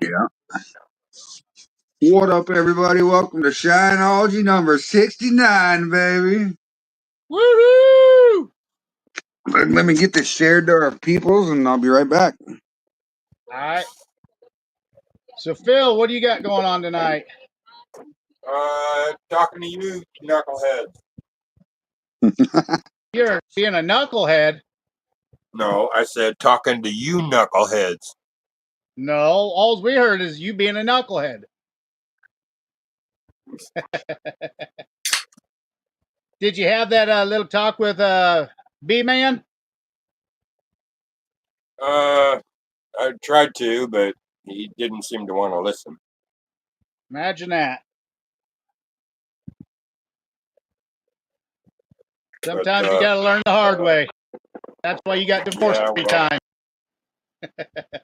Yeah. What up, everybody? Welcome to Shineology number 69, baby. Woo-hoo! Let me get this shared to our peoples, and I'll be right back. All right. So, Phil, what do you got going on tonight? Talking to you, knucklehead. You're being a knucklehead. No, I said talking to you, knuckleheads. No, all we heard is you being a knucklehead. Did you have that little talk with B-Man? I tried to, but he didn't seem to want to listen. Imagine that. Sometimes you got to learn the hard way. That's why you got divorced 3 times.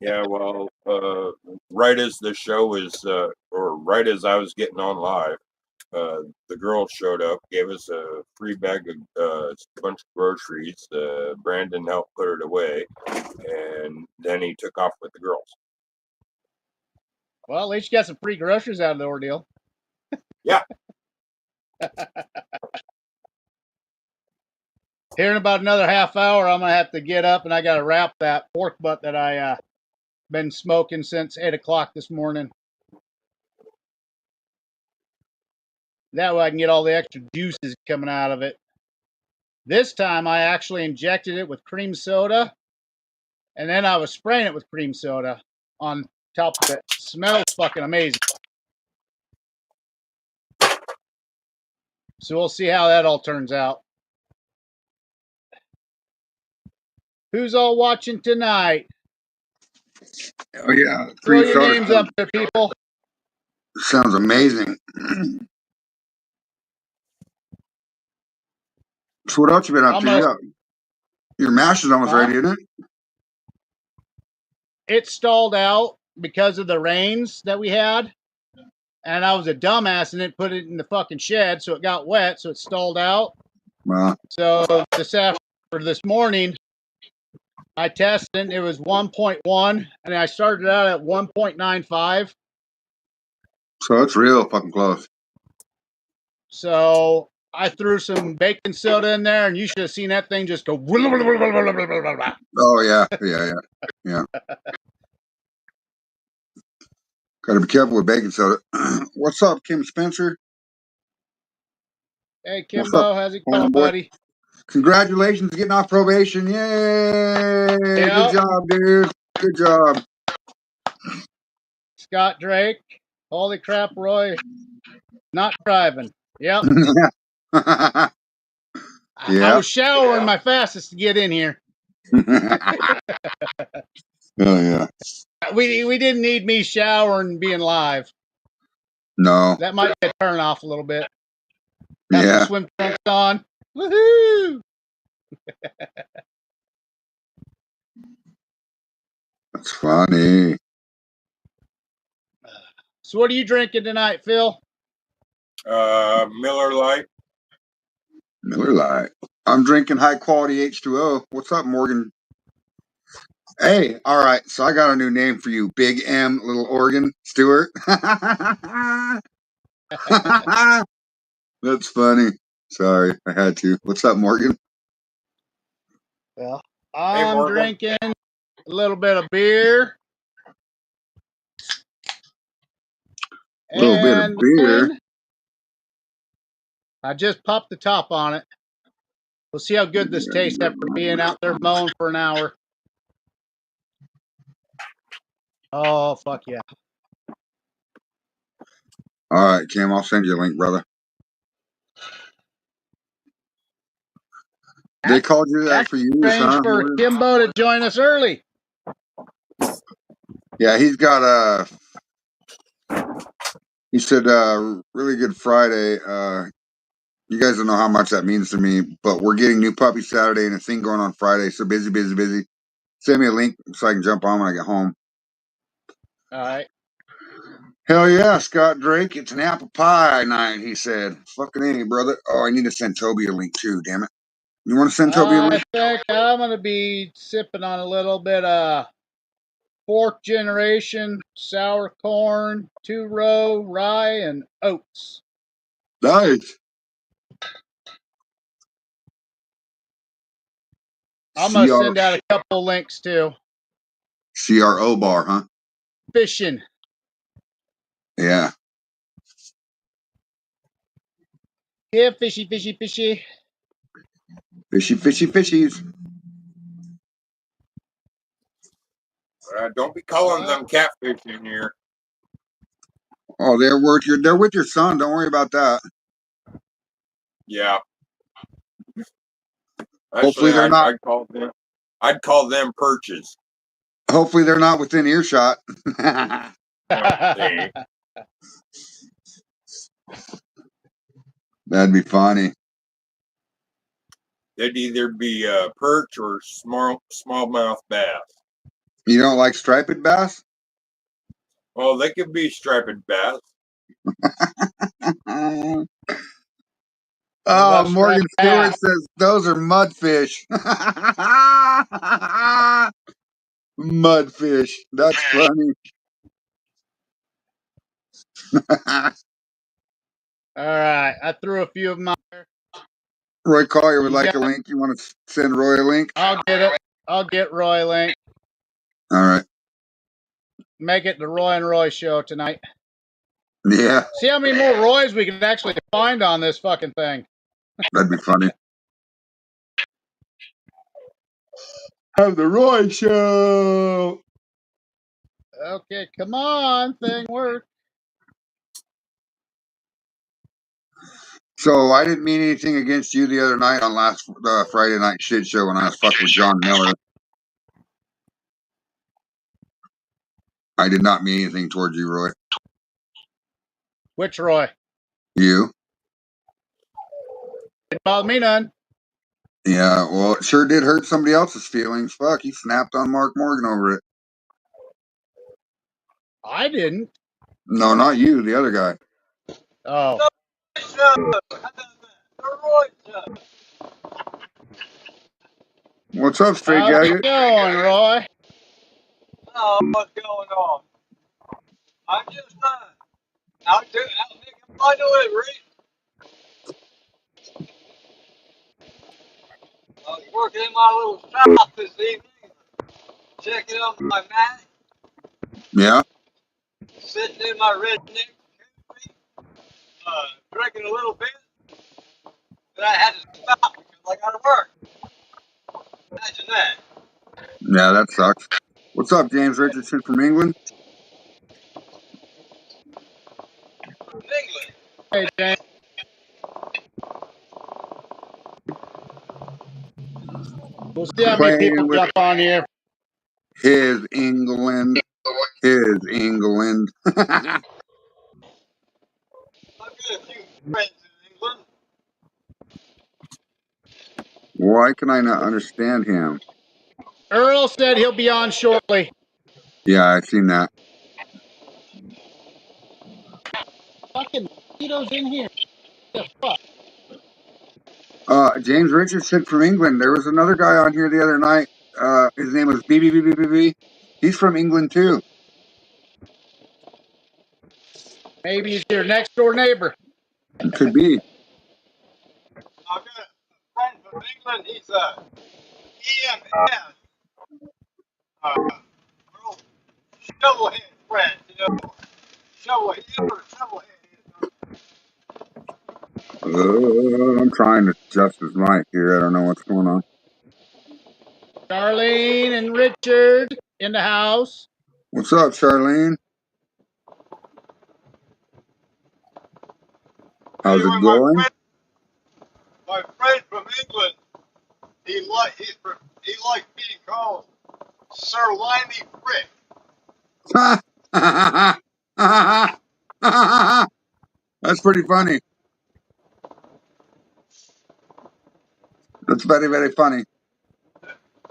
Yeah, well, right as the show was, or right as I was getting on live, the girl showed up, gave us a free bag of a bunch of groceries. Brandon helped put it away, and then he took off with the girls. Well, at least you got some free groceries out of the ordeal. Yeah. Here in about another half hour, I'm going to have to get up, and I got to wrap that pork butt that I been smoking since 8 o'clock this morning. That way I can get all the extra juices coming out of it. This time I actually injected it with cream soda, and then I was spraying it with cream soda on top of it. Smells fucking amazing. So we'll see how that all turns out. Who's all watching tonight? Oh, yeah. Throw your names up there, people. Sounds amazing. So what else you been up to? Your mash is almost ready, isn't it? It stalled out because of the rains that we had. And I was a dumbass and didn't put it in the fucking shed, so it got wet, so it stalled out. Wow. So this morning, I tested, it was 1.1, and I started out at 1.95. So it's real fucking close. So I threw some baking soda in there, and you should have seen that thing just go. Oh, yeah. Yeah. Got to be careful with baking soda. What's up, Kim Spencer? Hey, Kimbo, how's it going, buddy? Congratulations getting off probation. Yay. Good job, dude. Good job. Scott Drake. Holy crap, Roy. Not driving. Yep. Yeah. I was showering my fastest to get in here. Oh, yeah. We didn't need me showering being live. No. That might be a turn off a little bit. Have some swim trunks on. Woohoo! That's funny. So what are you drinking tonight, Phil? Miller Lite. Miller Lite. I'm drinking high quality H2O. What's up, Morgan? Hey, all right. So I got a new name for you, Big M, Little Organ, Stewart. That's funny. Sorry, I had to. What's up, Morgan? Well, I'm drinking a little bit of beer. A little bit of beer. I just popped the top on it. We'll see how good this tastes after being out there mowing for an hour. Oh, fuck yeah. All right, Kim, I'll send you a link, brother. They called you that for years, huh? For Kimbo to join us early. Yeah, he's got he said really good Friday. You guys don't know how much that means to me, but we're getting new puppy Saturday and a thing going on Friday. So busy. Send me a link so I can jump on when I get home. All right. Hell yeah, Scott Drake. It's an apple pie night, he said. Fucking A, brother. Oh, I need to send Toby a link too, damn it. You want to send Toby a link? I think I'm going to be sipping on a little bit of 4th generation sour corn, 2-row, rye, and oats. Nice. I'm going to send out a couple links too. CRO bar, huh? Fishing. Yeah. Yeah, fishy, fishy, fishy. Fishy, fishy, fishies. Don't be calling them catfish in here. Oh, they're with your son. Don't worry about that. Yeah. Hopefully Actually, they're not. I'd call them perches. Hopefully they're not within earshot. See, That'd be funny. they'd either be perch or smallmouth bass. You don't like striped bass? Well, they could be striped bass. Oh, Morgan Stewart bass? says those are mudfish. Mudfish. That's funny. All right, I threw a few of them out there. Roy Collier would like a link. You want to send Roy a link? I'll get it. I'll get Roy a link. All right. Make it the Roy and Roy show tonight. Yeah. See how many more Roys we can actually find on this fucking thing. That'd be funny. Have the Roy show. Okay, come on, thing work. So I didn't mean anything against you the other night on last Friday night shit show when I was fucking with John Miller. I did not mean anything towards you, Roy. Which Roy? You? Didn't bother me none. Yeah, well, it sure did hurt somebody else's feelings. Fuck, he snapped on Mark Morgan over it. I didn't. No, not you, the other guy. Oh. What's up, Straight How's Jacket? it going, Roy? Oh, what's going on? I'm just out making my delivery. I was working in my little shop this evening, checking out my mat, Yeah? sitting in my redneck drinking a little bit. Then I had to stop because I got to work. Imagine that. Yeah, that sucks. What's up, James Richardson from England? From England. Hey, James. We'll see how many people Playing with jump on here. his England. His England. I've got a few friends in England. Why can I not understand him? Earl said he'll be on shortly. Yeah, I've seen that. Fucking mosquitoes in here. What the fuck? James Richardson from England. There was another guy on here the other night. His name was BBBBB. He's from England too. Maybe he's your next door neighbor. It could be. I've got a friend from England. He's a EMS. Real shovelhead friend, Shovelhead or shovelhead. I'm trying to adjust his mic here. I don't know what's going on. Charlene and Richard in the house. What's up, Charlene? How's Anyway, it going? my friend from England, he likes being called Sir Limey Frick. That's pretty funny. That's very, very funny.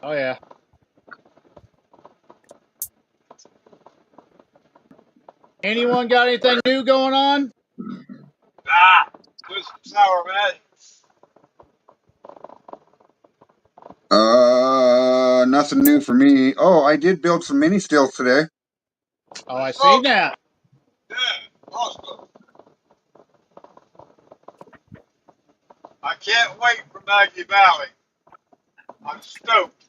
Oh, yeah. Anyone got anything new going on? With some sour man. Nothing new for me. Oh, I did build some mini stills today. Oh, I seen that. Yeah, awesome. I can't wait for Maggie Valley. I'm stoked.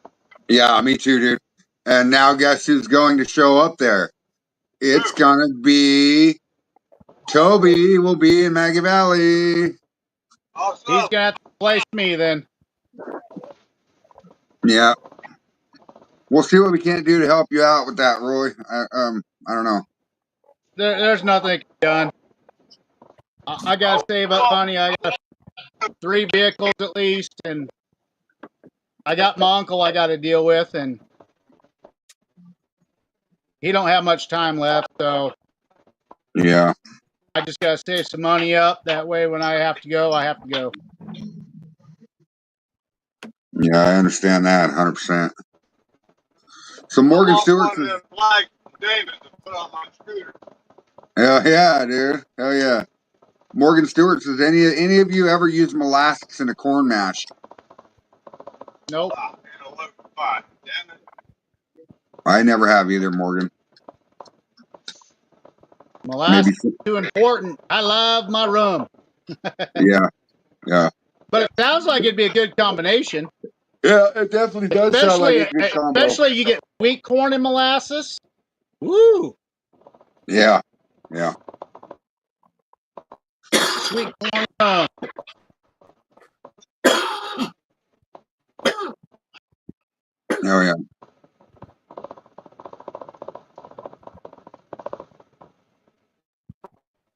Yeah, me too, dude. And now guess who's going to show up there? It's Who? gonna be Toby. Will be in Maggie Valley. He's Awesome. gonna have to replace me then. Yeah, we'll see what we can't do to help you out with that, Roy. I don't know. There's nothing done. I gotta save up money. I got 3 vehicles at least, and I got my uncle I got to deal with, and he don't have much time left, so Yeah, I just gotta save some money up. That way, when I have to go, I have to go. yeah, I understand that 100%. So I Morgan want Stewart one of says, them black David to put on my scooter. "Hell yeah, dude. Hell yeah." Morgan Stewart says, "Any of you ever use molasses in a corn mash?" Nope. In a local fight. Damn it. I never have either, Morgan. Molasses Maybe. is too important. I love my rum, Yeah, yeah, but it sounds like it'd be a good combination. yeah. It definitely does sound like a Especially, good combo. especially you get sweet corn and molasses. Woo! Yeah, yeah. Sweet corn rum. Oh yeah.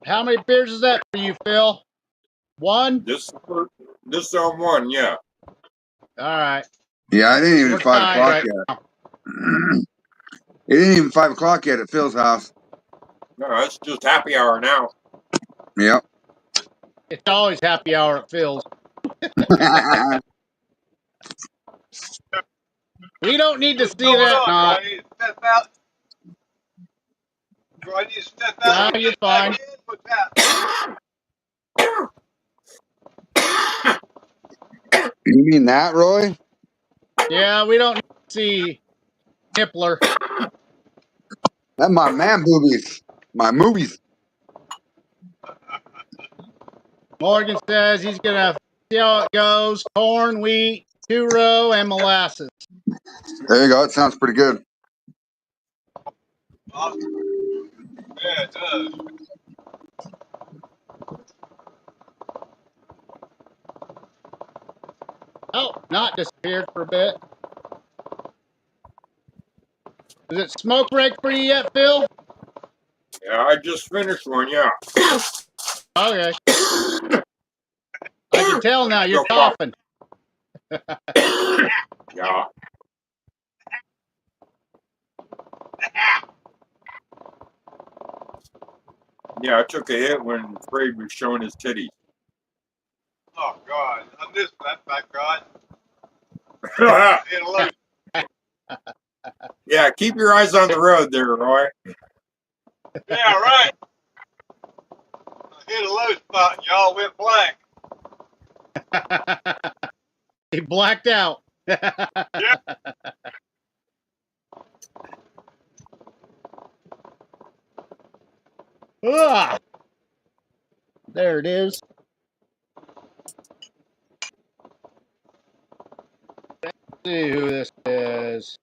How many beers is that for you, Phil? One? This on one, yeah. All right. Yeah, it ain't even We're 5 tied o'clock right yet. now. It ain't even 5 o'clock yet at Phil's house. No, it's just happy hour now. Yep. It's always happy hour at Phil's. We don't need to What's see going that, on? Do not. I need to step out? Do I need to step No, out and you're get back fine. in? What's that? You mean that, Roy? Yeah, we don't need to see Nippler. That's my man boobies. My movies. Morgan says he's gonna see how it goes. Corn, wheat, 2-row, and molasses. There you go. It sounds pretty good. Awesome. Yeah, it does. Oh, not disappeared for a bit. Is it smoke break for you yet, Phil? Yeah, I just finished one, yeah. Okay. I can tell now you're Still cough. coughing. Yeah. Yeah, I took a hit when Fred was showing his titties. Oh, God. I missed that, by God. Hit a low. Yeah, keep your eyes on the road there, Roy. Yeah, right. I hit a low spot and y'all went blank. He blacked out. Yeah. Ah, there it is. Let's see who this is.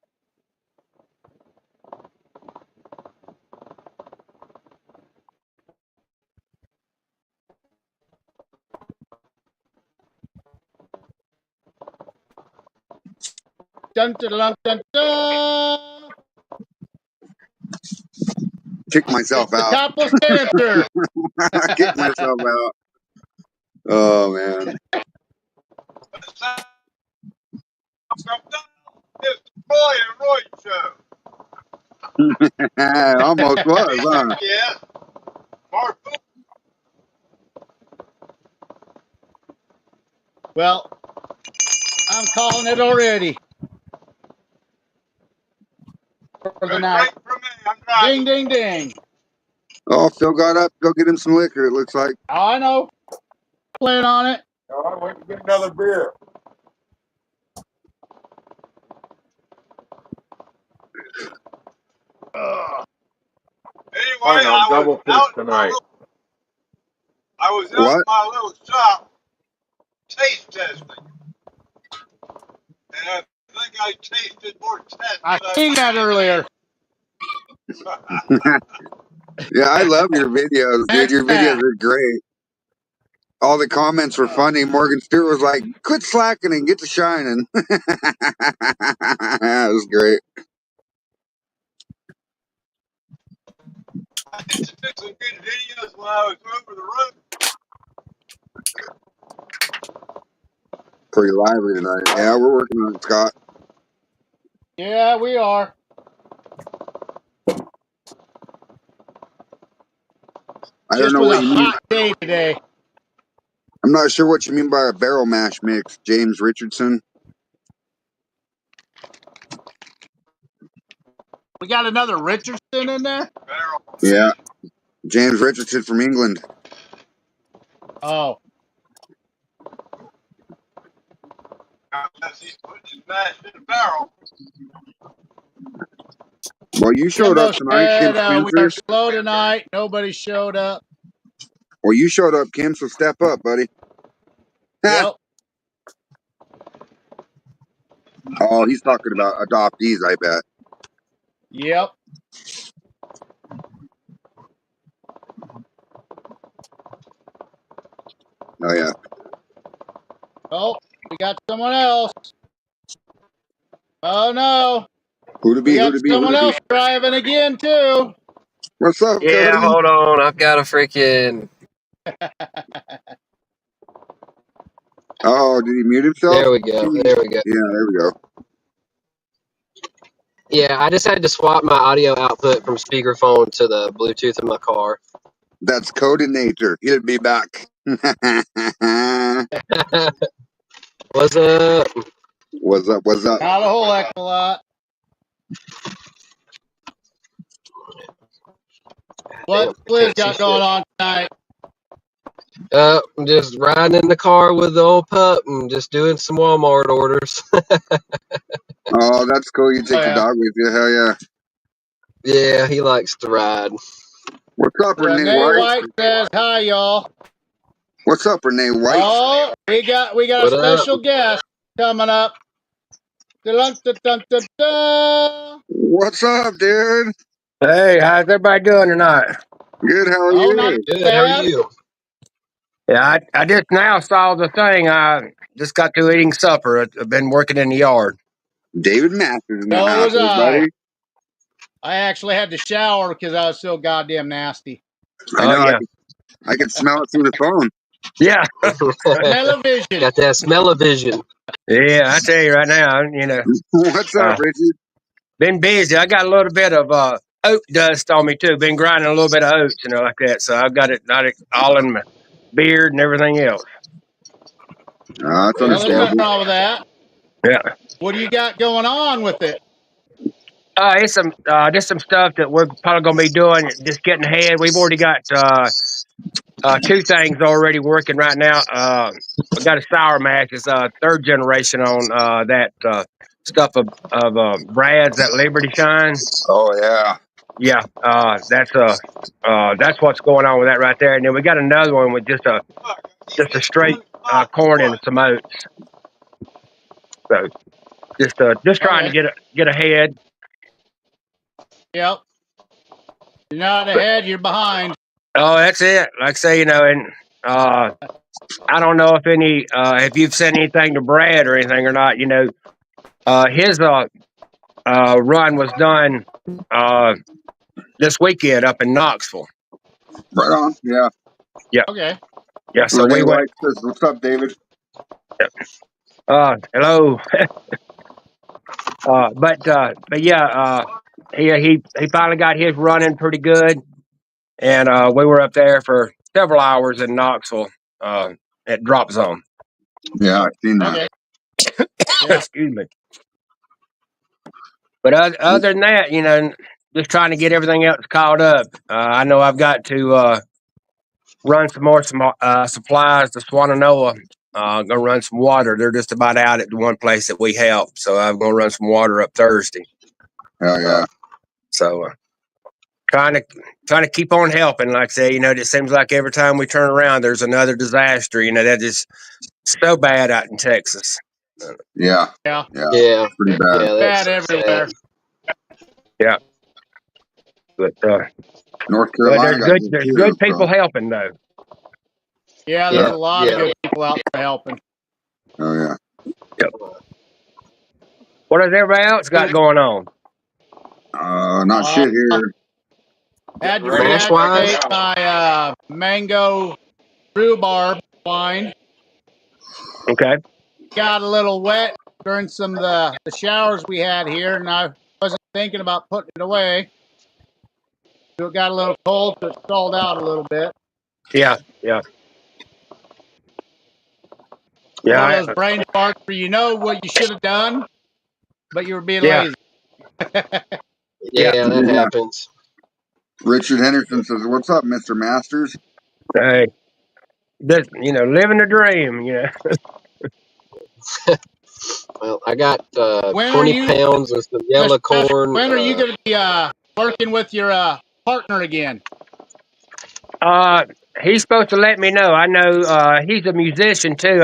Dun, dun, dun, dun, dun. Kick myself It's the out. topless dancer. Kick myself out. Oh man. It's the Roy and Roy show. Almost was, huh? Yeah. Mark. Well, I'm calling it already for the night. Right for me. I'm driving. Ding, ding, ding. Oh, Phil got up. Go get him some liquor. It looks like. Oh, I know. Plan on it. No, I went to get another beer. Ugh. Anyway, Fine, I'll double fish tonight. I was out What? in my little shop taste testing. And I think I tasted more tests I than seen that earlier. Yeah, I love your videos, dude. That's Your videos that. are great. All the comments were funny. Morgan Stewart was like, "Quit slacking and get to shining." That was great. I used to take some good videos when I was over the road. Pretty lively tonight. Yeah, we're working on it, Scott. Yeah, we are. I don't Just know was what a you mean. hot day today. I'm not sure what you mean by a barrel mash mix, James Richardson. We got another Richardson in there. Yeah, James Richardson from England. Oh, Unless he's putting his mash in a barrel. Well, you showed Kimbo up tonight, Kim said we are Spencer. slow tonight. Nobody showed up. Well, you showed up, Kim, so step up, buddy. Yep. Oh, he's talking about adoptees, I bet. Yep. Oh, yeah. Oh, we got someone else. Oh no, Who to we be, who got to be, who someone to be. else driving again too. What's up, Yeah, Cody? hold on. I've got a freaking. Oh, did he mute himself? There we go. There we go. Yeah, there we go. Yeah, I just had to swap my audio output from speakerphone to the Bluetooth in my car. That's Cody Nature. He'll be back. What's up? What's up? What's up? Not a whole heck of a lot. What Liz got going on tonight? I'm just riding in the car with the old pup and just doing some Walmart orders. Oh, that's cool. You take Oh, the yeah. dog with you. Hell yeah. Yeah, he likes to ride. What's up, Renee Renee White? White says hi, y'all. What's up, Renee White? Oh, we got a What up? special guest coming up. Dun-dun-dun-dun-dun. What's up, dude? Hey, how's everybody doing tonight? Good. How are Oh, not you? Good. How are bad. you? Yeah, I just now saw the thing. I just got through eating supper. I've been working in the yard. David Masters in the So house, was I. everybody. I actually had to shower because I was so goddamn nasty. I Oh know. yeah, I can smell it through the phone. yeah, Smell-o-vision. Got that smell-o-vision. yeah. I tell you right now, What's up, Richie? been busy. I got a little bit of oat dust on me too. Been grinding a little bit of oats, like that. So I've got it all in my beard and everything else. That's Well, there's nothing understandable. wrong with that. Yeah. What do you got going on with it? It's some just some stuff that we're probably gonna be doing. Just getting ahead. We've already got two things already working right now. We got a sour mash. It's third generation on that stuff of Brad's, that Liberty Shine. Oh yeah. Yeah, that's what's going on with that right there. And then we got another one with just a straight corn and some oats. So just trying to Okay. get ahead. Yep. You're not ahead, you're behind. Oh, that's it. Like I say, and I don't know if you've sent anything to Brad or anything or not. His run was done this weekend up in Knoxville. Right on. Yeah. Okay. Yeah, so Renee we went. White says, "What's up, David?" Hello. But yeah, he finally got his running pretty good, and we were up there for several hours in Knoxville at Drop Zone. Yeah, I've seen that. Okay. Yeah. Excuse me. But other than that, just trying to get everything else caught up. I know I've got to run some more supplies to Swananoa. Gonna run some water. They're just about out at the one place that we help, so I'm gonna run some water up Thursday. Hell yeah. So trying to trying to keep on helping. Like I say, it seems like every time we turn around, there's another disaster. That is so bad out in Texas. Yeah, Yeah. yeah, Yeah, pretty bad. yeah, Bad that's everywhere. sad. Yeah, but North well, Carolina got good there's too. good people So. helping though. Yeah, there's Yeah, a lot of yeah. good people out there helping. Oh yeah. What does everybody else got going on? Not shit here. Had to Ready Mash to check wise? it reactivate out. my mango rhubarb wine. Okay. Got a little wet during some of the showers we had here, and I wasn't thinking about putting it away. So it got a little cold, so it stalled out a little bit. Yeah, yeah, One yeah, of those brain farts where you know what you should have done, but you were being yeah, lazy. yeah. Yeah, that Yeah. happens. Richard Henderson says, "What's up, Mister Masters?" Hey, just living the dream. Well, I got When are 20 you, pounds of some Mr. yellow Master, corn. when are you going to be working with your partner again? He's supposed to let me know. I know he's a musician too.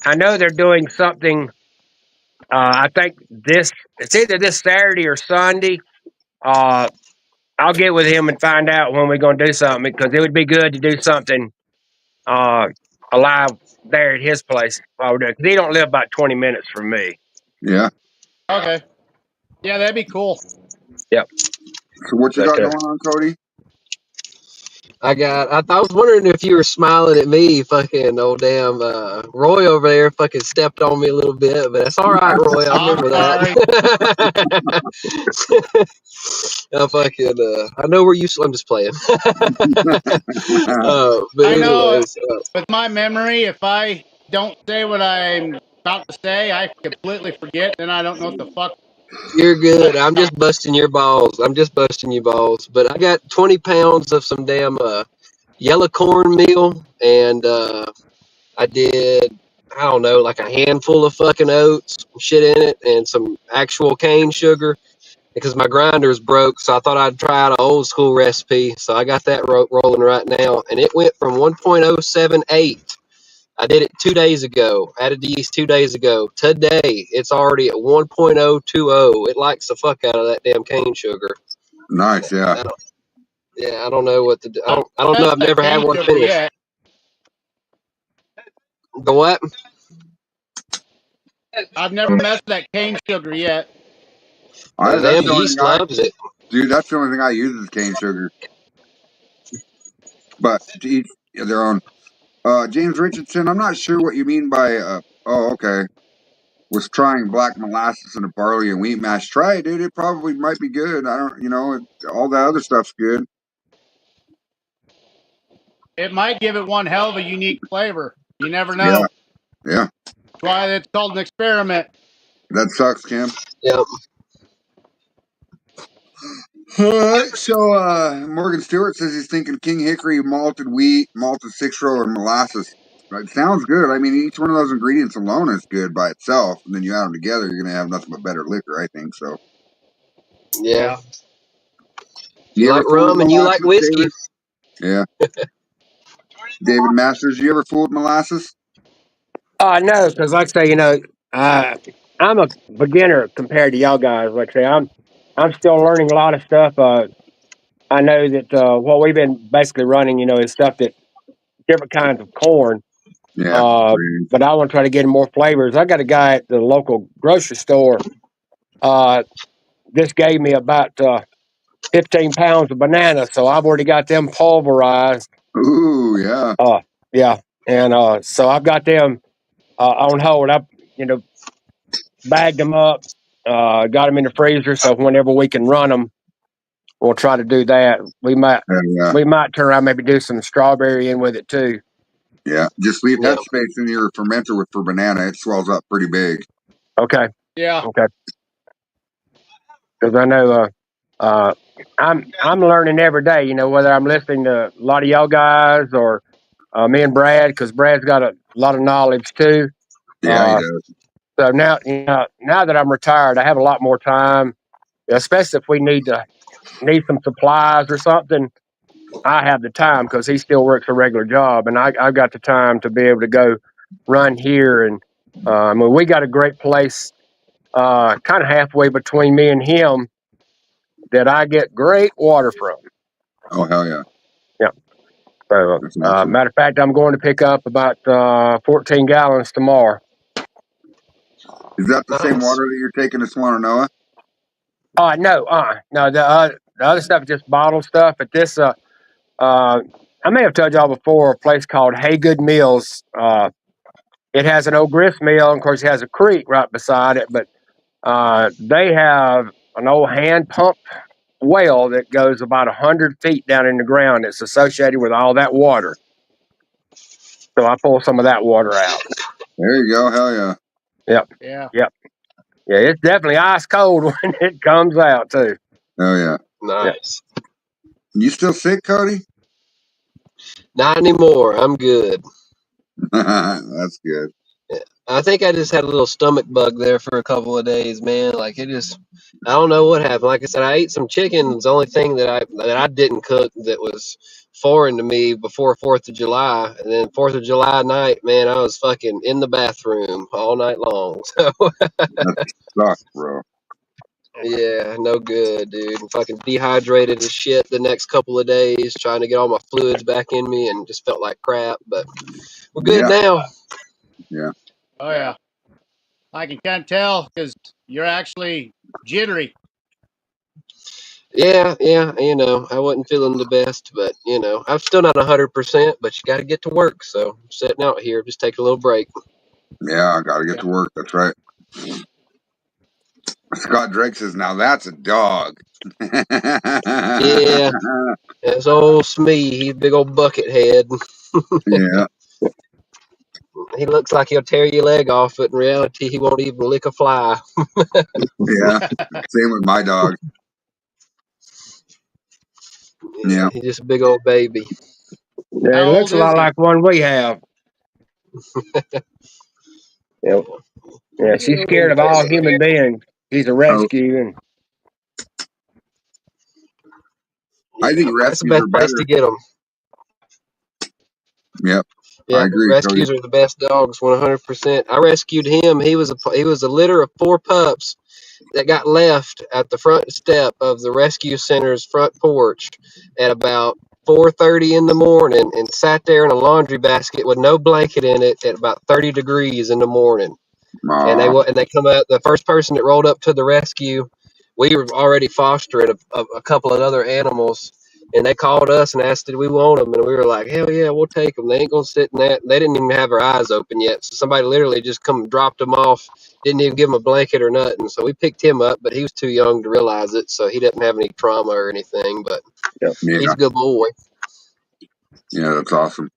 I know they're doing something. I think it's either this Saturday or Sunday. Uh, I'll get with him and find out when we're going to do something because it would be good to do something uh, alive there at his place. Because he don't live about 20 minutes from me. Yeah. Okay. Yeah, that'd be cool. Yep. So what you But got going on, Cody? I was wondering if you were smiling at me, fucking old damn Roy over there fucking stepped on me a little bit, but that's all right, Roy. I I'm remember sorry. that. I know where you. I'm just playing. But I know anyways, with my memory, if I don't say what I'm about to say, I completely forget, and I don't know what the fuck. you're good. I'm just busting your balls. I'm just busting your balls. But I got 20 pounds of some damn yellow corn meal, and I did, I don't know, like a handful of fucking oats, some shit in it, and some actual cane sugar because my grinder's broke. So I thought I'd try out an old school recipe. So I got that rolling right now, and it went from 1.078. I did it 2 days ago. Added the yeast 2 days ago. Today it's already at 1.020. It likes the fuck out of that damn cane sugar. Nice. Yeah. Yeah, I don't know what to do. I've I don't know. messed I've that never had cane one sugar finished. yet. The what? I've never messed that cane sugar yet. The That's damn the only yeast thing loves it. dude. That's the only thing I use is cane sugar. But to each their own. James Richardson, I'm not sure what you mean by. Oh, okay. Was trying black molasses in a barley and wheat mash. Try it, dude. It probably might be good. I don't. All that other stuff's good. It might give it one hell of a unique flavor. You never Yeah. know. Yeah. That's why it's called an experiment. That sucks, Kim. Yep. All right, so Morgan Stewart says he's thinking King Hickory, malted wheat, malted six row, and molasses. It sounds good. I mean, each one of those ingredients alone is good by itself, and then you add them together, you're gonna have nothing but better liquor. I think so. Yeah. Yeah. You You ever like fool with rum and you like molasses, whiskey. David? Yeah, David Masters. You ever fool with molasses? No, because like I say, I'm a beginner compared to y'all guys. Like I say, I'm still learning a lot of stuff. I know that what we've been basically running, is stuff that different kinds of corn. Yeah, Uh, but I want to try to get more flavors. I got a guy at the local grocery store. Just gave me about 15 pounds of bananas, so I've already got them pulverized. ooh, yeah, Yeah, and so I've got them on hold. I, you know, bagged them up, got them in the freezer, so whenever we can run them, we'll try to do that. We might yeah, we might turn around maybe do some strawberry in with it too. yeah. Just leave Yeah. headspace in your fermenter for banana. It swells up pretty big. Okay, Yeah. okay, because I know I'm learning every day. Whether I'm listening to a lot of y'all guys or me and Brad, because Brad's got a lot of knowledge too. Yeah, he does. So now that I'm retired, I have a lot more time, especially if we need some supplies or something. I have the time because he still works a regular job, and I've got the time to be able to go run here. And I mean, we got a great place, kind of halfway between me and him, that I get great water from. Oh hell yeah, Yeah. So, that's awesome. matter of fact, I'm going to pick up about 14 gallons tomorrow. Is that the same Nice. water that you're taking to Swannanoa? No. The other stuff is just bottled stuff. But this, I may have told y'all before, a place called Haygood Mills. It has an old grist mill, and of course, it has a creek right beside it. But they have an old hand pump well that goes about 100 feet down in the ground. It's associated with all that water. So I pull some of that water out. There you go. Hell yeah. Yep. Yeah. Yep. Yeah, it's definitely ice cold when it comes out too. Hell yeah. Nice. You still sick, Cody? Not anymore. I'm good. That's good. I think I just had a little stomach bug there for a couple of days, man. Like it just, I don't know what happened. Like I said, I ate some chicken. It's the only thing that I didn't cook that was foreign to me before 4th of July. And then 4th of July night, man, I was fucking in the bathroom all night long. So That sucks, bro. yeah, no good, dude. I'm fucking dehydrated as shit the next couple of days, trying to get all my fluids back in me, and just felt like crap. But we're good Yeah. now. Yeah. Oh yeah. I can kind of tell because you're actually jittery. Yeah, I wasn't feeling the best, but I'm still not 100%. But you got to get to work, so I'm sitting out here, just take a little break. Yeah. I got to get to work. That's right. Scott Drake says, now that's a dog. Yeah, that's old Smee. He's a big old bucket head. Yeah. He looks like he'll tear your leg off, but in reality, he won't even lick a fly. Yeah. Same with my dog. Yeah, Yeah. he's just a big old baby. Yeah, it How looks old a is lot he? like one we have. Yep. Yeah, she's scared of all human beings. She's a Oh, rescue, and I think Yeah, that's the rescues best are place to better. get them. Yep. I Yeah, agree, Cody. rescues are the best dogs, 100%. I rescued him. He was a litter of 4 pups that got left at the front step of the rescue center's front porch at about 4:30 in the morning, and sat there in a laundry basket with no blanket in it at about 30 degrees in the morning. And Aw. they come out. The first person that rolled up to the rescue, we were already fostering a couple of other animals, and they called us and asked did we want them, and we were like, hell yeah, we'll take them. They ain't gonna sit in that. They didn't even have their eyes open yet, so somebody literally just come and dropped them off. Didn't even give him a blanket or nothing. So we picked him up, but he was too young to realize it, so he didn't have any trauma or anything. But yep. he's Yeah. a good boy. Yeah. That's awesome.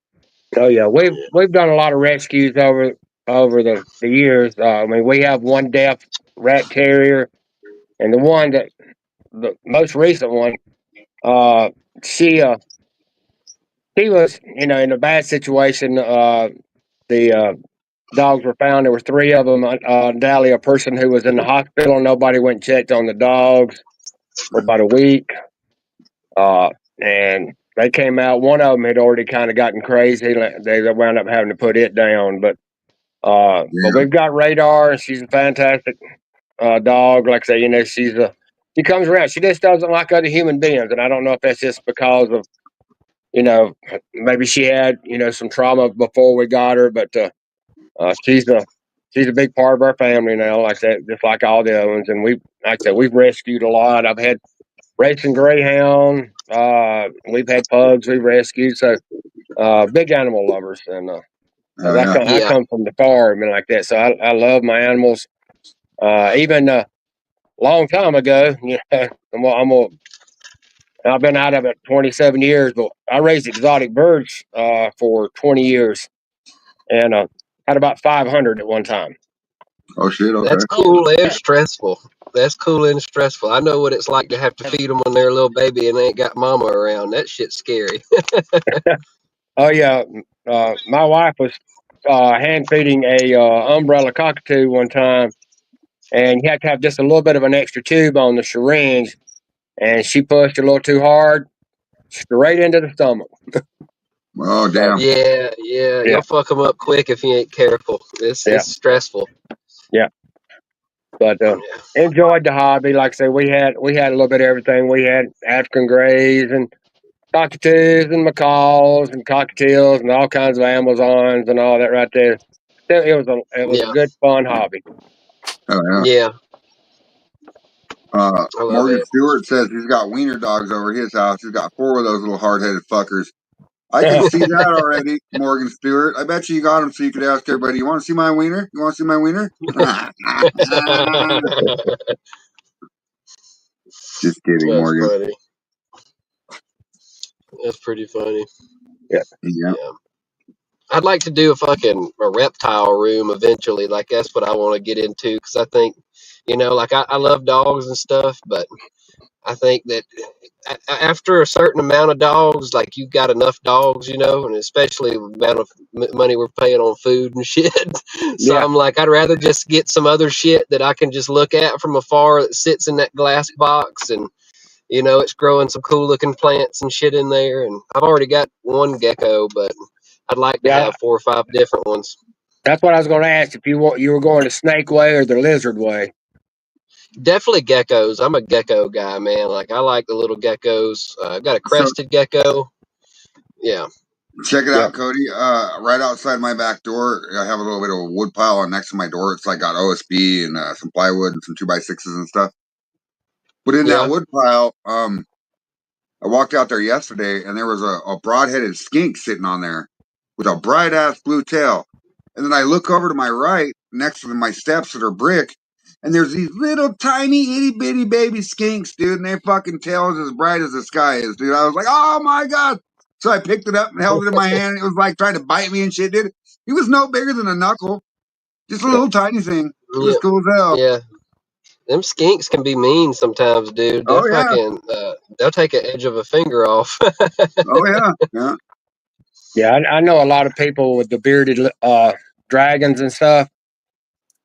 Oh yeah, we've done a lot of rescues over the years. I mean, we have one deaf rat terrier, and the most recent one, uh, she she was in a bad situation. The dogs were found. There were three of them. Undoubtedly, a person who was in the hospital. Nobody went and checked on the dogs for about a week. And they came out. One of them had already kind of gotten crazy. They wound up having to put it down. But Yeah. we've got Radar, and she's a fantastic dog. Like I say, she comes around. She just doesn't like other human beings, and I don't know if that's just because of maybe she had some trauma before we got her, but she's a big part of our family now. Like that, just like all the other ones. And like I said, we've rescued a lot. I've had racing greyhound. We've had pugs. We've rescued. So big animal lovers, and Oh 'cause I yeah. come I Yeah, come from the farm and like that. So I love my animals. Even a long time ago, I've been out of it 27 years, but I raised exotic birds for 20 years, and had about 500 at one time. Oh shit. that's Okay. Holy cool and shit. stressful. That's cool and stressful. I know what it's like to have to feed them when they're a little baby and they ain't got mama around. That shit's scary. Oh yeah, my wife was hand feeding a umbrella cockatoo one time, and you had to have just a little bit of an extra tube on the syringe, and she pushed a little too hard, straight into the stomach. Oh damn. Yeah, Yeah. you'll fuck them up quick if you ain't careful. It's stressful. But enjoyed the hobby. Like I said, we had a little bit of everything. We had African greys and cockatoos and macaws and cockatiels and all kinds of Amazons and all that right there. It was a Yeah, good fun hobby. Oh yeah. yeah, I love Morgan it. Stewart says he's got wiener dogs over his house. He's got 4 of those little hard-headed fuckers. I can see that already, Morgan Stewart. I bet you got them so you could ask everybody, you want to see my wiener? You want to see my wiener? Just kidding, That's Morgan. funny. That's pretty funny. Yeah. Yeah. I'd like to do a reptile room eventually. Like that's what I want to get into because I think, like I love dogs and stuff, but I think that after a certain amount of dogs, like you've got enough dogs, and especially the amount of money we're paying on food and shit. So Yeah. I'm like, I'd rather just get some other shit that I can just look at from afar that sits in that glass box and it's growing some cool looking plants and shit in there. And I've already got one gecko, but I'd like to Yeah. have 4 or 5 different ones. That's what I was going to ask if you were going the snake way or the lizard way. Definitely geckos. I'm a gecko guy, man. Like I like the little geckos. I've got a So crested gecko. Yeah. check it Yeah. out, Cody. Right outside my back door, I have a little bit of a wood pile next to my door. It's like got OSB and some plywood and some 2x6s and stuff. But in that Yeah. wood pile, I walked out there yesterday and there was a broad-headed skink sitting on there with a bright ass blue tail. And then I look over to my right next to my steps that are brick, and there's these little tiny itty bitty baby skinks, dude, and their fucking tail is as bright as the sky is, dude. I was like, oh my god. So I picked it up and held it in my hand, and it was like trying to bite me and shit, dude. He was no bigger than a knuckle. Just a little tiny thing. It was Yeah. cool as hell. Yeah. Them skinks can be mean sometimes, dude. Oh yeah. They'll take an edge of a finger off. Oh yeah. Yeah. Yeah, I know a lot of people with the bearded dragons and stuff.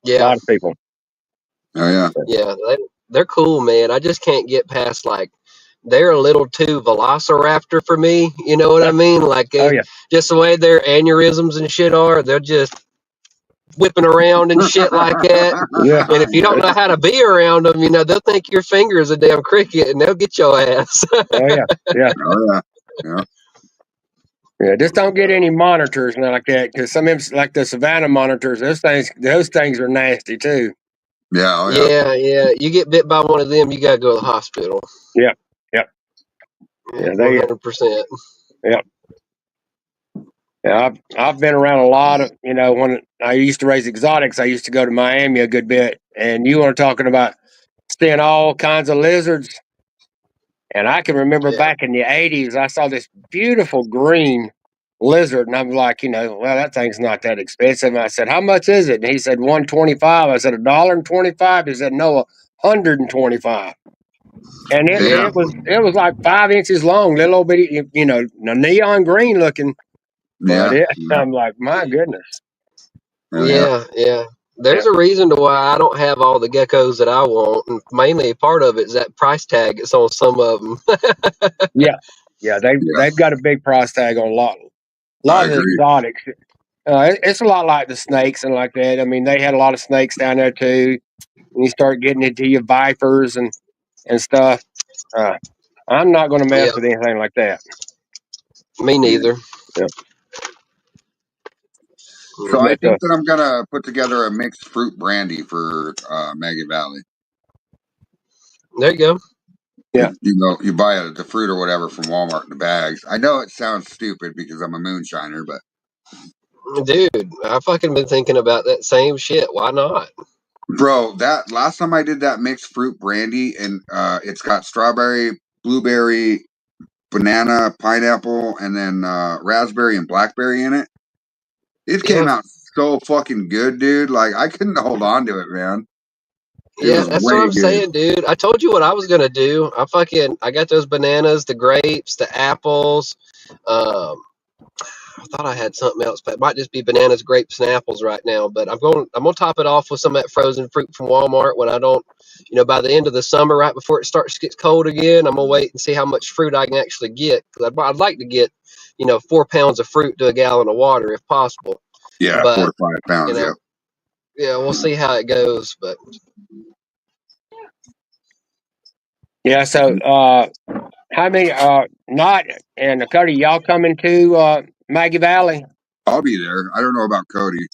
A Yeah. lot of people. Oh yeah. Yeah. They're cool, man. I just can't get past they're a little too velociraptor for me. You know what I mean? Like Oh yeah. just the way their aneurysms and shit are, they're just whipping around and shit like that. Yeah. And if you don't know how to be around them, they'll think your finger is a damn cricket and they'll get your ass. Oh yeah. Yeah. Oh yeah. Yeah. Yeah, just don't get any monitors and like that because some of them, like the Savannah monitors, those things are nasty too. Yeah. Oh yeah. Yeah. You get bit by one of them, you gotta go to the hospital. Yeah, yeah, Yeah, they 100%. yeah. Yeah, I've been around a lot of when I used to raise exotics, I used to go to Miami a good bit, and you were talking about seeing all kinds of lizards. And I can remember Yeah. back in the '80s, I saw this beautiful green lizard, and I'm like, well, that thing's not that expensive. And I said, how much is it? And he said $125. I said $1.25. He said no, $125. And Damn. it was like 5 inches long, little old bitty, neon green looking. Yeah. But Yeah. I'm like, my goodness. Oh, yeah. Yeah. There's a reason to why I don't have all the geckos that I want, and mainly part of it is that price tag that's on some of them. Yeah, yeah, they've got a big price tag on a lot I of the agree. exotics. It's a lot like the snakes and like that. I mean, they had a lot of snakes down there too. And you start getting into your vipers and stuff. I'm not going to mess Yeah, with anything like that. me neither. Yeah. So I But think that I'm gonna put together a mixed fruit brandy for Maggie Valley. There you go. Yeah. You buy the fruit or whatever from Walmart in the bags. I know it sounds stupid because I'm a moonshiner, but Dude, I fucking been thinking about that same shit. Why not? bro, that last time I did that mixed fruit brandy, and it's got strawberry, blueberry, banana, pineapple, and then raspberry and blackberry in it. It came Yeah. out so fucking good, dude. Like I couldn't hold on to it, man. It Yeah, was that's way what I'm good. saying, dude. I told you what I was gonna do. I got those bananas, the grapes, the apples. Um, thought I had something else, but it might just be bananas, grapes, and apples right now. But I'm gonna top it off with some of that frozen fruit from Walmart when I don't, by the end of the summer, right before it starts to get cold again. I'm gonna wait and see how much fruit I can actually get, because I'd like to get, 4 pounds of fruit to a gallon of water if possible. Yeah, But 4 to 5 pounds. Yep. yeah, we'll see how it goes. But Yeah. So, how many? Not and Cody, y'all coming to Maggie Valley? I'll be there. I don't know about Cody.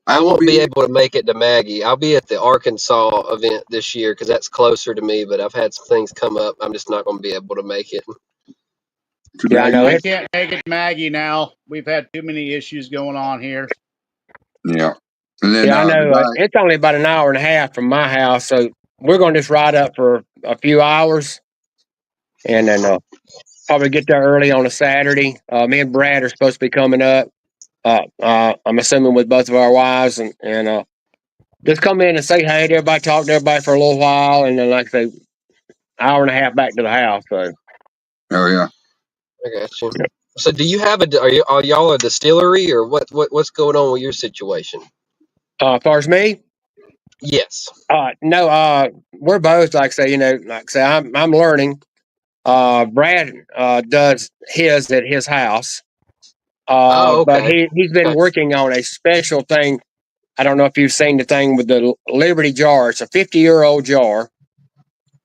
I I will won't be be able to make it to Maggie. I'll be at the Arkansas event this year because that's closer to me. But I've had some things come up. I'm just not going to be able to make it. to Yeah, I know Maggie. I it. can't make it Maggie now. We've had too many issues going on here. Yeah. And then Yeah, I the know. guy, It's only about an hour and a half from my house, so we're going to just ride up for a few hours, and then probably get there early on a Saturday. Me and Brad are supposed to be coming up. I'm assuming with both of our wives, and just come in and say hey to everybody, talk to everybody for a little while, and then like I say, hour and a half back to the house. So oh yeah. I got you. So, do you have are y'all a distillery, or what's going on with your situation? as far as me, Yes. no, we're both like I say, like I say, I'm learning. Brad does his at his house, Oh, but okay. he's been Okay. working on a special thing. I don't know if you've seen the thing with the Liberty jar. It's a 50-year-old jar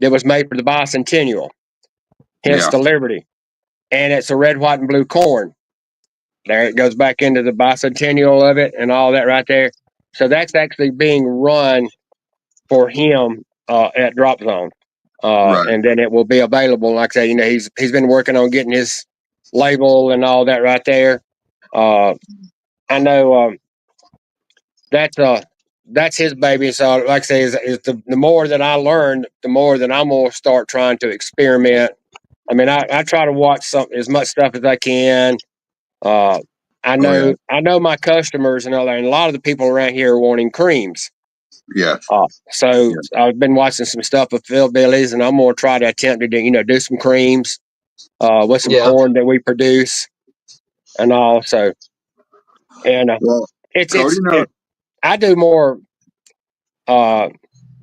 that was made for the bicentennial, hence Yeah. the Liberty, and it's a red, white, and blue corn. There it goes back into the bicentennial of it and all that right there. So that's actually being run for him at Drop Zone, Right. and then it will be available. Like I say, he's been working on getting his label and all that right there. I know that's his baby. So like I say, is the more that I learn, the more that I'm gonna start trying to experiment. I mean, I try to watch as much stuff as I can. Uh, I Oh yeah. know my customers and all that, and a lot of the people around here are wanting creams. Yes. So Yeah. I've been watching some stuff with Phil Billy's, and I'm gonna try to attempt to do some creams with some Yeah. corn that we produce and all. So and Well, Cody knows. I do more uh,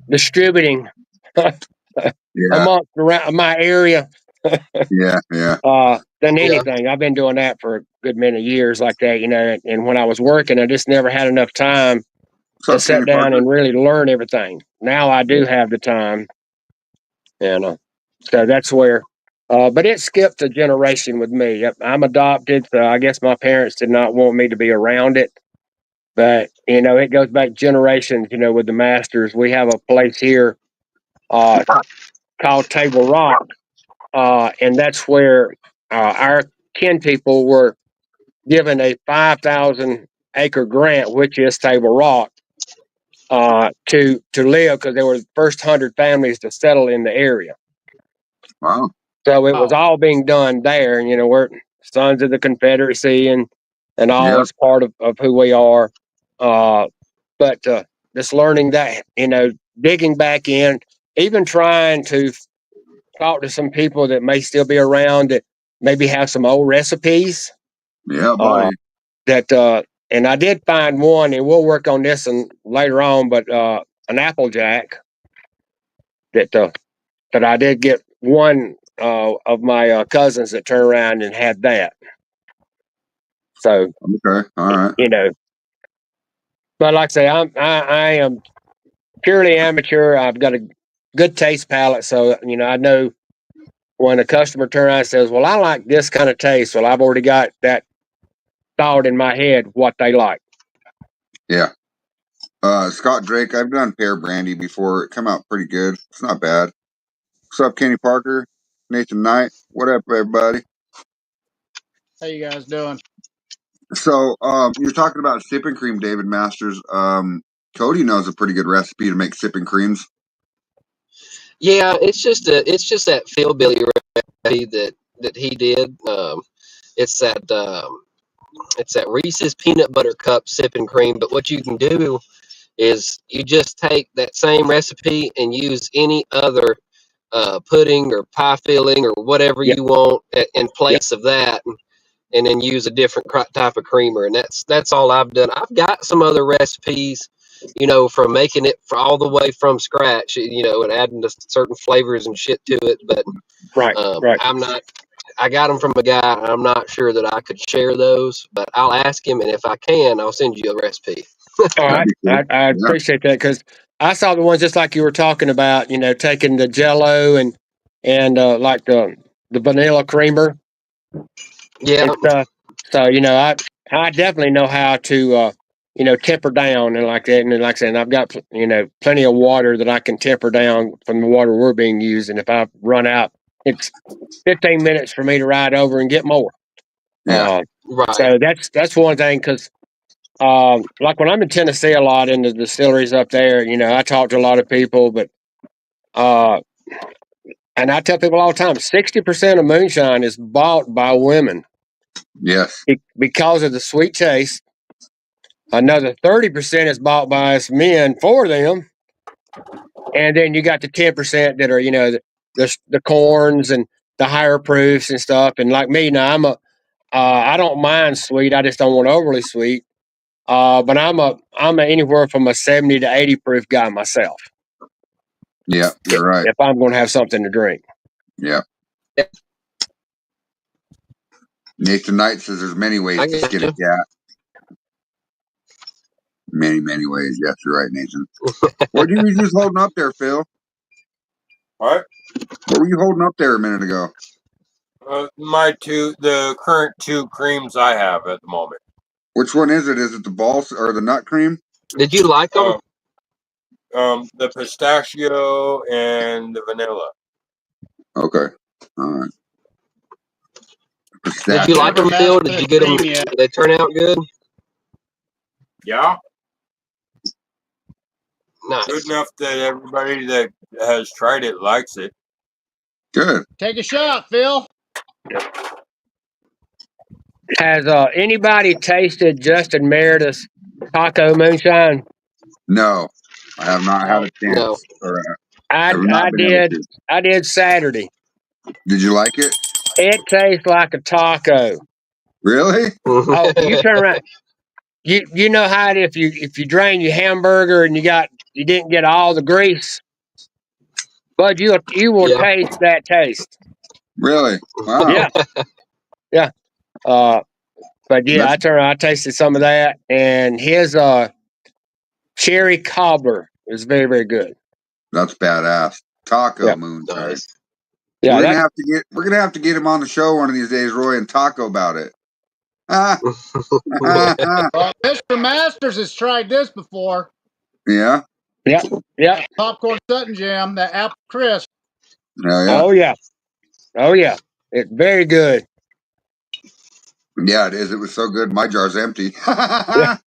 distributing Yeah. amongst around my area Yeah. Yeah. than Yeah. anything. I've been doing that for a good many years like that, and when I was working, I just never had enough time What's to up, Kenny sit down Parker? and really learn everything. Now I do Yeah. have the time, and so that's where. But it skipped a generation with me. I'm adopted, so I guess my parents did not want me to be around it. But it goes back generations. With the masters, we have a place here uh, called Table Rock, and that's where our kin people were given a 5,000-acre grant, which is Table Rock, to live because they were the first 100 families to settle in the area. Wow. So it was Oh, all being done there. We're sons of the Confederacy and all Yep. is part of who we are. But just learning that, digging back in, even trying to talk to some people that may still be around that maybe have some old recipes. Yeah, Uh, buddy. and I did find one, and we'll work on this and later on. But an Applejack that I did get one of my cousins that turned around and had that. So Okay. All right. but like I say, I am purely amateur. I've got a good taste palette, so I know when a customer turns around and says, "Well, I like this kind of taste," well, I've already got that thought in my head what they like. Yeah. Scott Drake, I've done pear brandy before. It come out pretty good. It's not bad. What's up, Kenny Parker? Nathan Knight. What up, everybody? how you guys doing? So, you're talking about sipping cream, David Masters. Cody knows a pretty good recipe to make sipping creams. Yeah. It's just that Philbilly recipe that he did. It's that it's that Reese's peanut butter cup sipping cream. But what you can do is you just take that same recipe and use any other pudding or pie filling or whatever Yep, you want in yep, place of that. and then use a different type of creamer. And that's all I've done. I've got some other recipes, from making it for all the way from scratch, and adding the certain flavors and shit to it. But Right. Right. I'm not. I got them from a guy. I'm not sure that I could share those, but I'll ask him, and if I can, I'll send you a recipe. All That'd right. be cool. I Yeah. appreciate that because I saw the ones just like you were talking about. Taking the Jello and like the vanilla creamer Yeah, and stuff. So I definitely know how to temper down and like that. And then, like I said, I've got plenty of water that I can temper down from the water we're being used. And if I run out, it's 15 minutes for me to ride over and get more. Yeah. right. So that's one thing because like when I'm in Tennessee a lot in the distilleries up there, I talk to a lot of people, but uh, and I tell people all the time, 60% of moonshine is bought by women Yes. because of the sweet taste. Another 30% is bought by us men for them, and then you got the 10% that are the corns and the higher proofs and stuff. And like me now, I don't mind sweet. I just don't want overly sweet. But I'm anywhere from a 70 to 80 proof guy myself. Yeah. You're right. If I'm going to have something to drink. Yeah. Nathan Knight says there's many ways I to get skin a you. cat. Many, many ways. Yes, you're right, Nathan. What were you just holding up there, Phil? All right. What were you holding up there a minute ago? The current two creams I have at the moment. Which one is it? Is it the balls or the nut cream? Did you like them? The pistachio and the vanilla. Okay. All right. Did you like them, Phil? Did you get them? Did they turn out good? Yeah. Nice. Good enough that everybody that has tried it likes it. Good. Take a shot, Phil. Has anybody tasted Justin Meredith's taco moonshine? No, I have not had No. a No. chance, or I have not I been able did to. I did Saturday. Did you like it? It tastes like a taco. Really? Oh, you turn around. You know how if you drain your hamburger and you didn't get all the grease, but you will Yeah. taste that taste. Really? Wow. Yeah, yeah. But yeah, That's I tasted some of that, and his cherry cobbler is very very good. badass. Taco Yeah, moonshine. Nice. yeah. We're gonna have to get him on the show one of these days, Roy, and talk about it. Well, Mr. Masters has tried this before. Yeah. Yeah, yeah. That popcorn Sutton Jam, that apple crisp. Yeah. Oh yeah, oh yeah. It's very good. Yeah, it is. It was so good. My jar's empty. Yeah.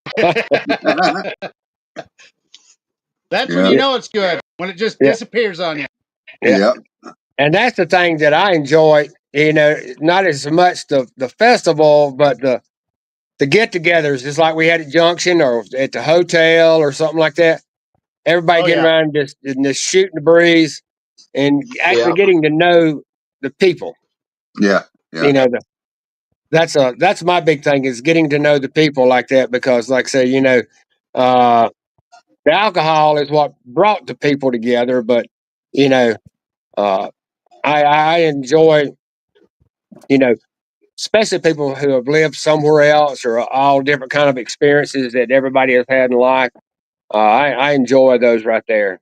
That's when Yeah. you know it's good, when it just Yeah. disappears on you. Yeah. Yep. And that's the thing that I enjoy. Not as much the festival, but the get-togethers. Just like we had at Junction or at the hotel or something like that. Everybody Oh, getting yeah. around just shooting the breeze and actually Yeah. getting to know the people. Yeah. You Yeah. know, that's my big thing is getting to know the people like that because, like I say, the alcohol is what brought the people together. But you know, uh, I enjoy, you know, especially people who have lived somewhere else or all different kind of experiences that everybody has had in life. I enjoy those right there.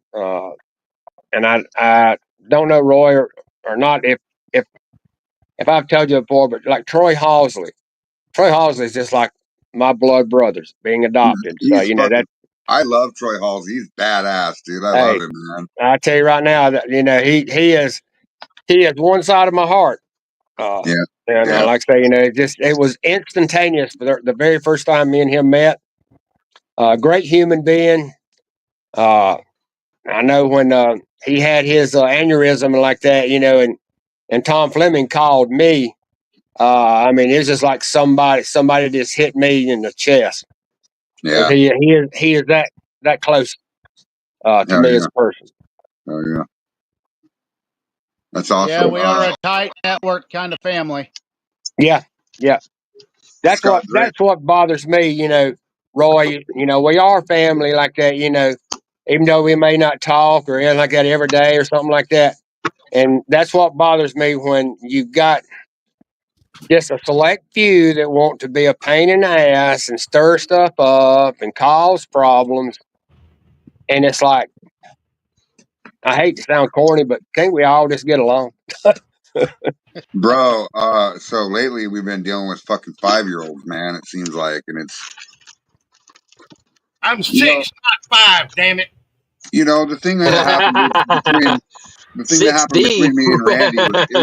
And I don't know Roy or not if if I've told you before, but like Troy Halsley. Troy Halsley is just like my blood brothers being adopted. So He's fucking. I love Troy Halls. He's badass, dude. I love hey, him, man. I tell you right now that he is one side of my heart. Uh, Yeah. and Yeah. like I say, it was instantaneous. The very first time me and him met, great human being. I know when he had his aneurysm and like that, and Tom Fleming called me. I mean, it was just like somebody just hit me in the chest. Yeah. He is that close to Oh me as yeah. a person. Oh yeah. That's awesome. Yeah, we are a tight network kind of family. Yeah, yeah. Scott Drake. that's what bothers me, Roy. We are family like that, even though we may not talk or anything like that every day or something like that. And that's what bothers me when you've got just a select few that want to be a pain in the ass and stir stuff up and cause problems. And it's like, I hate to sound corny, but can't we all just get along? Bro, so lately we've been dealing with fucking 5-year-olds, man, it seems like, and it's I'm you know 6, not 5. Damn it! the thing that happened between the thing that Six happened D. between me and Randy was it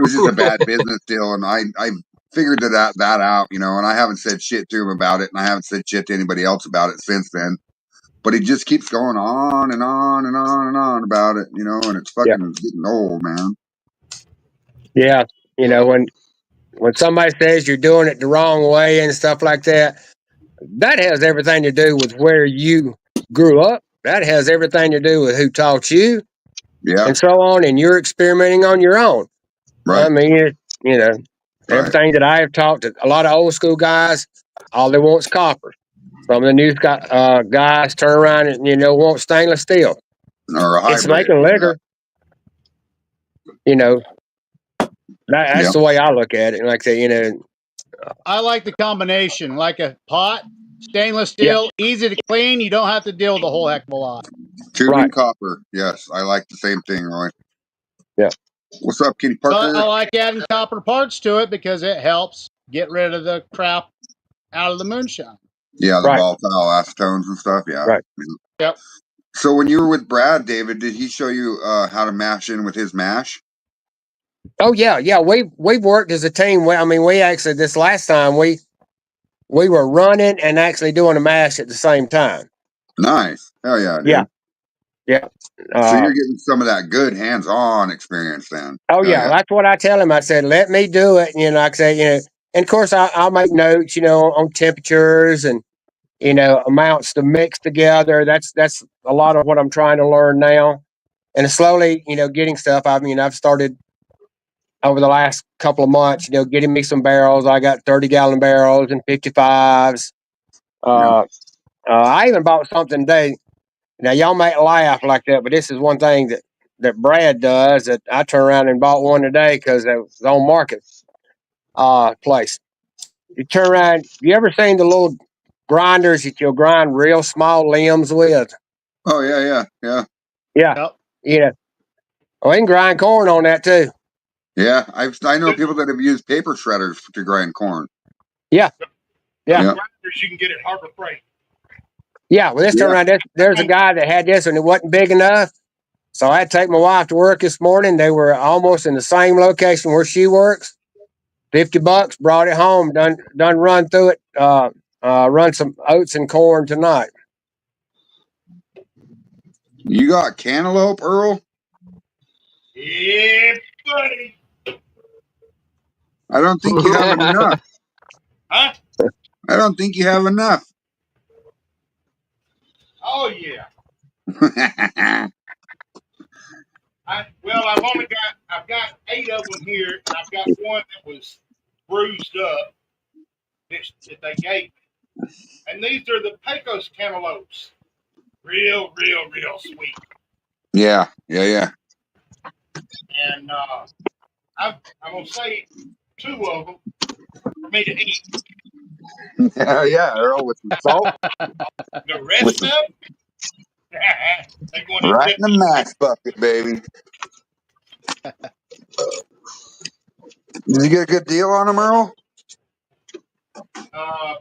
was just a bad business deal, and I figured that out, and I haven't said shit to him about it, and I haven't said shit to anybody else about it since then. But he just keeps going on and on and on and on about it, and it's Yeah, fucking getting old, man. yeah. When somebody says you're doing it the wrong way and stuff like that, that has everything to do with where you grew up. That has everything to do with who taught you Yeah, and so on. And you're experimenting on your own. I right, mean, you know, right. everything that I have talked to a lot of old school guys, all they want is copper. Some of the new guys turn around and want stainless steel. Or a It's hybrid. making Yeah, liquor. You know, that's yeah, the way I look at it. Like I say, I like the combination, like a pot, stainless yeah, steel, easy to clean. You don't have to deal with a whole heck of a lot. tubing right, copper. Yes, I like the same thing, Roy. yeah, What's up, Kitty But I Parker? like adding copper parts to it because it helps get rid of the crap out of the moonshine. Yeah, the right, volatile acetones and stuff. Yeah. right. Yep. So when you were with Brad, David, did he show you how to mash in with his mash? Oh yeah, yeah. We've worked as a team. I mean, we actually this last time we were running and actually doing a mash at the same time. Nice. Hell yeah, Yeah, dude. yeah. So Uh, you're getting some of that good hands-on experience then. oh Hell yeah, yeah. that's what I tell him. I said, let me do it. Like I say, and of course I'll make notes, on temperatures and amounts to mix together. That's a lot of what I'm trying to learn now, and slowly, getting stuff. I've started over the last couple of months, getting me some barrels. I got 30-gallon barrels and 55s. Yeah. I even bought something today. Now y'all might laugh like that, but this is one thing that Brad does that I turned around and bought one today because it was on market place. You turn around. You ever seen the little grinders that you'll grind real small limbs with? Oh yeah, yeah, yeah, Yeah, Yep. yeah. We can grind corn on that too. yeah. I know people that have used paper shredders to grind corn. Yeah, yeah, Yeah, You can get it Harbor Freight. yeah. Well, this turn yeah. around. There's a guy that had this and it wasn't big enough. So I had to take my wife to work this morning. They were almost in the same location where she works. $50, brought it home, done run through it, run some oats and corn tonight. You got cantaloupe, Earl? Yeah, buddy. I don't think you have enough. Huh? I don't think you have enough. Oh yeah. I've got 8 of them here, and I've got one that was bruised up that they gave me. And these are the Pecos cantaloupes. Real sweet. Yeah, yeah, yeah. And I'm gonna say 2 of them for me to eat. Yeah, yeah, Earl, with some salt, The with rest some, of them, they going in right zip. in the max bucket, baby. Did you get a good deal on them, Earl?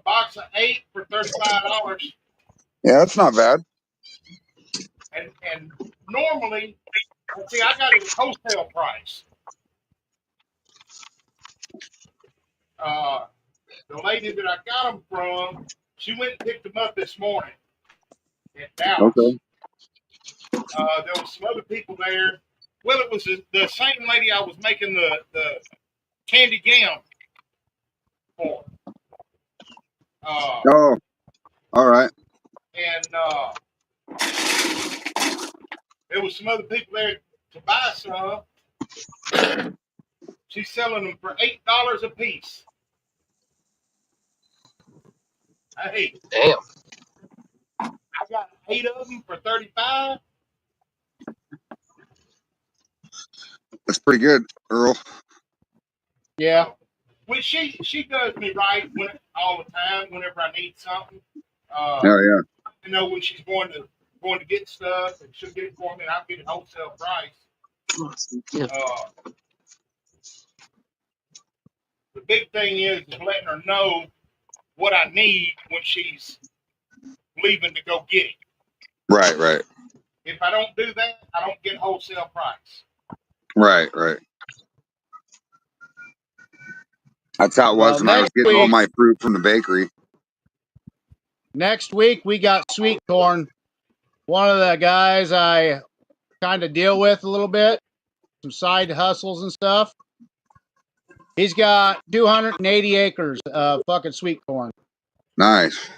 Box of 8 for $35. Yeah, that's not bad. And normally, see, I got it at wholesale price. Uh, the lady that I got them from, she went and picked them up this morning in Dallas. Okay. There was some other people there. Well, it was the same lady I was making the candy yam for. Uh, Oh, all right. and there was some other people there to buy some. She's selling them for $8 a piece. Hey, Damn. I got 8 of them for 35. That's pretty good, Earl. Yeah. Well, she does me right all the time whenever I need something. Yeah, yeah. You know, when she's going to get stuff, and she'll get it for me, and I'll get it wholesale price. Yeah. The big thing is letting her know what I need when she's leaving to go get it. Right, right, If I don't do that, I don't get wholesale price. right, right. That's how it was when I was getting all my fruit from the bakery. Next week we got sweet corn. One of the guys I kind of deal with a little bit, some side hustles and stuff. He's got 280 acres of fucking sweet corn. Nice.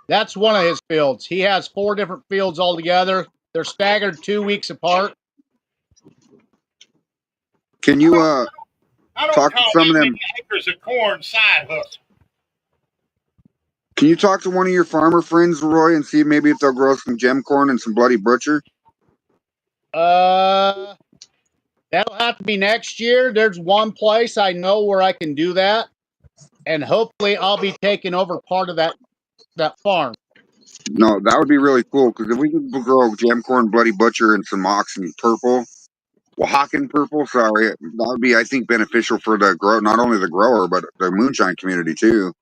That's one of his fields. He has 4 different fields altogether. They're staggered 2 weeks apart. Can you I don't talk to call some of that them? many acres of corn side hustle. Can you talk to one of your farmer friends, Roy, and see maybe if they'll grow some gem corn and some bloody butcher? That'll have to be next year. There's one place I know where I can do that, and hopefully I'll be taking over part of that farm. No, that would be really cool because if we could grow gem corn, bloody butcher, and some oxen purple, Oaxacan purple, sorry, that would be, I think, beneficial for the grow, not only the grower but the moonshine community too.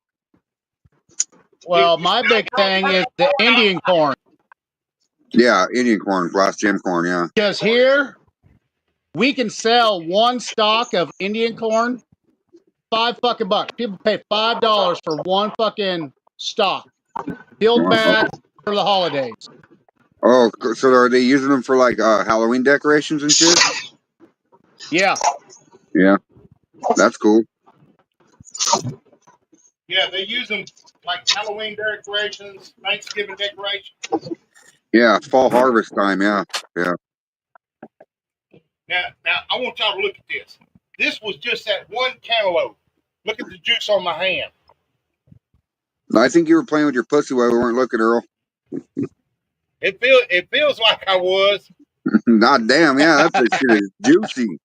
Well, my big thing is the Indian corn. Yeah, Indian corn, glass gem corn, yeah. Because here we can sell one stalk of Indian corn, $5 People pay $5 for one fucking stalk, peeled back for the holidays. Oh, so are they using them for like Halloween decorations and shit? Yeah. Yeah, that's cool. Yeah, they use them like Halloween decorations, Thanksgiving decorations. Yeah, fall harvest time. Yeah, yeah. Now, I want y'all to look at this. This was just that one cantaloupe. Look at the juice on my hand. I think you were playing with your pussy while we weren't looking, Earl. It feels like I was. God damn, yeah, that shit is juicy.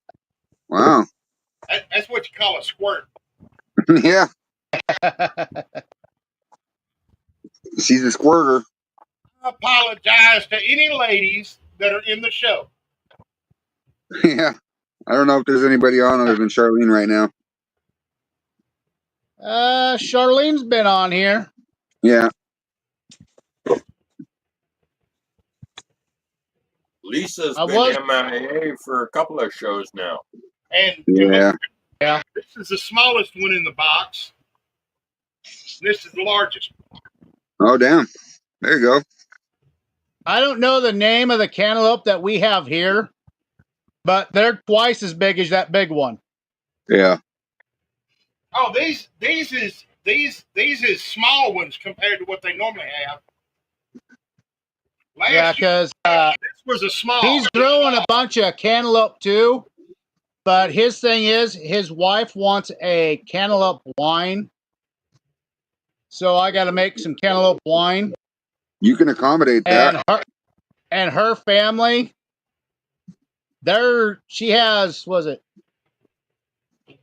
Wow. That's what you call a squirt. Yeah, she's a squirter. I apologize to any ladies that are in the show. Yeah, I don't know if there's anybody on other than Charlene right now. Charlene's been on here. Yeah. Lisa's been MIA for a couple of shows now. And Yeah. Yeah. This is the smallest one in the box. This is the largest. Oh, damn. There you go. I don't know the name of the cantaloupe that we have here, but they're twice as big as that big one. Yeah. Oh, these is small ones compared to what they normally have. Yeah, because this was a small. He's growing a bunch of cantaloupe too, but his thing is his wife wants a cantaloupe wine, so I got to make some cantaloupe wine. You can accommodate that. And her family, she has, was it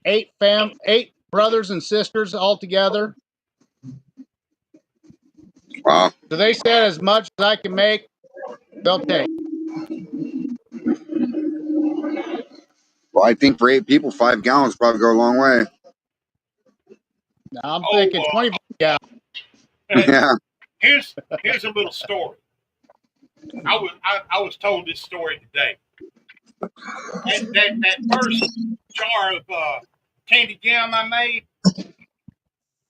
8 brothers and sisters all together. Wow. So they said as much as I can make, they'll take. Well, I think for 8 people, 5 gallons probably go a long way. Now I'm thinking 20 gallons. Yeah. Here's a little story. I was told this story today. That first jar of candy jam I made.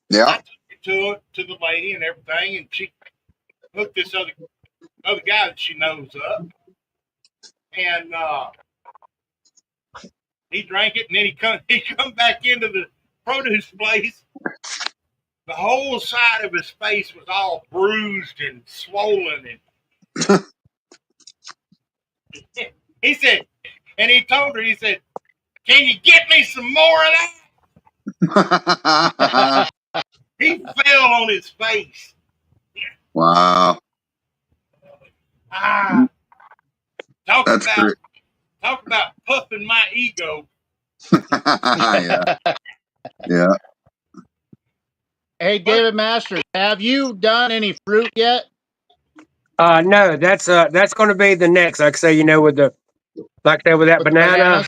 Yeah. I took it to the lady and everything, and she hooked this other guy that she knows up, and he drank it, and then he come back into the produce place. The whole side of his face was all bruised and swollen, and he said, and he told her, he said, "Can you get me some more of that?" He fell all on his face. Wow. Talk That's about great. talk about puffing my ego. Yeah. Yeah. Hey, David Masters, have you done any fruit yet? No, that's going to be the next. Like I say, with the like I said, with that With the banana bananas?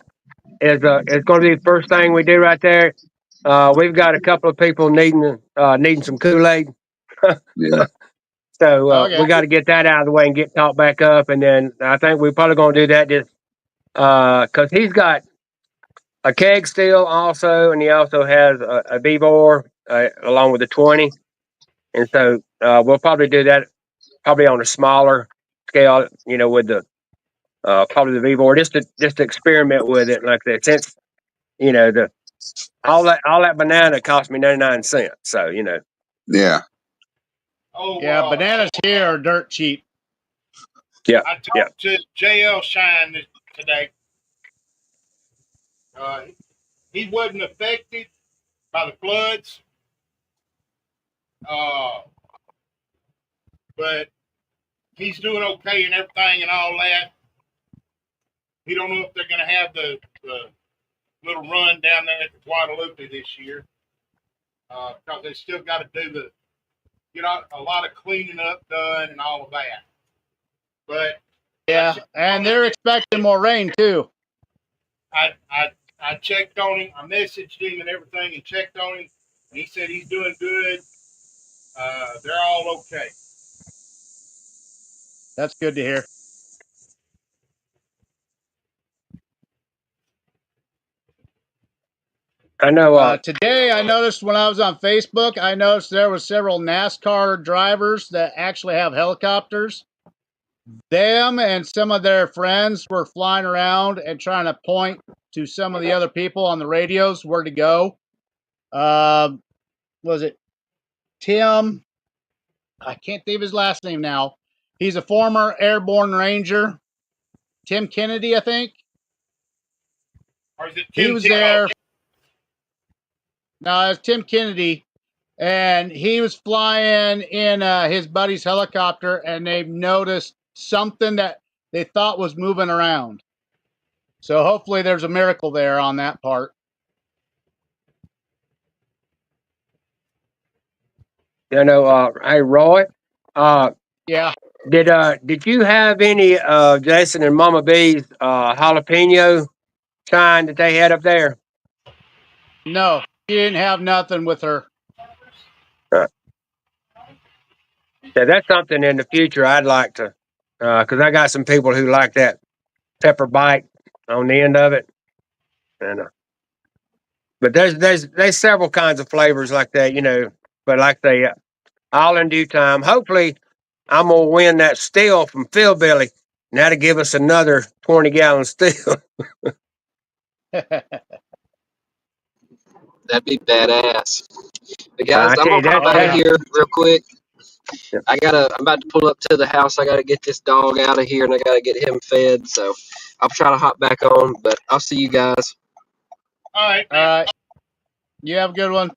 is going to be the first thing we do right there. We've got a couple of people needing some Kool-Aid. Yeah. So Okay. we got to get that out of the way and get caught back up, and then I think we're probably going to do that just because he's got a keg still also, and he also has a Vivor along with the 20, and so we'll probably do that probably on a smaller scale, with the probably the Vivor just to experiment with it like that. Since the all that banana cost me 99 cents, so Yeah. Oh, Yeah, bananas here are dirt cheap. yeah, I yeah. talked to JL Shine today. He wasn't affected by the floods, but he's doing okay and everything and all that. We don't know if they're going to have the little run down there at the Guadalupe this year because they still got to do a lot of cleaning up done and all of that. But Yeah, and they're expecting more rain too. I checked on him. I messaged him and everything and checked on him. And he said he's doing good. They're all okay. That's good to hear. I know. Today, I noticed when I was on Facebook, I noticed there were several NASCAR drivers that actually have helicopters. Them and some of their friends were flying around and trying to point to some of the other people on the radios where to go. Was it Tim? I can't think of his last name now. He's a former airborne ranger. Tim Kennedy, I think. Or is it He Tim was Tebow? there. No, it's Tim Kennedy. And he was flying in his buddy's helicopter, and they noticed something that they thought was moving around. So hopefully there's a miracle there on that part. Hey Roy, Yeah. did you have any Jason and Mama B's jalapeno sign that they had up there? No, she didn't have nothing with her. Yeah, that's something in the future I'd like to, because I got some people who like that pepper bite on the end of it, and but there's several kinds of flavors like that, But like they, all in due time. Hopefully, I'm gonna win that still from Phil Billy, and that'll give us another 20-gallon still. That'd be badass. But guys, I I'm tell you gonna that. hop Oh, out of yeah. here real quick. Yeah. I'm about to pull up to the house. I gotta get this dog out of here and I gotta get him fed. So I'll try to hop back on, but I'll see you guys. All right, All man. right. You have a good one.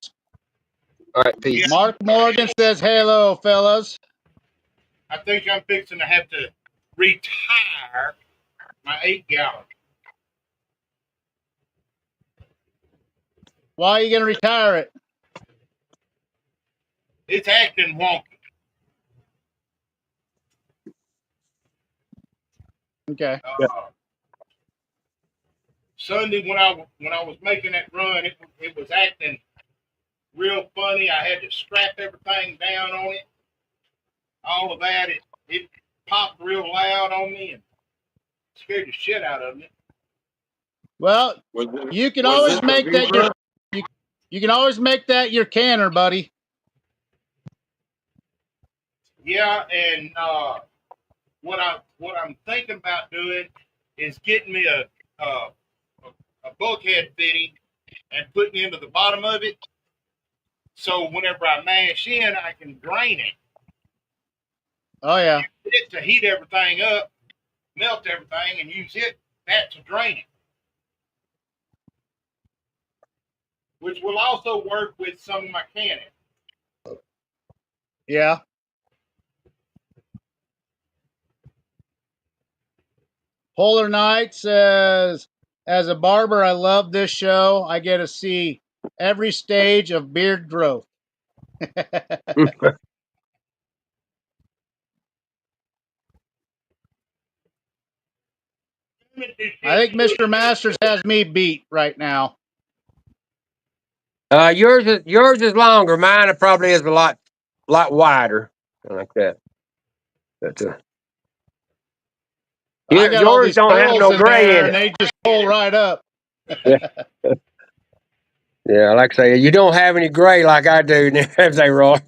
All right, peace. Yeah. Mark Morgan says, hello, fellas. I think I'm fixing to have to retire my 8-gallon. Why are you going to retire it? It's acting wonky. Okay. Sunday when I was making that run, it was acting real funny. I had to strap everything down on it. All of that, it popped real loud on me and scared the shit out of me. Well, you can always make that your you can always make that your canner, buddy. Yeah, and what I'm thinking about doing is getting me a bulkhead fitting and putting into the bottom of it, so whenever I mash in, I can drain it. Oh yeah. It to heat everything up, melt everything, and use that to drain it. Which will also work with some of my canning. Yeah. Polar Knight says, as a barber, I love this show. I get to see every stage of beard growth. I think Mr. Masters has me beat right now. Yours is longer. Mine it probably is a lot wider. Like that. That's I got all yours these don't have curls no in gray there, in and it. they just pull right up. Yeah, like I say, you don't have any gray like I do. If they roll.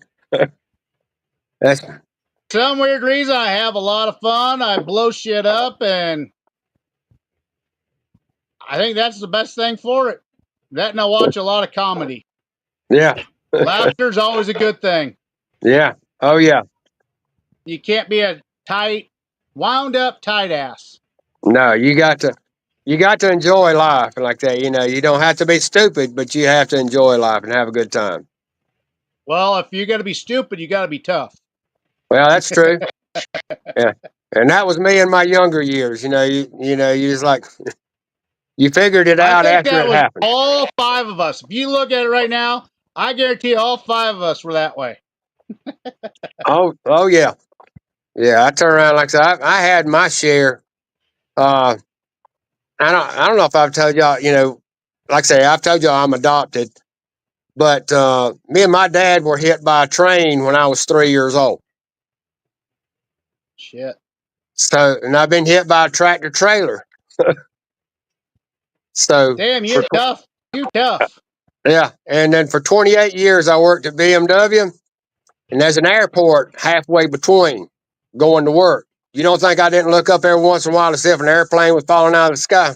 That's Some weird reason, I have a lot of fun. I blow shit up, and I think that's the best thing for it. That and I watch a lot of comedy. yeah. Laughter's always a good thing. Yeah. Oh yeah. You can't be a wound up tight ass. No, you got to enjoy life like that. You know, you don't have to be stupid, but you have to enjoy life and have a good time. Well, if you're gonna be stupid, you gotta be tough. Well, that's true. Yeah. And that was me in my younger years. You just like you figured it I out think after that it was happened. all five of us. If you look at it right now, I guarantee all five of us were that way. Oh yeah. Yeah, I turn around like I said, I had my share. Uh, I don't know if I've told y'all, like I say, I've told y'all I'm adopted, but me and my dad were hit by a train when I was 3 years old. Shit. So, and I've been hit by a tractor trailer. So, Damn, for you're tough. You tough. yeah, and then for 28 years I worked at BMW, and there's an airport halfway between going to work. You don't think I didn't look up every once in a while to see if an airplane was falling out of the sky?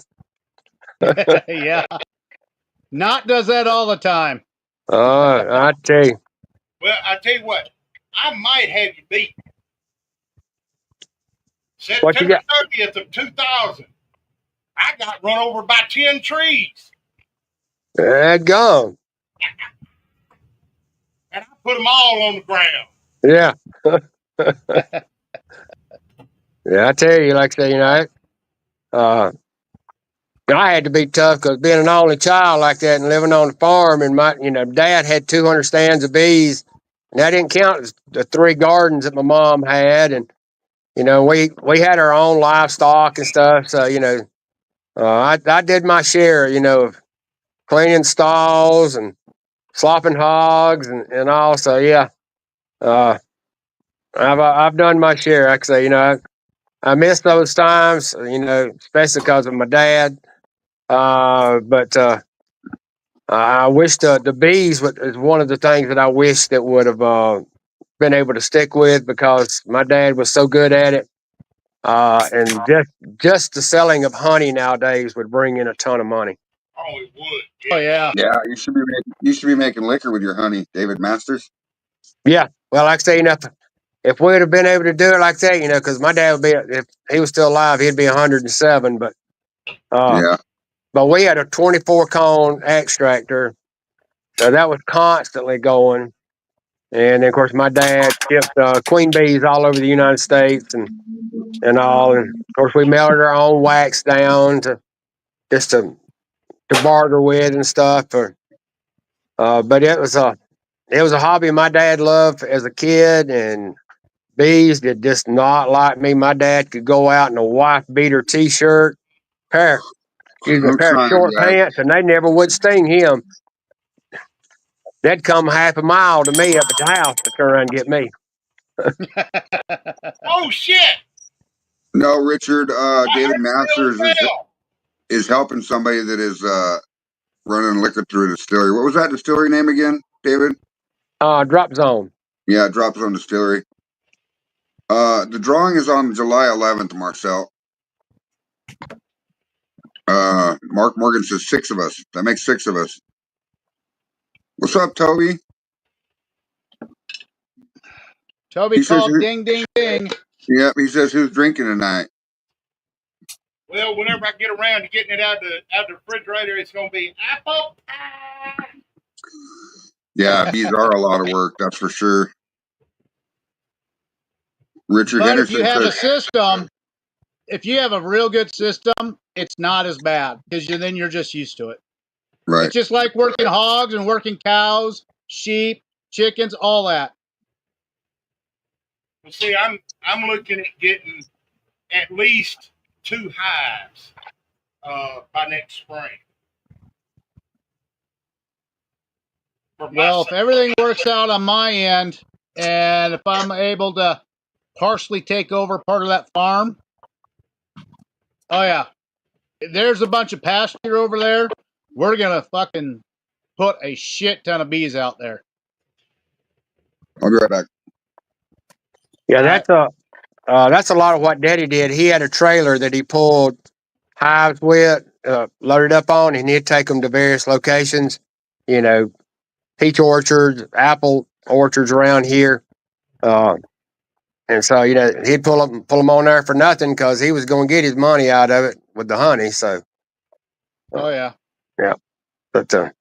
Yeah. Not does that all the time. I tell you. Well, I tell you what, I might have you beat. What you September got? 30th of 2000, I got run over by 10 trees. Gone. And I put them all on the ground. Yeah. Yeah, I tell you, like I say, uh, I had to be tough because being an only child like that and living on the farm, and my, dad had 200 stands of bees, and that didn't count the 3 gardens that my mom had, and we had our own livestock and stuff. So I did my share, of cleaning stalls and slopping hogs and all. So yeah, uh, I've done my share. Like I say, I miss those times, especially because of my dad. But I wish the bees is one of the things that I wish that would have been able to stick with because my dad was so good at it. And just the selling of honey nowadays would bring in a ton of money. Oh, it would. Oh, Yeah. yeah. Yeah, you should be making liquor with your honey, David Masters. Yeah, well, like I say, if we'd have been able to do it like that, because my dad would be, if he was still alive, he'd be 107. Yeah. But we had a 24 cone extractor that was constantly going. And of course, my dad shipped queen bees all over the United States and all. And of course, we melted our own wax down just to barter with and stuff. But it was a hobby my dad loved as a kid, and bees did just not like me. My dad could go out in a wife beater T-shirt, using a Who pair of trying short that? pants, and they never would sting him. They'd come half a mile to me up at the house to turn around and get me. Oh, shit. No, Richard. I David heard really Masters well. is helping somebody that is running liquor through a distillery. What was that distillery name again, David? Drop zone. Yeah, Drop Zone Distillery. The drawing is on July 11th, Marcel. Mark Morgan says 6 of us. That makes 6 of us. What's up, Toby? Toby He says, called ding, ding, ding. yep, he says, who's drinking tonight? Well, whenever I get around to getting it out the refrigerator, it's going to be apple pie. Yeah, bees are a lot of work, that's for sure. Richard But if you Henderson have a says, system, if you have a real good system, it's not as bad because then you're just used to it. right. It's just like working hogs and working cows, sheep, chickens, all that. Well, see, I'm looking at getting at least 2 hives by next spring. Well, if everything works out on my end, and if I'm able to partially take over part of that farm, oh yeah, there's a bunch of pasture over there. We're gonna fucking put a shit ton of bees out there. I'll be right back. Yeah, All that's a lot of what Daddy did. He had a trailer that he pulled hives with, loaded up on, and he'd take them to various locations. You know, peach orchards, apple orchards around here. And so, he'd pull them on there for nothing because he was going to get his money out of it with the honey. So, oh yeah, yeah. But like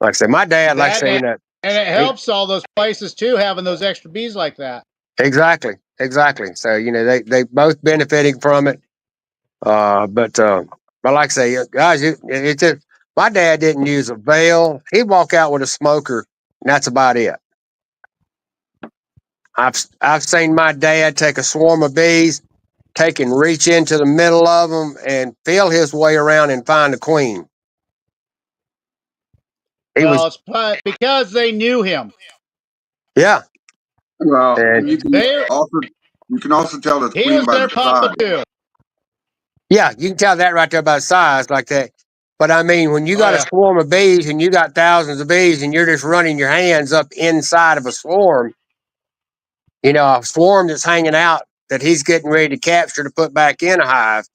I say, my dad, like I that say, and it helps all those places too having those extra bees like that. exactly. So, they both benefiting from it. But like I say, guys, it's just my dad didn't use a veil. He'd walk out with a smoker, and that's about it. I've seen my dad take a swarm of bees, take and reach into the middle of them and feel his way around and find a queen. Well, it's because they knew him. Yeah. Well, And you can also tell the He queen was by their the papa size. too. yeah, you can tell that right there by size like that. But I mean, when you got a swarm of bees and you got thousands of bees and you're just running your hands up inside of a swarm, a swarm that's hanging out that he's getting ready to capture to put back in a hive.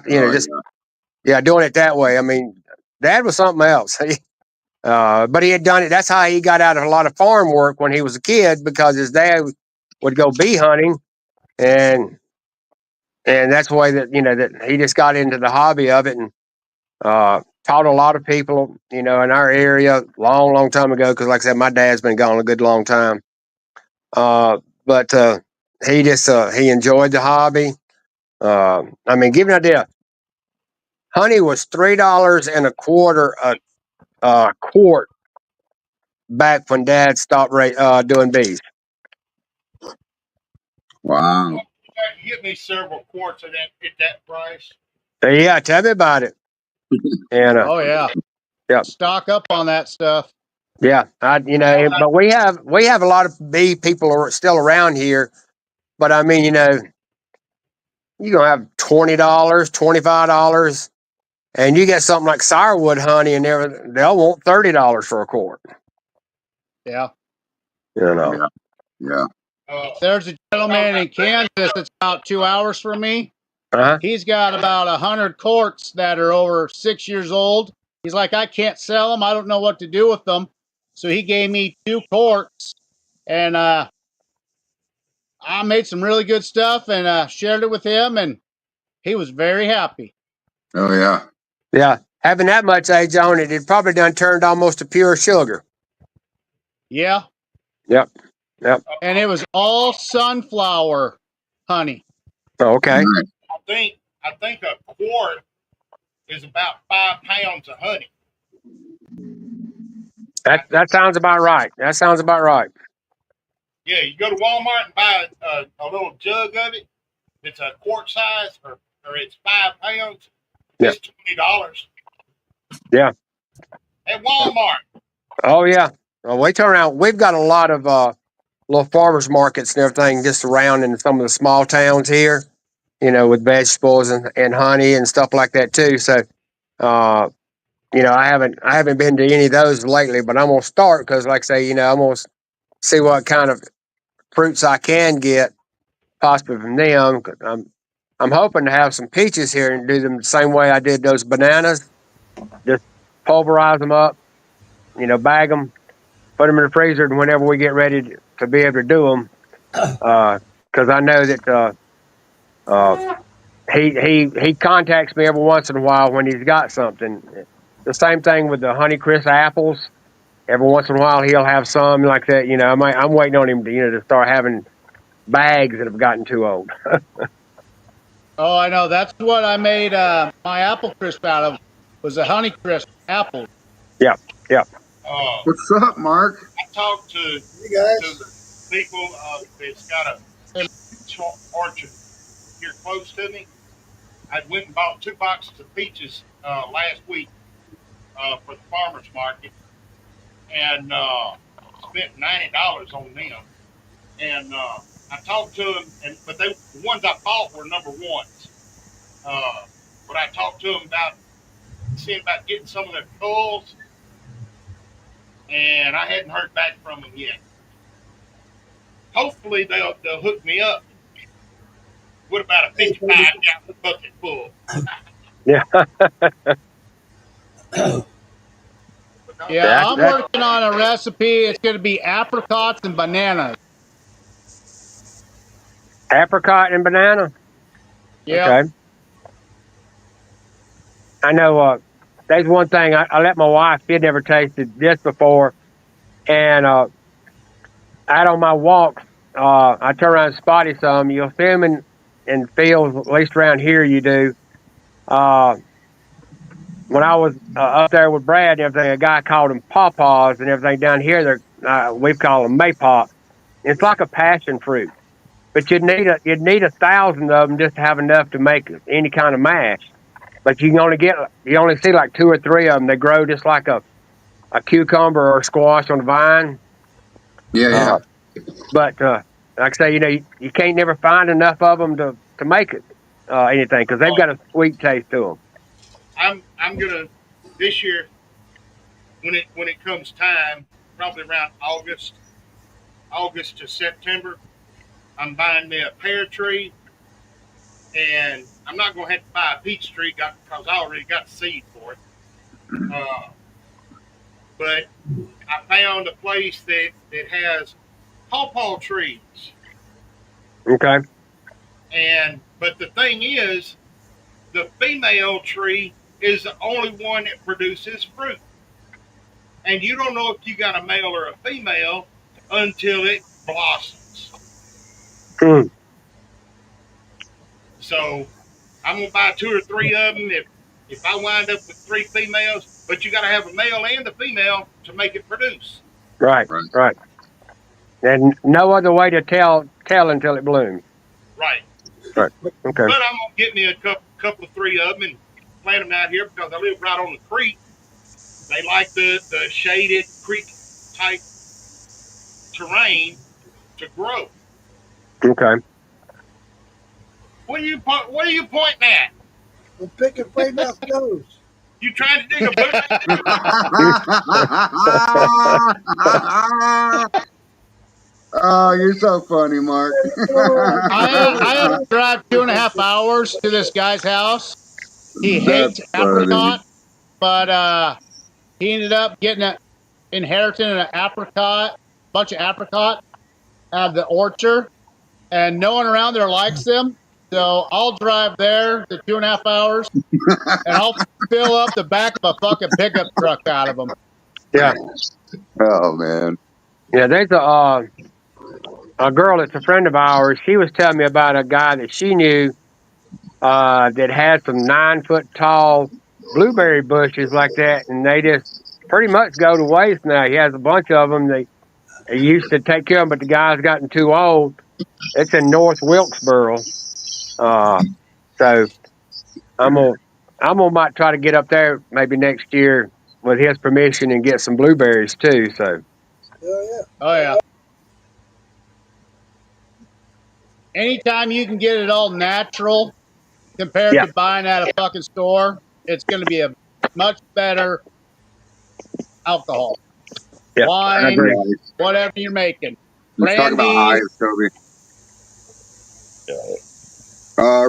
Doing it that way. I mean, Dad was something else. But he had done it. That's how he got out of a lot of farm work when he was a kid because his dad would go bee hunting, and that's the way that that he just got into the hobby of it and taught a lot of people in our area long time ago. Because like I said, my dad's been gone a good long time. But he just he enjoyed the hobby. I mean, give you an idea. Honey was $3.25 a quart back when Dad stopped doing bees. Wow. You can get me several quarts at that price. Yeah, tell me about it. And Oh yeah, yeah, stock up on that stuff. yeah. But we have a lot of bee people are still around here. But I mean, you gonna have $20, $25, and you get something like sourwood honey, and they'll want $30 for a quart. Yeah. Yeah. Yeah. There's a gentleman in Kansas that's about 2 hours from me. Uh-huh. He's got about 100 quarts that are over 6 years old. He's like, I can't sell them. I don't know what to do with them. So he gave me 2 quarts, and I made some really good stuff and shared it with him, and he was very happy. Oh yeah. Yeah, having that much age on it, it probably done turned almost to pure sugar. Yeah. Yep. And it was all sunflower honey. Oh, okay. I think a quart is about 5 pounds of honey. That sounds about right. That sounds about right. Yeah, you go to Walmart and buy a little jug of it. It's a quart size, or it's 5 pounds. Yeah. It's $20. Yeah. At Walmart. Oh yeah. Well, we turn around. We've got a lot of little farmers markets and everything just around in some of the small towns here. With vegetables and honey and stuff like that too. So, I haven't been to any of those lately, but I'm gonna start because, like I say, I'm gonna see what kind of fruits I can get possibly from them. I'm hoping to have some peaches here and do them the same way I did those bananas. Just pulverize them up, bag them, put them in the freezer, and whenever we get ready to be able to do them, because I know that he contacts me every once in a while when he's got something. The same thing with the Honeycrisp apples. Every once in a while, he'll have some like that. I'm waiting on him to to start having bags that have gotten too old. Oh, I know. That's what I made my apple crisp out of. Was a Honey Crisp apple. Yep. What's up, Mark? I talked to Hey guys. people that's got a orchard here close to me. I went and bought 2 boxes of peaches last week for the farmers market, and spent $90 on them. And I talked to them, but the ones I bought were number ones. But I talked to them about seeing about getting some of their culls, and I hadn't heard back from them yet. Hopefully they'll hook me up with about a 55-gallon bucket full. Yeah. Yeah, I'm working on a recipe. It's going to be apricots and bananas. Apricot and banana. Yeah. Okay. I know. There's one thing I let my wife. She had never tasted this before, and out on my walks, I turn around and spotty some. You'll see them in fields, at least around here. You do. When I was up there with Brad and everything, a guy called them pawpaws and everything. Down here, we call them maypop. It's like a passion fruit, but you'd need 1,000 of them just to have enough to make any kind of mash. But you only see like 2 or 3 of them. They grow just like a cucumber or a squash on a vine. Yeah. But like I say, you can't never find enough of them to make it anything because they've got a sweet taste to them. I'm gonna this year when it comes time, probably around August to September. I'm buying me a pear tree, and I'm not gonna have to buy a peach tree because I already got the seed for it. But I found a place that has pawpaw trees, Okay. but the thing is, the female tree is the only one that produces fruit, and you don't know if you got a male or a female until it blossoms. Mm. So I'm gonna buy 2 or 3 of them if I wind up with 3 females. But you got to have a male and a female to make it produce. Right. And no other way to tell until it blooms. Right. Right. Okay. But I'm gonna get me a couple of 3 of them and plant them out here because I live right on the creek. They like the shaded creek type terrain to grow. Okay. What are you pointing at? I'm picking Freight Mouth nose. You trying to dig a bush? Oh, you're so funny, Mark. I had to drive 2.5 hours to this guy's house. He hates apricot, but he ended up inheriting an apricot, bunch of apricot out of the orchard, and no one around there likes them. So I'll drive there the 2.5 hours, and I'll fill up the back of a fucking pickup truck out of them. Yeah. Oh man. Yeah. There's a girl that's a friend of ours. She was telling me about a guy that she knew that had some 9-foot tall blueberry bushes like that, and they just pretty much go to waste now. He has a bunch of them. They used to take care of them, but the guy's gotten too old. It's in North Wilkesboro. So I'm gonna might try to get up there maybe next year with his permission and get some blueberries too. So. Oh yeah. Anytime you can get it all natural compared to buying at a fucking store, it's going to be a much better alcohol. Yeah, wine, whatever you're making. Let's talk about hives, Toby.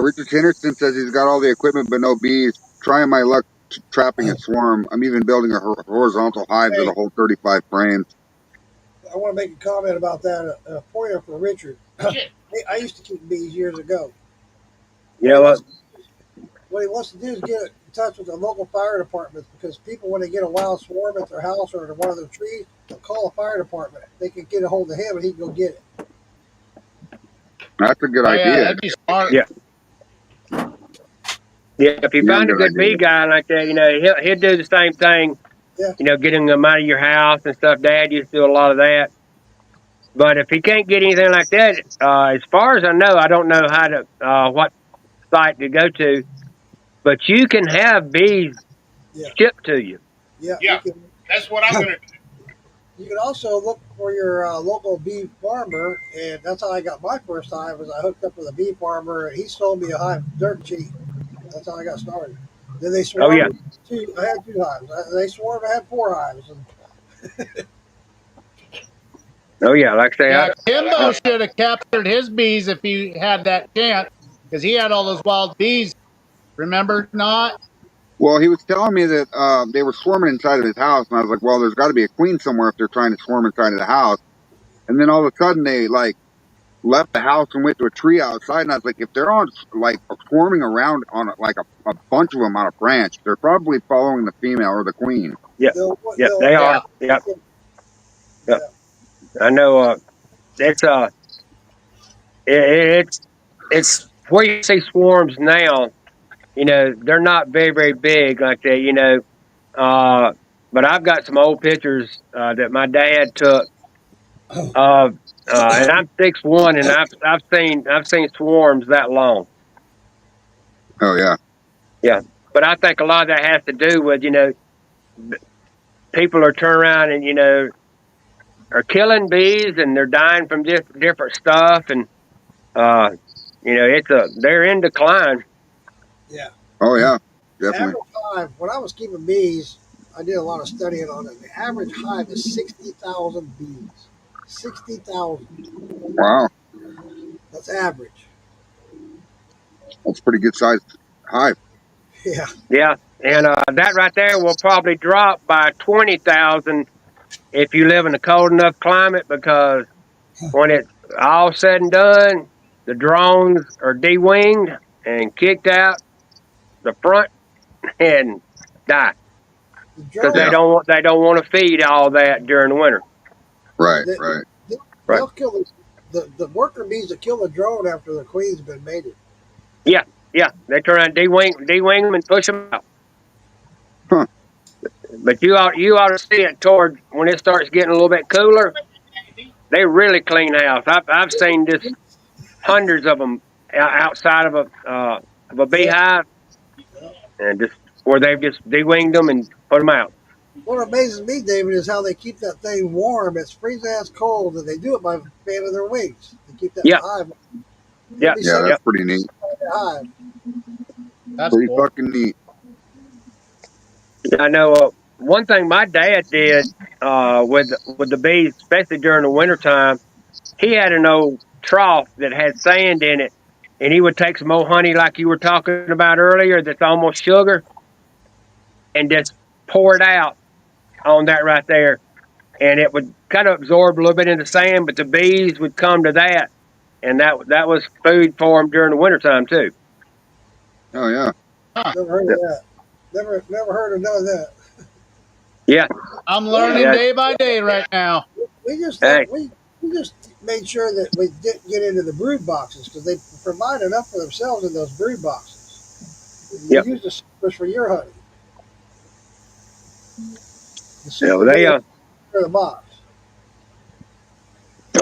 Richard Henderson says he's got all the equipment but no bees. Trying my luck trapping a swarm. I'm even building a horizontal hive that'll hold 35 frames. I want to make a comment about that. A pointer for Richard. I used to keep bees years ago. Yeah, what he wants to do is get in touch with the local fire departments because people, when they get a wild swarm at their house or at one of their trees, they'll call the fire department. They can get a hold of him and he can go get it. That's a good Oh yeah, idea. that'd be smart. Yeah. Yeah, if you Damn find a good good bee idea. guy like that, he'll do the same thing. Yeah. Getting them out of your house and stuff. Dad used to do a lot of that. But if he can't get anything like that, as far as I know, I don't know how to what site to go to. But you can have bees Yeah. shipped to you. Yeah. Yeah, that's what I'm gonna do. You can also look for your local bee farmer, and that's how I got my first hive. Was I hooked up with a bee farmer, and he sold me a hive dirt cheap. That's how I got started. Then they Oh yeah, swarmed. I had 2 hives. They swarmed. I had 4 hives. And oh yeah. Like I say, Yeah, Kimbo should have captured his bees if he had that chance, because he had all those wild bees. Remember not? Well, he was telling me that they were swarming inside of his house, and I was like, well, there's got to be a queen somewhere if they're trying to swarm inside of the house. And then all of a sudden, they like left the house and went to a tree outside, and I was like, if they're on like swarming around on like a bunch of them on a branch, they're probably following the female or the queen. yeah, they'll, yeah. they'll, They Yeah. are. Yeah, yeah. yeah, I know. It's it, it's where you see swarms now. They're not very very big like that. But I've got some old pictures that my dad took of, and I'm 6'1", and I've seen swarms that long. Oh yeah. Yeah, but I think a lot of that has to do with people are turning around and are killing bees and they're dying from different stuff and uh they're in decline. yeah. Oh yeah. The Definitely. average hive. When I was keeping bees, I did a lot of studying on it. The average hive is 60,000 bees. 60,000. Wow, That's average. that's a pretty good sized hive. Yeah. Yeah, and that right there will probably drop by 20,000 if you live in a cold enough climate because when it's all said and done, the drones are de-winged and kicked out the front and die The because drones, they don't want to feed all that during the winter. Right, they, right. Right. they'll kill the worker bees that kill the drone after the queen's been mated. Yeah, yeah. They turn around, de-wing them, and push them out. Huh. But you ought to see it toward when it starts getting a little bit cooler. They really clean house. I've seen just hundreds of them outside of a Yeah. beehive, and just where they've just de-winged them and put them out. What amazes me, David, is how they keep that thing warm. It's freezing ass cold, and they do it by fanning their wings. They keep that Yeah, hive. yeah, It'll be Yeah, sunny yeah. that's pretty neat. in the hive. That's Pretty cool. fucking neat. I know. One thing my dad did with the bees, especially during the wintertime, he had an old trough that had sand in it, and he would take some old honey like you were talking about earlier, that's almost sugar, and just pour it out on that right there, and it would kind of absorb a little bit in the sand, but the bees would come to that, and that was food for them during the wintertime too. Oh yeah. Huh. Never heard of that. Never heard of none of that. Yeah, I'm learning yeah. day by day right now. We just Hey, we just made sure that we didn't get into the brood boxes because they provide enough for themselves in those brood boxes. You yep. use the supers for your honey. The Yeah, super they bees for the box.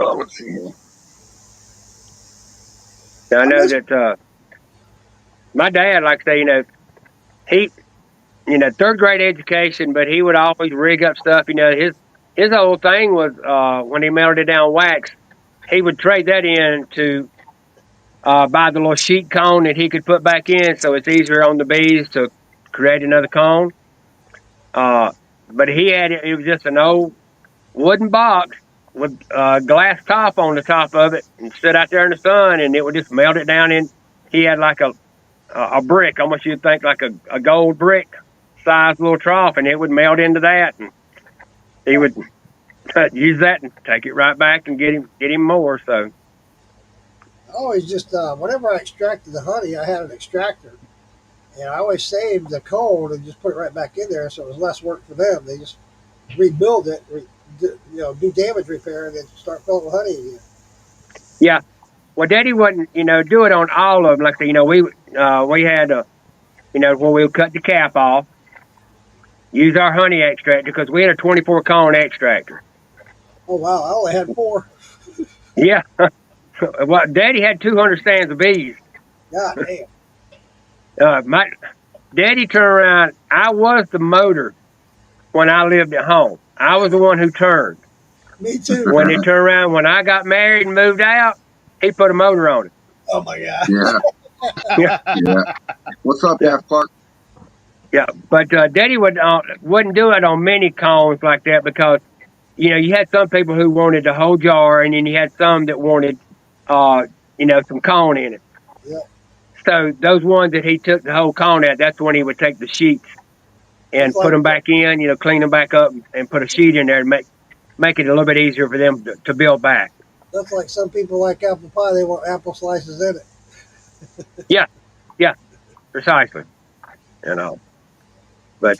Oh, let's see here. I I know miss. that my dad, like I say, he third grade education, but he would always rig up stuff. His whole thing was when he melted down wax, he would trade that in to buy the little sheet cone that he could put back in, so it's easier on the bees to create another cone. Uh, but he had it was just an old wooden box with a glass top on the top of it, and stood out there in the sun, and it would just melt it down in. He had like a brick, almost you'd think like a gold brick sized little trough, and it would melt into that, and he would use that and take it right back and get him more. So I always just whenever I extracted the honey, I had an extractor, and I always saved the cone and just put it right back in there, so it was less work for them. They just rebuild it, do damage repair, and then start filling with honey again. yeah, well, Daddy wouldn't, do it on all of them. Like, we had, where we would cut the cap off, use our honey extractor because we had a 24 cone extractor. Oh wow, I only had 4. Yeah. Well, Daddy had 200 stands of bees. God damn. My Daddy turned around. I was the motor when I lived at home. I was the one who turned. Me too. When they turned around, when I got married and moved out, he put a motor on it. Oh my god. Yeah, Yeah, yeah. What's up, yeah, Half Clark? yeah. But Daddy wouldn't do it on many cones like that because you had some people who wanted the whole jar, and then you had some that wanted, uh, some cone in it. Yep. So those ones that he took the whole cone out, that's when he would take the sheets That's and put like them back in. Clean them back up and put a sheet in there to make it a little bit easier for them to build back. that's like some people like apple pie. They want apple slices in it. Yeah, yeah, precisely. You know, but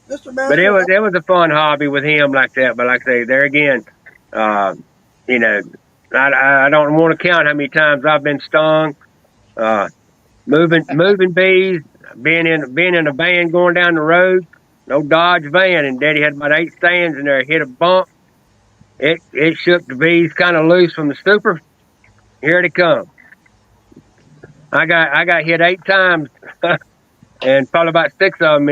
Mr. but it Master, was a fun hobby with him like that. But like I say, there again, uh, you know, I don't want to count how many times I've been stung. Uh, moving bees, being in a van going down the road, no Dodge van, and Daddy had about 8 stands in there. Hit a bump, it shook the bees kind of loose from the stupor. Here they come. I got hit 8 times, and probably about 6 of them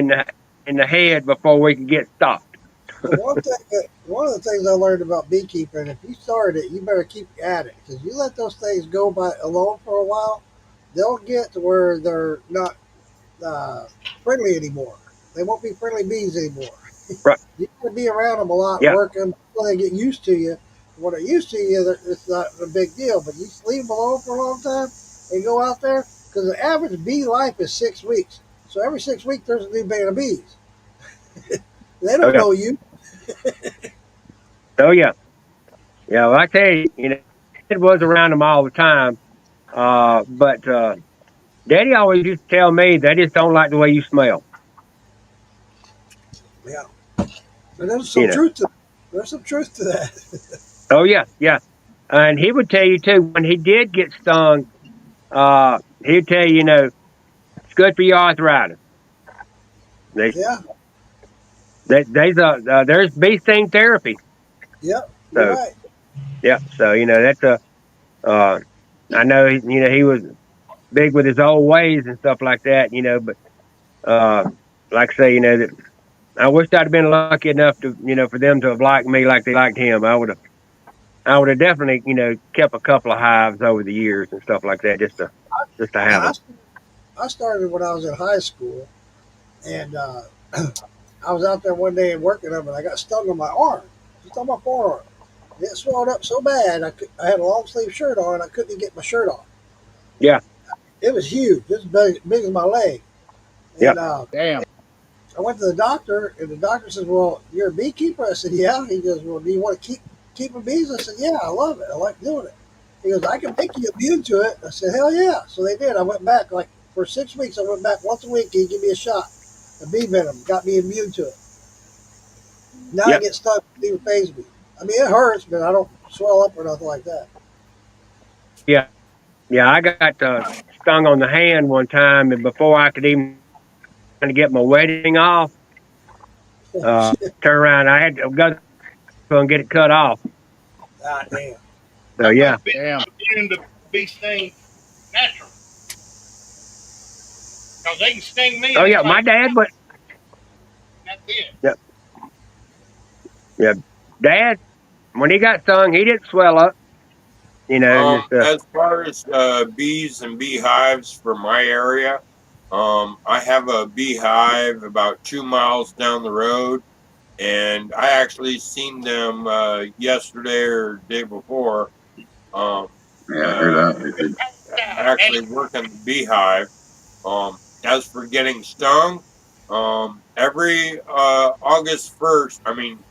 in the head before we could get stopped. well, one of the things I learned about beekeeping, if you start it, you better keep at it because you let those things go by alone for a while, they'll get to where they're not friendly anymore. They won't be friendly bees anymore. Right? You got to be around them a lot, Yeah. working until they get used to you. When they're used to you, it's not a big deal. But you leave them alone for a long time and go out there because the average bee life is 6 weeks. So every 6 weeks, there's a new band of bees. They Oh don't yeah. know you. Oh yeah. Yeah. Well, I tell you, it was around them all the time. But Daddy always used to tell me they just don't like the way you smell. Yeah, and there's You some know. truth to there's some truth to that. Oh yeah, yeah. And he would tell you too when he did get stung. He'd tell you, it's good for your arthritis. They, Yeah, there's bee sting therapy. yep, you're So right. yeah, so that's a. Uh, I know he was big with his old ways and stuff like that. But like I say, that I wish I'd have been lucky enough to for them to have liked me like they liked him. I would have definitely kept a couple of hives over the years and stuff like that just to have I, them. I started when I was in high school, and I was out there one day and working them, and I got stung on my arm, just on my forearm. And it swelled up so bad, I had a long sleeve shirt on, and I couldn't even get my shirt on. Yeah, It was huge, just big as my leg. yeah, And Damn. I went to the doctor, and the doctor says, "Well, you're a beekeeper." I said, "Yeah." He goes, "Well, do you want to keeping bees?" I said, "Yeah, I love it. I like doing it." He goes, "I can make you immune to it." I said, "Hell yeah!" So they did. I went back like for 6 weeks. I went back once a week. He'd give me a shot of bee venom, got me immune to it. Now I yeah, get stung, it doesn't even phase me. I mean, it hurts, but I don't swell up or nothing like that. yeah, yeah. I got stung on the hand one time, and before I could even get my wedding off, Oh shit! turn around, I had to go and get it cut off. Ah, damn. So I yeah, think being Damn. immune to bee sting natural. Because they can sting me oh and yeah. it's My like, dad, but that's it. yeah, yeah, Dad, when he got stung, he didn't swell up. Just As far as bees and beehives for my area, I have a beehive about 2 miles down the road, and I actually seen them yesterday or day before. Um, Yeah, I heard uh, that. Actually working the beehive. As for getting stung, every August 1st, I mean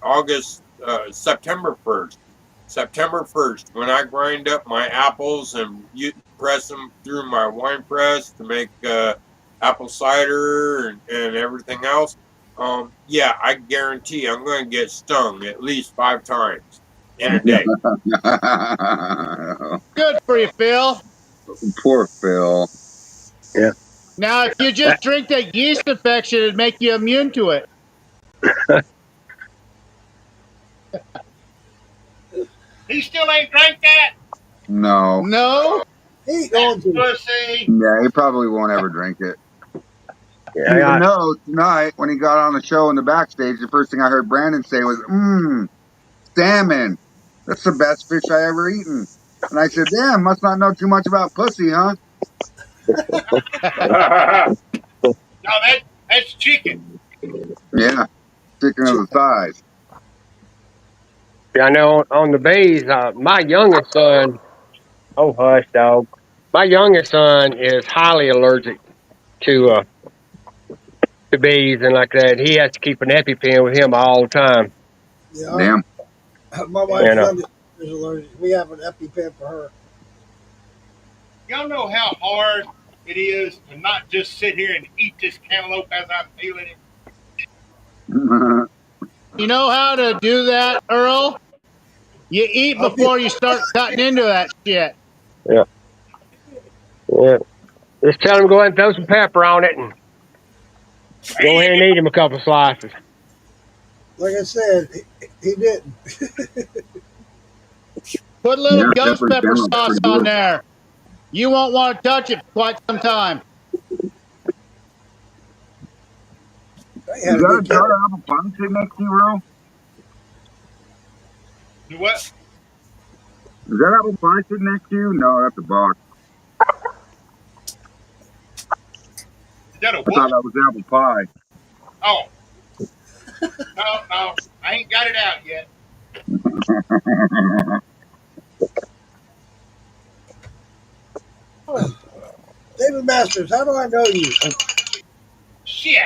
September 1st, when I grind up my apples and press them through my wine press to make apple cider and everything else. Yeah, I guarantee I'm going to get stung at least 5 times in a day. Good for you, Phil. Poor Phil. Yeah. Now, if you just drink that yeast infection, it'd make you immune to it. He still ain't drank that. No. No? He ain't That going to. pussy. Yeah, he probably won't ever drink it. Yeah. Even though tonight, when he got on the show in the backstage, the first thing I heard Brandon say was, salmon. That's the best fish I ever eaten. And I said, damn, must not know too much about pussy, huh? No, that's chicken. Yeah. Chicken of the thighs. Yeah, I know on the bees, my youngest son, oh, hush, dog. My youngest son is highly allergic to bees and like that. He has to keep an EpiPen with him all the time. Yeah, Damn. my Yeah. wife's You know, youngest is allergic. We have an EpiPen for her. Y'all know how hard it is to not just sit here and eat this cantaloupe as I'm peeling it. You know how to do that, Earl? You eat I'll be before you start cutting into that shit. yeah, yeah. Just tell him to go ahead and throw some pepper on it and go ahead and eat him a couple slices. like I said, he didn't. Put a little Yeah, ghost pepper in pepper general is sauce pretty on good. there. You won't want to touch it for quite some time. They Is had a that a good jar camp. of apple pie sitting next to you, Earl? Do what? Is that apple pie sitting next to you? No, that's a box. Is that a I thought what? that was apple pie. Oh, no. I ain't got it out yet. David Masters, how do I know you? Shit.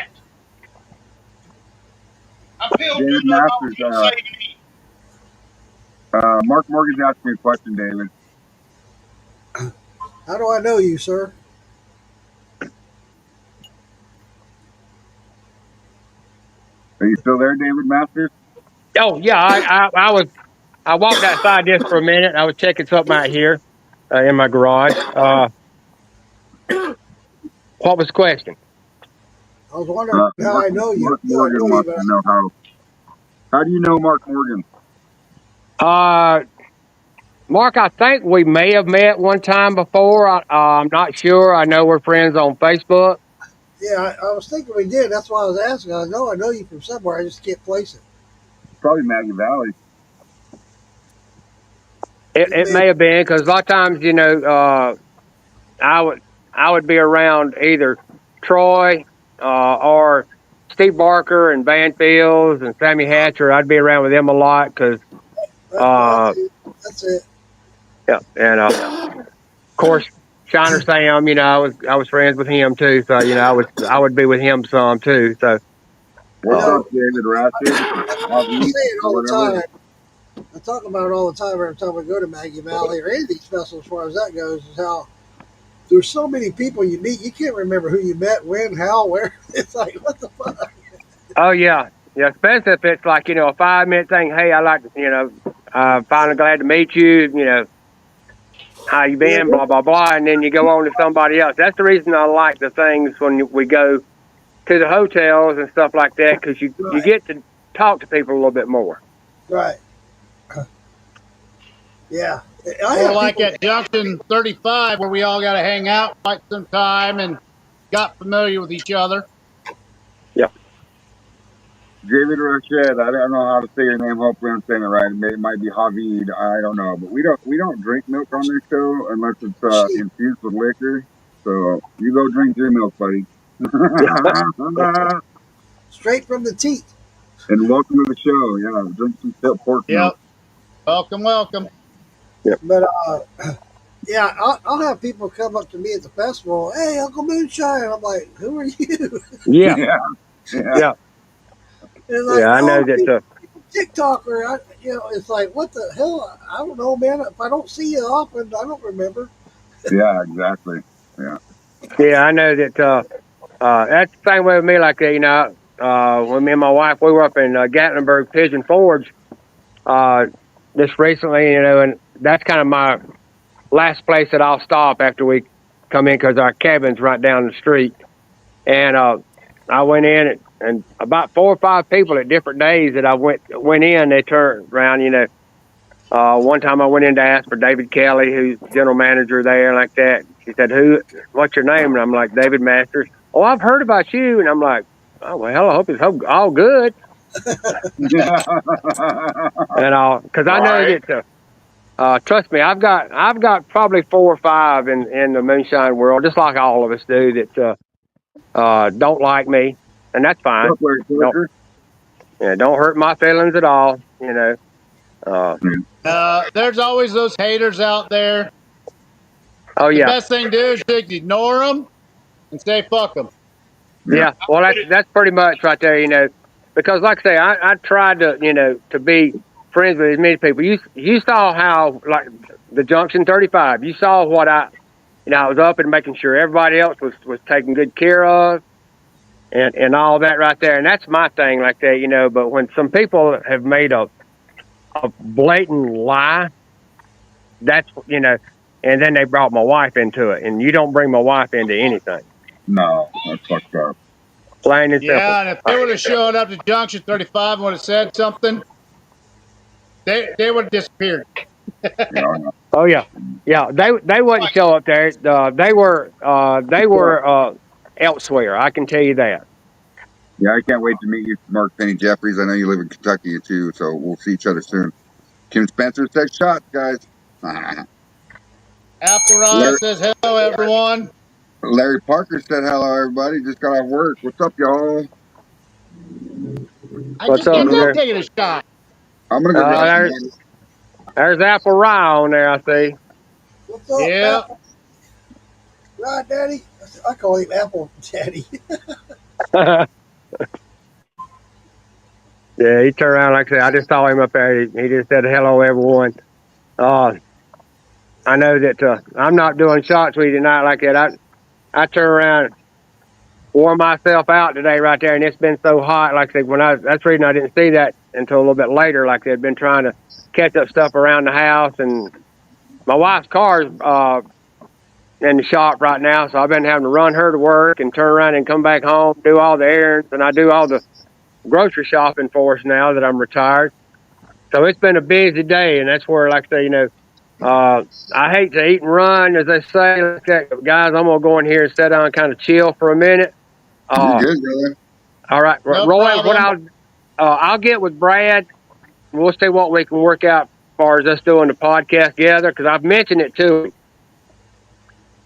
I peeled David good enough I was Masters, going to say to me. Mark Morgan's asking me a question, David. How do I know you, sir? Are you still there, David Masters? Oh yeah, I walked outside just for a minute. I was checking something out here in my garage. What was the question? I was wondering how I know you. Mark I feel I Morgan know you, wants but to know how do you know Mark Morgan? Uh, Mark, I think we may have met one time before. I'm not sure. I know we're friends on Facebook. yeah, I was thinking we did. That's why I was asking. I know you from somewhere. I just can't place it. Probably Maggie Valley. It It may. may have been because a lot of times, I would I would be around either Troy or Steve Barker and Van Fields and Sammy Hatcher. I'd be around with them a lot because That's uh, it. That's it. yeah, and of course Shiner Sam. I was friends with him too, so I would be with him some too. So You What's up, know, David Ratchet? I say Javi, it or all the whatever. time. I talk about it all the time every time I go to Maggie Valley or any of these festivals. As far as that goes, is how there's so many people you meet, you can't remember who you met, when, how, where. It's like, what the fuck? oh yeah, especially if it's like a 5 minute thing. Hey, I like to finally glad to meet you. How you Yeah, been? Blah blah blah, and then you go on to somebody else. That's the reason I like the things when we go to the hotels and stuff like that because you right, get to talk to people a little bit more. right. Yeah. I Or have like people, at Junction 35 where we all got to hang out quite some time and got familiar with each other. Yeah, David Rochette, I don't know how to say your name. Hopefully, I'm saying it right. It might be Javid. I don't know, but we don't drink milk on this show unless it's shit, infused with liquor. So you go drink your milk, buddy. straight from the teat. And welcome to the show. Yeah, drink some pork milk. Yep. Welcome, welcome. yeah, But yeah, I'll have people come up to me at the festival. Hey, Uncle Moonshine. I'm like, who are you? yeah, Yeah, yeah, yeah, And yeah. like, I know oh, that. TikToker. It's like, what the hell? I don't know, man. If I don't see you often, I don't remember. yeah, exactly. Yeah, Yeah, I know that. That's the same way with me. Like when me and my wife we were up in Gatlinburg Pigeon Forge just recently, and that's kind of last place that I'll stop after we come in because our cabin's right down the street. And I went in and about 4 or 5 people at different days that I went in, they turned around, one time I went in to ask for David Kelly, who's general manager there, like that. She said, what's your name? And I'm like, David Masters. Oh, I've heard about you. And I'm like, oh, well, I hope it's all good. And because I know that, trust me, I've got probably 4 or 5 in the moonshine world, just like all of us do, that don't like me. And that's fine. Don't hurt my feelings at all, There's always those haters out there. Oh, yeah. The best thing to do is just ignore them and say fuck them. Yeah, well, that's pretty much right there, because like I say, I tried to, to be friends with as many people. You saw how, like, the Junction 35, you saw what I was up and making sure everybody else was taken good care of and all that right there. And that's my thing like that, but when some people have made a blatant lie, that's, and then they brought my wife into it, and you don't bring my wife into anything. No, that's fucked up. Plain and simple. Yeah, and if they would have showed up to Junction 35 and would have said something, they would have disappeared. Oh yeah, they wouldn't show up there. They were elsewhere. I can tell you that. Yeah, I can't wait to meet you, Mark Penny Jeffries. I know you live in Kentucky too, so we'll see each other soon. Kim Spencer says shots, guys. Apple says hello, everyone. Larry Parker said hello, everybody. Just got off work. What's up, y'all? What's up, I'm taking a shot. I'm gonna go grab some. There's Apple Rye on there, I see. What's up, Apple? Rye Daddy? I call him Apple Daddy. Yeah, he turned around like I said. I just saw him up there. He just said hello, everyone. I know that I'm not doing shots with you tonight like that. I turned around, wore myself out today right there, and it's been so hot. Like I said, that's the reason I didn't see that until a little bit later. Like they'd been trying to catch up stuff around the house, and my wife's car's in the shop right now, so I've been having to run her to work and turn around and come back home, do all the errands, and I do all the grocery shopping for us now that I'm retired. So it's been a busy day, and that's where, like I say, I hate to eat and run, as they say. Like that. Guys, I'm going to go in here and sit down and kind of chill for a minute. You're good, brother. All right. No Roy, problem. I'll get with Brad. We'll see what we can work out as far as us doing the podcast together, because I've mentioned it to him.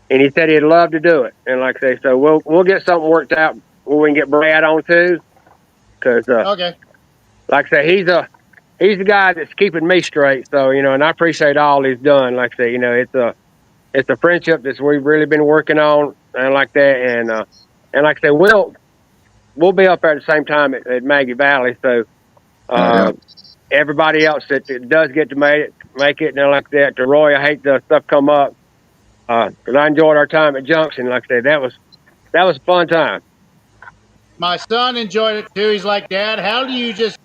And he said he'd love to do it. And like I say, so we'll get something worked out where we can get Brad on too. Because, okay. Like I say, he's the guy that's keeping me straight. So, and I appreciate all he's done. Like I say, it's a friendship that we've really been working on and like that. And like I say, we'll be up there at the same time at Maggie Valley. So, everybody else that does get to make it and like that. To Roy, I hate the stuff come up. Because I enjoyed our time at Junction. Like I said, that was a fun time. My son enjoyed it too. He's like, Dad, how do you just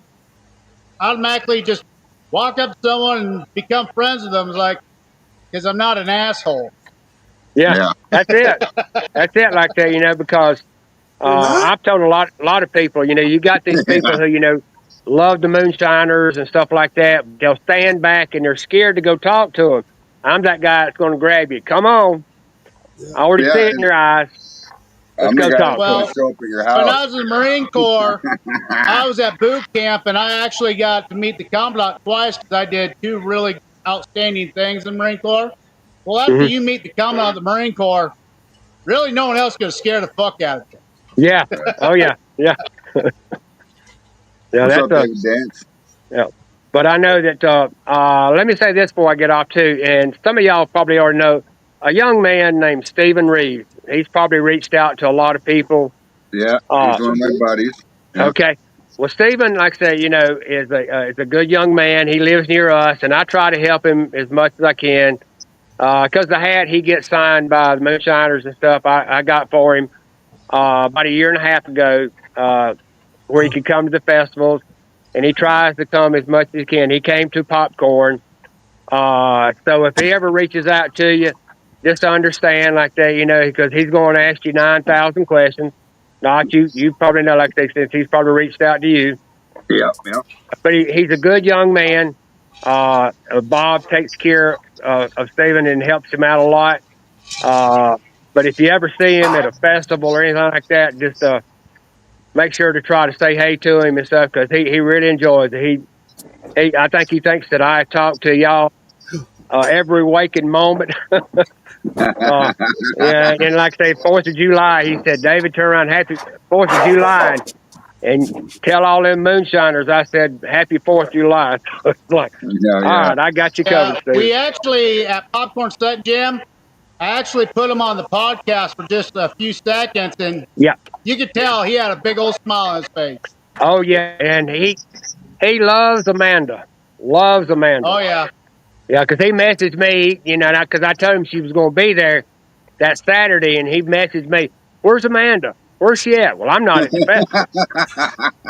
automatically just walk up to someone and become friends with them? It's like, because I'm not an asshole. Yeah. That's it. That's it. Like that, because I've told a lot of people, you got these people who, love the moonshiners and stuff like that. They'll stand back and they're scared to go talk to them. I'm that guy that's going to grab you. Come on. I already see it in your eyes. Let's go talk to them. Show up at your house. When I was in the Marine Corps, I was at boot camp, and I actually got to meet the commandant twice because I did 2 really outstanding things in the Marine Corps. Well, after you meet the commandant of the Marine Corps, really no one else is going to scare the fuck out of you. Yeah. Oh, yeah. Yeah. Yeah, What's that's up, David Dance? Yeah. But I know that, let me say this before I get off too, and some of y'all probably already know, a young man named Stephen Reeves. He's probably reached out to a lot of people. Yeah, he's one of my buddies. Yeah. Okay. Well, Stephen, like I say, is a good young man. He lives near us, and I try to help him as much as I can. Because the hat he gets signed by the moonshiners and stuff, I got for him about a year and a half ago, where he could come to the festivals, and he tries to come as much as he can. He came to Popcorn. So if he ever reaches out to you, just understand like that, because he's going to ask you 9,000 questions. Not you. You probably know, like I say, since he's probably reached out to you. Yeah, yeah. But he's a good young man. Bob takes care of Steven and helps him out a lot. But if you ever see him at a festival or anything like that, just make sure to try to say hey to him and stuff because he really enjoys it. I think he thinks that I talk to y'all every waking moment. Yeah, and like I say, 4th of July, he said, David, turn around, happy 4th of July, and tell all them moonshiners I said, happy 4th of July. So it's like, yeah, all yeah. right, I got you covered, Steve. We actually, at Popcorn Stunt Jam, I actually put him on the podcast for just a few seconds, and Yeah. you could tell he had a big old smile on his face. Oh, yeah, and he loves Amanda. Loves Amanda. Oh, yeah. Yeah, because he messaged me, because I told him she was going to be there that Saturday, and he messaged me, where's Amanda? Where's she at? Well, I'm not at the festival.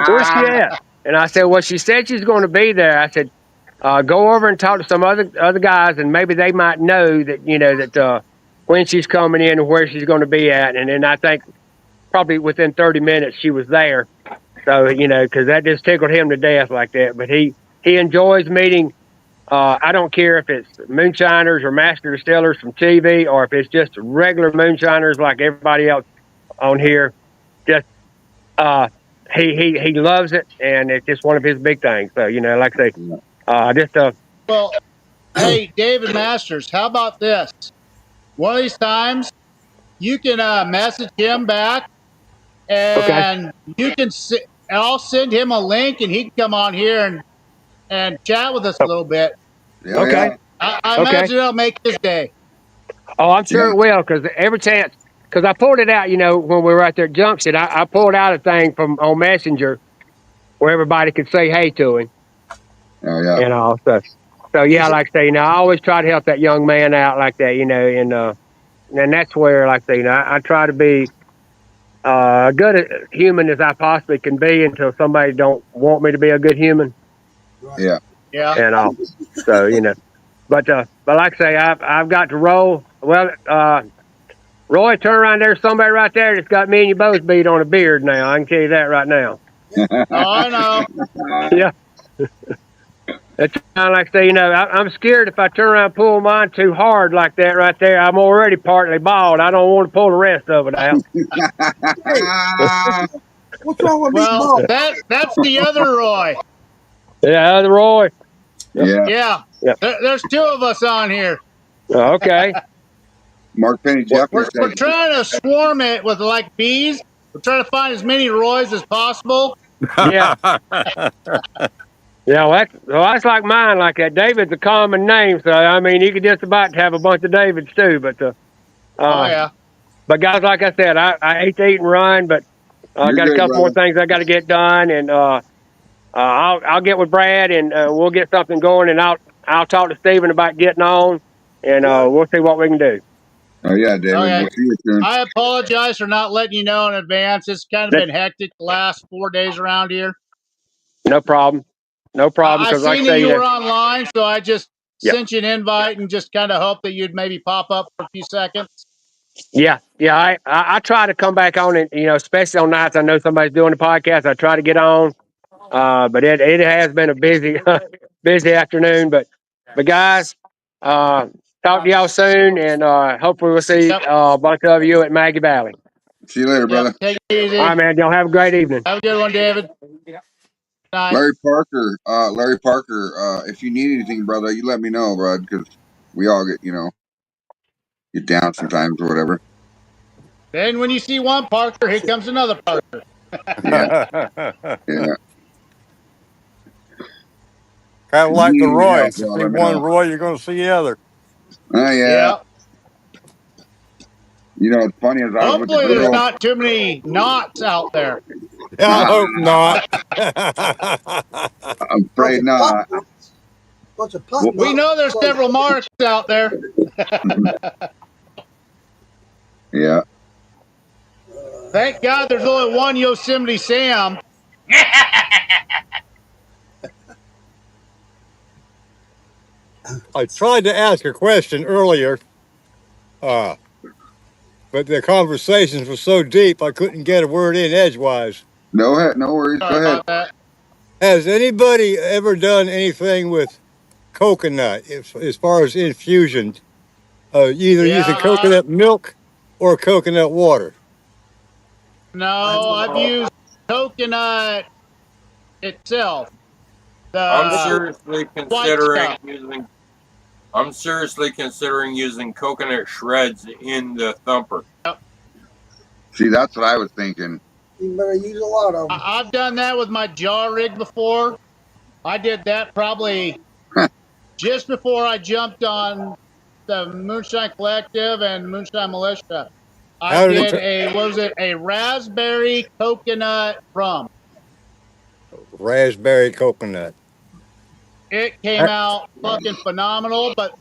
Where's she at? And I said, well, she said she's going to be there. I said, go over and talk to some other guys, and maybe they might know that when she's coming in and where she's going to be at. And then I think probably within 30 minutes she was there. So, because that just tickled him to death like that. But he enjoys meeting. I don't care if it's moonshiners or master distillers from TV or if it's just regular moonshiners like everybody else on here. Just he loves it, and it's just one of his big things. So like I say, Well, hey, David Masters, how about this? One of these times, you can message him back, and you can. I'll send him a link, and he can come on here and chat with us a little bit. Yeah, okay. yeah. I imagine it'll make his day. Oh, I'm sure it will, because every chance, because I pulled it out, when we were out there at Junction, I pulled out a thing from on Messenger where everybody could say hey to him. Oh, yeah. And all so yeah, like I say, I always try to help that young man out like that, and that's where, like I say, I try to be good a human as I possibly can be until somebody don't want me to be a good human. Yeah. Yeah. And all. So, but like I say, I've got to roll. Well, Roy, turn around. There's somebody right there that's got me and you both beat on a beard now. I can tell you that right now. Oh, I know. Yeah. That's kind of like I say, I'm scared if I turn around and pull mine too hard like that right there. I'm already partly bald. I don't want to pull the rest of it out. What's wrong with Well, me? that's the other Roy. Yeah, other Roy. Yeah. There's two of us on here. Okay. Mark Penny Jeffers. We're trying to swarm it with like bees. We're trying to find as many Roys as possible. Yeah. Yeah, well, that's like mine. Like that, David's a common name, so I mean, you could just about have a bunch of Davids too. But oh yeah. But guys, like I said, I hate to eat and run, but I got a couple more things I got to get done, and I'll get with Brad, and we'll get something going, and I'll talk to Steven about getting on, and we'll see what we can do. Oh yeah, David. Okay. We'll see you soon. I apologize for not letting you know in advance. It's kind of been hectic the last 4 days around here. No problem. No problem. I seen that you were online, so I just sent you an invite and just kind of hoped that you'd maybe pop up for a few seconds. Yeah. I try to come back on, and especially on nights I know somebody's doing the podcast. I try to get on, but it has been a busy busy afternoon. But guys, talk to y'all soon, and hopefully we'll see a bunch of you at Maggie Valley. See you later, brother. Take it easy. All right, man. Y'all have a great evening. Have a good one, David. Night. Larry Parker, if you need anything, brother, you let me know, bud, because we all get down sometimes or whatever. Then when you see one Parker, here comes another Parker. Yeah. Yeah. Kind of like the Roys. If you see one Roy, you're going to see the other. Oh, yeah. It's funny as I was with the Hopefully girl. there's not too many knots out there. Yeah, I hope not. I'm afraid not. We know there's several marks out there. Yeah. Thank God there's only one Yosemite Sam. I tried to ask a question earlier, but the conversations were so deep I couldn't get a word in edgewise. No, no worries. Go Sorry ahead. about that. Has anybody ever done anything with coconut as far as infusion? Either using Yeah, coconut milk or coconut water? no, I've used coconut itself, I'm the seriously white considering stuff. using. I'm seriously considering using coconut shreds in the thumper. See, that's what I was thinking. You better use a lot of them. I've done that with my jaw rig before. I did that probably just before I jumped on the Moonshine Collective and Moonshine Militia. I How did it? did a raspberry coconut rum. Raspberry coconut. It came out fucking phenomenal, but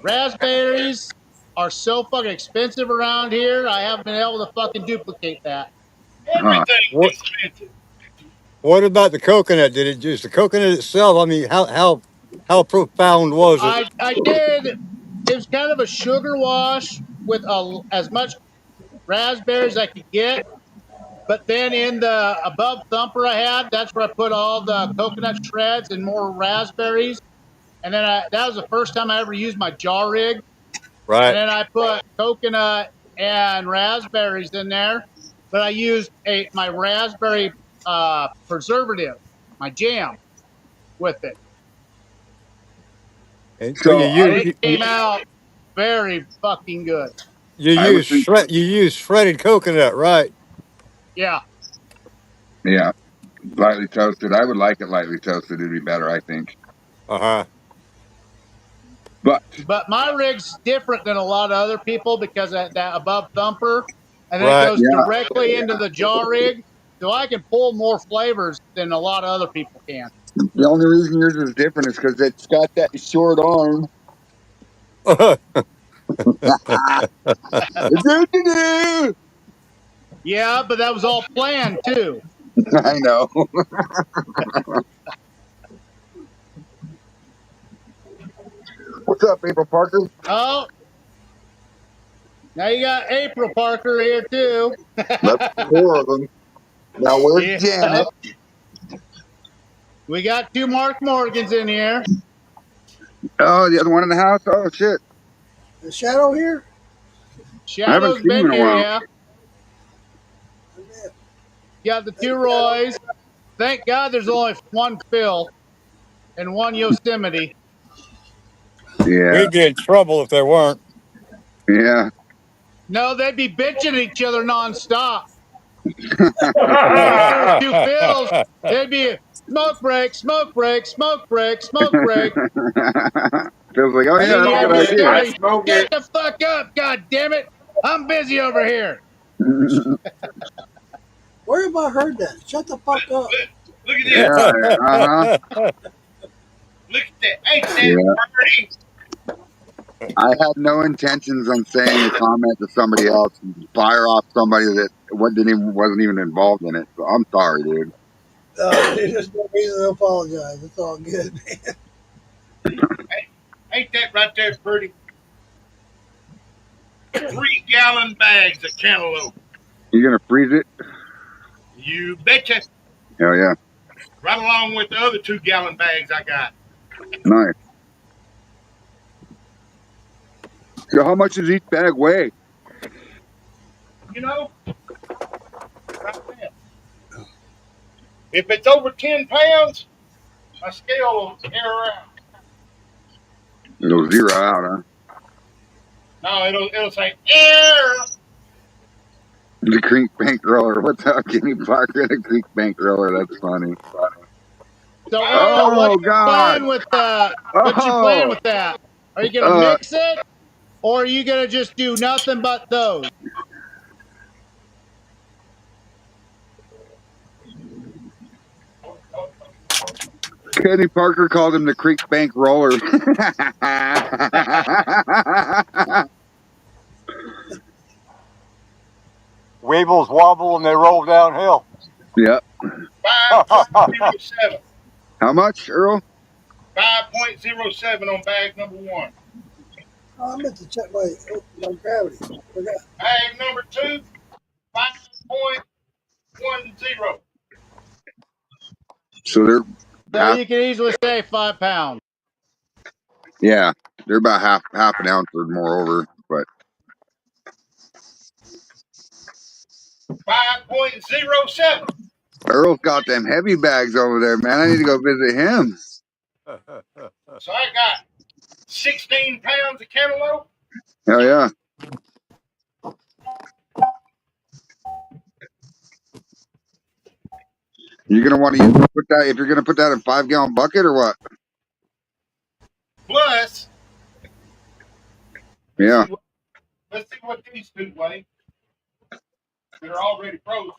raspberries are so fucking expensive around here. I haven't been able to fucking duplicate that. Everything's What? expensive. What about the coconut? Did it just the coconut itself? I mean, how profound was it? I did. It was kind of a sugar wash with as much raspberries as I could get. But then in the above thumper I had, that's where I put all the coconut shreds and more raspberries. And then that was the first time I ever used my jaw rig. And Right. then I put coconut and raspberries in there. But I used my raspberry preservative, my jam, with it. And so So I And was, it came out very fucking good. I was thinking, you use shredded coconut, right? Yeah. yeah, lightly toasted. I would like it lightly toasted. It'd be better, I think. Uh-huh. But But my rig's different than a lot of other people because of that above thumper. And then it Right. goes yeah, directly into the jaw rig. So I can pull more flavors than a lot of other people can. the only reason yours is different is because it's got that short arm. Yeah, but that was all planned too. I know. What's up, April Parker? Oh, now you got April Parker here too. That's 4 of them. Now where's Yeah. Janet? We got 2 Mark Morgans in here. Oh, the other one in the house. Oh shit! The shadow here? I haven't Shadow's seen him been in a here, while. yeah. You got the 2 Roys. Thank God there's only 1 Phil and 1 Yosemite. Yeah, We'd be in trouble if there weren't. yeah. No, they'd be bitching at each other nonstop. If there was 2 Phils, they'd be smoke break, smoke break, smoke break, smoke break. Feels like, oh And yeah, then that's you a have Smoke good your it. idea. I Sterling, smoke get it. the fuck up, god damn it. I'm busy over here. Where have I heard that? Shut the fuck up. Look at Yeah, this. uh-huh. Look at that. Ain't that Yeah. pretty? I had no intentions on saying a comment to somebody else and fire off somebody that wasn't even involved in it. So I'm sorry, dude. There's just no reason to apologize. It's all good, man. Ain't that right there pretty? 3-gallon bags of cantaloupe. You gonna freeze it? You betcha. Hell yeah. Right along with the other 2-gallon bags I got. Nice. So how much does each bag weigh? You know, right now. If it's over 10 pounds, my scale will air out. It'll zero out, huh? No, it'll say air. The creek bank roller. What's up, Kenny Parker? The creek bank roller. That's funny. So Errol, what Oh you God. playing with Oh. that? Are you gonna Uh. mix it? Or are you gonna just do nothing but those? Kenny Parker called him the creek bank roller. Weebles wobble and they roll downhill. Yep. 5.07. How much, Earl? 5.07 on bag number 1. Oh, I meant to check my gravity. Forgot. Bag number 2, 5.10. So they're So half. you can easily say 5 pounds. Yeah, they're about half an ounce or more over. But 5.07. Earl's got them heavy bags over there, man. I need to go visit him. So I got 16 pounds of cantaloupe. Hell yeah. You're gonna want to put that if you're gonna put that in 5-gallon bucket or what? Plus, let's Yeah. see what these two weigh that are already frozen.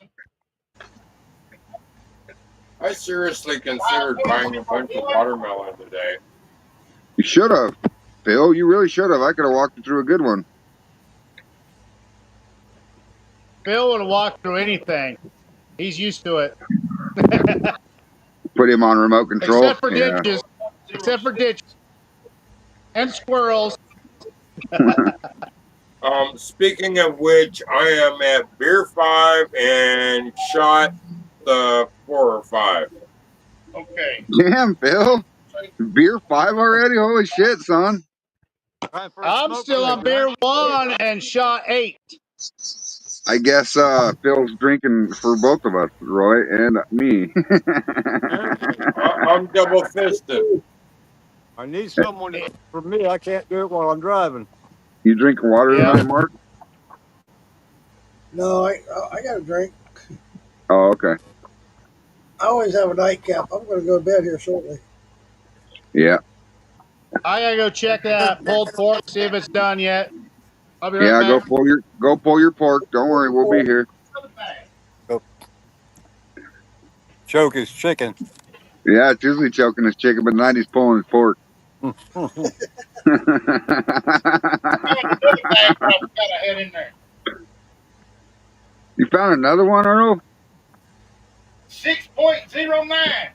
I seriously considered buying a bunch of 5.01. watermelon today. You should have, Phil. You really should have. I could have walked you through a good one. Phil would have walked through anything. He's used to it. Put him on remote control. Except for Yeah. ditches. Except for ditches. And squirrels. Speaking of which, I am at beer 5 and shot the 4 or 5. Okay. Damn, Phil. Beer 5 already? Holy shit, son. I'm still on beer 1 and shot 8. I guess Phil's drinking for both of us, Roy and me. I'm double fisted. I need someone to, for me. I can't do it while I'm driving. You drinking water Yeah. tonight, Mark? No, I got a drink. Oh, okay. I always have a nightcap. I'm going to go to bed here shortly. Yeah. I gotta go check that pulled pork, see if it's done yet. I'll be right Yeah, back. go pull your pork. Don't worry, we'll be here. Go choke his chicken. Yeah, it's usually choking his chicken, but tonight he's pulling his pork. I found another bag that I forgot I had in there. You found another one, Earl? 6.09.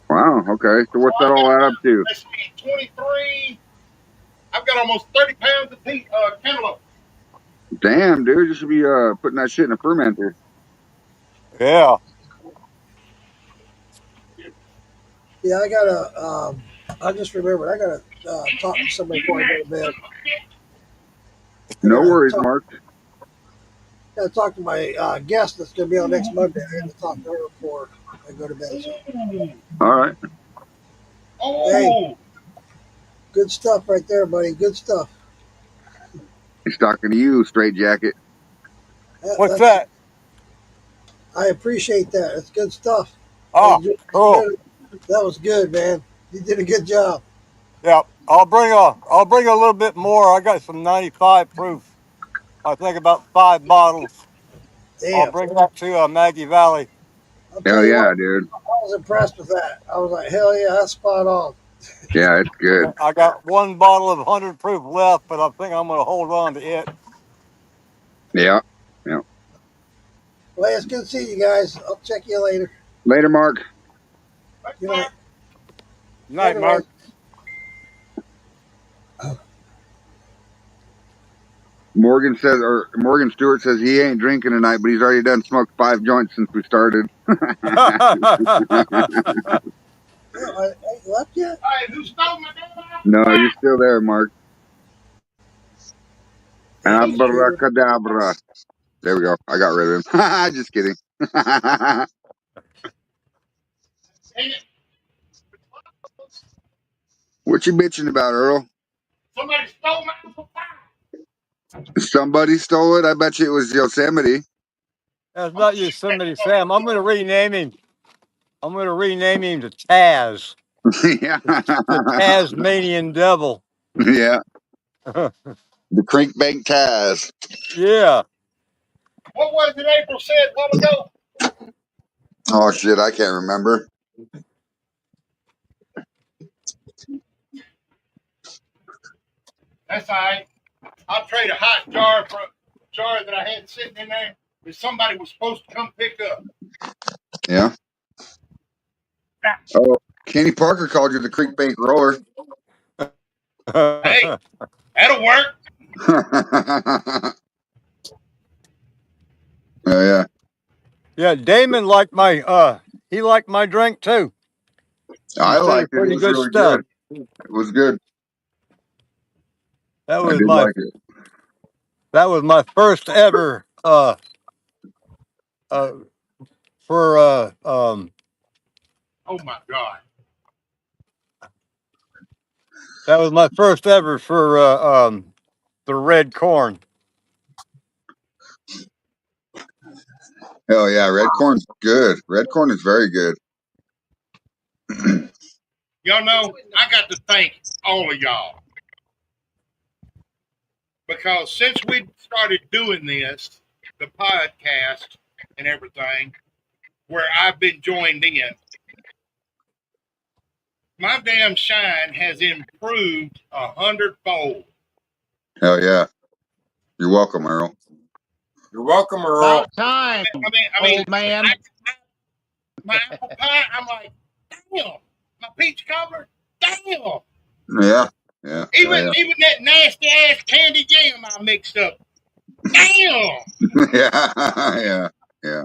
Wow, okay. So what's that all add up to? Let's see, 23. I've got almost 30 pounds of cantaloupe. Damn, dude, you should be putting that shit in a fermenter. Yeah. Yeah, I got to, I just remembered, I got to talk to somebody before I go to bed. No worries, Mark. Got to talk to my guest that's going to be on next Monday. I got to talk to her before I go to bed. So, All right. Oh, hey, good stuff right there, buddy. Good stuff. He's talking to you, straight jacket. What's that? I appreciate that. It's good stuff. Oh, cool. That was good, man. You did a good job. Yeah, I'll bring a little bit more. I got some 95 proof. I think about 5 bottles. I'll Damn. bring that to Maggie Valley. I'll tell Hell you yeah, what, dude. I was impressed with that. I was like, hell yeah, that's spot on. Yeah, it's good. I got 1 bottle of 100 proof left, but I think I'm going to hold on to it. Yeah. Yeah. Well, it's good to see you guys. I'll check you later. Later, Mark. Good night. Night, Mark. Morgan Stewart says he ain't drinking tonight, but he's already done smoked 5 joints since we started. Yeah, I ain't left yet. hey, who stole my damn No, you're still there, Mark. Damn, intruder. Abracadabra. There we go. I got rid of him. Just kidding. What you bitching about, Earl? Somebody stole my apple pie. Somebody stole it? I bet you it was Yosemite. That's not Yosemite Sam. I'm going to rename him. I'm going to rename him to Taz, Yeah. the Tasmanian Devil. Yeah. The Creek Bank Taz. Yeah. What was it April said a while ago? Oh, shit. I can't remember. That's all right. I'll trade a hot jar for a jar that I had sitting in there that somebody was supposed to come pick up. Yeah. Oh, Kenny Parker called you the Creek Bank Roller. Hey, that'll work. Oh yeah. Yeah, Damon liked my he liked my drink too. I He said it's liked it. It pretty was good really stuff. good. It was good. That I was did like it. my first ever uh for Oh my God. that was my first ever for the red corn. Oh yeah, red corn's good. Red corn is very good. Y'all know, I got to thank all of y'all. Because since we started doing this, the podcast and everything, where I've been joined in, my damn shine has improved 100-fold. Hell yeah. You're welcome, Earl. You're welcome, Earl. About time, I mean, old man. my apple pie, I'm like, damn. My peach cobbler, damn. Yeah. Yeah. Even Yeah. even that nasty ass candy jam I mixed up, damn. Yeah. Yeah. Yeah.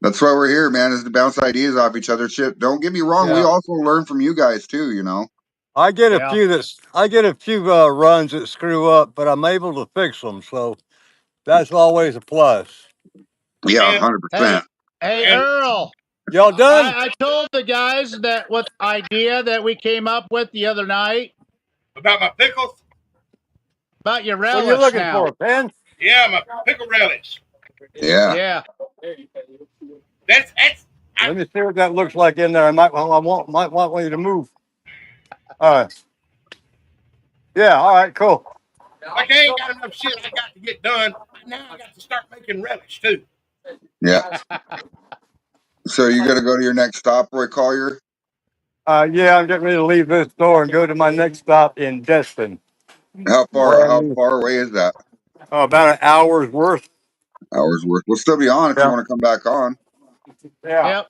That's why we're here, man, is to bounce ideas off each other. Shit. Don't get me wrong, we Yeah. also learn from you guys too, you know. I get a Yeah. few runs that screw up, but I'm able to fix them, so that's always a plus. Yeah, And 100%. Hey, and Earl. Y'all done? I told the guys that what idea that we came up with the other night about my pickles, about your What are you relish looking now. for, pen? yeah, my pickle relish. Yeah. Yeah. That's Let me see what that looks like in there. Might want you to move. All right. Yeah. All right. Cool. like I ain't got enough shit I got to get done. Now I got to start making relish too. Yeah. So you gonna go to your next stop, Roy Collier? Yeah, I'm getting ready to leave this store and go to my next stop in Destin. How Um, far away is that? About an hour's worth. Hours worth. We'll still be on if you Yeah. want to come back on. Yeah. Yep.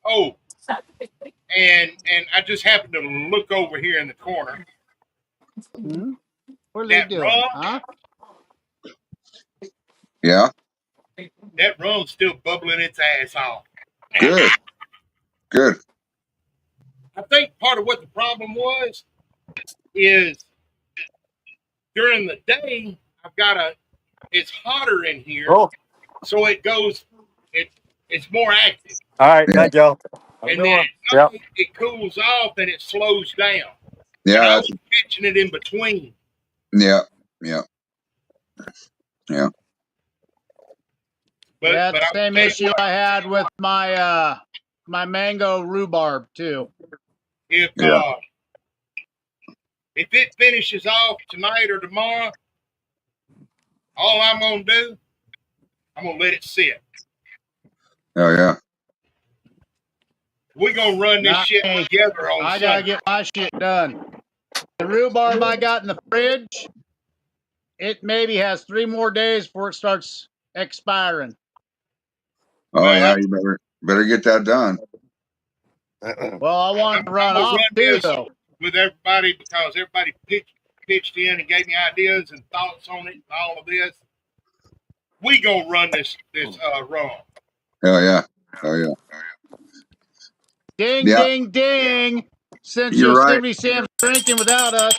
Oh, and I just happened to look over here in the corner. Hmm? What are they That doing? rum, Huh? Yeah. that rum's still bubbling its ass off. Good. Good. I think part of what the problem was is during the day I've got it's hotter in here, Cool. so it's more active. All right. Yeah. Thank y'all. And then Yeah. at night it cools off and it slows down. And Yeah. I was catching it in between. Yeah. Yeah. Yeah. Yeah, But the I will same tell you issue what, I had with my my mango rhubarb too. if Yeah. uh if it finishes off tonight or tomorrow, all I'm gonna do, I'm gonna let it sit. Oh yeah. We're gonna run this Not shit me. together on I gotta Sunday. get my shit done. The rhubarb I got in the fridge, it maybe has 3 more days before it starts expiring. Oh Well, yeah. You better get that done. Well, I want to I'm run gonna off run too, this though. with everybody because everybody pitched in and gave me ideas and thoughts on it and all of this. We gonna run this run. Oh yeah. Oh yeah. Ding, Yeah. ding, ding! Since You're right. Yosemite Sam's drinking without us.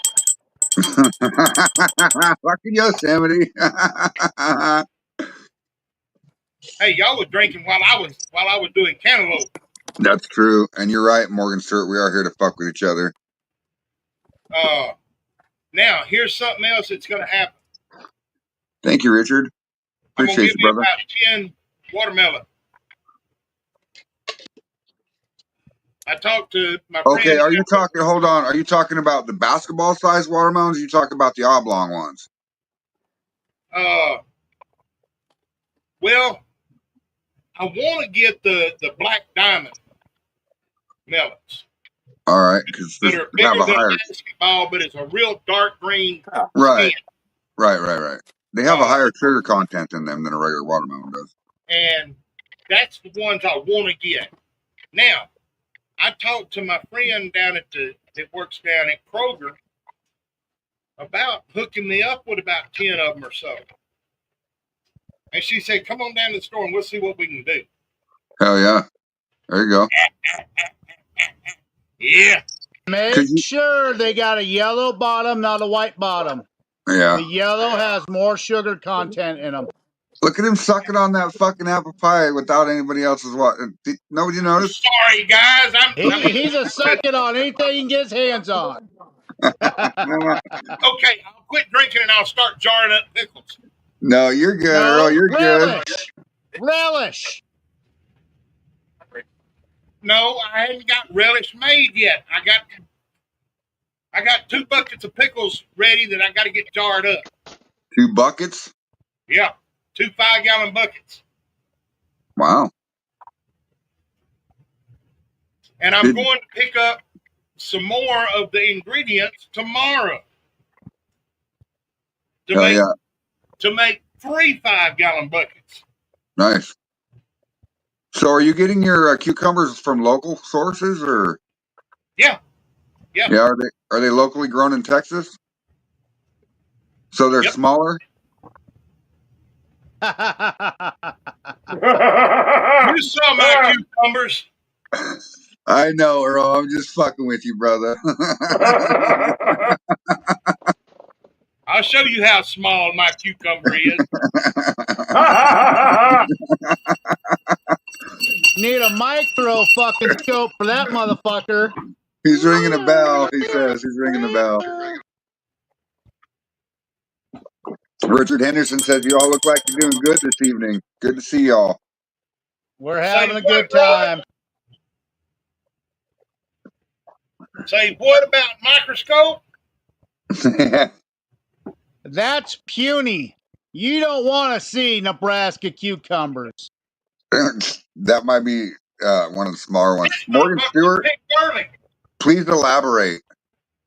Fucking Yosemite. Hey, y'all were drinking while I was doing cantaloupe. That's true. And you're right, Morgan Stewart. We are here to fuck with each other. Now here's something else that's gonna happen. Thank you, Richard. I'm gonna Appreciate give you, me brother. about 10 watermelon. I talked to my Okay, friend. are you talking? Hold on. Are you talking about the basketball-sized watermelons? Or you talking about the oblong ones? Well, I want to get the black diamond melons All right, because that they are have bigger a than higher. a basketball, but it's a real dark green Right, skin. right. They have a higher sugar content in them than a regular watermelon does. And that's the ones I want to get. Now, I talked to my friend down that works down at Kroger about hooking me up with about 10 of them or so. And she said, come on down to the store and we'll see what we can do. Hell yeah. There you go. Yeah. Make sure they got a yellow bottom, not a white bottom. Yeah. The yellow has more sugar content in them. Look at him sucking on that fucking apple pie without anybody else's watching. Nobody noticed? Sorry, guys. He's a sucking on anything he can get his hands on. Okay, I'll quit drinking and I'll start jarring up pickles. No, you're good, Earl. You're good. Relish. No, I haven't got relish made yet. I got 2 buckets of pickles ready that I got to get jarred up. 2 buckets? Yeah, 2 5-gallon buckets. Wow. And I'm going to pick up some more of the ingredients tomorrow to make 3 5-gallon buckets. Nice. So, are you getting your cucumbers from local sources, or? Yeah. Yeah. Are they locally grown in Texas? So they're smaller. You saw my cucumbers. I know, Earl. I'm just fucking with you, brother. I'll show you how small my cucumber is. Need a micro fucking scope for that motherfucker. He's ringing a bell. He says he's ringing the bell. Richard Henderson says you all look like you're doing good this evening. Good to see y'all. We're having a good time. Say, what about microscope? That's puny. You don't want to see Nebraska cucumbers. That might be one of the smaller ones. Morgan Stewart, please elaborate.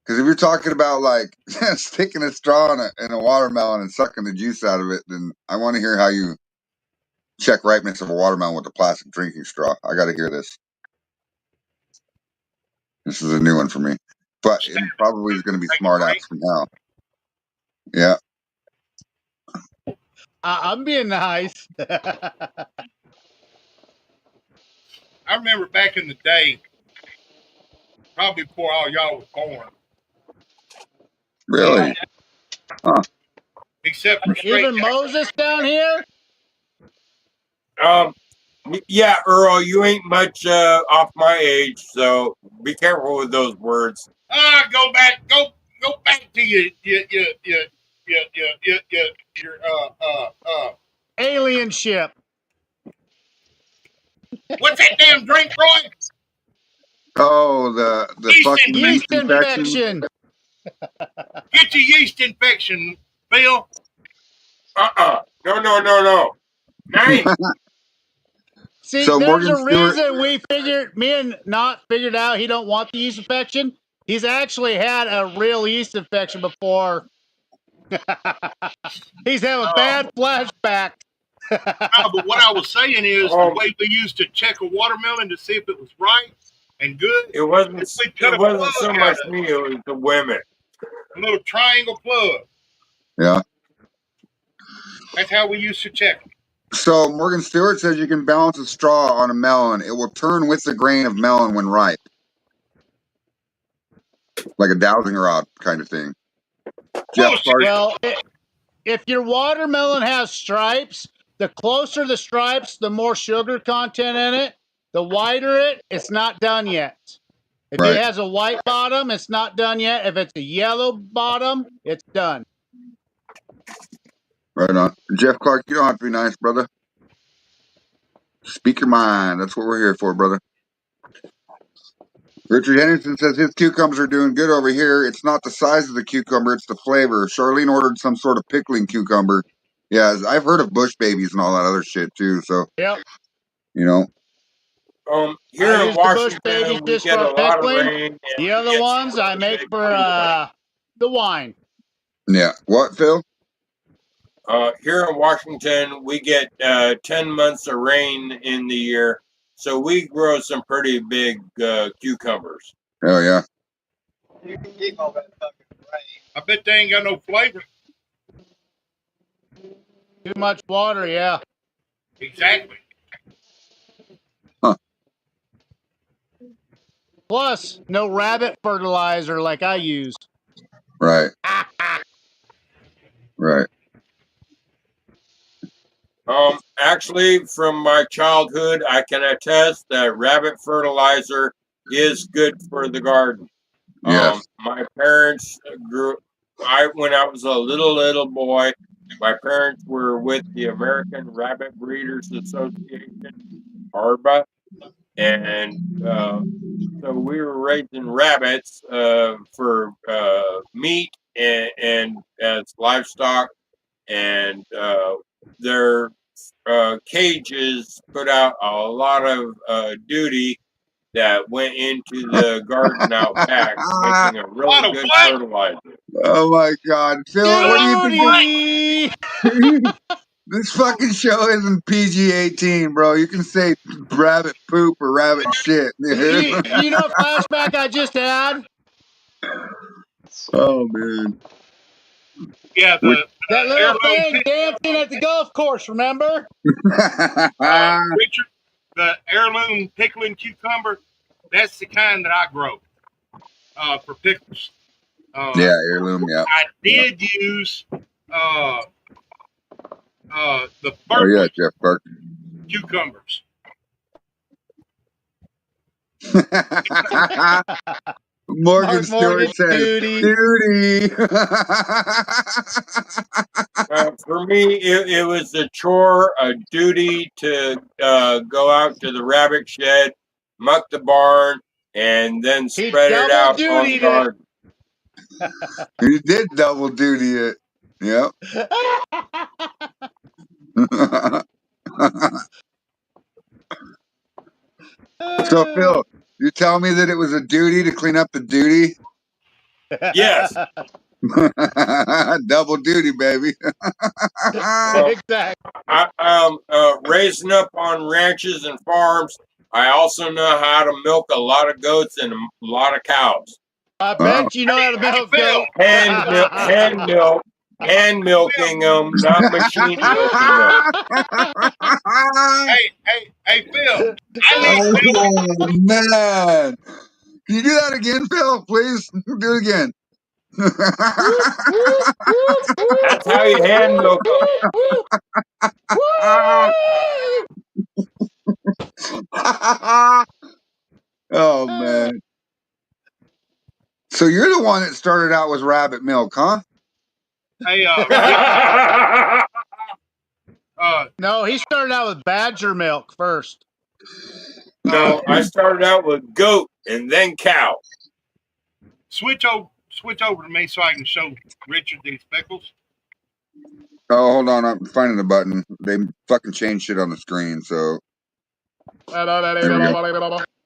Because if you're talking about like sticking a straw in a watermelon and sucking the juice out of it, then I want to hear how you check ripeness of a watermelon with a plastic drinking straw. I got to hear this. This is a new one for me. But it probably is going to be smart apps from now. Yeah. I'm being nice. I remember back in the day, probably before all y'all was born. Really? Huh. Except for even Moses down here. Yeah, Earl, you ain't much off my age, so be careful with those words. Go back to your alien ship. What's that damn drink, Roy? Oh, the fucking yeast infection. Get your yeast infection, Bill. No. Nice. See, so there's a reason me and Not figured out he don't want the yeast infection. He's actually had a real yeast infection before. He's having bad flashbacks. No, but what I was saying is the way we used to check a watermelon to see if it was right and good. It wasn't so much me, it was the women. A little triangle plug. Yeah. That's how we used to check them. So Morgan Stewart says you can balance a straw on a melon. It will turn with the grain of melon when ripe. Like a dowsing rod kind of thing. Well, if your watermelon has stripes, the closer the stripes, the more sugar content in it. The whiter it's not done yet. If it has a white bottom, it's not done yet. If it's a yellow bottom, it's done. Right on. Jeff Clark, you don't have to be nice, brother. Speak your mind. That's what we're here for, brother. Richard Henderson says his cucumbers are doing good over here. It's not the size of the cucumber, it's the flavor. Charlene ordered some sort of pickling cucumber. Yeah, I've heard of bush babies and all that other shit too. So, yep. You know. Here in Washington, we get a lot of rain. The other ones I make for the wine. Yeah. What, Phil? Here in Washington, we get 10 months of rain in the year, so we grow some pretty big cucumbers. Oh yeah. You can keep all that fucking rain. I bet they ain't got no flavor. Too much water, yeah. Exactly. Plus, no rabbit fertilizer like I use. Right. Right. Actually, from my childhood, I can attest that rabbit fertilizer is good for the garden. Yes. My parents when I was a little boy, my parents were with the American Rabbit Breeders Association, ARBA, and so we were raising rabbits for meat and as livestock, and their cages put out a lot of duty that went into the garden out back, making a really good fertilizer. Oh my God, Phil, what do you think? Duty! This fucking show isn't PG-18, bro. You can say rabbit poop or rabbit shit. You know what flashback I just had? Oh man. Yeah, That little heirloom thing pick- dancing at the golf course, remember? Richard, the heirloom pickling cucumber, that's the kind that I grow for pickles. Yeah, heirloom. Yeah. I did use the Oh yeah, Berkeley Jeff Burke. cucumbers. Morgan Stewart says duty. For me, it was a chore, a duty to go out to the rabbit shed, muck the barn, and then spread it out on the garden. He did double duty it. Yep. So Phil, you tell me that it was a duty to clean up the duty? Yes. Double duty, baby. Exactly. Raising up on ranches and farms, I also know how to milk a lot of goats and a lot of cows. I bet you know how to milk goat. Hand milking them, not machine milking them. Hey, Phil. Oh man. Can you do that again, Phil? Please do it again. That's how you hand milk Oh man. So you're the one that started out with rabbit milk, huh? Hey, no, he started out with badger milk first. No, I started out with goat and then cow. Switch over to me so I can show Richard these pickles. Oh, hold on. I'm finding the button. They fucking changed shit on the screen, so.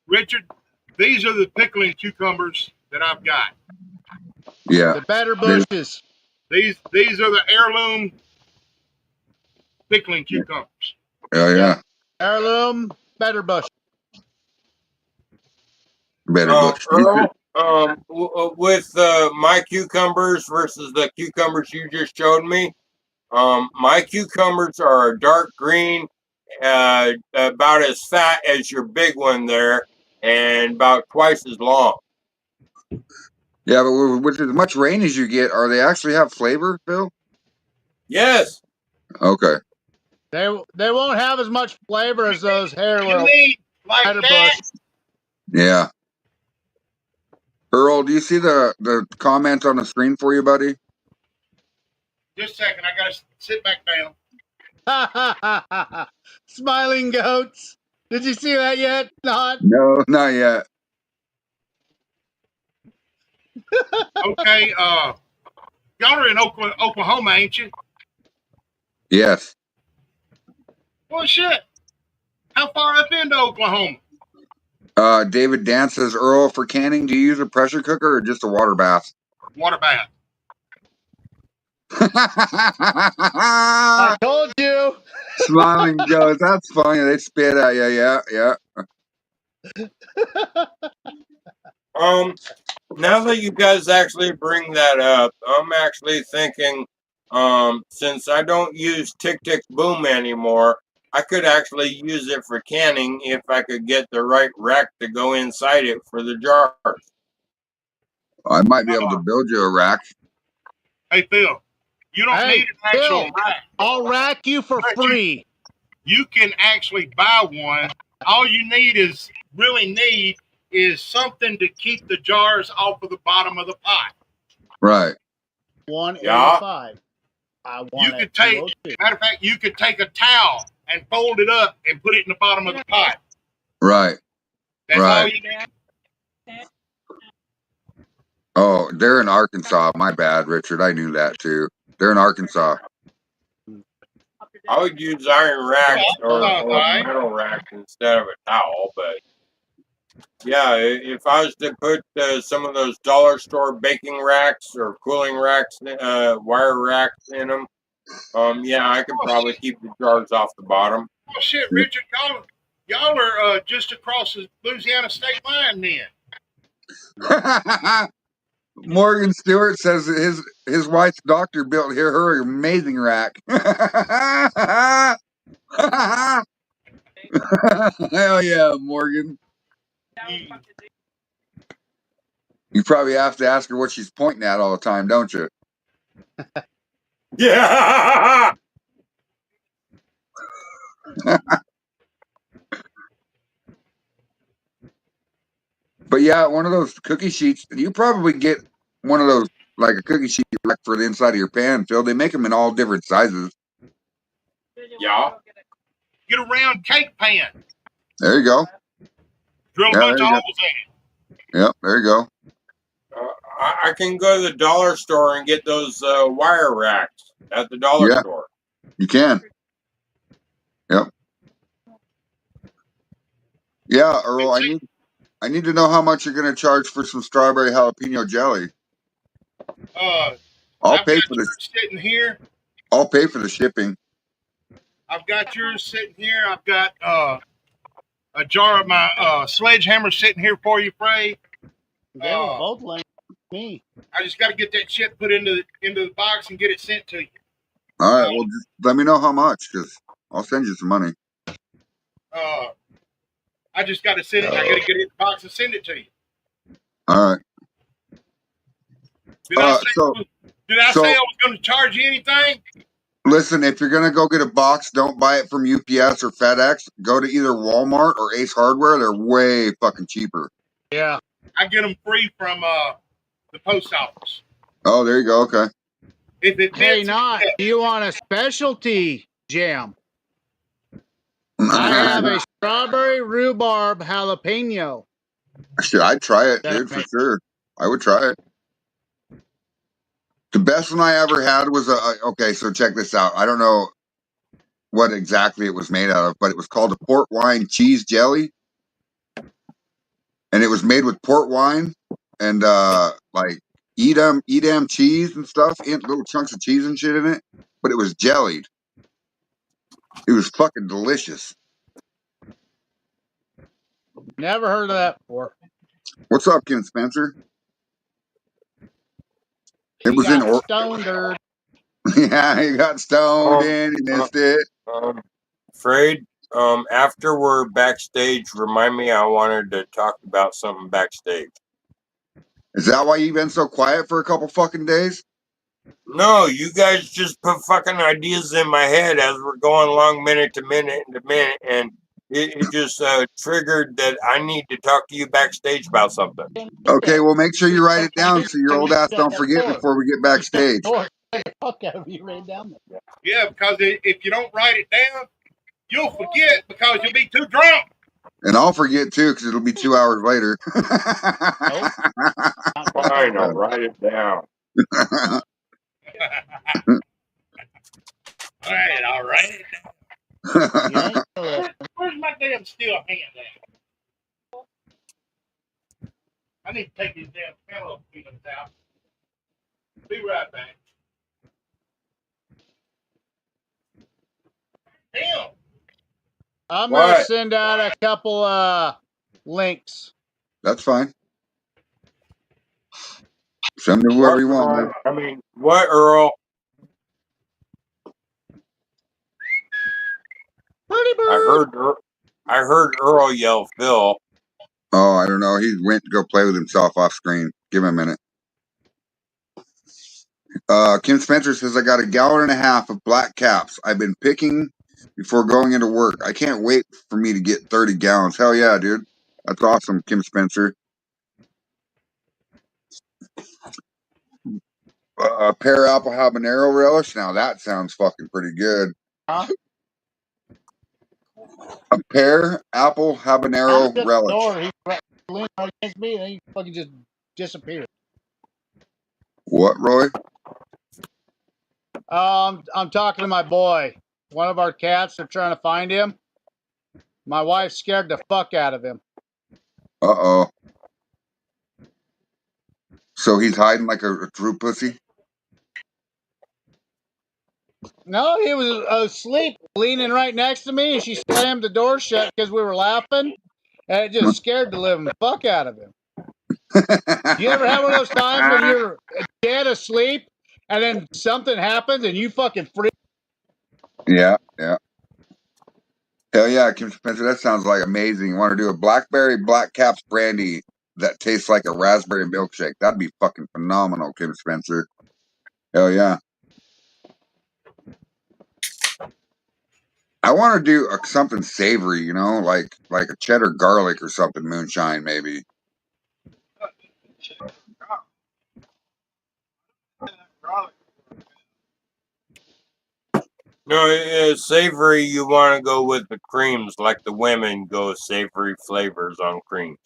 Richard, these are the pickling cucumbers that I've got. Yeah. The better bushes. These are the heirloom pickling cucumbers. Oh yeah. Heirloom, better bush. Better bush. Earl, with my cucumbers versus the cucumbers you just showed me, my cucumbers are a dark green, about as fat as your big one there, and about twice as long. Yeah, but with as much rain as you get, are they actually have flavor, Phil? Yes. Okay. They won't have as much flavor as those heirloom. Like better that? bush. Yeah. Earl, do you see the comment on the screen for you, buddy? Just a second, I gotta sit back down. Smiling goats. Did you see that yet? Not. No, not yet. Okay, y'all are in Oklahoma, ain't you? Yes. Well, shit. How far up into Oklahoma? David Dance says, Earl, for canning, do you use a pressure cooker or just a water bath? Water bath. I told you. Smiling goes, that's funny. They spit at you. Yeah, yeah. Now that you guys actually bring that up, I'm actually thinking, since I don't use Tick Tick Boom anymore, I could actually use it for canning if I could get the right rack to go inside it for the jars. I might be able to build you a rack. Hey, Phil, you don't Hey, need an actual Phil, rack. I'll rack you for free. You can actually buy one. All you really need is something to keep the jars off of the bottom of the pot. Right. 185. I You want could it take, 202. matter of fact, you could take a towel and fold it up and put it in the bottom of the pot. Right. That's Right. all you need. Oh, they're in Arkansas. My bad, Richard. I knew that too. They're in Arkansas. I would use iron racks or Right. metal racks instead of a towel, but yeah, if I was to put some of those dollar store baking racks or cooling racks, wire racks in them, yeah, I could probably keep the jars off the bottom. Oh shit, Richard, y'all are just across the Louisiana state line then. Morgan Stewart says that his wife's doctor built her amazing rack. Hell yeah, Morgan. You probably have to ask her what she's pointing at all the time, don't you? Yeah. But yeah, one of those cookie sheets, you probably get one of those, like a cookie sheet rack for the inside of your pan, Phil. They make them in all different sizes. Yeah. Get a round cake pan. There you go. Drill Yeah, a bunch there of you go. holes in it. Yep, there you go. I can go to the dollar store and get those wire racks at the dollar Yeah, store. you can. Yep. Yeah, Earl, I need to know how much you're going to charge for some strawberry jalapeno jelly. I'll I've pay got for yours this. sitting here. I'll pay for the shipping. I've got yours sitting here. I've got a jar of my sledgehammer sitting here for you, Frey. They were both laying me. I just got to get that shit put into the box and get it sent to you. All right, well, just let me know how much, because I'll send you some money. I just got to send it. I got to get it in the box and send it to you. All right. Did I say I was going to charge you anything? Listen, if you're gonna go get a box, don't buy it from UPS or FedEx. Go to either Walmart or Ace Hardware. They're way fucking cheaper. Yeah. I get them free from the post office. Oh, there you go. Okay. If it Hey, fits, not. Do you want a specialty jam? I have a strawberry rhubarb jalapeno. Shit, I'd try it, dude, for sure. I would try it. The best one I ever had was okay, so check this out. I don't know what exactly it was made out of, but it was called a port wine cheese jelly. And it was made with port wine and like Edam cheese and stuff, in little chunks of cheese and shit in it. But it was jellied. It was fucking delicious. Never heard of that before. What's up, Ken Spencer? It He was in got stoned. Yeah, he got stoned and he missed it. Afraid. After we're backstage, remind me. I wanted to talk about something backstage. Is that why you've been so quiet for a couple fucking days? No, you guys just put fucking ideas in my head as we're going along minute to minute to minute, and it just triggered that I need to talk to you backstage about something. Okay, well, make sure you write it down so your old ass don't forget before we get backstage. Fuck have you written down there? Yeah, because if you don't write it down, you'll forget because you'll be too drunk. And I'll forget too because it'll be 2 hours later. Fine, I'll write it down. All right. Where's my damn steel hand at? I need to take these damn pillow feelings out. Be right back. Damn. I'm gonna What? send out a couple links. That's fine. Send me whoever What, you want, man. I mean, what, Earl? Pretty I bird. heard Earl yell, Phil. Oh, I don't know. He went to go play with himself off screen. Give him a minute. Kim Spencer says, I got a gallon and a half of black caps I've been picking before going into work. I can't wait for me to get 30 gallons. Hell yeah, dude. That's awesome, Kim Spencer. Pear apple habanero relish. Now that sounds fucking pretty good. Huh? A pear apple I'm habanero at the relish. door. He leaned right against me, and he fucking just disappeared. What, Roy? I'm talking to my boy. One of our cats. They're trying to find him. My wife scared the fuck out of him. Uh-oh. So he's hiding like a true pussy? No, he was asleep, leaning right next to me, and she slammed the door shut because we were laughing, and it just scared the living fuck out of him. You ever have one of those times when you're dead asleep, and then something happens, and you fucking freak? Yeah, yeah. Hell yeah, Kim Spencer, that sounds like amazing. You want to do a blackberry black caps brandy that tastes like a raspberry milkshake? That'd be fucking phenomenal, Kim Spencer. Hell yeah. I want to do something savory, you know, like a cheddar garlic or something, moonshine maybe. No, savory, you want to go with the creams, like the women go savory flavors on creams.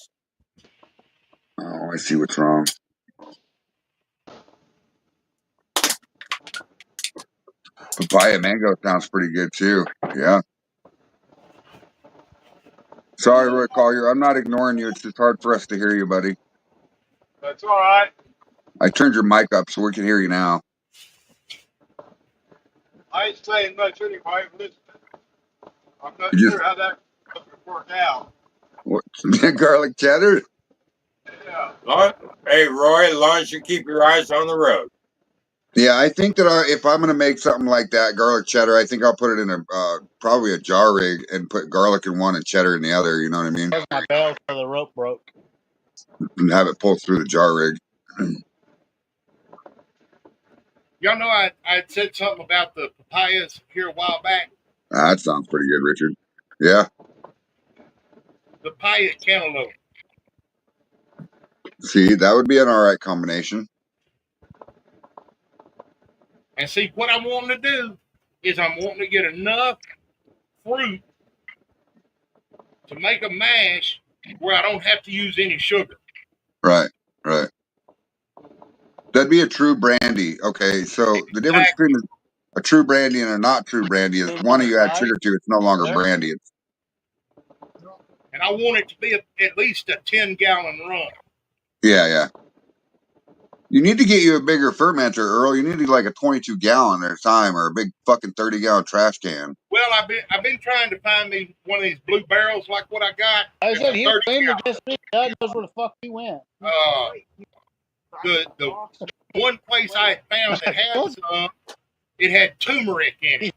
Oh, I see what's wrong. Papaya mango sounds pretty good too. Yeah. Sorry, Roy Collier. I'm not ignoring you. It's just hard for us to hear you, buddy. That's all right. I turned your mic up so we can hear you now. I ain't saying much anyway. Listen, I'm not You sure how that will work out. what, garlic cheddar? Yeah. Hey, Roy, as long as you keep your eyes on the road. Yeah, I think that if I'm gonna make something like that, garlic cheddar, I think I'll put it in a probably a jar rig and put garlic in one and cheddar in the other. You know what I mean? That's my bell for the rope broke. And have it pull through the jar rig. Y'all know I said something about the papayas here a while back. That sounds pretty good, Richard. Yeah. The papaya cantaloupe. See, that would be an all right combination. And see, what I'm wanting to do is I'm wanting to get enough fruit to make a mash where I don't have to use any sugar. Right, right. That'd be a true brandy. Okay, so the difference between a true brandy and a not true brandy is one of you add sugar to, it's no longer brandy. It's, And I want it to be at least a 10-gallon run. yeah, yeah. You need to get you a bigger fermenter, Earl. You need like a 22-gallon at a time or a big fucking 30-gallon trash can. Well, I've been trying to find me one of these blue barrels like what I got. I said he was 30 leaning gallon. against me. God knows where the fuck he went. The one place I had found that had some, it had turmeric in it.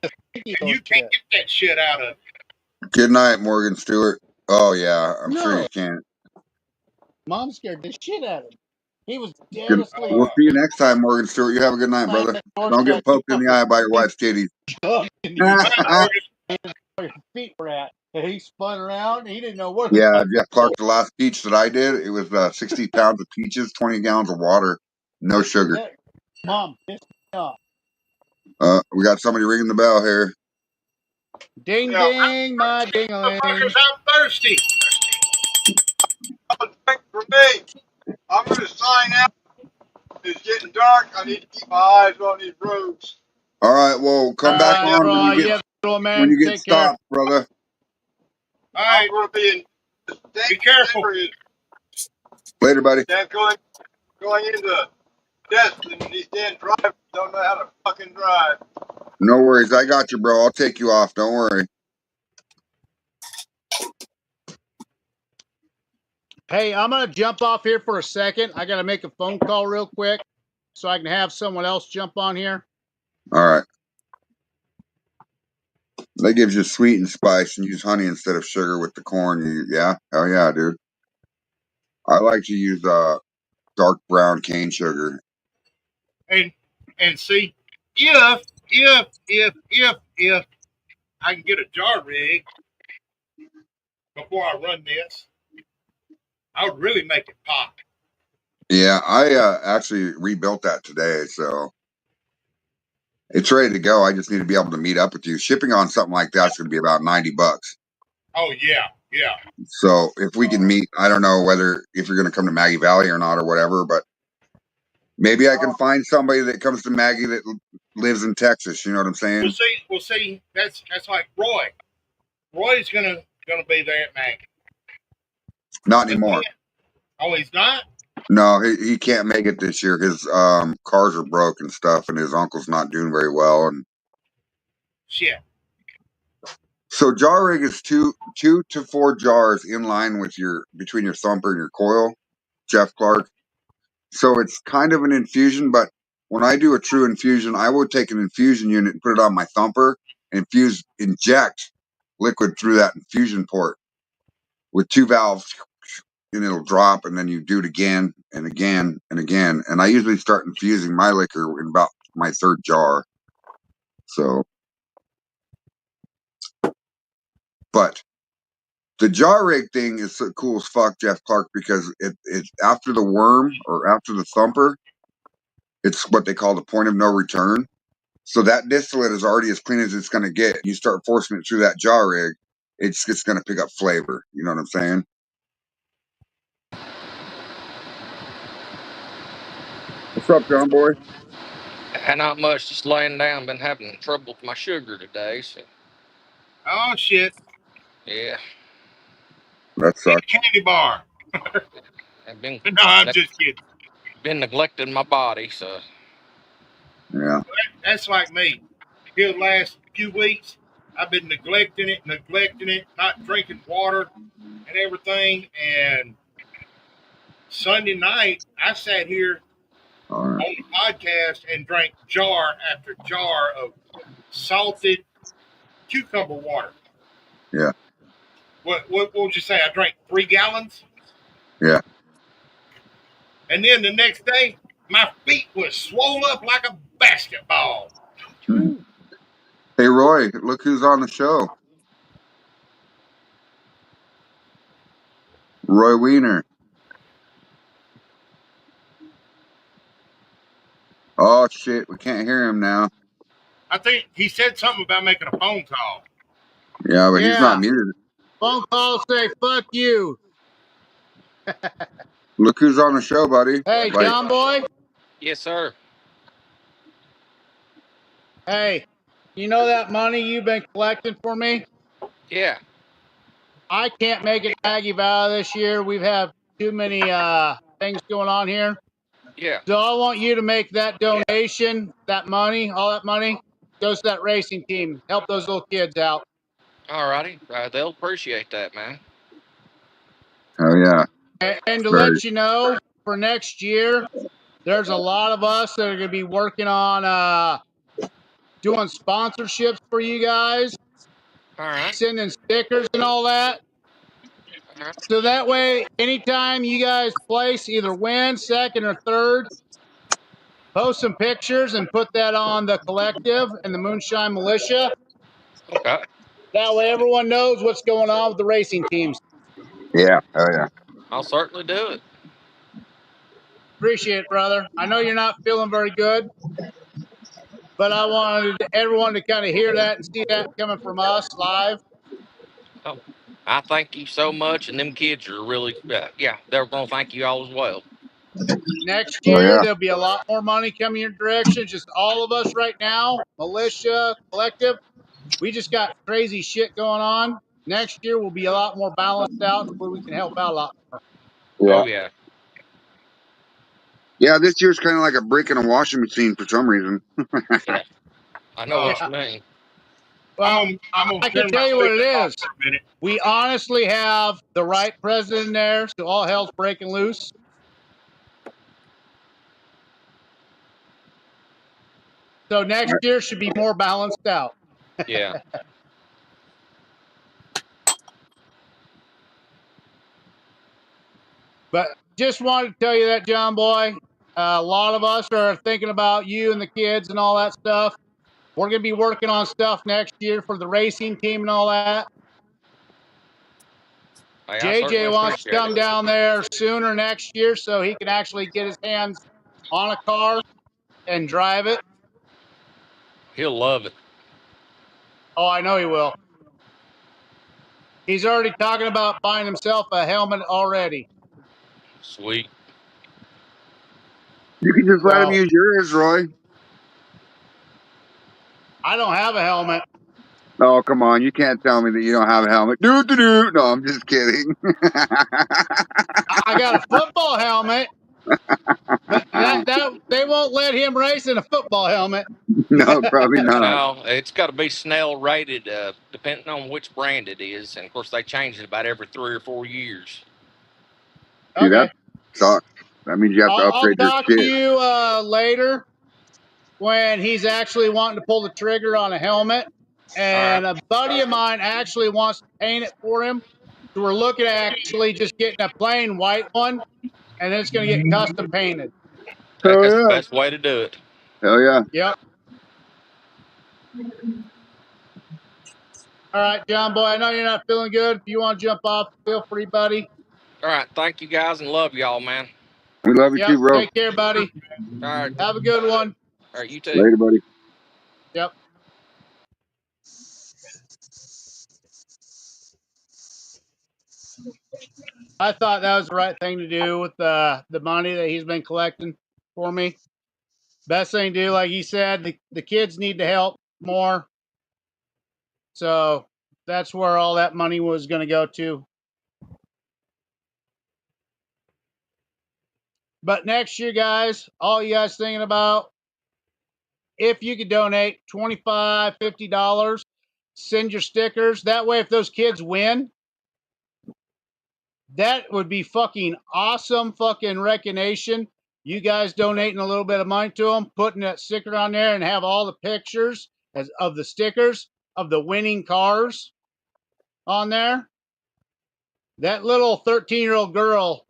And you can't get that shit out of it. Good night, Morgan Stewart. Oh, yeah, I'm sure you can. Mom scared the shit out of him. He was dead Good. asleep. We'll see you next time, Morgan Stewart. You have a good night, brother. Don't get poked in the eye by your wife's titties. Where your feet were at. And he spun around. And he didn't know where. Yeah, Jeff Clark, the last peach that I did, it was 60 pounds of peaches, 20 gallons of water, no sugar. Mom, piss me off. We got somebody ringing the bell here. Ding, ding, my ding-a-ling. I'm thirsty. Drink for me. I'm going to sign out. It's getting dark. I need to keep my eyes on these roads. All right, well, come back on when you get stopped, brother. All right. I'm going to be in. Be careful. Later, buddy. Dad going into Destin, and these damn drivers don't know how to fucking drive. No worries. I got you, bro. I'll take you off. Don't worry. Hey, I'm gonna jump off here for a second. I gotta make a phone call real quick so I can have someone else jump on here. All right. That gives you sweet and spice, and use honey instead of sugar with the corn. Yeah, hell yeah, dude. I like to use dark brown cane sugar. And see, if I can get a jar rig before I run this, I would really make it pop. Yeah, I actually rebuilt that today, so it's ready to go. I just need to be able to meet up with you. Shipping on something like that's going to be about $90. Oh yeah, yeah. So if we can meet, I don't know whether if you're going to come to Maggie Valley or not or whatever, but maybe I can find somebody that comes to Maggie that lives in Texas. You know what I'm saying? We'll see. That's like Roy. Roy's gonna be there at Maggie. Not But then, anymore. oh, he's not. No, he can't make it this year. His cars are broke and stuff, and his uncle's not doing very well. And Shit. so jar rig is two to four jars in line with your between your thumper and your coil, Jeff Clark. So it's kind of an infusion, but when I do a true infusion, I will take an infusion unit and put it on my thumper and inject liquid through that infusion port with two valves, and it'll drop, and then you do it again and again and again. And I usually start infusing my liquor in about my third jar. So, but the jar rig thing is so cool as fuck, Jeff Clark, because it's after the worm or after the thumper, it's what they call the point of no return. So that distillate is already as clean as it's going to get. You start forcing it through that jar rig, it's just going to pick up flavor. You know what I'm saying? What's up, John boy? And not much, just laying down. Been having trouble with my sugar today, so Oh shit. yeah, That Eat sucks. a candy bar. I've been No, I'm ne- just kidding. been neglecting my body. So Yeah. That's like me. Here the last few weeks, I've been neglecting it, not drinking water and everything. And Sunday night, I sat here All right. on the podcast and drank jar after jar of salted cucumber water. Yeah. What would you say? I drank 3 gallons, Yeah. and then the next day, my feet was swollen up like a basketball. Hey, Roy, look who's on the show. Roy Wiener. Oh, shit. We can't hear him now. I think he said something about making a phone call. Yeah, but he's not Yeah, muted. phone call say fuck you. Look who's on the show, buddy. Hey, Like, John boy. yes, sir. Hey, you know that money you've been collecting for me? Yeah, I can't make it to Aggie Valley this year. We've had too many things going on here. yeah. So I want you to make that donation, that money, all that money goes to that racing team. Help those little kids out. All righty, they'll appreciate that, man. oh, yeah. And to Very. let you know, for next year, there's a lot of us that are going to be working on doing sponsorships for you guys, All right, sending stickers and all that. all right. So that way, anytime you guys place, either win, second, or third, post some pictures and put that on the collective and the Moonshine Militia. Okay, That way, everyone knows what's going on with the racing teams. Yeah. Oh, yeah. I'll certainly do it. Appreciate it, brother. I know you're not feeling very good, but I wanted everyone to kind of hear that and see that coming from us live. Oh, I thank you so much, and them kids are really, yeah, they're gonna thank you all as well. Next Oh, year, yeah. there'll be a lot more money coming your direction. Just all of us right now, militia, collective, we just got crazy shit going on. Next year, we'll be a lot more balanced out where we can help out a lot more. Yeah. Oh yeah, Yeah, this year's kind of like a brick in a washing machine for some reason. yeah. I know what you mean. Well, I'm gonna I can turn my tell you what it equipment off is. for a minute. We honestly have the right president in there, so all hell's breaking loose. So next year should be more balanced out. Yeah. But just wanted to tell you that, John Boy. A lot of us are thinking about you and the kids and all that stuff. We're going to be working on stuff next year for the racing team and all that. Hey, I certainly JJ wants to appreciate come it. down there sooner next year so he can actually get his hands on a car and drive it. He'll love it. Oh, I know he will. He's already talking about buying himself a helmet already. Sweet. You can just let him So use yours, Roy. I don't have a helmet. Oh, come on. You can't tell me that you don't have a helmet. Do. No, I'm just kidding. I got a football helmet, but that they won't let him race in a football helmet. No, probably not. No, it's got to be Snell rated, depending on which brand it is. And of course, they change it about every 3 or 4 years. See, that Okay. sucks. That means you have to I'll upgrade your talk to kit. you later when he's actually wanting to pull the trigger on a helmet. All right. And a buddy of mine actually wants to paint it for him. So we're looking at actually just getting a plain white one, and then it's going to get custom painted. Heck, Hell that's the yeah. best way to do it. Hell yeah. Yep. All right, John Boy, I know you're not feeling good. If you want to jump off, feel free, buddy. All right. Thank you guys and love y'all, man. We love you Yep. too, bro. Take care, buddy. All right. Have a good one. All right. You too. Later, buddy. Yep. I thought that was the right thing to do with the money that he's been collecting for me. Best thing to do, like he said, the kids need to help more. So that's where all that money was going to go to. But next year, guys, all you guys thinking about, if you could donate $25, $50, send your stickers. That way, if those kids win, that would be fucking awesome fucking recognition. You guys donating a little bit of money to them, putting that sticker on there, and have all the pictures of the stickers of the winning cars on there. That little 13-year-old girl,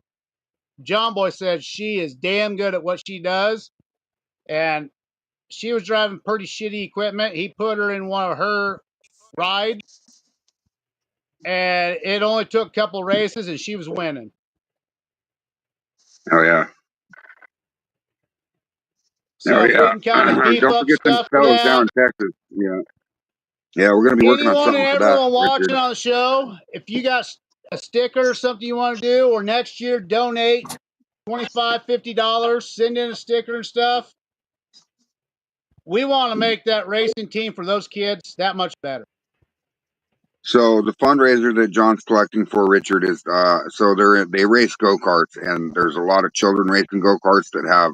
John Boy said she is damn good at what she does. And she was driving pretty shitty equipment. He put her in one of her rides, and it only took a couple races, and she was winning. Oh yeah. So Oh if we yeah. can kind of beef Don't up forget them stuff for fellows down that, in Texas. Yeah. Yeah, we're gonna be working on anyone and something for that, everyone Richard. watching on the show, if you got a sticker or something you want to do, or next year donate $25, $50, send in a sticker and stuff. We want to make that racing team for those kids that much better. So the fundraiser that John's collecting for Richard is so they race go-karts, and there's a lot of children racing go-karts that have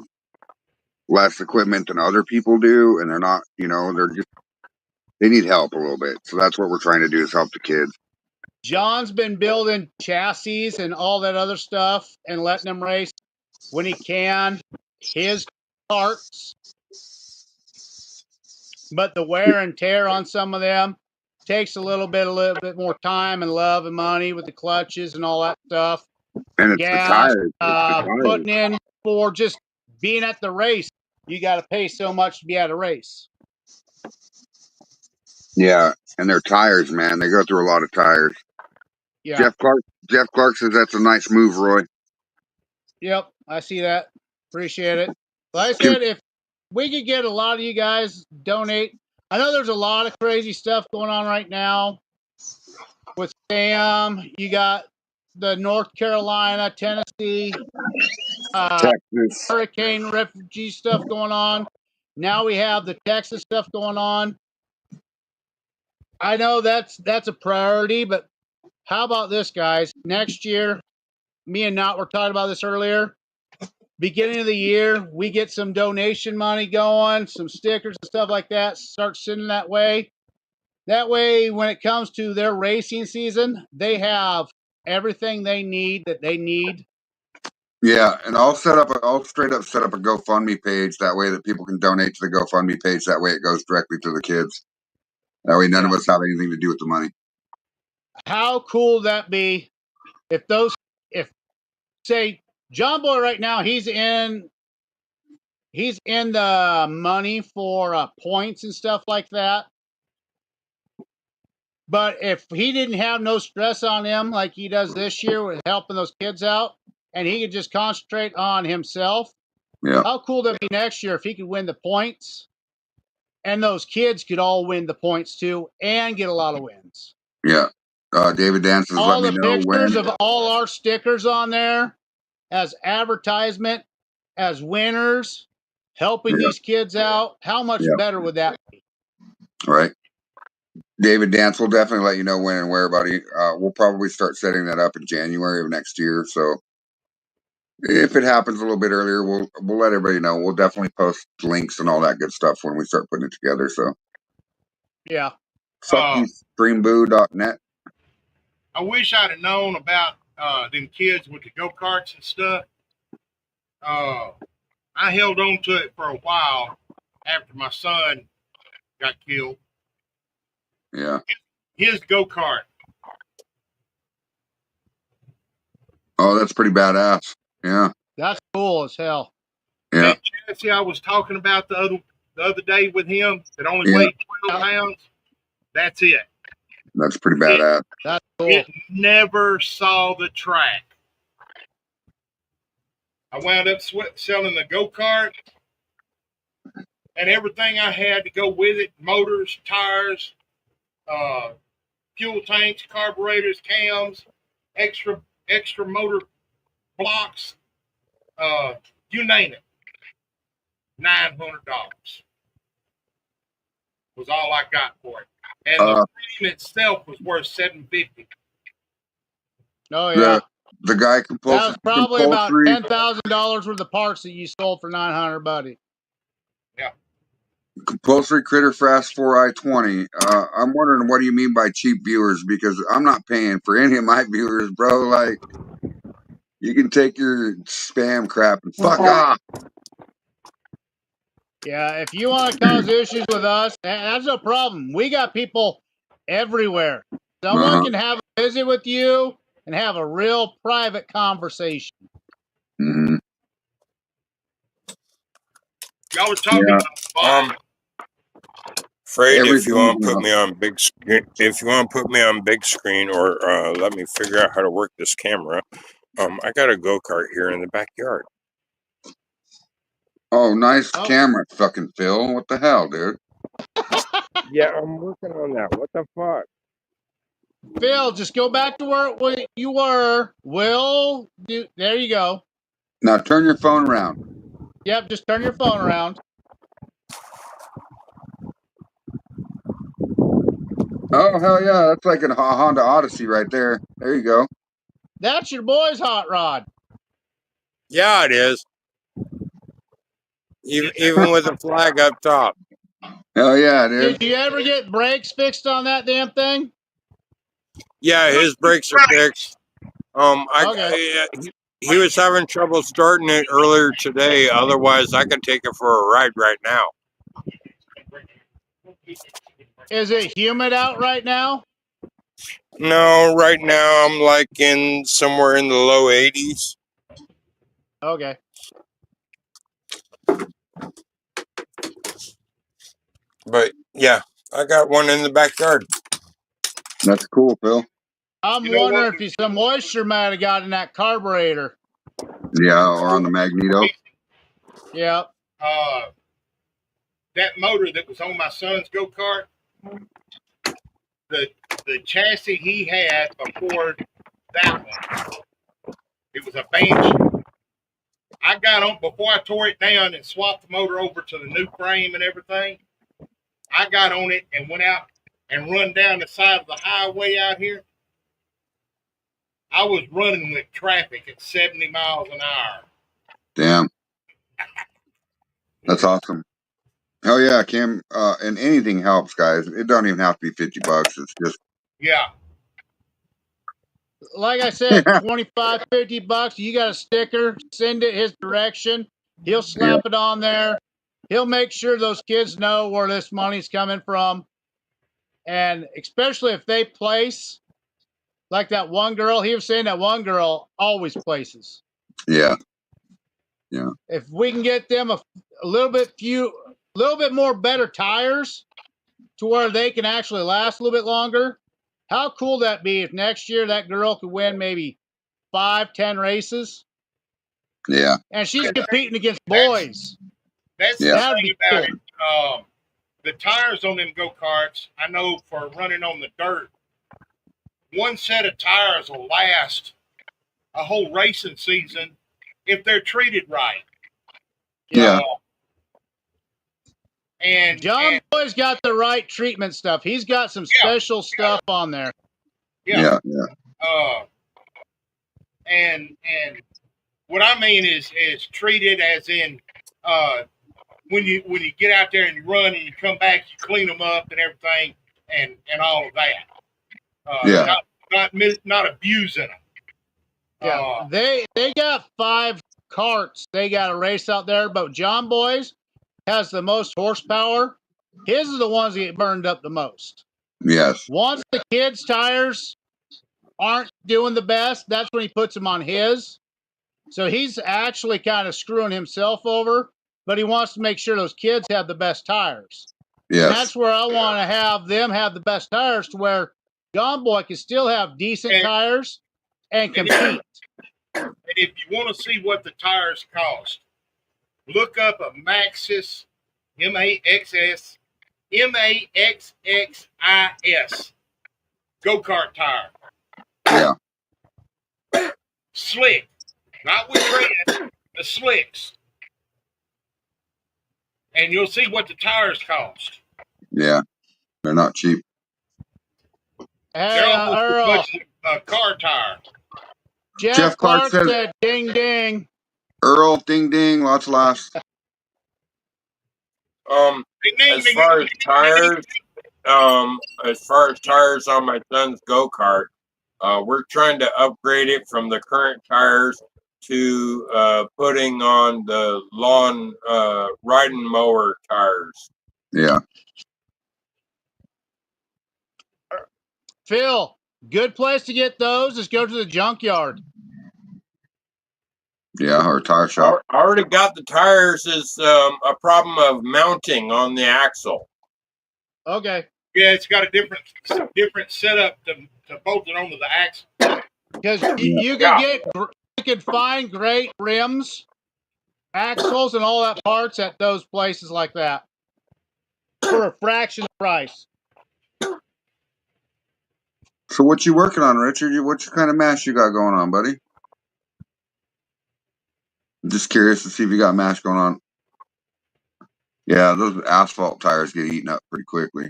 less equipment than other people do, and they're not, they need help a little bit. So that's what we're trying to do, is help the kids. John's been building chassis and all that other stuff and letting them race when he can. His parts, but the wear and tear on some of them takes a little bit more time and love and money with the clutches and all that stuff. And it's the Gas, tires. It's the tires. putting in for just being at the race. You got to pay so much to be at a race. Yeah, and their tires, man. They go through a lot of tires. Yeah. Jeff Clark says that's a nice move, Roy. Yep. I see that. Appreciate it. Like I Can, said, if we could get a lot of you guys donate, I know there's a lot of crazy stuff going on right now with Sam. You got the North Carolina, Tennessee, Texas. hurricane refugee stuff going on. Now we have the Texas stuff going on. I know that's a priority, but how about this, guys? Next year, me and Nat were talking about this earlier. beginning of the year, we get some donation money going, some stickers and stuff like that, start sending that way. That way, when it comes to their racing season, they have everything they need that they need. Yeah, and I'll straight up set up a GoFundMe page. That way that people can donate to the GoFundMe page. That way it goes directly to the kids. That way none of us have anything to do with the money. How cool would that be if say John Boy right now, he's in the money for points and stuff like that. But if he didn't have no stress on him like he does this year with helping those kids out, and he could just concentrate on himself, Yeah. how cool would that be next year if he could win the points and those kids could all win the points too and get a lot of wins? Yeah. David Dances let All me the know pictures when. of all our stickers on there as advertisement, as winners, helping Yeah. these kids out. How much Yeah. better would that be? Right. David Dance will definitely let you know when and where, buddy. We'll probably start setting that up in January of next year. So if it happens a little bit earlier, we'll let everybody know. We'll definitely post links and all that good stuff when we start putting it together. So Yeah. fuckyoustreamboo.net. I wish I'd have known about them kids with the go-karts and stuff. I held on to it for a while after my son got killed. Yeah. His go-kart. Oh, that's pretty badass. Yeah. That's cool as hell. Yeah. That chassis I was talking about the other day with him that only Yeah. weighed 12 pounds, that's it. That's pretty badass. That's cool. It never saw the track. I wound up selling the go-kart and everything I had to go with it, motors, tires, fuel tanks, carburetors, cams, extra motor blocks, you name it. $900 was all I got for it, and the frame itself was worth $750. Oh yeah, the guy that was probably about $10,000 worth of parts that you sold for $900, buddy. Yeah. Compulsory Critter Fast 4i20. I'm wondering, what do you mean by cheap viewers? Because I'm not paying for any of my viewers, bro. Like, you can take your spam crap and fuck off. Yeah, if you want to cause issues with us, that's no problem. We got people everywhere. Someone can have a visit with you and have a real private conversation. Mm-hmm. Y'all were talking about Afraid if you want to put me on big screen, or let me figure out how to work this camera. I got a go-kart here in the backyard. Oh, nice camera, fucking Phil. What the hell, dude? Yeah, I'm working on that. What the fuck? Phil, just go back to where you were. There you go. Now turn your phone around. Yep, just turn your phone around. Oh, hell yeah. That's like a Honda Odyssey right there. There you go. That's your boy's hot rod. Yeah, it is. Even with a flag up top. Hell yeah, dude. Did you ever get brakes fixed on that damn thing? Yeah, his brakes are fixed. He was having trouble starting it earlier today. Otherwise, I could take it for a ride right now. Is it humid out right now? No, right now I'm like somewhere in the low 80s. Okay. But yeah, I got one in the backyard. That's cool, Phil. I'm wondering if some moisture might have got in that carburetor. Yeah, or on the magneto. Yeah. That motor that was on my son's go-kart, the chassis he had before that one, it was a Banshee. I got on, before I tore it down and swapped the motor over to the new frame and everything, I got on it and went out and run down the side of the highway out here. I was running with traffic at 70 miles an hour. Damn. That's awesome. Hell yeah, Kim. And anything helps, guys. It don't even have to be $50. It's just Yeah. Like I said, 25, $50. You got a sticker, send it his direction. He'll slap it on there. He'll make sure those kids know where this money's coming from. And especially if they place, like that one girl, he was saying that one girl always places. yeah. Yeah. If we can get them a little bit more better tires to where they can actually last a little bit longer, how cool would that be if next year that girl could win maybe 5-10 races? Yeah. And she's competing against boys. That's Yeah. the That'd thing be about cool. it. The tires on them go-karts, I know for running on the dirt, one set of tires will last a whole racing season if they're treated right. Yeah. And John Boy's got the right treatment stuff. He's got some special stuff on there. Yeah. Yeah. And what I mean is treated as in when you get out there and you run and you come back, you clean them up and everything and all of that. Yeah. Not abusing them. Yeah, they got 5 carts they got to race out there, but John Boy's has the most horsepower. His are the ones that get burned up the most. Yes. Once the kids' tires aren't doing the best, that's when he puts them on his. So he's actually kind of screwing himself over, but he wants to make sure those kids have the best tires. Yes. And that's where I want to have them have the best tires to where John Boy can still have decent tires and compete. And if you want to see what the tires cost, look up a Maxxis, MAXXIS go-kart tire. Yeah. Slick. Not with tread, the slicks. And you'll see what the tires cost. Yeah. They're not cheap. Hey, They're almost Earl. as much as a car tire. Jeff Clark said, said ding ding. Earl, ding ding, lots of laughs. As far as tires on my son's go-kart, we're trying to upgrade it from the current tires to putting on the lawn riding mower tires. Yeah. Phil, good place to get those is go to the junkyard. Yeah, or tire shop. I already got the tires. Is a problem of mounting on the axle. Okay. Yeah, it's got a different setup to bolt it onto the axle. Because you can find great rims, axles, and all that parts at those places like that for a fraction of the price. So what you working on, Richard? What kind of mash you got going on, buddy? I'm just curious to see if you got mash going on. Yeah, those asphalt tires get eaten up pretty quickly.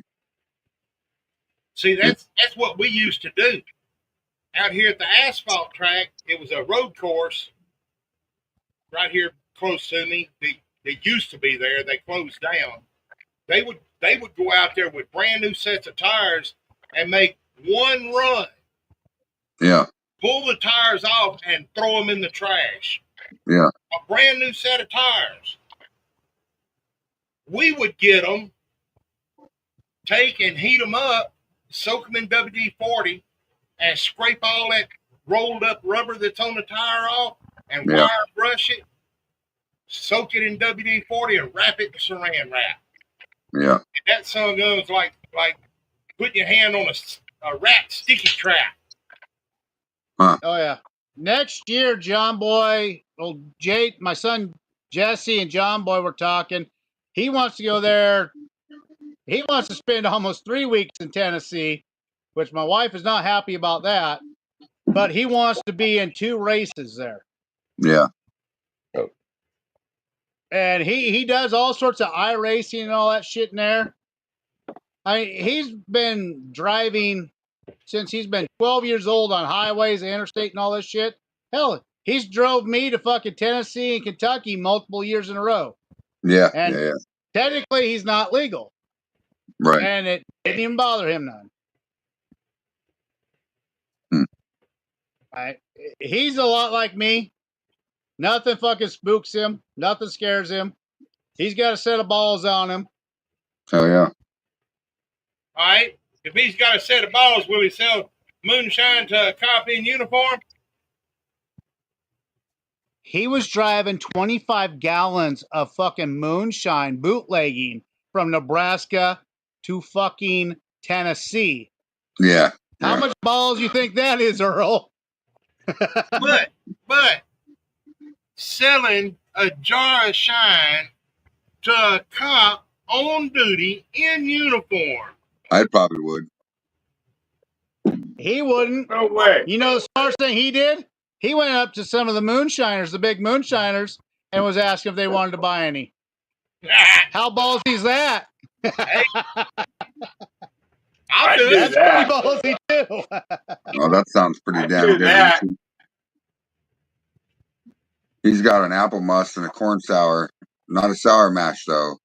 See, that's what we used to do. Out here at the asphalt track, it was a road course right here close to me. They used to be there. They closed down. They would go out there with brand new sets of tires and make one run. Yeah. Pull the tires off and throw them in the trash. Yeah. A brand new set of tires. We would get them, take and heat them up, soak them in WD-40, and scrape all that rolled up rubber that's on the tire off and wire brush it, soak it in WD-40 and wrap it in saran wrap. Yeah. And that son goes like putting your hand on a rat sticky trap. Huh. Oh yeah. Next year, John Boy, my son Jesse and John Boy were talking. He wants to go there. He wants to spend almost 3 weeks in Tennessee, which my wife is not happy about that. But he wants to be in 2 races there. Yeah. And he does all sorts of iRacing and all that shit in there. He's been driving since he's been 12 years old on highways, interstate, and all this shit. Hell, He's drove me to fucking Tennessee and Kentucky multiple years in a row. Yeah, And yeah. technically he's not legal. Right. And it didn't even bother him none. Right? He's a lot like me. Nothing fucking spooks him. Nothing scares him. He's got a set of balls on him. Oh yeah. All right. If he's got a set of balls, will he sell moonshine to a cop in uniform? He was driving 25 gallons of fucking moonshine bootlegging from Nebraska to fucking Tennessee. Yeah. How much balls you think that is, Earl? but selling a jar of shine to a cop on duty in uniform. I probably would. He wouldn't. No way. You know the smartest thing he did? He went up to some of the moonshiners, the big moonshiners, and was asking if they wanted to buy any. How ballsy is that? Hey, I'd do do it. that. Pretty ballsy too. Oh, that sounds pretty I'd damn do good. that. He's got an apple must and a corn sour. Not a sour mash though.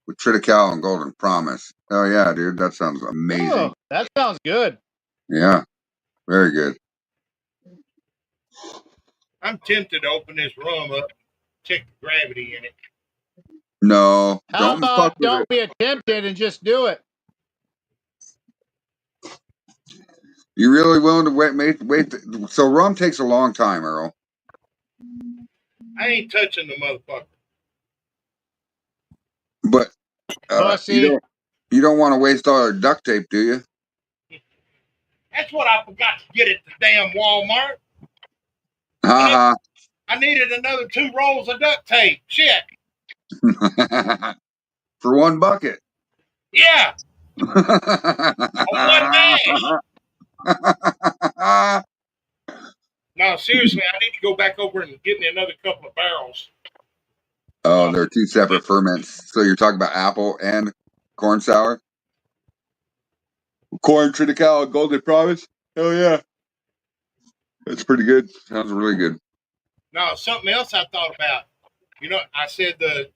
With triticale and golden promise. Oh yeah, dude. That sounds amazing. Oh, that sounds good. Yeah. Very good. I'm tempted to open this rum up, check the gravity in it. No. How Don't about fuck with don't it. be attempted and just do it? You really willing to wait? So rum takes a long time, Earl. I ain't touching the motherfucker. But Pussy. you don't want to waste all your duct tape, do you? That's what I forgot to get at the damn Walmart. Ha I needed another 2 rolls of duct tape. Shit. ha. For one bucket. Yeah. On one dash. No, seriously, I need to go back over and get me another couple of barrels. Oh, they're two separate ferments. So you're talking about apple and corn sour? Corn, triticale, golden promise? Oh yeah. That's pretty good. Sounds really good. No, something else I thought about. You know, I said the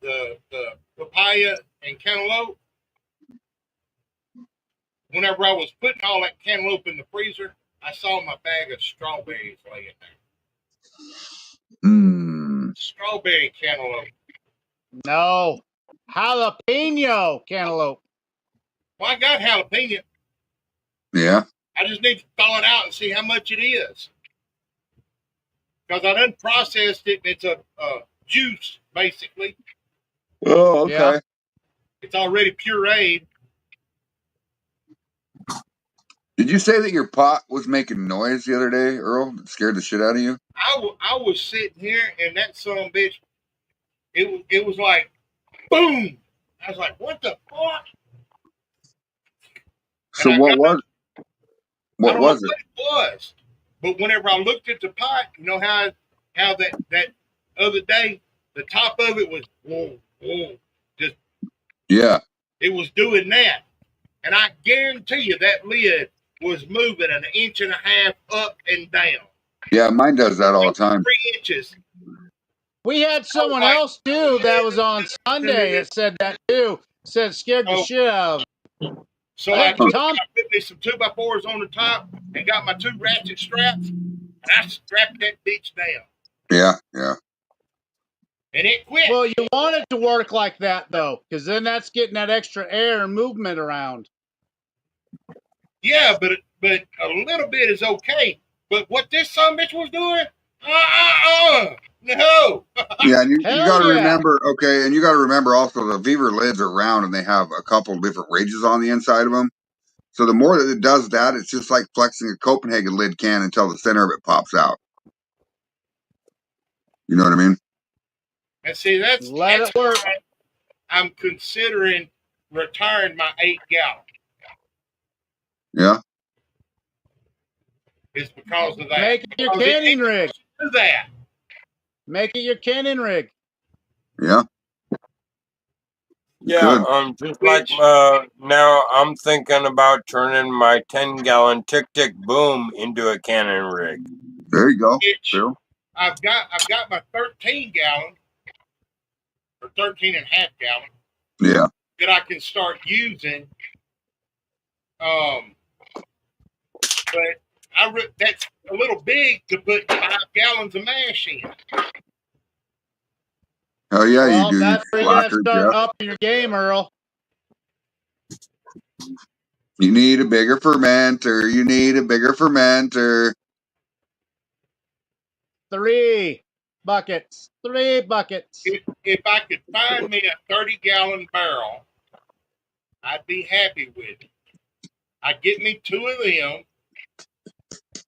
papaya and cantaloupe. Whenever I was putting all that cantaloupe in the freezer, I saw my bag of strawberries laying there. Strawberry cantaloupe. No. Jalapeno cantaloupe. Well, I got jalapeno. Yeah. I just need to thaw it out and see how much it is. Because I done processed it. It's a juice, basically. Oh, okay. Yeah. It's already pureed. Did you say that your pot was making noise the other day, Earl? It scared the shit out of you? I was sitting here, and that son of a bitch, it was like, boom. I was like, what the fuck? So what was it? What it was. But whenever I looked at the pot, you know how that other day, the top of it was, whoa, just, yeah. It was doing that. And I guarantee you that lid was moving 1.5 inches up and down. Yeah, mine does that all the time. 3 inches. We had someone else too that was on Sunday that said that too. Said scared the shit out of him. So I put me some 2x4s on the top and got my 2 ratchet straps, and I strapped that bitch down. Yeah, yeah. And it quit. Well, you want it to work like that though, because then that's getting that extra air and movement around. Yeah, but a little bit is okay. But what this son bitch was doing, no. Yeah, and you got to remember, okay, and you got to remember also the Beaver lids are round and they have a couple different ridges on the inside of them. So the more that it does that, it's just like flexing a Copenhagen lid can until the center of it pops out. You know what I mean? And see, that's it work. I'm considering retiring my 8-gallon. Yeah. It's because of that. Make it your canning rig. Do that. Make it your canning rig. Yeah. Yeah, just like now I'm thinking about turning my 10-gallon Tick Tick Boom into a cannon rig. There you go. Phil. I've got my 13 gallon or 13 and a half gallon Yeah. that I can start using. But that's a little big to put 5 gallons of mash in. Oh yeah, you Well, do. You that's where you got to slacker, start Jeff. upping your game, Earl. You need a bigger fermenter. You need a bigger fermenter. 3 buckets. 3 buckets. If I could find me a 30-gallon barrel, I'd be happy with it. I'd get me 2 of them,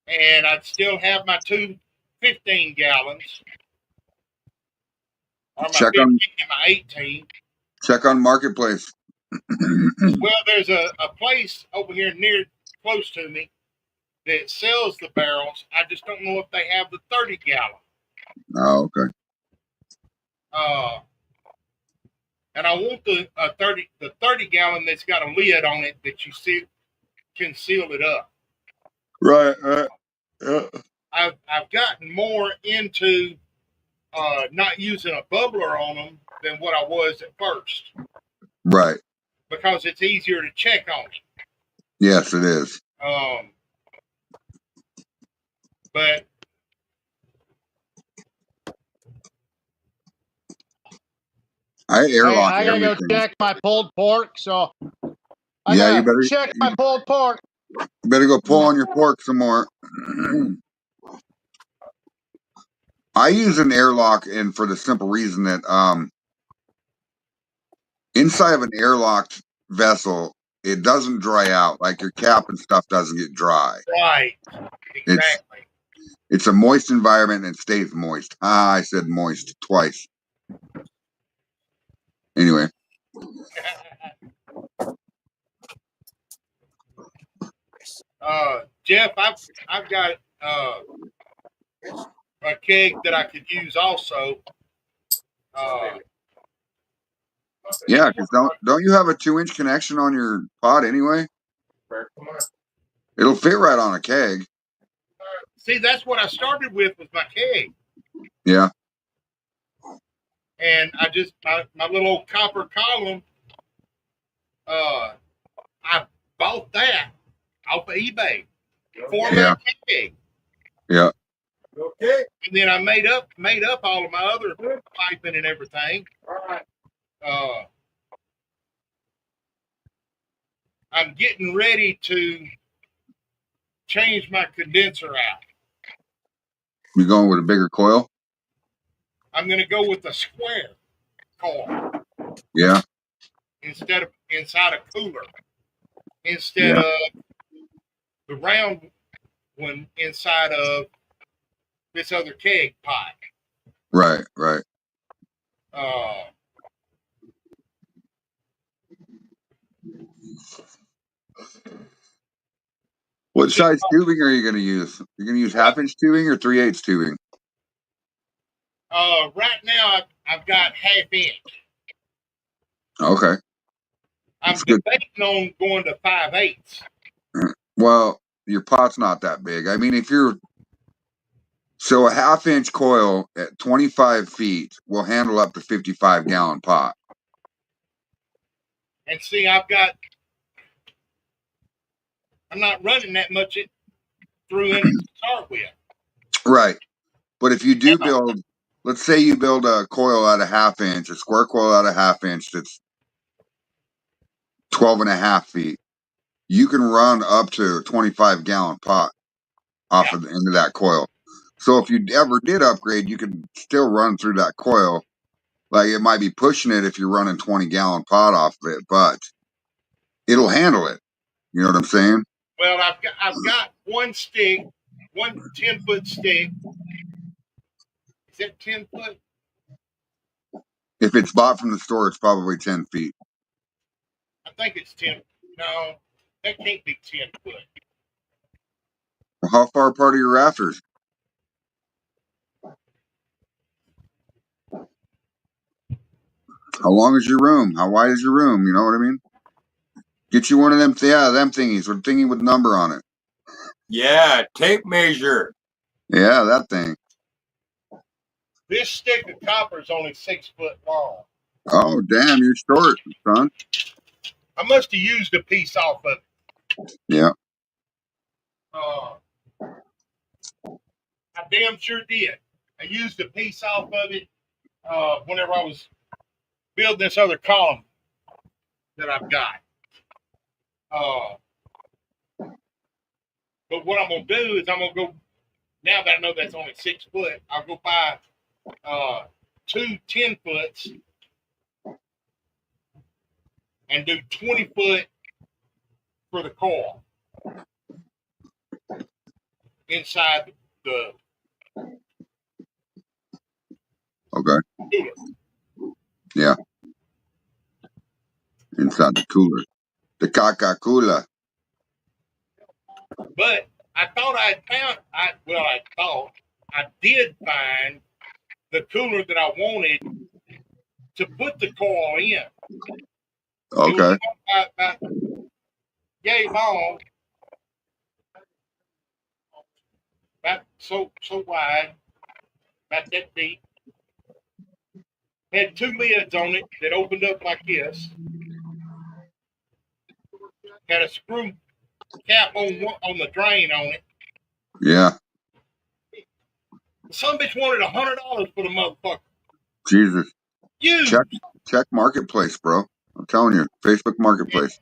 and I'd still have my 2 15 gallons, or my 15 and my 18. Check on Marketplace. Well, there's a place over here close to me that sells the barrels. I just don't know if they have the 30-gallon. Oh, okay. And I want the 30-gallon that's got a lid on it that you can seal it up. Right. Yeah. I've gotten more into not using a bubbler on them than what I was at first. Right. Because it's easier to check on it. Yes, it is. But I airlock I gotta everything. go check my pulled pork, so I Yeah, you gotta better check my pulled pork. You better go pull on your pork some more. I use an airlock, and for the simple reason that inside of an airlocked vessel, it doesn't dry out. Like your cap and stuff doesn't get dry. Right. Exactly. It's a moist environment and it stays moist. Ah, I said moist twice. Anyway. Jeff, I've got a keg that I could use also. Yeah, because don't you have a 2-inch connection on your pod anyway? It'll fit right on a keg. See, that's what I started with my keg. Yeah. And I just my little old copper column. I bought that off of eBay for my keg. Yeah. Okay. And then I made up all of my other piping and everything. All right. I'm getting ready to change my condenser out. You going with a bigger coil? I'm going to go with a square coil. Yeah. Instead of inside a cooler. Instead of the round one inside of this other keg pipe. Right, right. What size tubing are you going to use? You're going to use 1/2-inch tubing or 3/8 tubing? Right now I've got 1/2-inch. Okay. I'm debating on going to 5/8. Well, your pot's not that big. I mean, if you're so a 1/2-inch coil at 25 feet will handle up to 55-gallon pot. And see, I'm not running that much through in it to start with. Right. But if you do build, let's say you build a coil at a 1/2-inch, a square coil at a 1/2-inch that's 12.5 feet, you can run up to a 25-gallon pot off of the end of that coil. So if you ever did upgrade, you could still run through that coil. Like it might be pushing it if you're running 20-gallon pot off of it, but it'll handle it. You know what I'm saying? Well, I've got one stick, one 10-foot stick. Is that 10 foot? If it's bought from the store, it's probably 10 feet. I think it's 10. No, that can't be 10 foot. Well, how far apart are your rafters? How long is your room? How wide is your room? You know what I mean? Get you one of them, them thingies, with a thingy with number on it. Yeah, tape measure. Yeah, that thing. This stick of copper is only 6 foot long. Oh, damn, you're short, son. I must have used a piece off of it. Yeah. I damn sure did. I used a piece off of it whenever I was building this other column that I've got. But what I'm going to do is I'm going to go, now that I know that's only 6 foot, I'll go buy 2 10-foots and do 20 foot for the coil inside the Okay. cooler. Yeah. Inside the cooler. The Coca-Cola. But I thought I did find the cooler that I wanted to put the coil in. It was Okay. about yay long, about so wide, about that deep. Had 2 lids on it that opened up like this. Had a screw cap on the drain on it. Yeah. Some bitch wanted $100 for the motherfucker. Jesus. Used. Check Marketplace, bro. I'm telling you. Facebook Marketplace.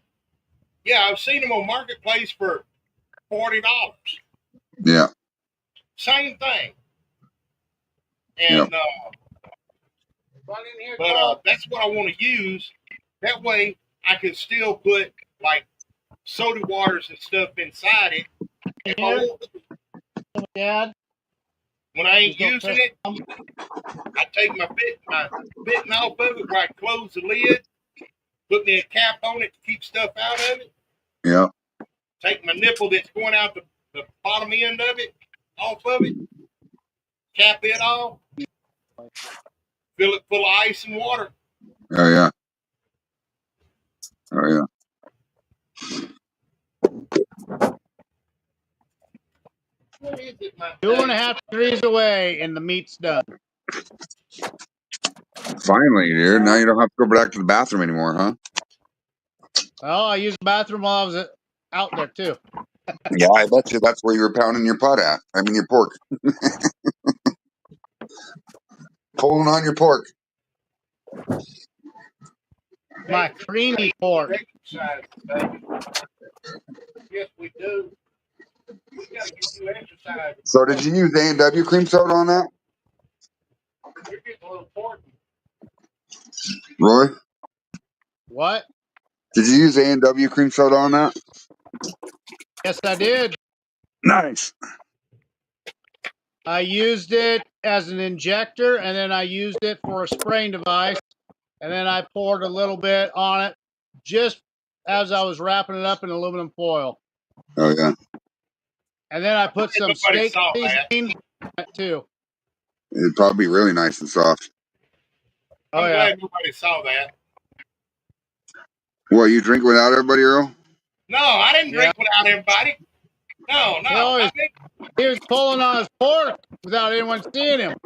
Yeah, I've seen them on Marketplace for $40. Yeah. Same thing. Yep. And that's what I want to use. That way I can still put like soda waters and stuff inside it. If I want to. Dad, When I ain't using it, I take my fitting off of it where I close the lid, put me a cap on it to keep stuff out of it. Yeah. Take my nipple that's going out the bottom end of it, off of it, cap it off, fill it full of ice and water. Oh, yeah. Oh, yeah. What is it, my 2.5 degrees away, and the meat's done. Finally, dude. Now you don't have to go back to the bathroom anymore, huh? Oh, I used the bathroom while I was out there too. Yeah, I bet you that's where you were pounding your pot at. I mean, your pork. Pulling on your pork. My creamy pork. exercise, baby? Yes, we do. We gotta get you exercise. So did you use A&W cream soda on that, You're getting a little porky. Roy? What? Did you use A&W cream soda on that? Yes, I did. Nice. I used it as an injector, and then I used it for a spraying device, and then I poured a little bit on it just as I was wrapping it up in aluminum foil. Oh, yeah. And then I put some Nobody steak saw that. seasoning on it too. It'd probably be really nice and soft. Oh, I'm yeah. glad nobody saw that. What, you drink without everybody, Earl? No, I didn't Yeah. drink without everybody. No. He was pulling on his pork without anyone seeing him.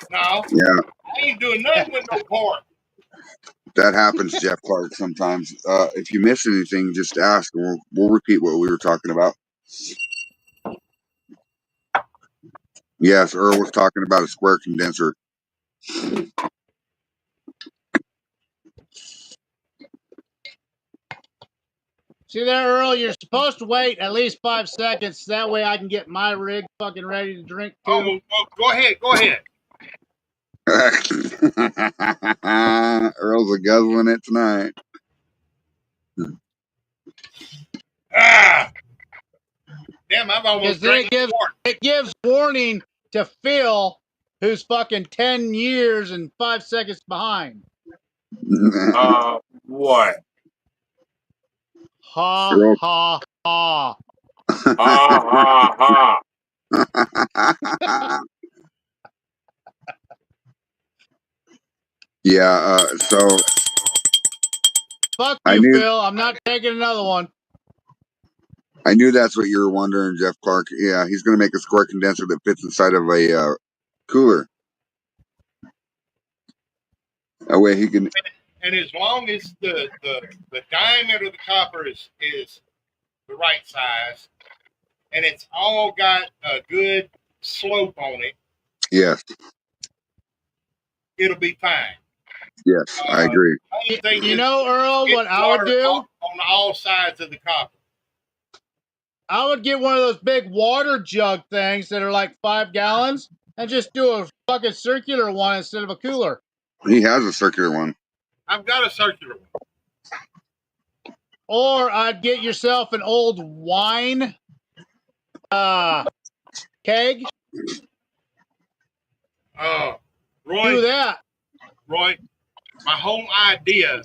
No. Yeah. I ain't doing nothing with no pork. That happens, Jeff Clark, sometimes. If you miss anything, just ask, and we'll repeat what we were talking about. Yes, Earl was talking about a square condenser. See there, Earl, you're supposed to wait at least 5 seconds. That way I can get my rig fucking ready to drink too. Oh, go ahead. Earl's a guzzling it tonight. Ah, damn, I've almost Because drank pork. it gives warning to Phil, who's fucking 10 years and 5 seconds behind. What? Ha, Earl. ha, ha. Ha ha. Yeah, so Fuck I you, knew Phil. I'm not taking another one. that's what you were wondering, Jeff Clark. Yeah, he's going to make a square condenser that fits inside of a cooler. That way he can. And as long as the diameter of the copper is the right size, and it's all got a good slope on it, Yes, it'll be fine. yes, I agree. Main thing You is know, Earl, get what I would water do? on all sides of the copper. I would get one of those big water jug things that are like 5 gallons and just do a fucking circular one instead of a cooler. He has a circular one. I've got a circular one. Or I'd get yourself an old wine keg. Roy, Do that. Roy, my whole idea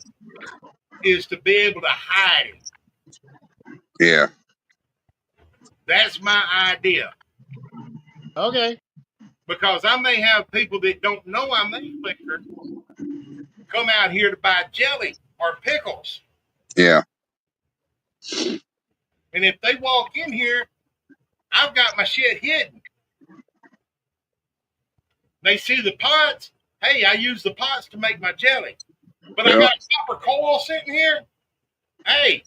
is to be able to hide it. Yeah. That's my idea. Okay. Because I may have people that don't know I'm a liquor come out here to buy jelly or pickles. Yeah. And if they walk in here, I've got my shit hidden. They see the pots. Hey, I use the pots to make my jelly. But I got copper coil sitting here. Hey,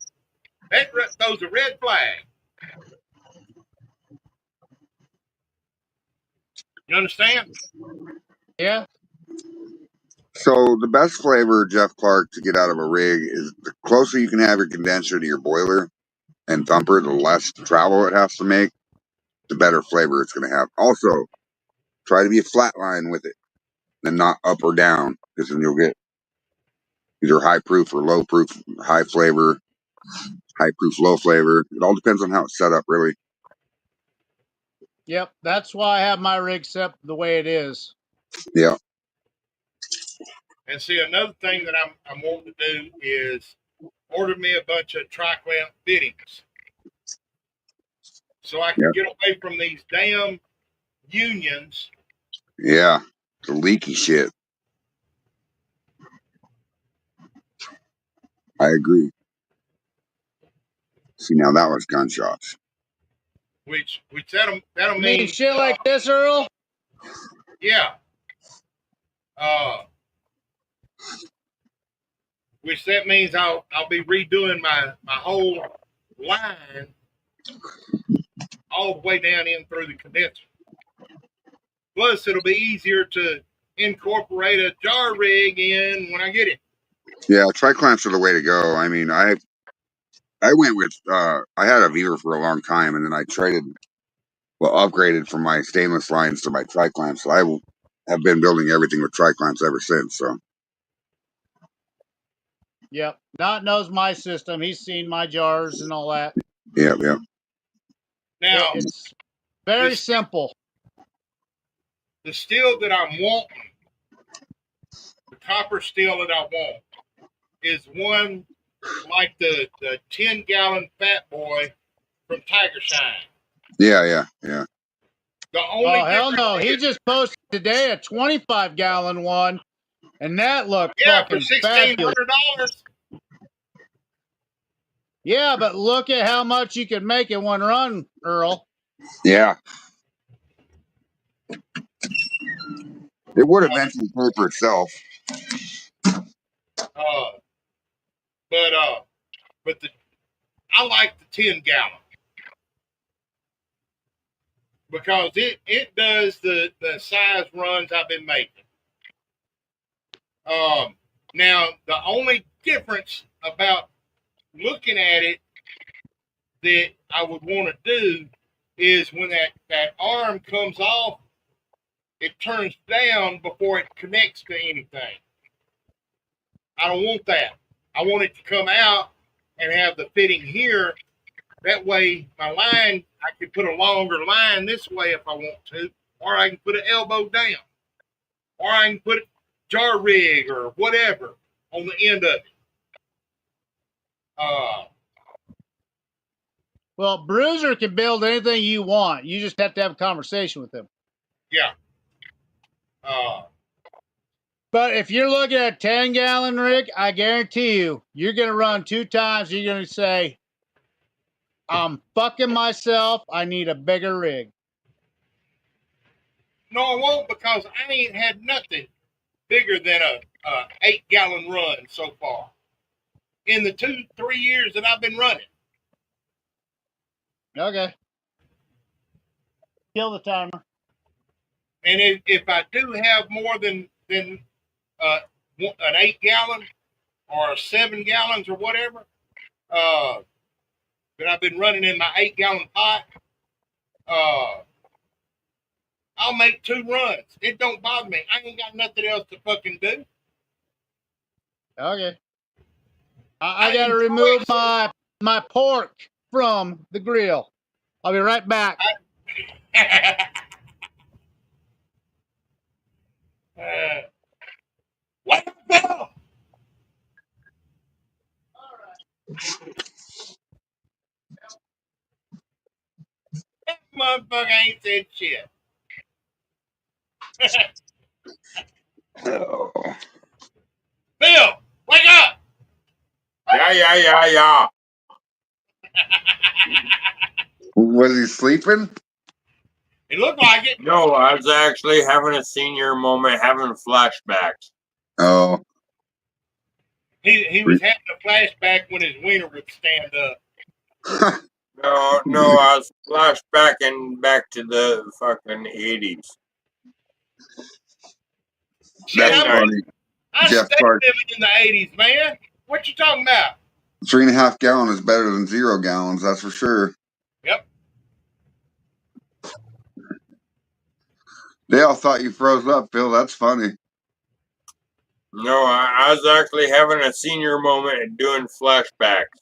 that throws a red flag. You understand? Yeah. So the best flavor, Jeff Clark, to get out of a rig is the closer you can have your condenser to your boiler and thumper, the less travel it has to make, the better flavor it's going to have. Also, try to be a flat line with it and not up or down, because then you'll get either high proof or low proof, high flavor, high proof, low flavor. It all depends on how it's set up, really. Yep. That's why I have my rig set the way it is. Yeah. And see, another thing that I'm wanting to do is order me a bunch of tri-clamp fittings so I can Yeah. get away from these damn unions. Yeah. The leaky shit. I agree. See, now that was gunshots. Which that'll You mean mean shit like this, Earl? yeah. Which that means I'll be redoing my whole line all the way down in through the condenser. Plus, it'll be easier to incorporate a jar rig in when I get it. Yeah, tri-clamps are the way to go. I mean, I went with I had a Beaver for a long time, and then I upgraded from my stainless lines to my tri-clamps. So I have been building everything with tri-clamps ever since. So Yep. Dot knows my system. He's seen my jars and all that. yeah. Now, It's very the, simple. the steel that I'm wanting, the copper steel that I want, is one like the 10-gallon Fat Boy from Tiger Shine. Yeah. The only hell no. He is, just posted today a 25-gallon one, and that looked for fucking fabulous. $1,600. Yeah, but look at how much you can make in one run, Earl. Yeah. It would eventually pay for itself. But I like the 10-gallon because it does the size runs I've been making. Now the only difference about looking at it that I would want to do is when that arm comes off, it turns down before it connects to anything. I don't want that. I want it to come out and have the fitting here. That way, my line, I can put a longer line this way if I want to, or I can put an elbow down, or I can put a jar rig or whatever on the end of it. Well, Bruiser can build anything you want. You just have to have a conversation with him. Yeah. But if you're looking at a 10-gallon rig, I guarantee you're going to run 2 times. You're going to say, I'm fucking myself. I need a bigger rig. No, I won't, because I ain't had nothing bigger than a 8-gallon run so far in the 2-3 years that I've been running. Okay. Kill the timer. And if I do have more than an 8-gallon or 7 gallons or whatever, that I've been running in my 8-gallon pot, I'll make 2 runs. It don't bother me. I ain't got nothing else to fucking do. Okay. I got to remove my pork from the grill. I'll be right back. What the hell? That motherfucker ain't said shit. Oh. Bill, wake up! Yeah. Was he sleeping? It looked like it. No, I was actually having a senior moment, having flashbacks. Oh. He was having a flashback when his wiener would stand up. No, I was flashbacking back to the fucking 80s. Shit, That's funny. I Jeff stayed Clark. living in the 80s, man. What you talking about? 3.5 gallon is better than 0 gallons, that's for sure. Yep. They all thought you froze up, Phil. That's funny. No, I was actually having a senior moment and doing flashbacks.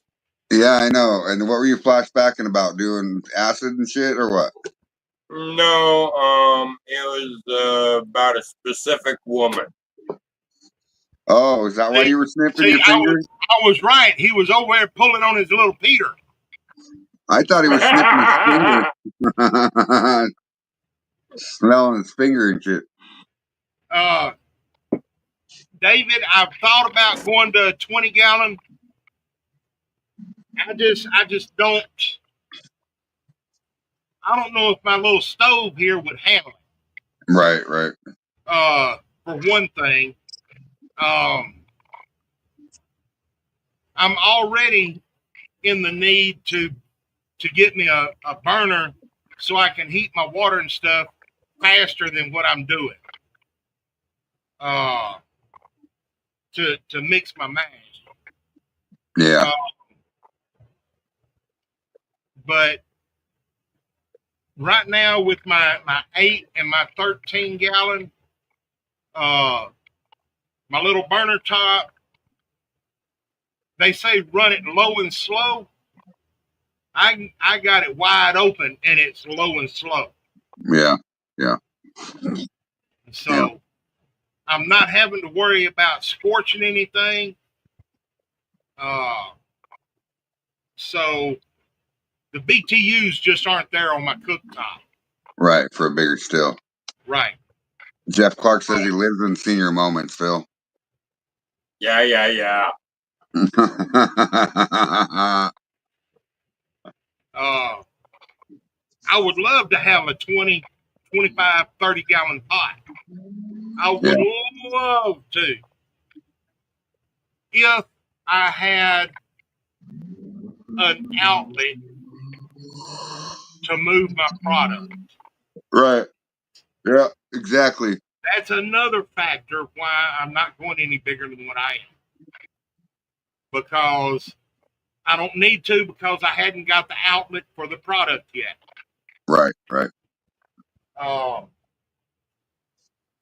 Yeah, I know. And what were you flashbacking about? Doing acid and shit or what? No, it was about a specific woman. Oh, is that why you were sniffing your I finger? was right. He was over there pulling on his little Peter. I thought he was sniffing his finger. Smelling his finger and shit. David, I've thought about going to a 20-gallon. I just don't. I don't know if my little stove here would handle it. Right. For one thing, I'm already in the need to get me a burner so I can heat my water and stuff faster than what I'm doing. To mix my mash. Yeah. But right now with my 8 and my 13-gallon, my little burner top, they say run it low and slow. I got it wide open and it's low and slow. Yeah. So I'm not having to worry about scorching anything. So the BTUs just aren't there on my cooktop. Right, for a bigger still. Right. Jeff Clark says he lives in senior moments, Phil. Yeah. I would love to have a 20, 25, 30-gallon pot. I would love to. If I had an outlet to move my product. Right. Yeah, exactly. That's another factor why I'm not going any bigger than what I am. Because I don't need to, because I hadn't got the outlet for the product yet. Right.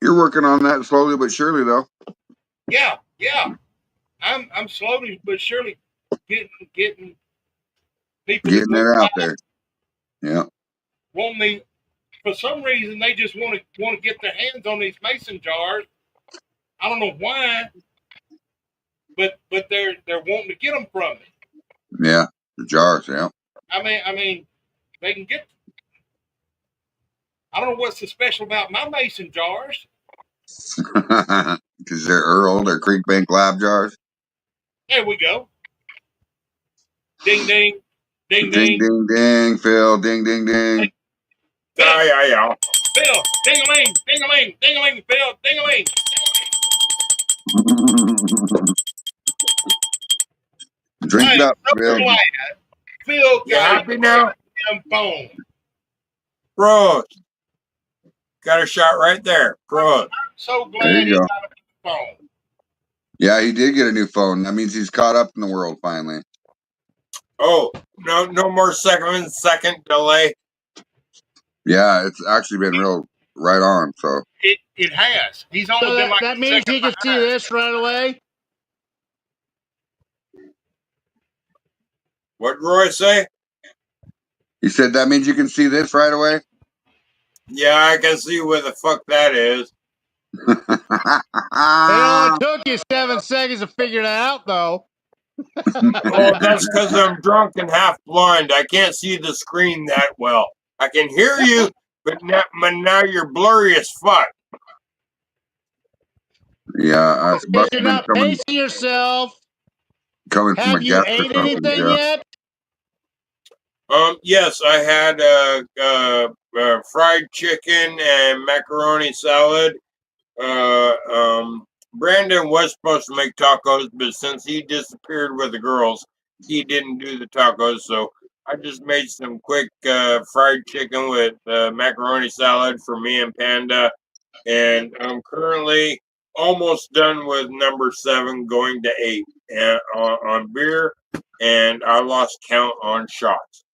You're working on that slowly but surely, though. Yeah. I'm slowly but surely getting people Getting that it out there. Yeah. want me. For some reason, they just want to get their hands on these mason jars. I don't know why, but they're wanting to get them from me. Yeah, the jars. Yeah. I mean, they can get. I don't know what's so special about my mason jars. Because they're Earl, they're Creek Bank Lab jars. There we go. Ding ding, ding Ding ding, ding ding, Phil. Ding ding ding. Yeah. Bill, ding a ling, ding a ling, ding a ling, Bill, ding a ling. Drink I it am up, so Bill. glad Phil You got happy now? a damn phone. Bro, got a shot right there. Bro. So There glad you he go. got a phone. Yeah, he did get a new phone. That means he's caught up in the world finally. Oh, no more second delay. Yeah, it's actually been real right on. So It has. He's only So been like that a means second he can see behind. this right away. What did Roy say? he said that means you can see this right away. Yeah, I can see where the fuck that is. It only took you 7 seconds to figure that out, though. Oh, that's because I'm drunk and half blind. I can't see the screen that well. I can hear you, but now you're blurry as fuck. Yeah, It's it because must you're have been not pacing yourself. coming from a Have you guest or ate something. anything Yeah. yet? Yes, I had fried chicken and macaroni salad. Brandon was supposed to make tacos, but since he disappeared with the girls, he didn't do the tacos. So I just made some quick fried chicken with macaroni salad for me and Panda. And I'm currently almost done with number 7, going to 8 and, on beer, and I lost count on shots.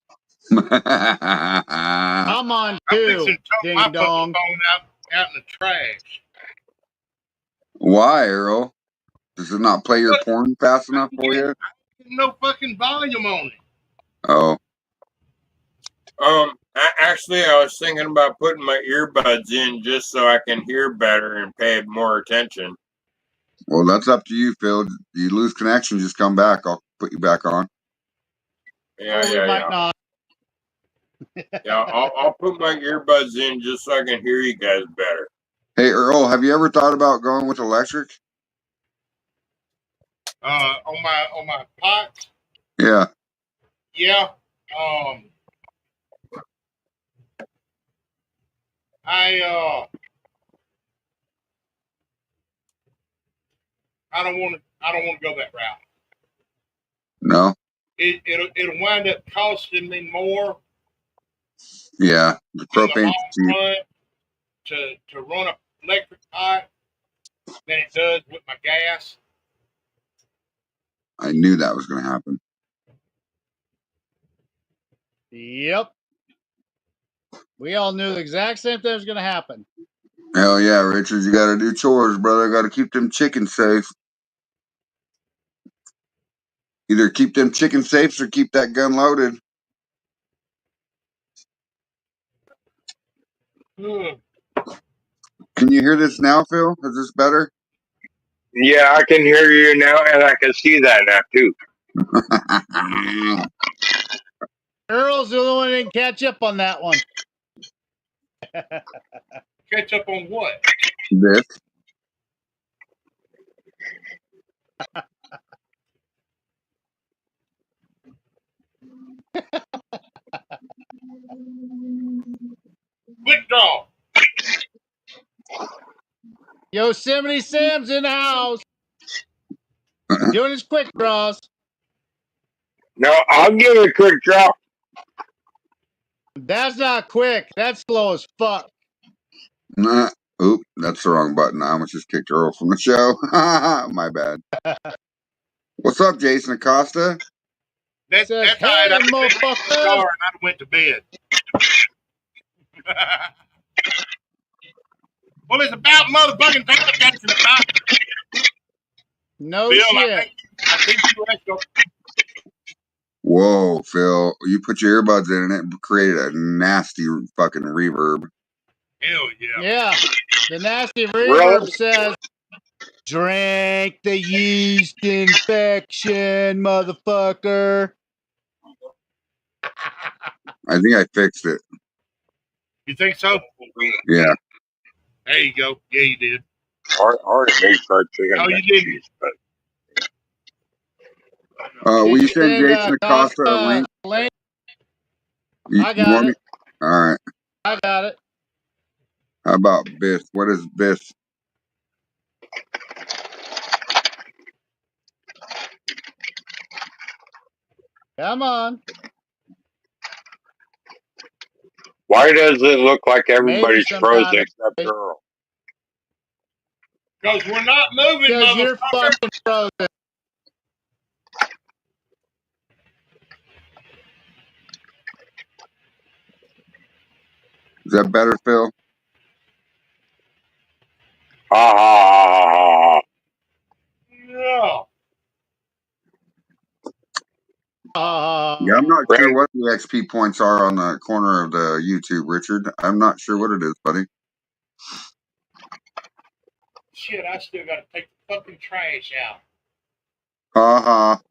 I'm on I'm 2, fixing to toss ding my fucking dong. phone out in the trash. Why, Earl? Does it not play your Look, porn fast I enough can for get you? no fucking volume on it. Oh, Actually, I was thinking about putting my earbuds in just so I can hear better and pay more attention. well, that's up to you, Phil. You lose connection, just come back. I'll put you back on. Yeah, Or we might not. yeah. I'll put my earbuds in just so I can hear you guys better. Hey, Earl, have you ever thought about going with electric? On my pots. Yeah. Yeah. Um, I I don't want to go that route. No? It'll wind up costing me more Yeah. The in the propane's long cheap. run to run a electric pot than it does with my gas. I knew that was going to happen. Yep. We all knew the exact same thing was going to happen. Hell yeah, Richard. You got to do chores, brother. Got to keep them chickens safe. Either keep them chickens safe or keep that gun loaded. Hmm. Can you hear this now, Phil? Is this better? Yeah, I can hear you now, and I can see that now too. Earl's the only one that didn't catch up on that one. Catch up on what? This. Quick draw. Yosemite Sam's in the house. Doing his quick draws. No, I'll give it a quick drop. That's not quick. That's slow as fuck. Nah. Oop, that's the wrong button. I almost just kicked Earl from the show. My bad. What's up, Jason Acosta? That's Says, all right. hey, I'd have taken the motherfuckers. car and I'd went to bed. Well, it's about motherfucking time, Jason Acosta. No Bill, shit. I think you echo. Whoa, Phil. You put your earbuds in and it created a nasty fucking reverb. Hell yeah. Yeah. The nasty Really? reverb says, drink the yeast infection, motherfucker. I think I fixed it. You think so? Yeah. There you go. Yeah, you did. Already made fried chicken. No, you didn't. But Will Did you you send send Jason Acosta a Costa link? a link? You I got want me? it. All right. I got it. How about Biff? What is Biff? Come on. Why does it look like Maybe everybody's frozen sometime. except Earl? Because we're not moving, Because you're motherfucker. fucking frozen. Is that better, Phil? Ha ha ha ha. Yeah. Yeah, I'm not Brand, sure what the XP points are on the corner of the YouTube, Richard. I'm not sure what it is, buddy. Shit, I still got to take the fucking trash out. Ha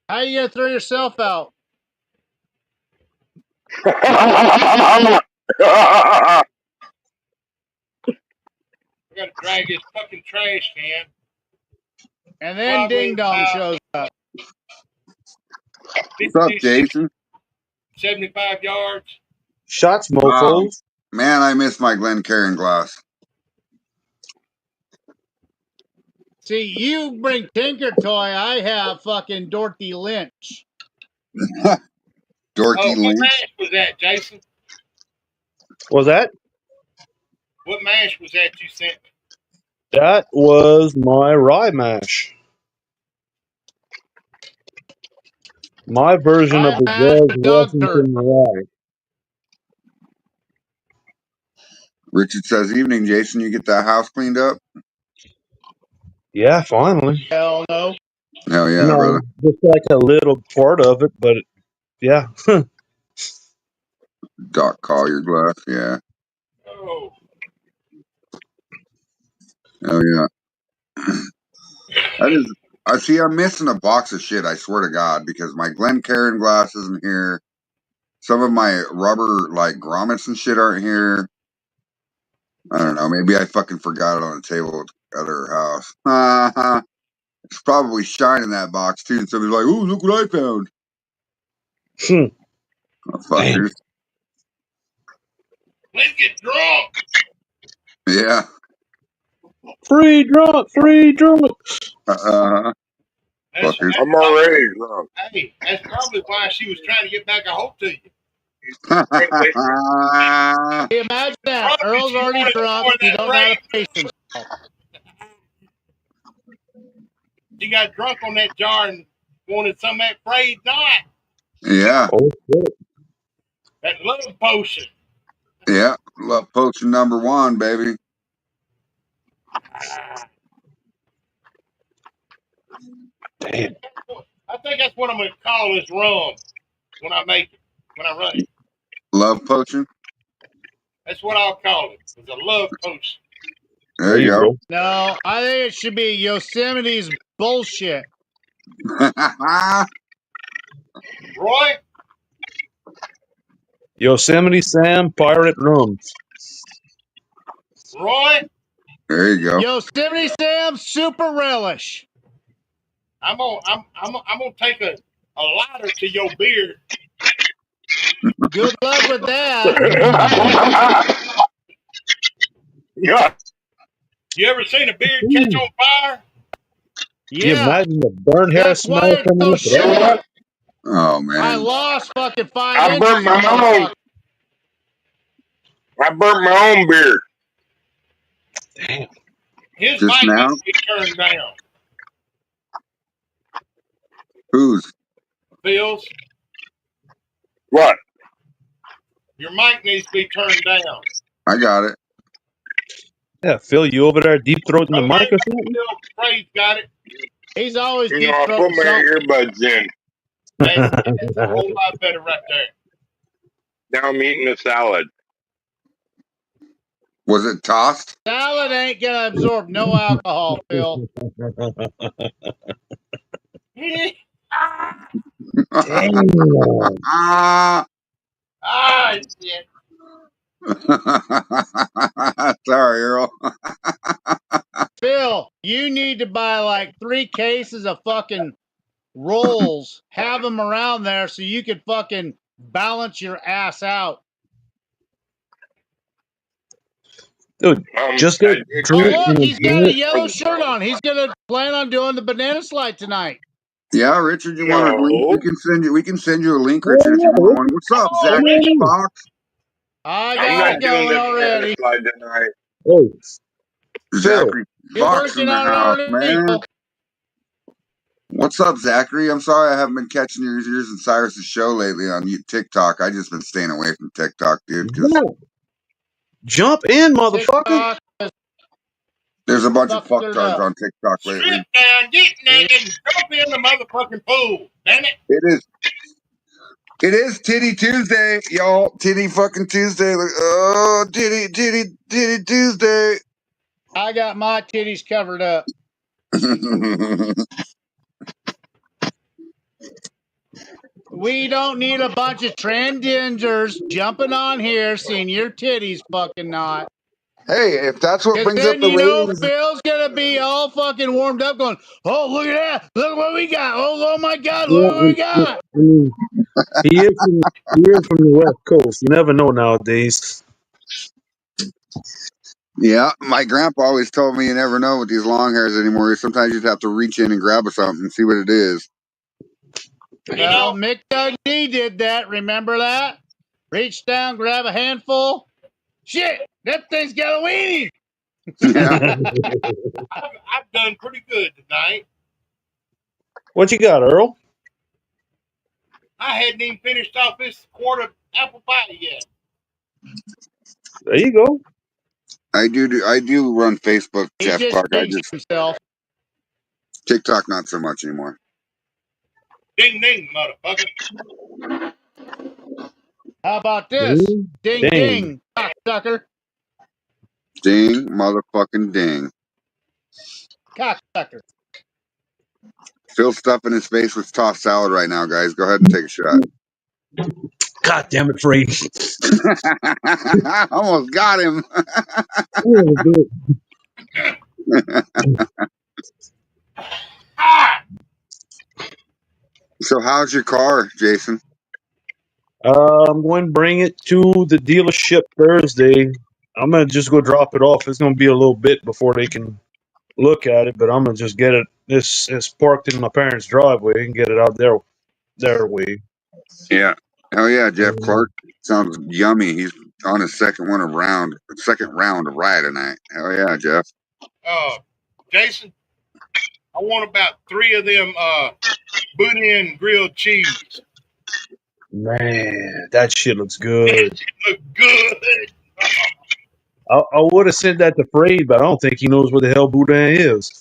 How you gonna throw yourself out? I got to drag this fucking trash can. And then Probably Ding Dong about shows up. What's up, 50, Jason? 75 yards. Shots, Wow. mofos. Man, I miss my Glencairn glass. See, you bring Tinker Toy, I have fucking Dorothy Lynch. Dorothy Oh, what Lynch. mash was that, Jason? Was that? What mash was that you sent me? That was my rye mash. My version of I the mash George the dog turd. Washington rye. Richard says, evening, Jason. You get that house cleaned up? Yeah, finally. Hell no. Hell yeah, No, brother. just like a little part of it, but yeah. Doc Collier glass. Yeah. Oh, Hell yeah. That is. I see. I'm missing a box of shit. I swear to God, because my Glencairn glass isn't here. Some of my rubber like grommets and shit aren't here. I don't know. Maybe I fucking forgot it on the table at the other house. It's probably shine in that box too. And somebody's like, "Oh, look what I found!" Oh, Damn. fuckers. let's get drunk. Yeah. Free drunk, free drunk. That's, Fuckers. that's I'm probably, already drunk. hey, that's probably why she was trying to get back a hold to you. Hey, imagine that. Probably Earl's she already wanted drunk. more of He that don't know how to brain. pace himself. She got drunk on that jar and wanted some of that frayed knot, Yeah. Oh, shit. that love potion. Yeah. Love potion number one, baby. Ah, Damn. I think that's what I'm going to call this rum when I make it, when I run it. Love potion. That's what I'll call it. It's a love potion. There There you you go. go. No, I think it should be Yosemite's bullshit. Roy, Yosemite Sam Pirate Rum. Roy, There you go. Yosemite Sam Super Relish. I'm gonna take a lighter to your beard. Good luck with that. Yeah. You ever seen a beard catch Ooh. on fire? Can you Yeah, imagine the burnt hair that's why smell it's coming so up there? short. Oh I man. lost fucking 5 I inches burnt in the my own. motherfucker. I burnt my own beard. Damn. His Just mic now? needs to be turned down. Whose? Phil's, What? your mic needs to be turned down. I got it. Yeah, Phil, you over there deep throating the Don't mic worry or about something? Phil. Freight's got it. He's always You know, deep I put throating my something. earbuds in. That's a whole lot better right there. Now I'm eating a salad. Was it tossed? Salad ain't gonna absorb no alcohol, Phil. Damn. Ah. Shit. Sorry, Earl. Phil, you need to buy like 3 cases of fucking rolls. Have them around there so you can fucking balance your ass out. Dude, just get Oh, drink look, and he's got a enjoy it. yellow shirt on. He's gonna plan on doing the banana slide tonight. Yeah, Richard, you want a link? No. We can send you a link, Oh, Richard, if you yeah, want one. What's up, Oh, Zach Richard. Richard, Fox? I I'm got not it doing going the banana already. slide tonight. Hey, Phil. Zachary You're Fox in working the on it house, already. man. What's up, Zachary? I'm sorry I haven't been catching yours and Cyrus's show lately on TikTok. I just been staying away from TikTok, dude, because Yeah, jump in, motherfucker. TikTok there's a bunch of fucked it fucktards up. on TikTok strip lately. down, get naked, and jump in the motherfucking pool. Damn it. It is. It is Titty Tuesday, y'all. Titty fucking Tuesday. Oh, titty Tuesday. I got my titties covered up. We don't need a bunch of transgenders jumping on here seeing your titties fucking not. Hey, if that's what Because brings up then the you know ratings, Phil's gonna be all fucking warmed up going, oh, look at that. Look what we got. Oh my God, Yeah, look what we got. I mean, he is from the West Coast. You never know nowadays. yeah, my grandpa always told me you never know with these long hairs anymore. Sometimes you just have to reach in and grab something and see what it is. You Well, know, Mick Dundee did that. Remember that? Reach down, grab a handful. Shit, that thing's got a weenie. Yeah. I've done pretty good tonight. What you got, Earl? I hadn't even finished off this quart of apple pie yet. There you go. I do run Facebook, He Jeff just Clark. I jinxed just himself. TikTok not so much anymore. Ding ding, motherfucker. How about this? Dang. Ding Dang. ding, cocksucker. Ding, motherfucking ding. Cocksucker. Phil's stuffing his face with tossed salad right now, guys. Go ahead and take a shot. God damn it, Free. Almost got him. Oh, good. Ah! So how's your car, Jason? I'm going to bring it to the dealership Thursday. I'm going to just go drop it off. It's going to be a little bit before they can look at it, but I'm going to just get it. It's parked in my parents' driveway and get it out their way. Yeah. Hell yeah, Jeff Um, Clark. Sounds yummy. He's on his second round of ride tonight. Hell yeah, Jeff. Jason, I want about 3 of them boudin grilled cheese. Man, that shit looks That good. shit look good. I would have sent that to Frey, but I don't think he knows what the hell boudin is.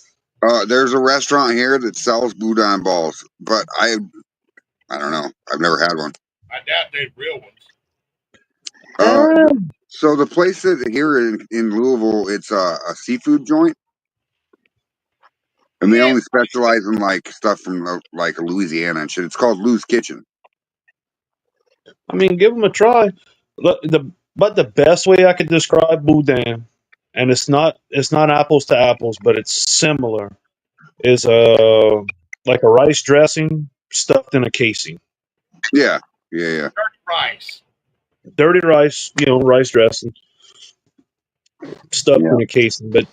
There's a restaurant here that sells boudin balls, but I don't know. I've never had one. I doubt they're real ones. Uh, Uh, so the place that here in Louisville, it's a seafood joint, and they Yeah, only specialize in like stuff from like Louisiana and shit. It's called Lou's Kitchen. I mean, give them a try. Look, but the best way I could describe boudin, and it's not apples to apples, but it's similar. Is like a rice dressing stuffed in a casing. Yeah, yeah, yeah, dirty rice. Dirty rice, rice dressing stuffed yeah. in a casing, but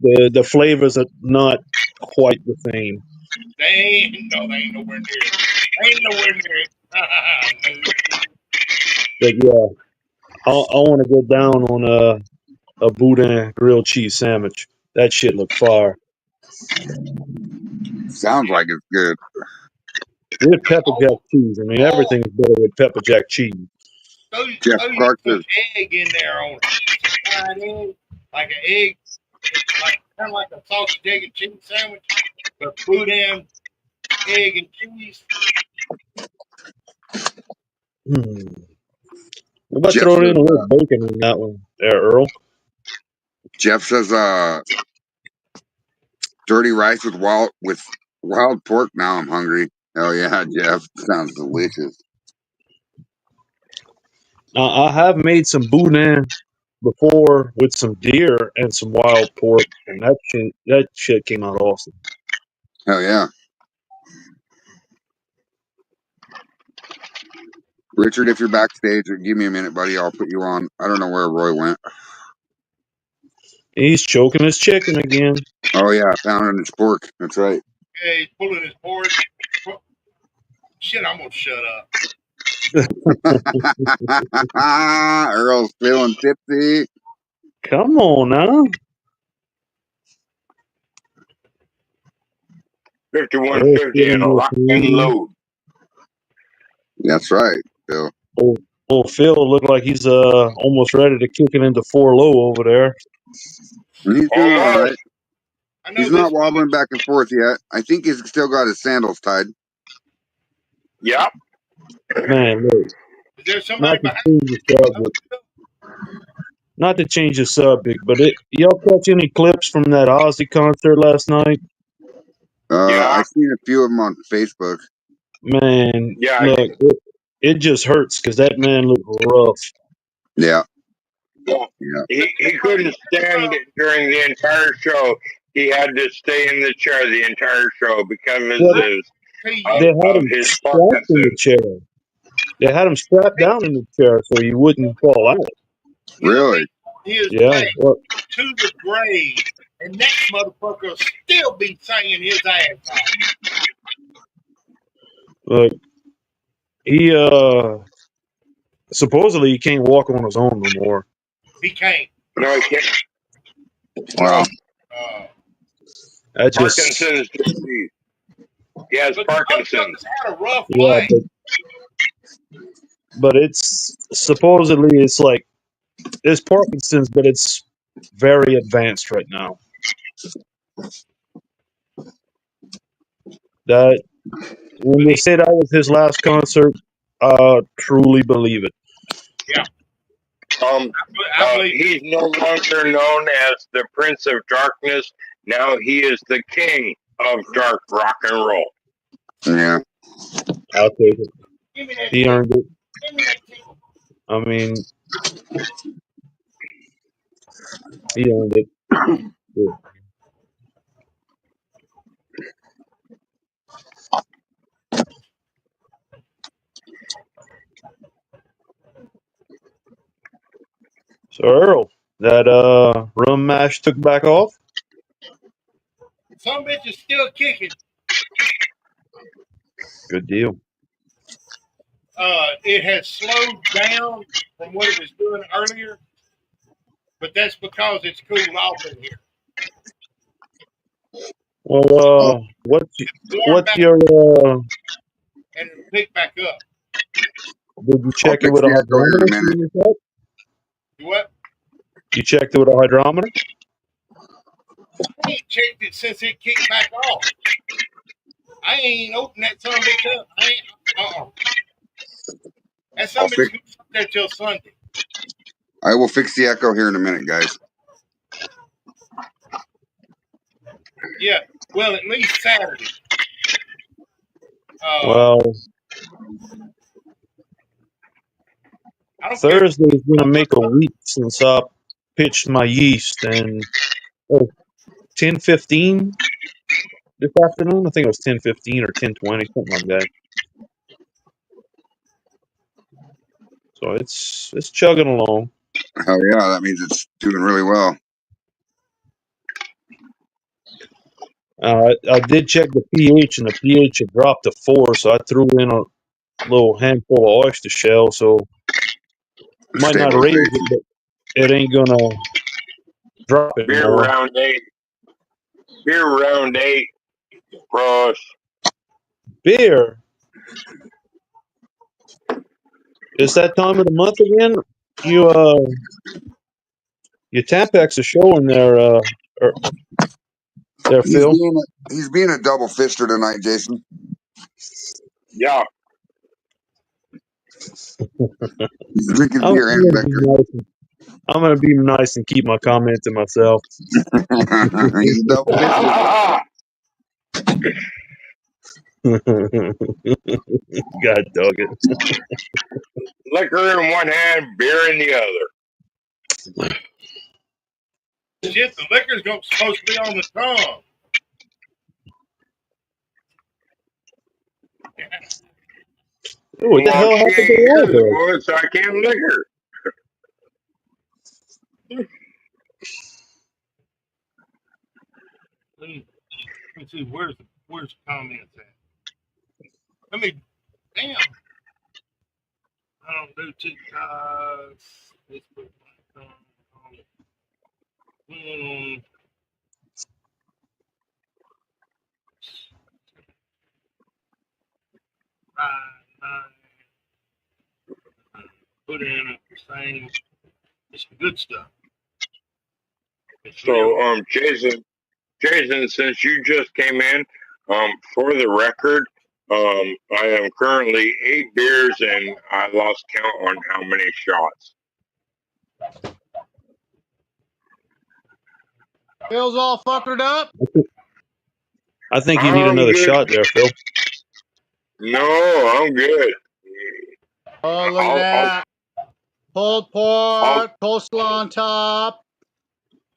the flavors are not quite the same. They ain't nowhere near it. They ain't nowhere near it. No. But yeah, I want to go down on a boudin grilled cheese sandwich. That shit look fire Sounds like it's good. with pepper Oh, jack cheese. I mean, oh, everything's better with pepper jack cheese. Jeff throw you Clark some says, egg in there on it. Some fried egg, like an egg, like kind of like a sausage, egg, and cheese sandwich, but boudin, egg, and cheese. Hmm. What about Jeff throwing in says, a little bacon on that one there, Earl? Jeff says, dirty rice with wild pork. Now I'm hungry. Hell yeah, Jeff. Sounds delicious. I have made some boudin before with some deer and some wild pork, and that shit came out awesome. Hell yeah. Richard, if you're backstage, give me a minute, buddy. I'll put you on. I don't know where Roy went. He's choking his chicken again. Oh yeah, pounding his pork. That's right. Yeah, he's pulling his pork. Shit, I'm gonna shut up. Earl's feeling tipsy. Come on now. 5150 and a lock and load. That's right, Bill. Old Phil looked like he's almost ready to kick it into 4-low over there. He's doing all right. Almost. I know He's this not wobbling much. back and forth yet. I think he's still got his sandals tied. Yep. Man, look, Is there somebody not to behind change the you? subject, not to change the subject, but y'all catch any clips from that Ozzy concert last night? Yeah. I've seen a few of them on Facebook. Man, Yeah. look, it just hurts because that man looked rough. Yeah, Well, yeah. he couldn't stand it during the entire show. He had to stay in the chair the entire show because Well, they had of him his strapped in the Parkinson's. chair. They had him strapped down in the chair so he wouldn't fall out. He'll Really? be his Yeah, way well, to the grave, and that motherfucker will still be singing his ass off. look, he supposedly he can't walk on his own no more. He can't. No, he can't. Wow. Uh, That just Parkinson's disease. He has but the Parkinson's. motherfucker's had a rough yeah, life. but it's supposedly it's like it's Parkinson's, but it's very advanced right now. That when But they say that was his last concert, I truly believe it. yeah, I believe He's no longer known as the Prince of Darkness. Now he is the King of Dark Rock and Roll. Yeah. I'll take it. Give me that He ticket. earned it. Give me that ticket. I mean, he earned it. Yeah. So Earl, that rum mash took back off. Some bitch is still kicking. Good deal. It has slowed down from what it was doing earlier, but that's because it's cooled off in here. Well, It's warm what's back your and it'll pick back up. did you I'll check it fix with a the echo here in a hydrometer? minute. You what? You checked it with a hydrometer? I ain't checked it since it kicked back off. I ain't opened that son bitch up. I ain't. That I'll son bitch fix. is gonna sit there till Sunday. I will fix the echo here in a minute, guys. Yeah. Well, at least Saturday. Well, I don't care. Thursday is going to make a week since I pitched my yeast, and oh, 10:15 this afternoon. I think it was 10:15 or 10:20, something like that. So it's chugging along. Oh yeah, that means it's doing really well. I did check the pH, and the pH had dropped to 4, so I threw in a little handful of oyster shell. So might not raise it, Stabilization. but it ain't gonna drop it Beer more. round 8. Beer round 8. Gross. Beer. It's that time of the month again. You your Tampax is showing there. There, He's Phil. being a double fister tonight, Jason. Yeah. He's drinking I'm beer and gonna be liquor. nice. I'm gonna be nice and keep my comment to myself. He's a double fister. God dog it. Liquor in one hand, beer in the other. Shit, the liquor's supposed to be on the tongue. Ooh, what the Well, hell she happened to ain't here this Waldo? morning, so I can't lick her. Let me see. Where's the comments at? Let me. Damn. I don't do TikTok. Facebook. Hmm, right. Put in the same. It's the good stuff. It's real. So, Jason, since you just came in, for the record, I am currently 8 beers and I lost count on how many shots. Phil's all fuckered up. I think you need I'm another good. shot there, Phil. No, I'm good. Oh, look at I'll, I'll, that. Pulled I'll, pork, coleslaw on top,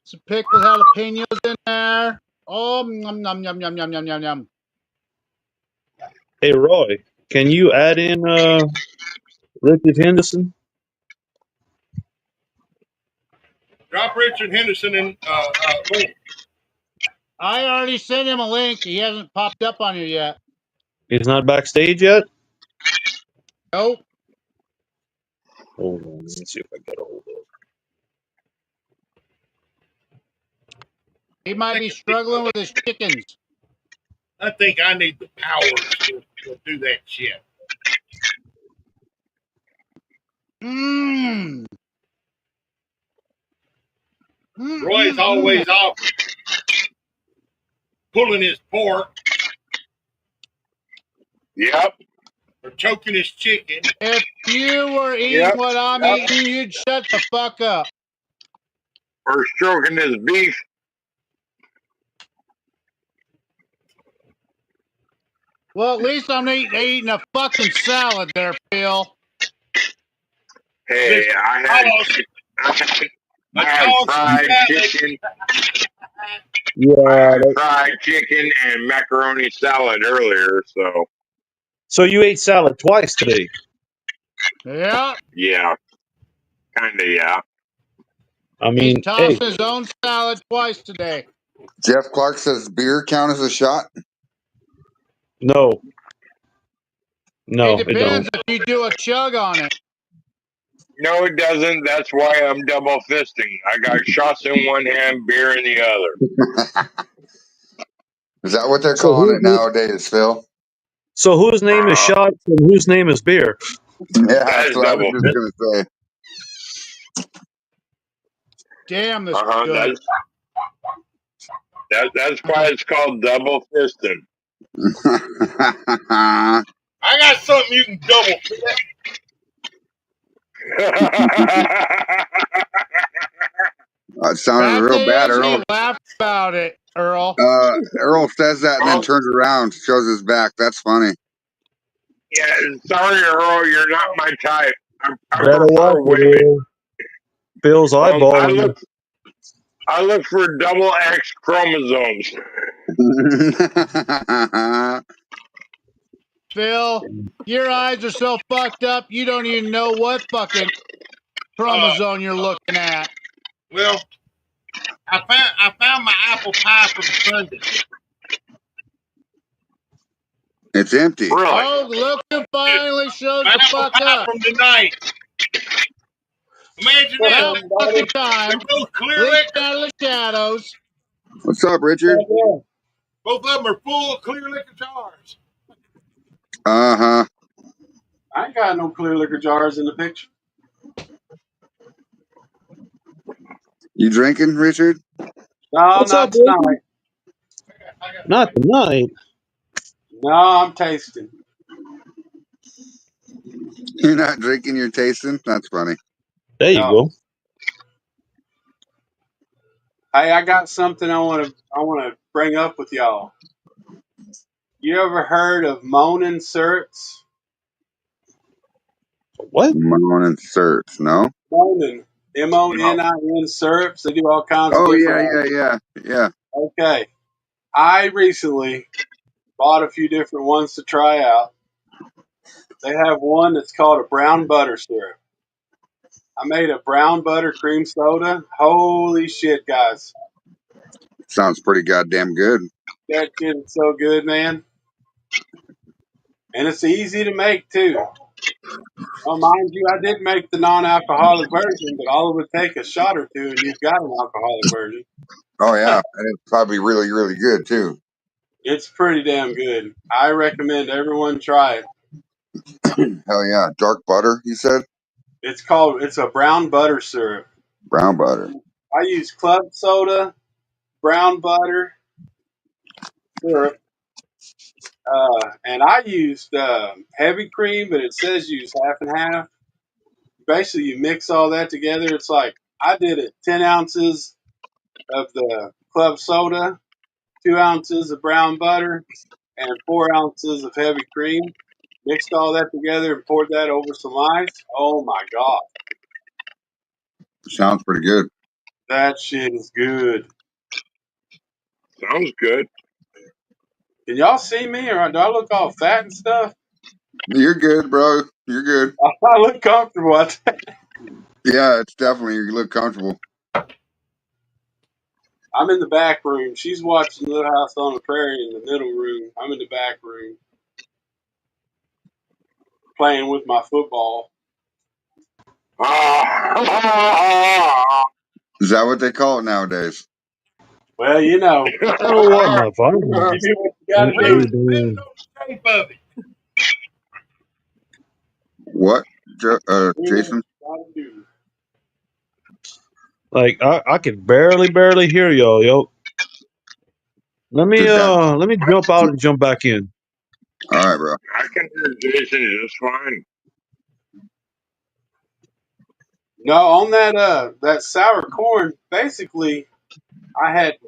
some pickled jalapenos in there. Oh, yum, yum, yum, yum, yum, yum, yum, yum. Hey, Roy, can you add in Richard Henderson? Drop Richard Henderson in link. I already sent him a link. He hasn't popped up on you yet. He's not backstage yet? Nope. Hold on, let me see if I get a hold of it. He might be struggling with his chickens. I think I need the powers to do that shit. Mmm. Roy's always off pulling his pork yep, or choking his chicken. If you were eating yep, what I'm yep. eating, you'd shut the fuck up. Or stroking his beef. Well, at least I'm eating a fucking salad there, Phil. Hey, Listen, I had, toss I had, a I had toss fried salad. chicken. I Yeah. had fried chicken and macaroni salad earlier, so So you ate salad twice today. Yeah. yeah, kinda, yeah. I He's mean, hey, tossing his own salad twice today. Jeff Clark says beer count as a shot. no, It no, it don't. depends if you do a chug on it. No, it doesn't. That's why I'm double fisting. I got shots in one hand, beer in the other. Is that what they're So calling whose it name? nowadays, Phil? So whose name is Uh, shots and whose name is beer? Yeah, that that's is what I was double just fist. gonna Damn, this is Uh-huh. good. That's why it's called double fisting. say. I got something you can double fist. It sounded Fact real bad, is, he Earl. laughed about it, Earl. Earl says that and then Oh, turns around, shows his back. That's funny. yeah. Sorry, Earl, you're not my type. I Better watch prefer women. it. Phil's I eyeballing you. look for double X chromosomes. Phil, your eyes are so fucked up, you don't even know what fucking Uh, chromosome you're looking at. well, I found my apple pie from Sunday. It's empty. Really? Oh, look who finally shows My the apple fuck pie up. from tonight. Imagine What's that. About up, fucking buddy? time. They're both clear Leaping liquor. out of the shadows. What's up, Richard? Both of them are full of clear liquor jars. Uh huh. I ain't got no clear liquor jars in the picture. You drinking, Richard? No, What's up, not Richard? tonight. I got Not three. tonight. No, I'm tasting. You're not drinking, you're tasting? That's funny. There you No. go. Hey, I got something I want to bring up with y'all. You ever heard of moaning syrups? What? Monin Certs, no? Moaning, No. MONIN syrups. They do all kinds of Oh, yeah, different. yeah, yeah. Yeah. Okay, I recently bought a few different ones to try out. They have one that's called a brown butter syrup. I made a brown butter cream soda. Holy shit, guys! Sounds pretty goddamn good. That shit is so good, man. And it's easy to make too. Well, mind you, I did make the non-alcoholic version, but all it would take a shot or two, and you've got an alcoholic version. Oh yeah, and it's probably really, really good too. It's pretty damn good. I recommend everyone try it. Hell yeah, dark butter. You said It's a brown butter syrup. brown butter. I use club soda, brown butter syrup, and I used heavy cream, but it says use half and half. Basically, you mix all that together. It's like I did it: 10 ounces of the club soda, 2 ounces of brown butter, and 4 ounces of heavy cream. Mixed all that together and poured that over some ice. Oh my god, Sounds pretty good. that shit is good. Sounds good. Can y'all see me, or do I look all fat and stuff? You're good, bro. You're good. I look comfortable. Yeah, it's definitely you look comfortable. I'm in the back room. She's watching Little House on the Prairie in the middle room. I'm in the back room playing with my football. Is that what they call it nowadays? Well, you know, Oh, what in the fuck? you do what you got to Hey, do. dude. Shape of it. What, Do what Jason? you got to do. Like I could barely hear y'all, yo. Did that? Let me jump out and jump back in. All right, bro. I can hear Jason just fine. No, on that sour corn, basically, I had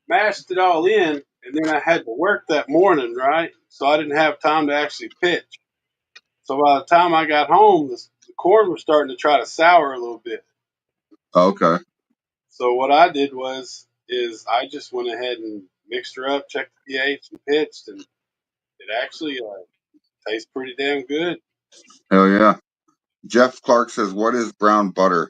mashed it all in, and then I had to work that morning, right? So I didn't have time to actually pitch. So by the time I got home, the corn was starting to try to sour a little bit. Okay. So what I did is I just went ahead and mixed her up, checked the pH, and pitched, and it actually tastes pretty damn good. Hell yeah. Jeff Clark says, "What is brown butter?"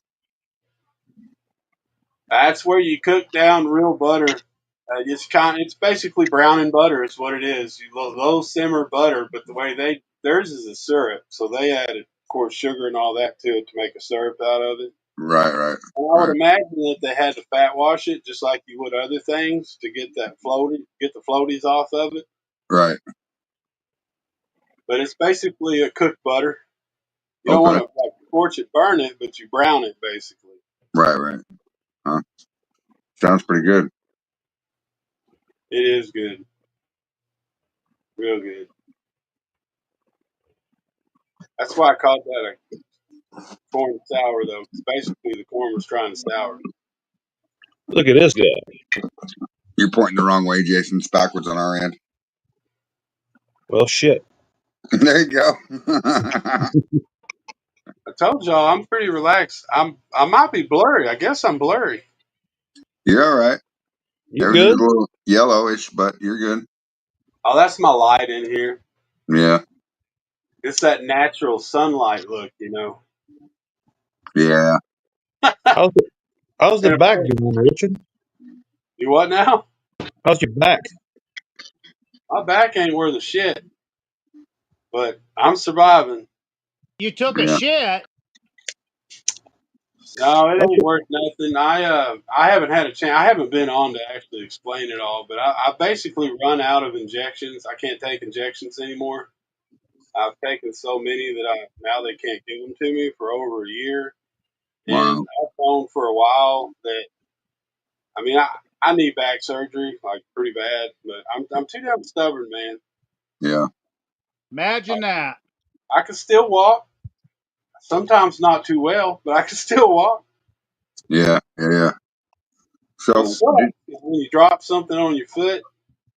That's where you cook down real butter. It's basically brown and butter is what it is. You low simmer butter, but the way theirs is a syrup, so they added, of course, sugar and all that to it to make a syrup out of it. Right, right, And I would right, imagine that they had to fat wash it just like you would other things to get get the floaties off of it. right. But it's basically a cooked butter. You don't want Okay. to like scorch it, burn it, but you brown it basically. Right, right. Huh? Sounds pretty good. It is good, real good. That's why I called that a corn sour though, because basically the corn was trying to sour. Look at this guy. You're pointing the wrong way, Jason. It's backwards on our end. Well, shit. There you go. I told y'all I'm pretty relaxed. I might be blurry. I guess I'm blurry. You're all right. You Everything's good? a little yellowish, but you're good. Oh, that's my light in here. Yeah, It's that natural sunlight look, you know. yeah. How's the, how's the And of back course, doing, Richard? you what now? How's your back? My back ain't worth a shit, but I'm surviving. You took a Yeah. shit. No, it How's ain't your, worth nothing. I haven't had a chance. I haven't been on to actually explain it all, but I basically run out of injections. I can't take injections anymore. I've taken so many that now they can't give them to me for over a year, and Wow. I've known for a while that I mean I need back surgery like pretty bad, but I'm too damn stubborn, man. Yeah, Imagine that. I can still walk. Sometimes not too well, but I can still walk. yeah, yeah, yeah. What So, sucks is when you drop something on your foot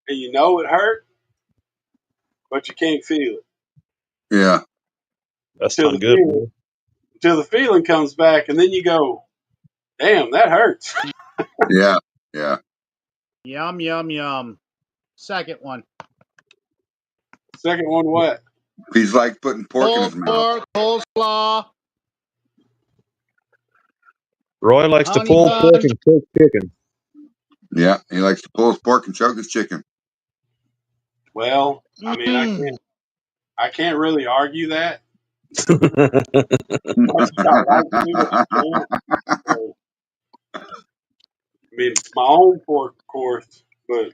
and you know it hurt, but you can't feel it yeah, that's till not the good, feeling man. till the feeling comes back, and then you go, "Damn, that hurts." yeah, yeah. Yum, yum, yum. Second one. Second one, what? He's like putting pork in Pulled his mouth. pork, coleslaw, Roy likes to honey pull pork buns. and cook chicken. Yeah, he likes to pull his pork and choke his chicken. Well, I mean, I can't really argue that. That's what I like to do. I can't. So, I mean, my own pork, of course, but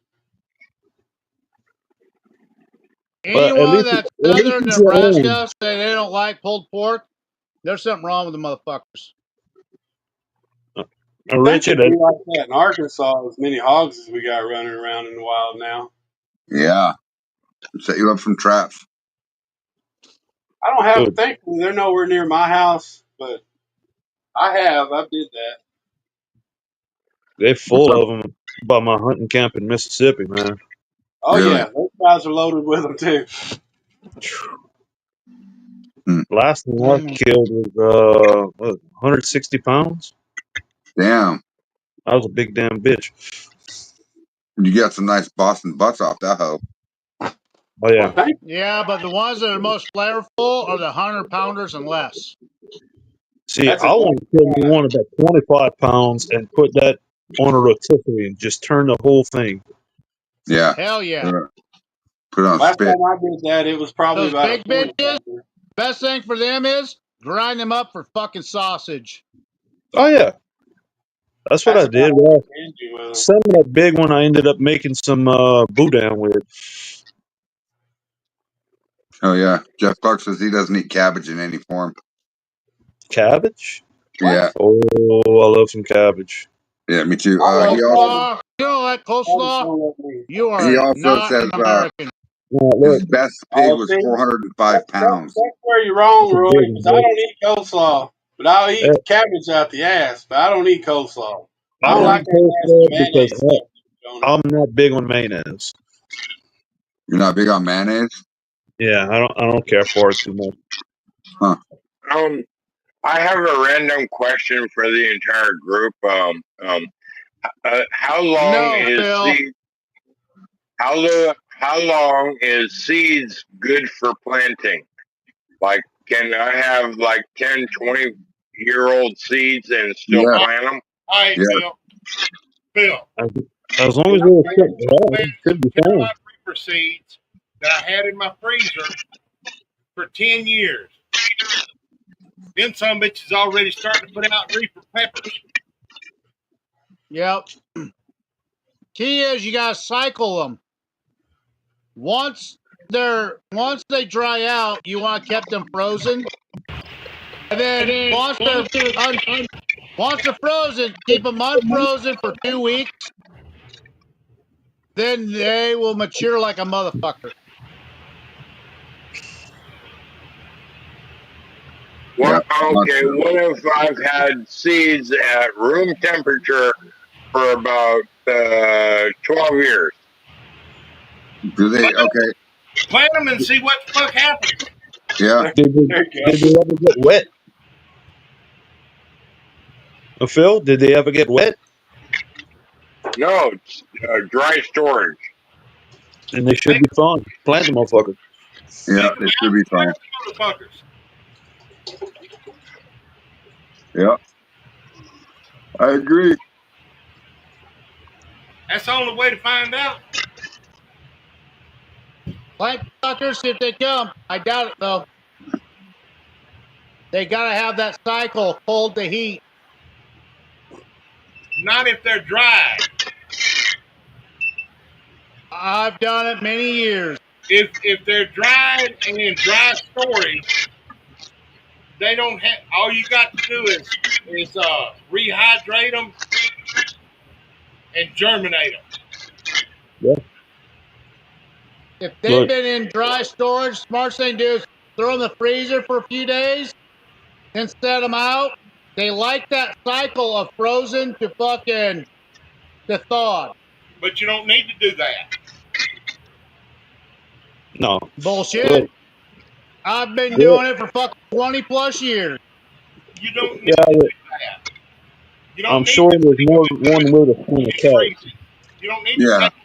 But at Anyone least that's southern it's your own. Nebraska say they don't like pulled pork, there's something wrong with the motherfuckers. I think Richard, it'd be like that in Arkansas. As many hogs as we got running around in the wild now. Yeah, set you up some traps. I don't have. dude, Thankfully, they're nowhere near my house, but I have. I did that. they're What's full up? of them by my hunting camp in Mississippi, man. Oh Really? yeah, those guys are loaded with them too. Hmm. Last one I killed was 160 pounds. Damn, That was a big damn bitch. you got some nice Boston butts off that hoe. Oh Well, yeah. thank. Yeah, but the ones that are most flavorful are the 100-pounders and less. See, That's I want to exactly kill me right. one about 25 pounds and put that on a rotisserie and just turn the whole thing. Yeah, Hell yeah. put it on Last spit. time I did that, it was probably Those about a big 40 bitches, pounder. best thing for them is grind them up for fucking sausage. Oh yeah, that's what That's I about did. all Well, you can do with them. some of that big one I ended up making some boudin with. Oh yeah, Jeff Clark says he doesn't eat cabbage in any form. Cabbage? Yeah, What? Oh, I love some cabbage. yeah, me too. I love cabbage. Coleslaw. You don't like Cabbage coleslaw? don't let me. You he are also not says an American. his Look, best pig Oh, was see, 405 pounds. that's where you're wrong, it's a Roy. big Because I one. don't eat coleslaw, but I'll Eh, eat cabbage out the ass. But I don't eat coleslaw. I I don't don't like eat that nasty coleslaw because mayonnaise stuff on it. I'm not big on mayonnaise. You're not big on mayonnaise, Yeah, I don't care for it too much. huh? Um, I have a random question for the entire group. How long No, is Phil. seed? How long is seeds good for planting? Like, can I have like 10, 20-year-old seeds and still Yeah, plant them? All right, yeah. Phil. As, as long as I they're planted cooked some well, it should be fine. Carolina Reaper seeds that I had in my freezer for 10 years. Them some bitches already starting to put out Reaper peppers. Yep. Key is you gotta cycle them. Once they dry out, you want to keep them frozen, and then once they're frozen, keep them unfrozen for 2 weeks. Then they will mature like a motherfucker. Yeah. Well, okay. What if I've had seeds at room temperature for about 12 years? Do they? Okay. Plant them and see what the fuck happens. Yeah. Did they, There you did they ever get wet? Phil, did they ever get wet? No, it's dry storage. And they should be fine. Plant the motherfucker. Yeah. Leave them They should out be there, fine. motherfuckers. Yeah. I agree. That's the only way to find out. Plant suckers if they come. I doubt it though. They gotta have that cycle, cold to heat. Not if they're dried. I've done it many years. If they're dried and in dry storage, they don't have. All you got to do is rehydrate them and germinate them. Yeah. If they've Look, been in dry storage, smart thing to do is throw them in the freezer for a few days, then set them out. They like that cycle of frozen to fucking to thawed. But you don't need to do that. no. Bullshit. Look, I've been look, doing it for fucking 20 plus years. You don't need yeah, to look, do that. You don't I'm need sure to there's take them more one way to skin a and cat. freeze it. You don't need to Yeah. take them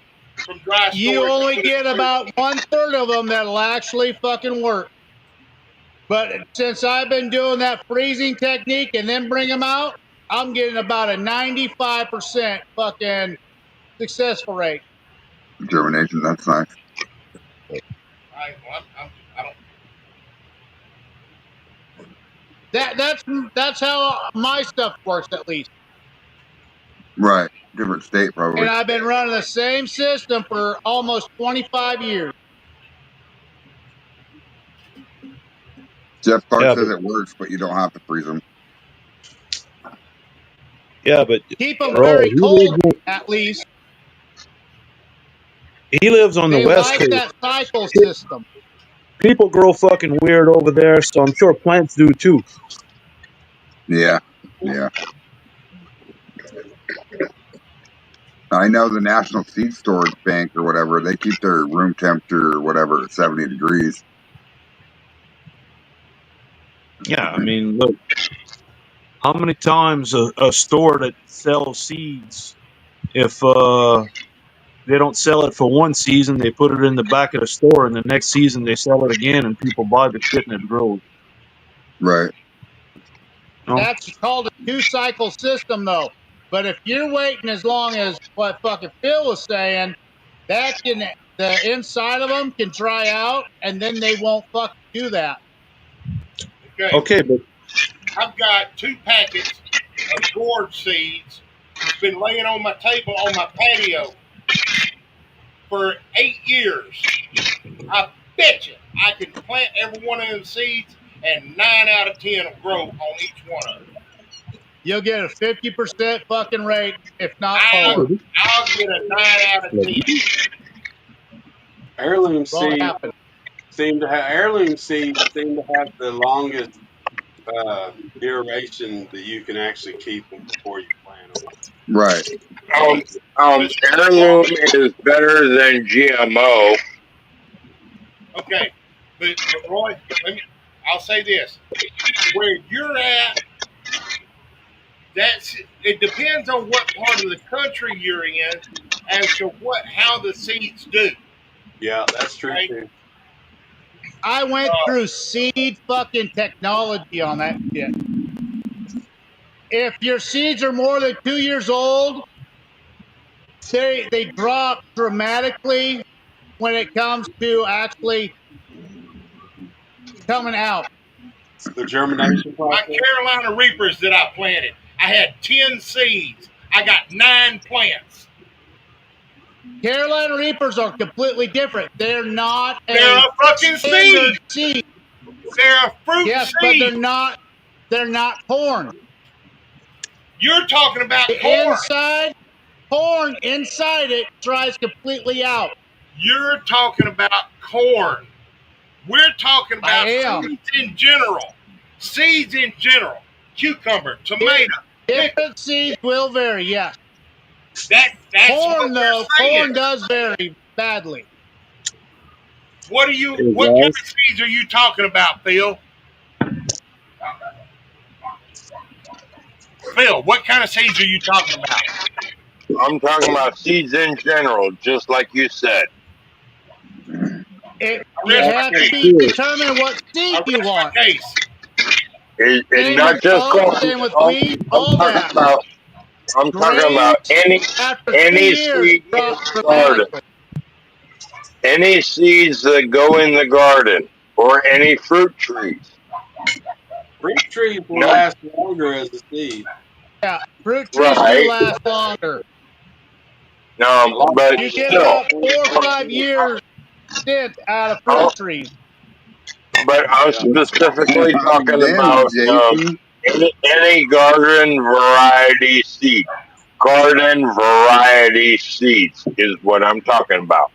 from dry You storage. only And put it get in freezer. about 1/3 of them that'll actually fucking work. But since I've been doing that freezing technique and then bring them out, I'm getting about a 95% fucking successful rate. Germination, that's nice. I don't. That's how my stuff works, at least. Right. Different state, probably. And I've been running the same system for almost 25 years. Jeff Clark Yeah, says but it works, but you don't have to freeze them. Keep them Roy, very cold, at least. he lives on the They West like Coast. that cycle system. People grow fucking weird over there, so I'm sure plants do too. Yeah. Yeah. I know the National Seed Storage Bank or whatever, they keep their room temperature or whatever at 70 degrees. Yeah, I mean, look, how many times a store that sells seeds, if they don't sell it for one season, they put it in the back of the store, and the next season they sell it again, and people buy the shit and it grows. Right. You know? That's called a 2-cycle system, though. But if you're waiting as long as what fucking Phil was saying, the inside of them can dry out, and then they won't fucking do that. Okay. Okay, but I've got 2 packets of gourd seeds that's been laying on my table on my patio for 8 years. I bet you I can plant every one of them seeds and 9 out of 10 will grow on each one of them. You'll get a 50% fucking rate, if not I'll, lower. I'll get a 9 out of 10. Heirloom Won't seeds happen. seem to have the longest duration that you can actually keep them before you plant them. Right. Um, But heirloom is better than GMO. okay, but Roy, I'll say this: where you're at, it depends on what part of the country you're in as to how the seeds do. Yeah, that's true Okay, too. I went through seed fucking technology on that shit. If your seeds are more than 2 years old, they drop dramatically when it comes to actually coming out. The germination my process. Carolina Reapers that I planted, I had 10 seeds. I got 9 plants. Carolina Reapers are completely different. They're not They're a a fucking standard seed. seed. They're a fruit Yes, but seed. they're not corn. You're talking about The corn. corn inside it dries completely out. You're talking about corn. We're talking I about am. seeds in general. Seeds in general. Cucumber, tomato, pickle. Different seeds will vary, yes. That's what Corn, though, we're saying. corn does vary badly. What kind of seeds are you talking about, Phil? Phil, what kind of seeds are you talking about? I'm talking about seeds in general, just like you said. I You rest my have to case. be determined what seed I you rest my want. case. And Same with not just oats, corn. same with wheat, all that. I'm talking Grains, about after 3 any years, seed in drop the garden, dramatically. any seeds that go in the garden, or any fruit trees. Fruit trees will No, last longer as a seed. Yeah, fruit trees do right? last longer. A lot But You get still, about 4 or 5 years stint out of fruit oh, trees. but I'm yeah. specifically talking Damn, about Jason. any garden variety seed. Garden variety seeds is what I'm talking about.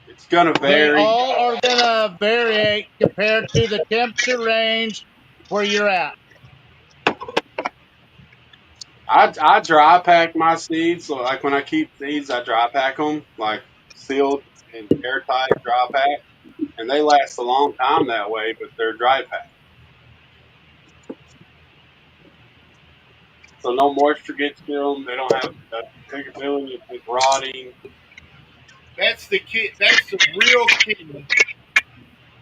It's gonna They vary. all are going to vary compared to the temperature range where you're at. I dry pack my seeds. So like when I keep seeds, I dry pack them like sealed and airtight dry pack, and they last a long time that way. But they're dry packed, so no moisture gets to them. They don't have the capability of it rotting. That's the key. That's the real key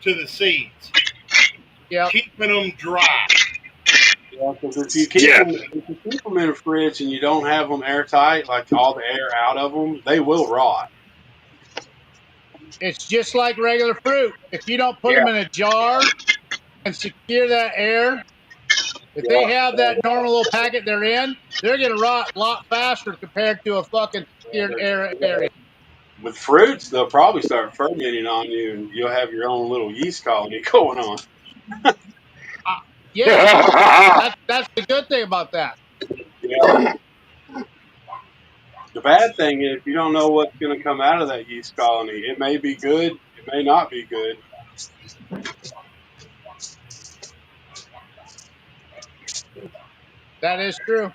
to the seeds. Yep. Keeping them dry. Yeah, Because if you keep them, in a fridge and you don't have them airtight, like all the air out of them, they will rot. It's just like regular fruit. If you don't put Yeah, them in a jar and secure that air, if they yeah. have that normal little packet they're in, they're gonna rot a lot faster compared to a fucking secured air area. With fruits, they'll probably start fermenting on you, and you'll have your own little yeast colony going on. Uh, yeah, that's the good thing about that. Yeah. The bad thing is you don't know what's going to come out of that yeast colony. It may be good, it may not be good. That is true.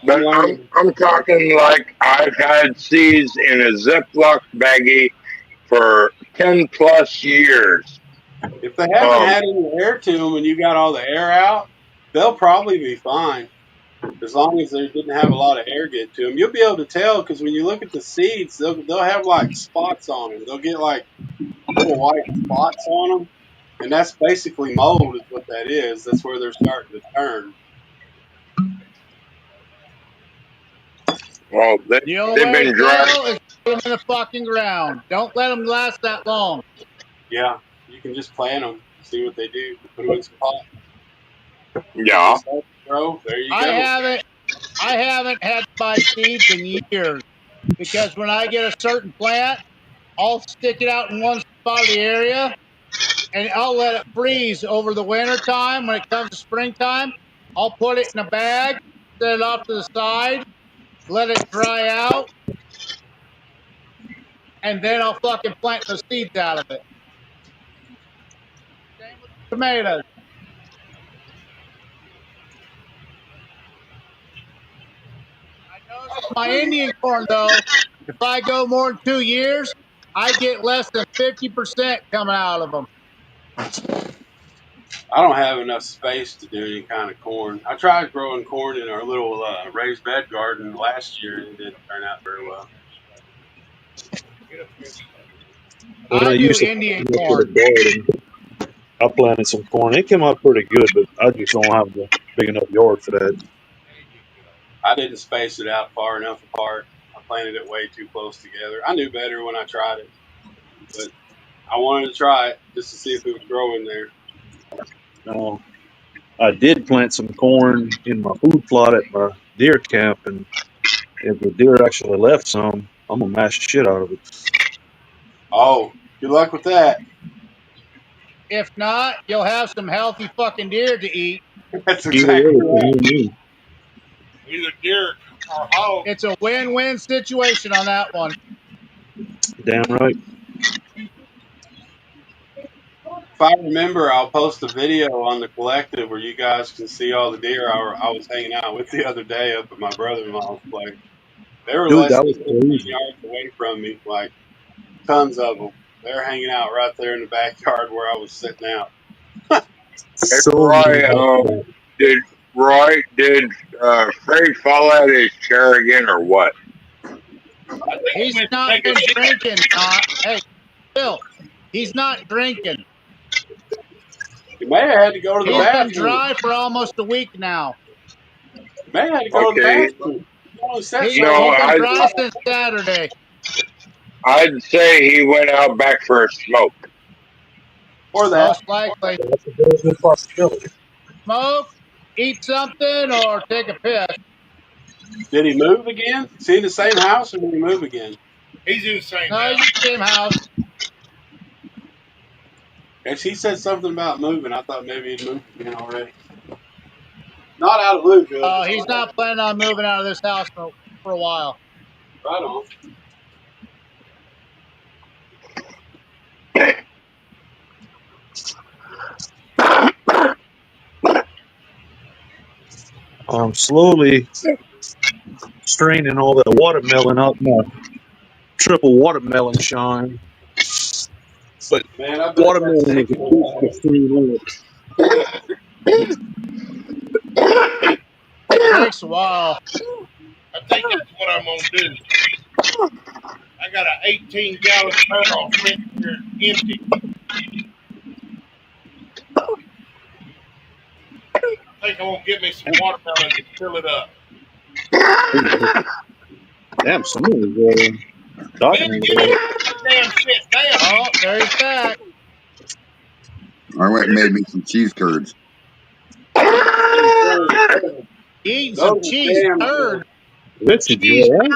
But You I'm talking like I've had seeds in a Ziploc baggie for 10+ years. If they haven't Um, had any air to them and you got all the air out, they'll probably be fine as long as they didn't have a lot of air get to them. You'll be able to tell because when you look at the seeds, they'll have like spots on them. They'll get like little white spots on them, and that's basically mold, is what that is. That's where they're starting to turn. well, The only they've way to been dry. tell is put them in the fucking ground. Don't let them last that long. Yeah, you can just plant them, see what they do. Put them in some pot. If they Yeah. start to grow, there you I go. haven't I haven't had to buy seeds in years because when I get a certain plant, I'll stick it out in one spot of the area and I'll let it freeze over the winter time. When it comes to springtime, I'll put it in a bag, set it off to the side, let it dry out, and then I'll fucking plant the seeds out of it. Same with the tomatoes. I noticed my Indian corn though, if I go more than 2 years, I get less than 50% coming out of them. I don't have enough space to do any kind of corn. I tried growing corn in our little raised bed garden last year, and it didn't turn out very well. When I I do used to Indian look for corn. the garden, I planted some corn. It came out pretty good, but I just don't have a big enough yard for that. I didn't space it out far enough apart. I planted it way too close together. I knew better when I tried it, but I wanted to try it just to see if it would grow in there. Now, I did plant some corn in my food plot at my deer camp, and if the deer actually left some, I'm gonna mash the shit out of it. Oh, good luck with that. If not, you'll have some healthy fucking deer to eat. That's Either exactly way, right. Either deer or hog. It's a win-win situation on that one. damn right. If I remember, I'll post a video on the collective where you guys can see all the deer I was hanging out with the other day up at my brother-in-law's place. They were Dude, less that than was 15 crazy. yards away from me, like tons of them. They're hanging out right there in the backyard where I was sitting out. Hey, So many Roy, buffalo. did Fred fall out of his chair again or what? I think he He's went to not take a been shit. drinking. Hey, Bill, he's not drinking. You may have had to go to the He's been bathroom. dry for almost a week now. You may have had to go to the Okay. bathroom. You only sat He so No, he's long. been dry since Saturday. I'd say he went out back for a smoke. Or that. Most likely, That's a very good possibility. smoke, eat something, or take a piss. Did he move again? Is he in the same house or did he move again? He's in the same No, he's in house. the same house. As he said something about moving, I thought maybe he'd moved again already. Not out of Louisville, just He's right not planning on moving out of this house for a while. on. I'm slowly straining all that watermelon out my triple watermelon shine. But Man, I bet that watermelon is a second bitch to one. strain out. It takes a while. I think that's what I'm gonna do. I got an 18-gallon barrel sitting here empty. Take think I won't get me some watermelon to fill it up. Damn, someone is Vince, talking. give me that damn shit. Damn. Oh, there he's back. I went and made me some cheese curds. Eating Those some are cheese damn turd. good. Vincent, you Cheese. alright?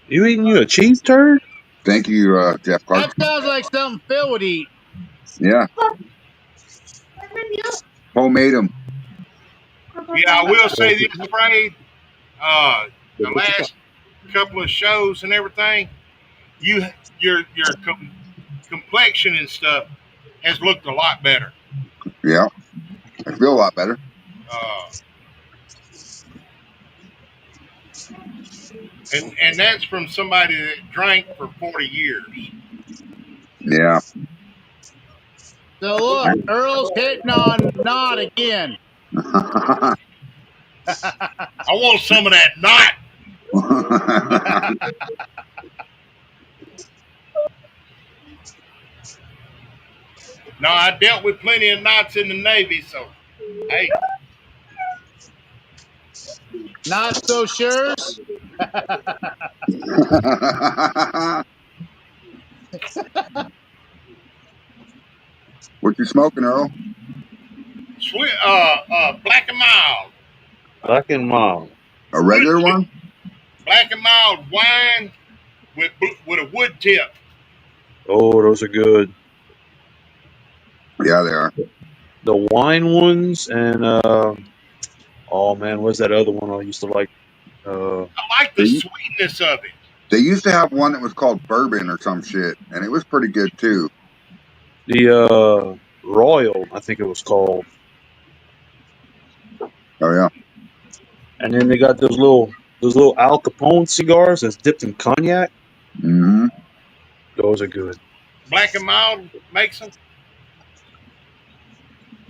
You eating you a cheese turd? Thank you, Jeff Clark. That sounds like something Phil would eat. Yeah, homemade them. Yeah, I will say this, Afraid. The last couple of shows and everything, you your complexion and stuff has looked a lot better. Yeah, I feel a lot better. Uh, and that's from somebody that drank for 40 years. Yeah. So look, Earl's hitting on Nod again. I want some of that knot. No, I dealt with plenty of knots in the Navy, so hey, Not so sure. What you smoking, Earl? black and mild, Black and mild. A wood regular tip, one? black and mild wine with a wood tip. Oh, those are good. Yeah, they are. The wine ones and oh man, what's that other one I used to like? Uh, I like the They, sweetness of it. they used to have one that was called bourbon or some shit, and it was pretty good too. the Royal, I think it was called. Oh yeah. And then they got those little Al Capone cigars that's dipped in cognac. Hmm. Those are good. Black and mild makes them.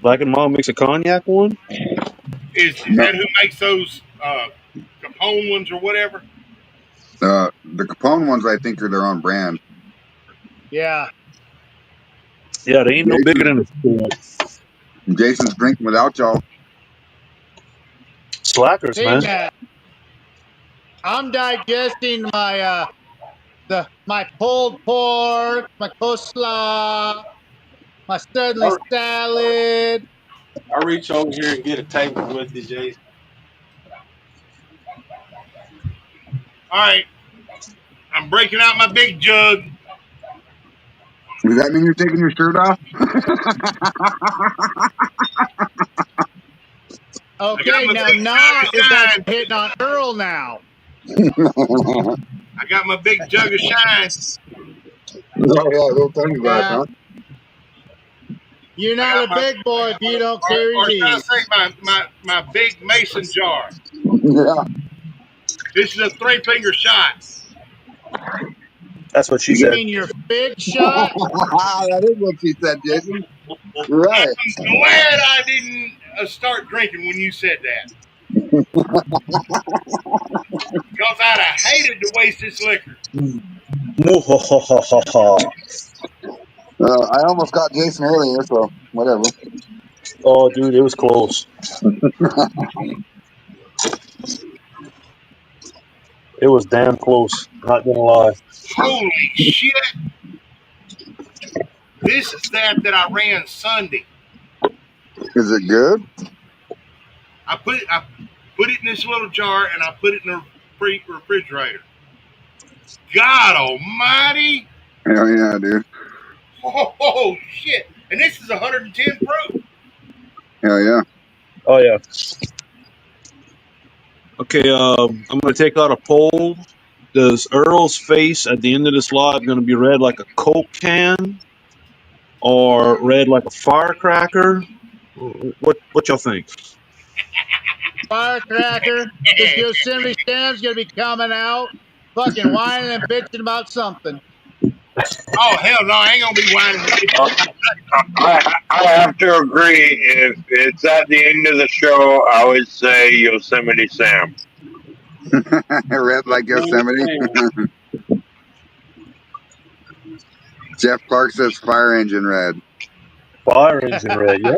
Black and mild makes a cognac one. Is No, that who makes those Capone ones or whatever? the Capone ones I think are their own brand. Yeah. Yeah, they ain't no bigger Jason, than a school. Jason's drinking without y'all. Slackers, Hey man. man, I'm digesting my pulled pork, my coleslaw, my studley salad. I reach over here and get a table with you, Jason. All right, I'm breaking out my big jug. Does that mean you're taking your shirt off? I got Okay, my now big jug Nod of is shine. actually hitting on Earl now. I got my big jug of shine. Oh yeah, little tiny glass, Yeah, huh? you're I not got a big boy if you don't carry or should I these. say my big mason jar. Yeah. This is a 3-finger shot. That's what she You said. mean your big shot? That is what she said, Jason. You're right. I'm glad I didn't start drinking when you said that. Because I'd have hated to waste this liquor. I almost got Jason earlier, so whatever. Oh, dude, it was close. It was damn close. Not gonna lie. Holy shit. This is that I ran Sunday. Is it good? I put it in this little jar and I put it in the refrigerator. God almighty. Hell yeah, dude. Oh shit. And this is 110 proof. Hell yeah. Oh yeah. Okay, I'm gonna take out a poll. Does Earl's face at the end of this live gonna be red like a Coke can or red like a firecracker? What y'all think? Firecracker, this Yosemite Sam's gonna be coming out, fucking whining and bitching about something. Oh hell no, I ain't gonna be whining and bitching about I have to agree. If it's at the end of the show, I would say Yosemite Sam. Red like Yosemite. Jeff Clark says fire engine red. Fire engine red. Yeah.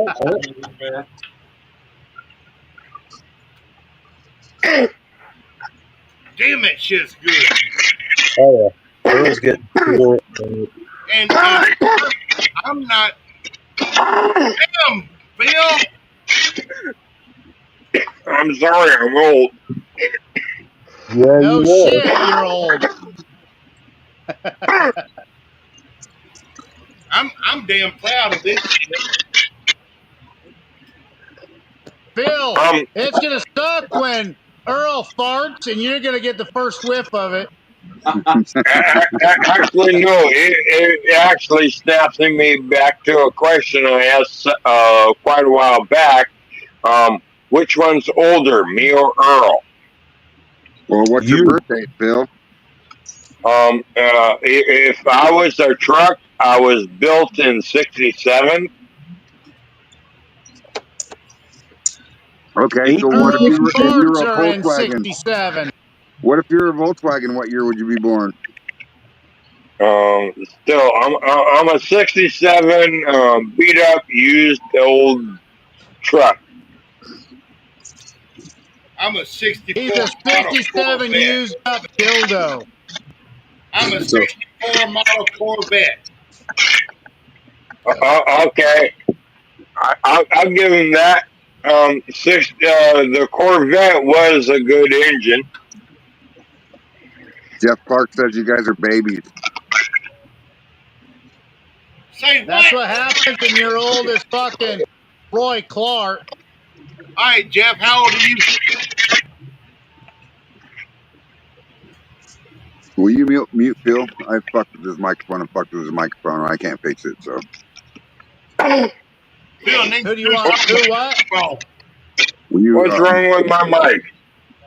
Damn, that shit's good. Oh yeah. Earl's getting full. And I'm not. Damn, Bill. I'm sorry, I'm old. Yeah, No you are. shit, you're old. I'm damn proud of this shit. Phil, Um, it's gonna suck when Earl farts and you're gonna get the first whiff of it. actually, no. It actually snaps me back to a question I asked quite a while back. Um, which one's older, me or Earl? Well, what's your You. birthday, Phil? If I was a truck, I was built in '67. Okay, so what if 1866. Earl's you were farts a are in Volkswagen? 67. What if you're a Volkswagen? What year would you be born? Still, I'm a '67 beat up, used old truck. I'm a He's 64 a model 67 Corvette. used up dildo. I'm a So 64 model Corvette. Okay, I'll give him that. The Corvette was a good engine. Jeff Clark says you guys are babies. Say That's what? what happens when you're old as fucking Roy Clark. All right, Jeff, how old are you? Will you mute Phil? I fucked with his microphone and fucked with his microphone. I can't fix it. So Phil needs Who do to you do want? Who something what? wrong. will you? What's wrong with my mic?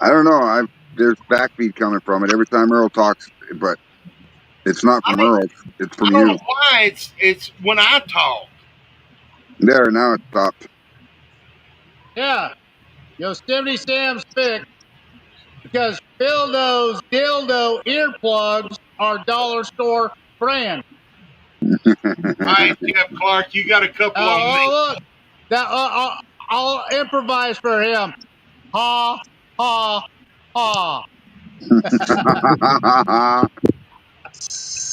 I don't know. There's backbeat coming from it every time Earl talks, but it's not I from don't, Earl. It's I from don't you. know why it's when I talk. There, now it stopped. Yeah, Yosemite Sam's fixed because Phil knows dildo earplugs are dollar store brand. All right, Jeff Clark, you got a couple on me. Oh, look, that I'll improvise for him. Ha ha ha.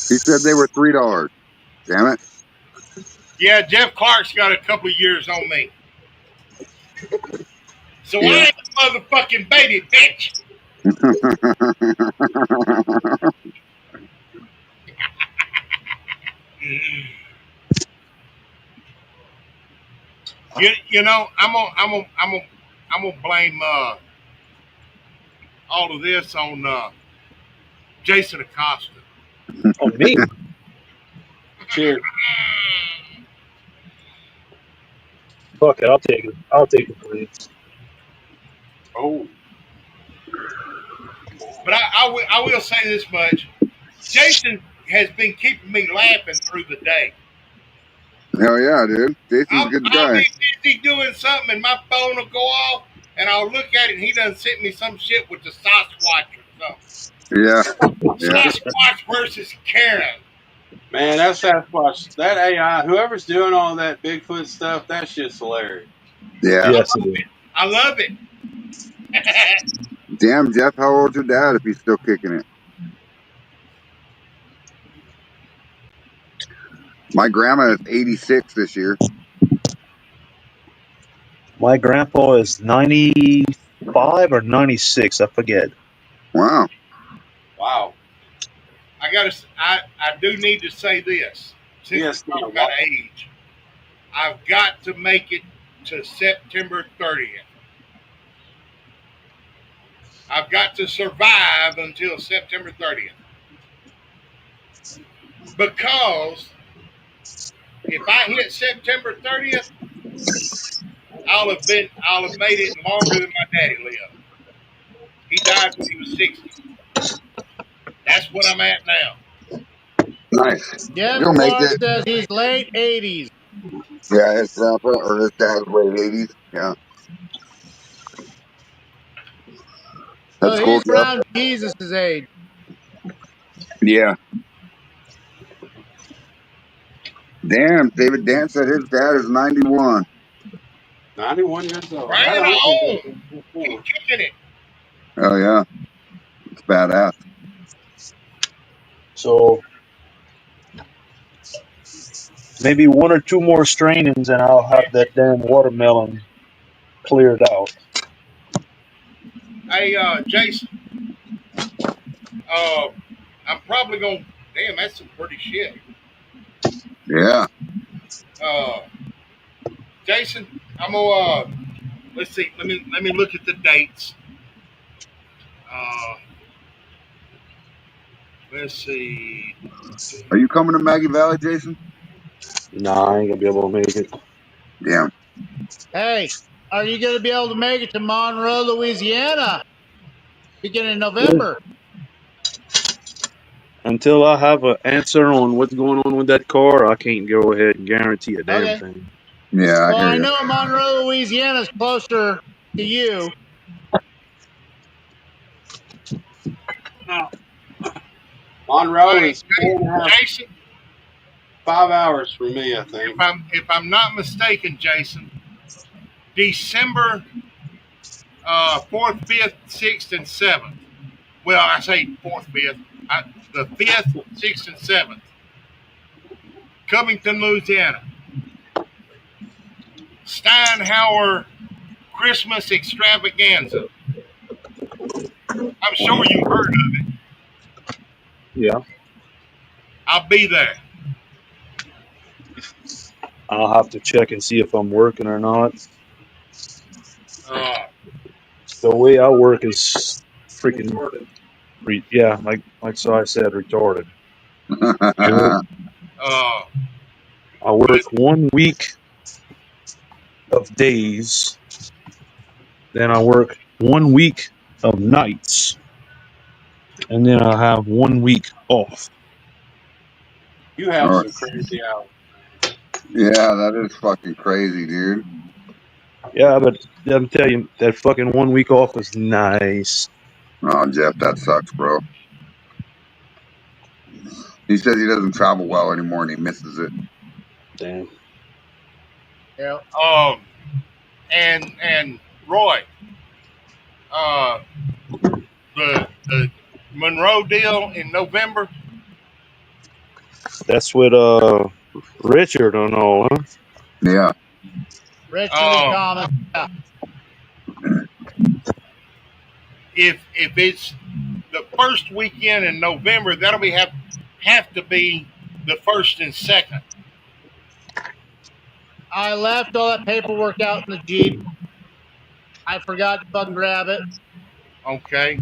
He said they were $3. Damn it. Yeah, Jeff Clark's got a couple of years on me. So Yeah. I ain't a motherfucking baby, bitch. You know, I'm gonna blame all of this on Jason Acosta. On me. Cheers. Fuck it. I'll take it. I'll take it, please. Oh, But I will say this much: Jason has been keeping me laughing through the day. Hell yeah, dude. Jason's a good I'll guy. be busy doing something, and my phone will go off, and I'll look at it, and he done sent me some shit with the Sasquatch or something. Yeah. Yeah. Sasquatch versus Karen. man, that Sasquatch, that AI, whoever's doing all that Bigfoot stuff, that shit's hilarious. Yeah. Yes, it is. I love it. Damn, Jeff, how old's your dad if he's still kicking it? My grandma is 86 this year. My grandpa is 95 or 96. I forget. Wow. Wow. I do need to say this since we Yes, talk about age. I've got to make it to September 30th. I've got to survive until September 30th. Because if I hit September 30th, I'll have made it longer than my daddy lived. He died when he was 60. That's what I'm at now. Nice. Jeff You'll make Clark it. says he's late 80s. Yeah, his grandpa or his dad's late 80s. Yeah. That's So cool, he's Jeff. around Jesus' age. Yeah. Damn, David Dan said his dad is 91. 91 years old. Bring I it don't think on. that's Keep before. kicking it. Oh yeah, it's badass. So maybe one or two more strainings, and I'll have that damn watermelon cleared out. Hey, Jason. I'm probably gonna. Damn, that's some pretty shit. Yeah. Uh, Jason, I'm gonna. Let's see. Let me look at the dates. Uh, let's see. Are you coming to Maggie Valley, Jason? Nah, I ain't gonna be able to make it Damn. Hey, are you going to be able to make it to Monroe, Louisiana, beginning of November? until I have an answer on what's going on with that car. I can't go ahead and guarantee a damn Okay. thing. Yeah, I Well, hear I you. know Monroe, Louisiana is closer to you. Monroe Hey, is 4.5, Jason. 5 hours for me, I If think. I'm not mistaken, Jason, December 4th, 5th, 6th, and 7th. Well, I say 4th, 5th. The 5th, 6th, and 7th. Covington, Louisiana. Steinhauer Christmas Extravaganza. I'm sure you've heard of it. Yeah, I'll be there. I'll have to check and see if I'm working or not. Uh, The way I work is freaking, yeah, like so I said, retarded. I work, uh, I but work 1 week of days, then I work 1 week of nights, and then I have 1 week off. You have Oh, some crazy hours. yeah, that is fucking crazy, dude. Yeah, but I'm telling you, that fucking 1 week off is nice. Oh, Jeff, that sucks, bro. He says he doesn't travel well anymore and he misses it. Damn. Yeah. um, and Roy, uh, the Monroe deal in November. That's what Richard don't know, huh? Yeah. Richard and Um, Thomas. Yeah. if it's the first weekend in November, that'll be have to be the first and second. I left all that paperwork out in the Jeep. I forgot to fucking grab it. Okay.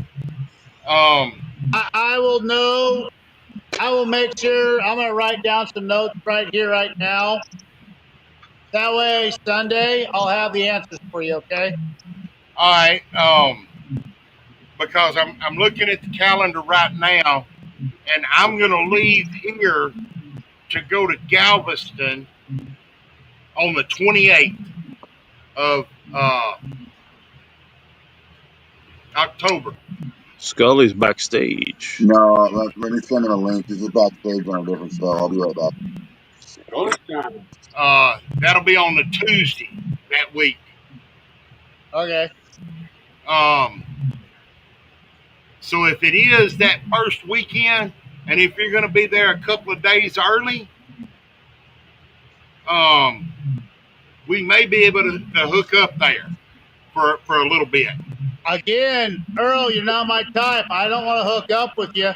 Um, I will know. I will make sure. I'm going to write down some notes right here, right now. That way, Sunday, I'll have the answers for you, okay? all right. Because I'm looking at the calendar right now, and I'm gonna leave here to go to Galveston on the 28th of uh, October. Scully's backstage. No, let me send him a link. He's just backstage on a different show. I'll be right back. Go to China. That'll be on the Tuesday that week. Okay. Um, so if it is that first weekend, and if you're going to be there a couple of days early, um, we may be able to hook up there for a little bit. Again, Earl, you're not my type. I don't want to hook up with you.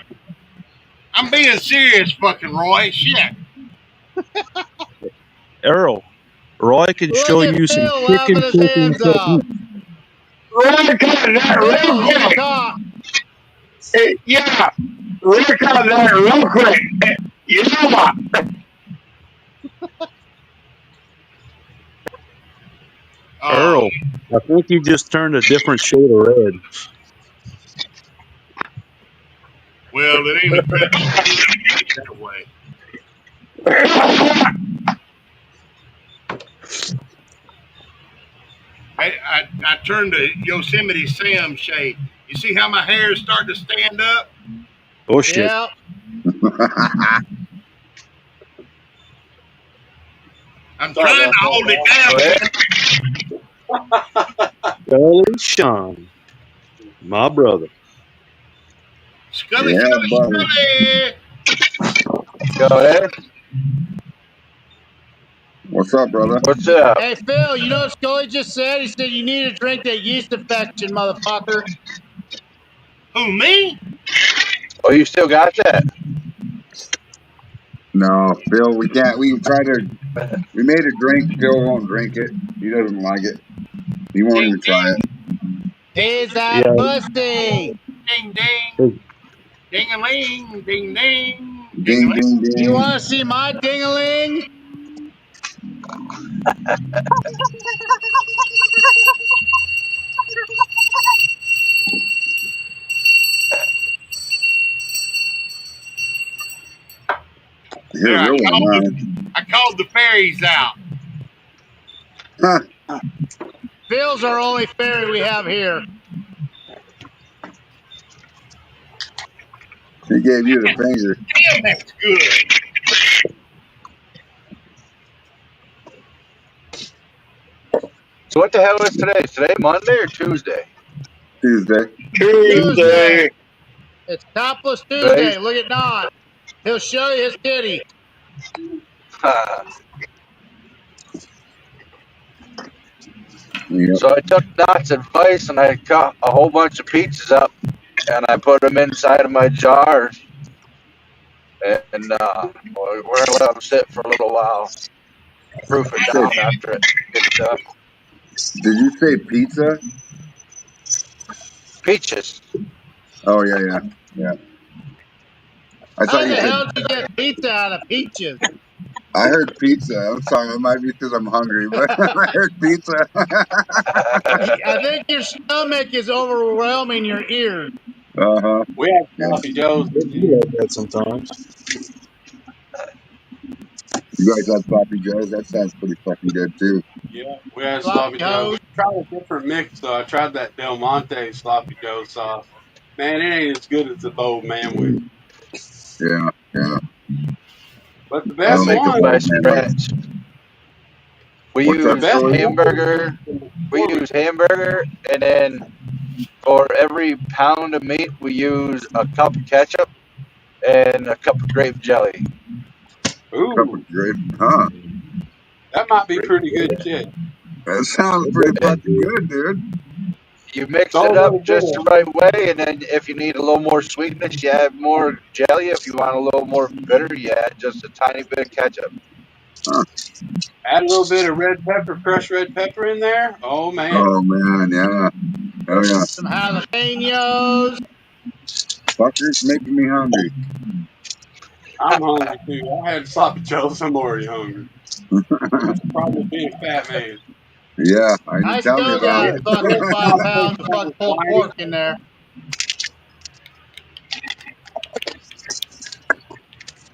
I'm being serious, fucking Roy. Shit. Earl, Roy can Look show at you some Phil chicken laughing his cooking hands off. techniques. Rick on that real Phil, you can quick. talk. Yeah, Rick on that real quick. You know what? Um, Earl, I think you just turned a different shade of red. well, it ain't a good shade that way. I turned to Yosemite Sam shade. You see how my hair is starting to stand up? Oh shit. Yep. I'm Sorry trying about to hold it down. Scully Sean, my brother. Scully, Yeah, Scully, buddy. Scully. Go ahead. What's up, brother? What's up? Hey, Phil, you know what Scully just said? He said you need to drink that yeast infection, motherfucker. Who, me? Oh, you still got that? No, Phil, we can't. We tried to. We made a drink. Phil won't drink it. He doesn't like it. He won't Ding, even try it. ding, He's that Yeah, pussy. ding, ding. his, Ding-a-ling, ding-ding. Ding, Ding-a-ling. ding, You ding. want to see my ding-a-ling? You're There, a real one, I called the fairies out. huh? Phil's our only fairy we have here. He gave you the finger. Damn, that's good. So what the hell is today? Is today Monday or Tuesday? Tuesday. Tuesday. Tuesday. It's Topless Today's Tuesday. Look at Don. He'll show you his titty. Yep. So I took Doc's advice and I cut a whole bunch of pizzas up and I put them inside of my jars and we're gonna let them sit for a little while, proof it Say, down after it gets done. did you say pizza? Peaches. Oh yeah, yeah, yeah. I thought How you the said. hell did you get pizza out of peaches? I heard pizza. I'm sorry. It might be because I'm hungry, but I heard pizza. I think your stomach is overwhelming your ears. Uh-huh. We have Yeah. sloppy joes. It be like that sometimes. You guys had sloppy joes. That sounds pretty fucking good too. Yeah, we had Sloppy sloppy joes. toes. We tried a different mix though. I tried that Del Monte sloppy joe sauce. Man, it ain't as good as the Bold Manwich. Yeah, yeah. But the I I don't best like make the them one, by bold man much. scratch. We What's the up, use best Joey? one hamburger. is the We McCormick. use hamburger, and then for every pound of meat, we use a cup of ketchup and a cup of grape jelly. Cup of Ooh, grape, huh? that might be Great. pretty good shit. That sounds It pretty does fucking good, dude. You mix Throw a it up little bit just the of right way, and then if you need a little more sweetness, you add more jelly. If you want a little more bitter, you add just a tiny bit of ketchup. Huh. add a little bit of red pepper, crushed red pepper in there. Oh man, Oh man, yeah. Oh yeah. Some jalapenos. Fuckers making me hungry. I'm hungry too. I had sloppy joes. I'm already hungry. That's the problem with being a fat man. Yeah, I I tell me still about Yeah, got it. fucking Phil's 5 pounds of fucking pulled whiny. pork in there.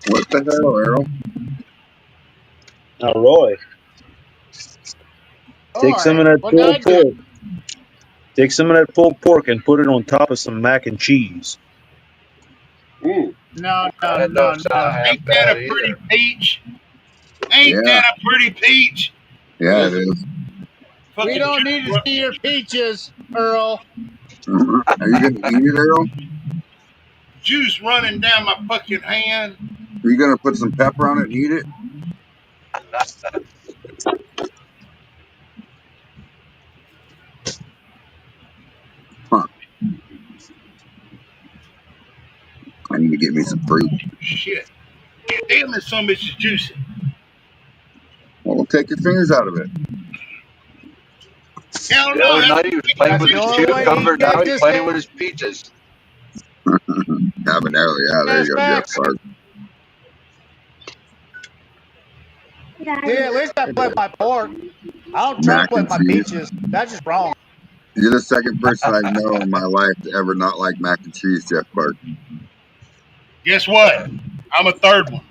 What the hell, Errol? Now, Roy, All take some right. of that What did I pulled do? pork. Take some of that pulled pork and put it on top of some mac and cheese. Mm. No, no, That no, don't sound no. half Ain't that bad a pretty either. peach? Ain't Yeah, that a pretty peach? yeah, it Is it? is. We Fucking don't need to see your peaches, Earl. Are you gonna eat it, Errol? juice running down my fucking hand. Are you gonna put some pepper on it and eat it? Huh. I need to get me some fruit. Shit. Damn, this some bitch is juicy. Well, take your fingers out of it. Hell The no, other that's night he was fucking playing That's with the his juicy. only way he cucumber. Now gets he's his playing with his peaches. Habanero, yeah, there you go, Jeff ass. Park. See, at least I play my pork. I don't try to Mac play and my cheese. peaches. That's just wrong. You're the second person I know in my life to ever not like mac and cheese, Jeff Park. Guess what? I'm a third one.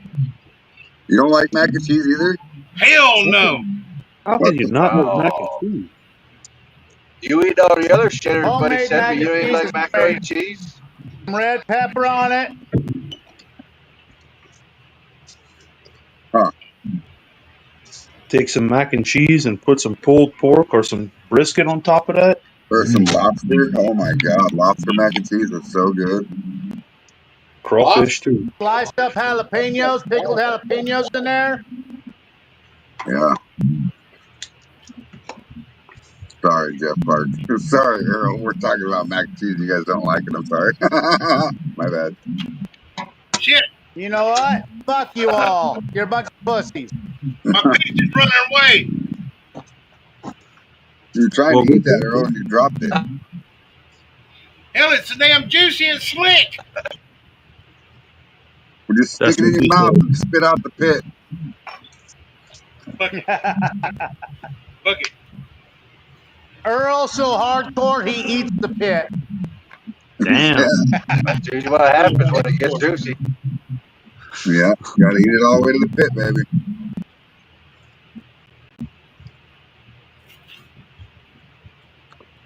You don't like mac and cheese either? Hell How no. can, how What can you the not fuck? like mac and Oh, cheese? you eat all the other shit everybody Homemade said, but mac you and don't eat cheese like is macaroni great. and cheese? Some red pepper on it. Huh. Take some mac and cheese and put some pulled pork or some brisket on top of that. Or some lobster. Oh my god, lobster mac and cheese is so good. Crawfish too. Sliced up jalapenos, pickled jalapenos in there. Yeah. Sorry, Jeff Park. Sorry, Earl. We're talking about mac and cheese. You guys don't like it. I'm sorry. My bad. Shit, You know what? Fuck you all. You're a bunch of pussies. my pitch is running away. You're trying Well, to eat that, Earl, and you dropped it. Hell, it's so damn juicy and slick. Well, just stick that's it in what your she mouth said. and spit out the pit. Bucket, bucket. Earl so hardcore he eats the pit. Damn. That's usually what happens when it gets juicy. Yeah. Gotta eat it all the way to the pit, baby.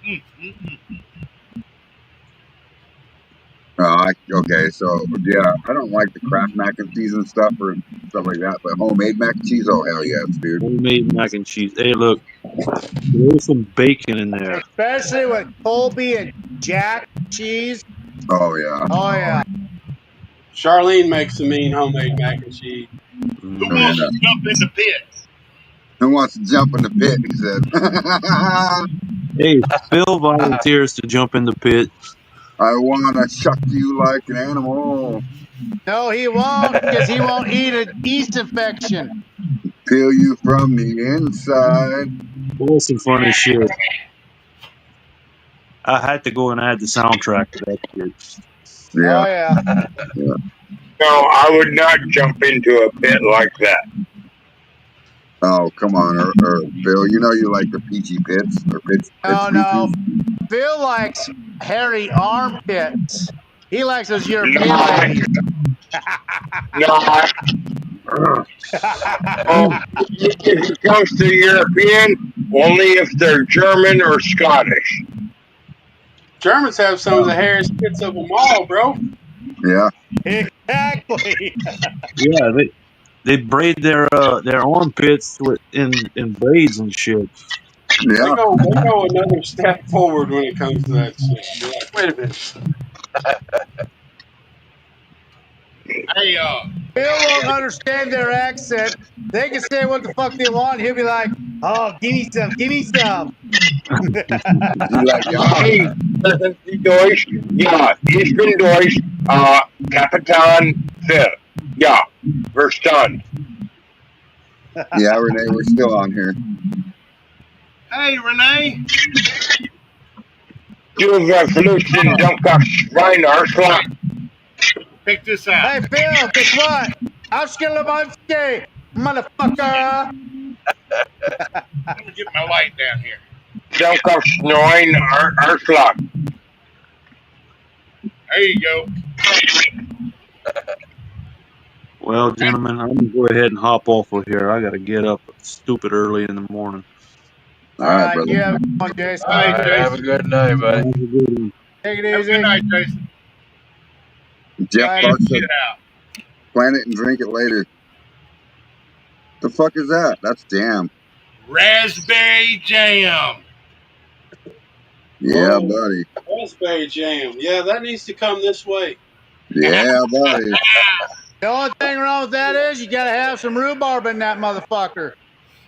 Mm, mm, mm. Okay, so yeah, I don't like the Kraft mac and cheese and stuff or stuff like that, but homemade mac and cheese, oh hell yes, dude. Homemade mac and cheese. Hey, look, there's some bacon in there. Especially with Colby and Jack cheese. Oh yeah. Oh yeah. Charlene makes some mean homemade mac and cheese. Who Oh wants yeah. to jump in the pit? Who wants to jump in the pit? He said. Hey, Phil volunteers to jump in the pit. I wanna shuck you like an animal, No, he won't, because he won't eat an yeast infection. peel you from the inside. That's some funny shit. I had to go and add the soundtrack to that shit. Yeah. Oh yeah. Yeah. No, I would not jump into a pit like that. Oh come on, Phil. You know you like the peachy pits or pits No, no. peaches. Phil likes hairy armpits. He likes those European Not, ladies. not. Oh, if it comes to European, only if they're German or Scottish. Germans have some of the hairiest pits of them all, bro. Yeah. Exactly. Yeah, they braid their armpits in braids and shit. They Yeah. go another step forward when it comes to that shit. You're like, wait a minute. Hey, Phil won't understand their accent. They can say what the fuck they want. He'll be like, "Oh, give me some, give me some." You like yeah. Hey, listen, die Deutsch, ja, ich bin Deutsch, Kapitan Phil. Ja, verstanden. Yeah, Renee, we're still on here. hey, Renee. Du verfluchten Dummkopf-Schwein, Arschloch. Check this out. Hey, Phil, guess what? Auschkelemonski, motherfucker. Let me get my light down here. Dummkopf-Schwein, Arschloch. There you go. Well, gentlemen, I'm gonna go ahead and hop off of here. I gotta get up stupid early in the morning. All All right, right, brother. you have a good one, Jason. All right, All right, have a Jason. good night, buddy. Have a good one. Take it Have a easy. good night, Jason. Jeff Bye. Park said, Get out. "Plan it and drink it later." The fuck is that? That's jam. Raspberry jam. Yeah, Whoa. buddy. Raspberry jam. Yeah, that needs to come this way. Yeah, buddy. The only thing wrong with that is you gotta have some rhubarb in that motherfucker.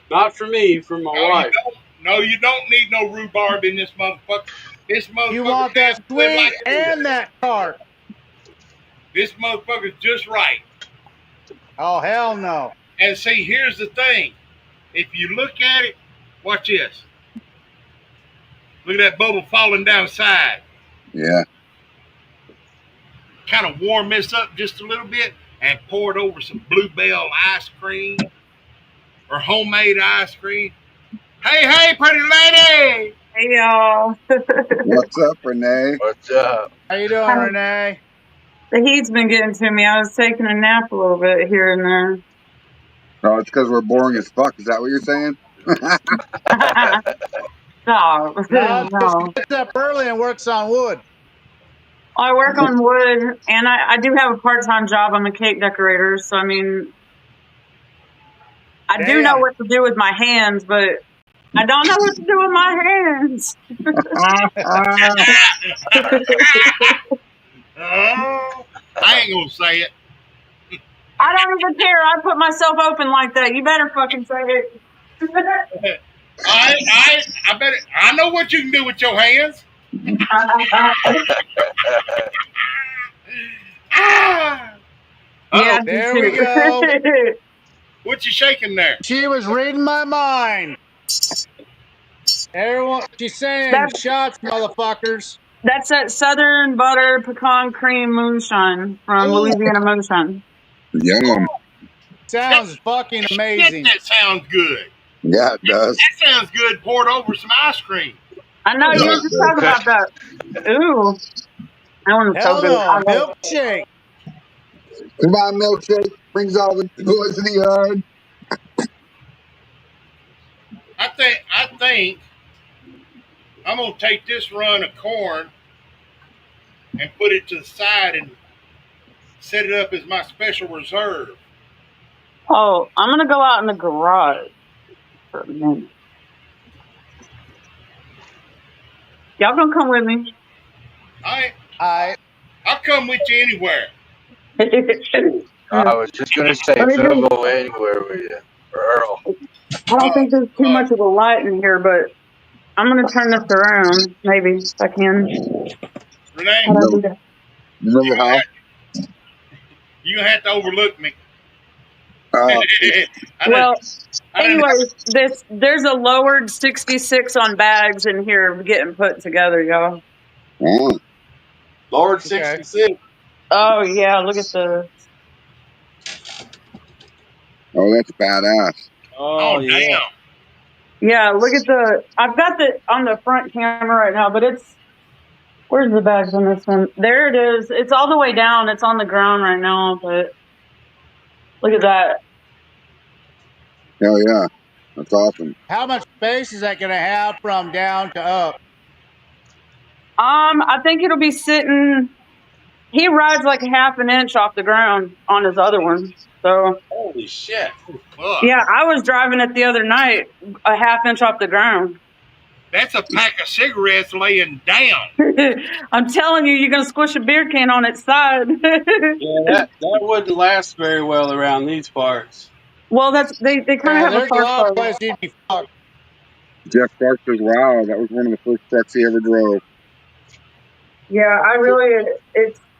Not for me, for my No, you wife. don't. No, you don't need no rhubarb in this motherfucker. This motherfucker You want that can't live sweet like it is. and that tart. This motherfucker's just right. Oh hell no. And see, here's the thing. If you look at it, watch this. Look at that bubble falling down the side. Yeah. Kind of warm this up just a little bit and pour it over some Bluebell ice cream or homemade ice cream. Hey, pretty lady! Hey y'all. What's up, Renee? What's up? How you doing, Renee? The heat's been getting to me. I was taking a nap a little bit here and there. Oh, it's because we're boring as fuck. Is that what you're saying? Stop. No, No. just gets up early and works on wood. I work on wood, and I do have a part-time job. I'm a cake decorator, so I mean, I do know Damn. what to do with my hands, but I don't know what to do with my hands. Oh, I ain't gonna say it. I don't even care. I put myself open like that. You better fucking say it. I bet I know what you can do with your hands. Ah. Yeah, Oh, I do There we too. go. what you shaking there? She was reading my mind. Everyone, she's saying That's shots, motherfuckers. that's that Southern Butter Pecan Cream Moonshine from Oh, Louisiana Moonshine. Yum. Sounds fucking shit, amazing. that sounds good. Yeah, it does. That sounds good poured over some ice cream. I know Yeah, you were it just does. talking about that. Ooh, that one's so Hell good. I no, love it. milkshake. Come on, milkshake brings all the boys to the yard. I think I'm gonna take this run of corn and put it to the side and set it up as my special reserve. Oh, I'm gonna go out in the garage for a minute. Y'all gonna come with me? I I I'll come with you anywhere. I was just gonna say, Let me Phil, just. go anywhere with you, or Earl. I don't Uh, think there's too uh, much of a light in here, but I'm gonna turn this around. Maybe if I can. Renee, How do I No, do that? remember you gonna how? have, you gonna have to overlook me. Uh, I didn't. Well, I didn't. anyways, there's a lowered 66 on bags in here getting put together, y'all. oh, Lord okay. 66. Oh yeah, look at the. oh, that's badass. Oh Oh yeah. damn! Yeah, look at the. I've got the on the front camera right now, but it's. Where's the bags on this one? There it is. It's all the way down. It's on the ground right now, but look at that. Hell yeah, that's awesome. How much space is that going to have from down to up? I think it'll be sitting. He rides like a half an inch off the ground on his other one. So Holy shit. Fuck, yeah, I was driving it the other night, a half inch off the ground. that's a pack of cigarettes laying down. I'm telling you, you're gonna squish a beer can on its side. Yeah, that wouldn't last very well around these parts. Well, they kind of Yeah, have a there's a park lot of card. places you'd be fucked. Jeff Clark says, "Wow, that was one of the first trucks he ever drove." Yeah, I really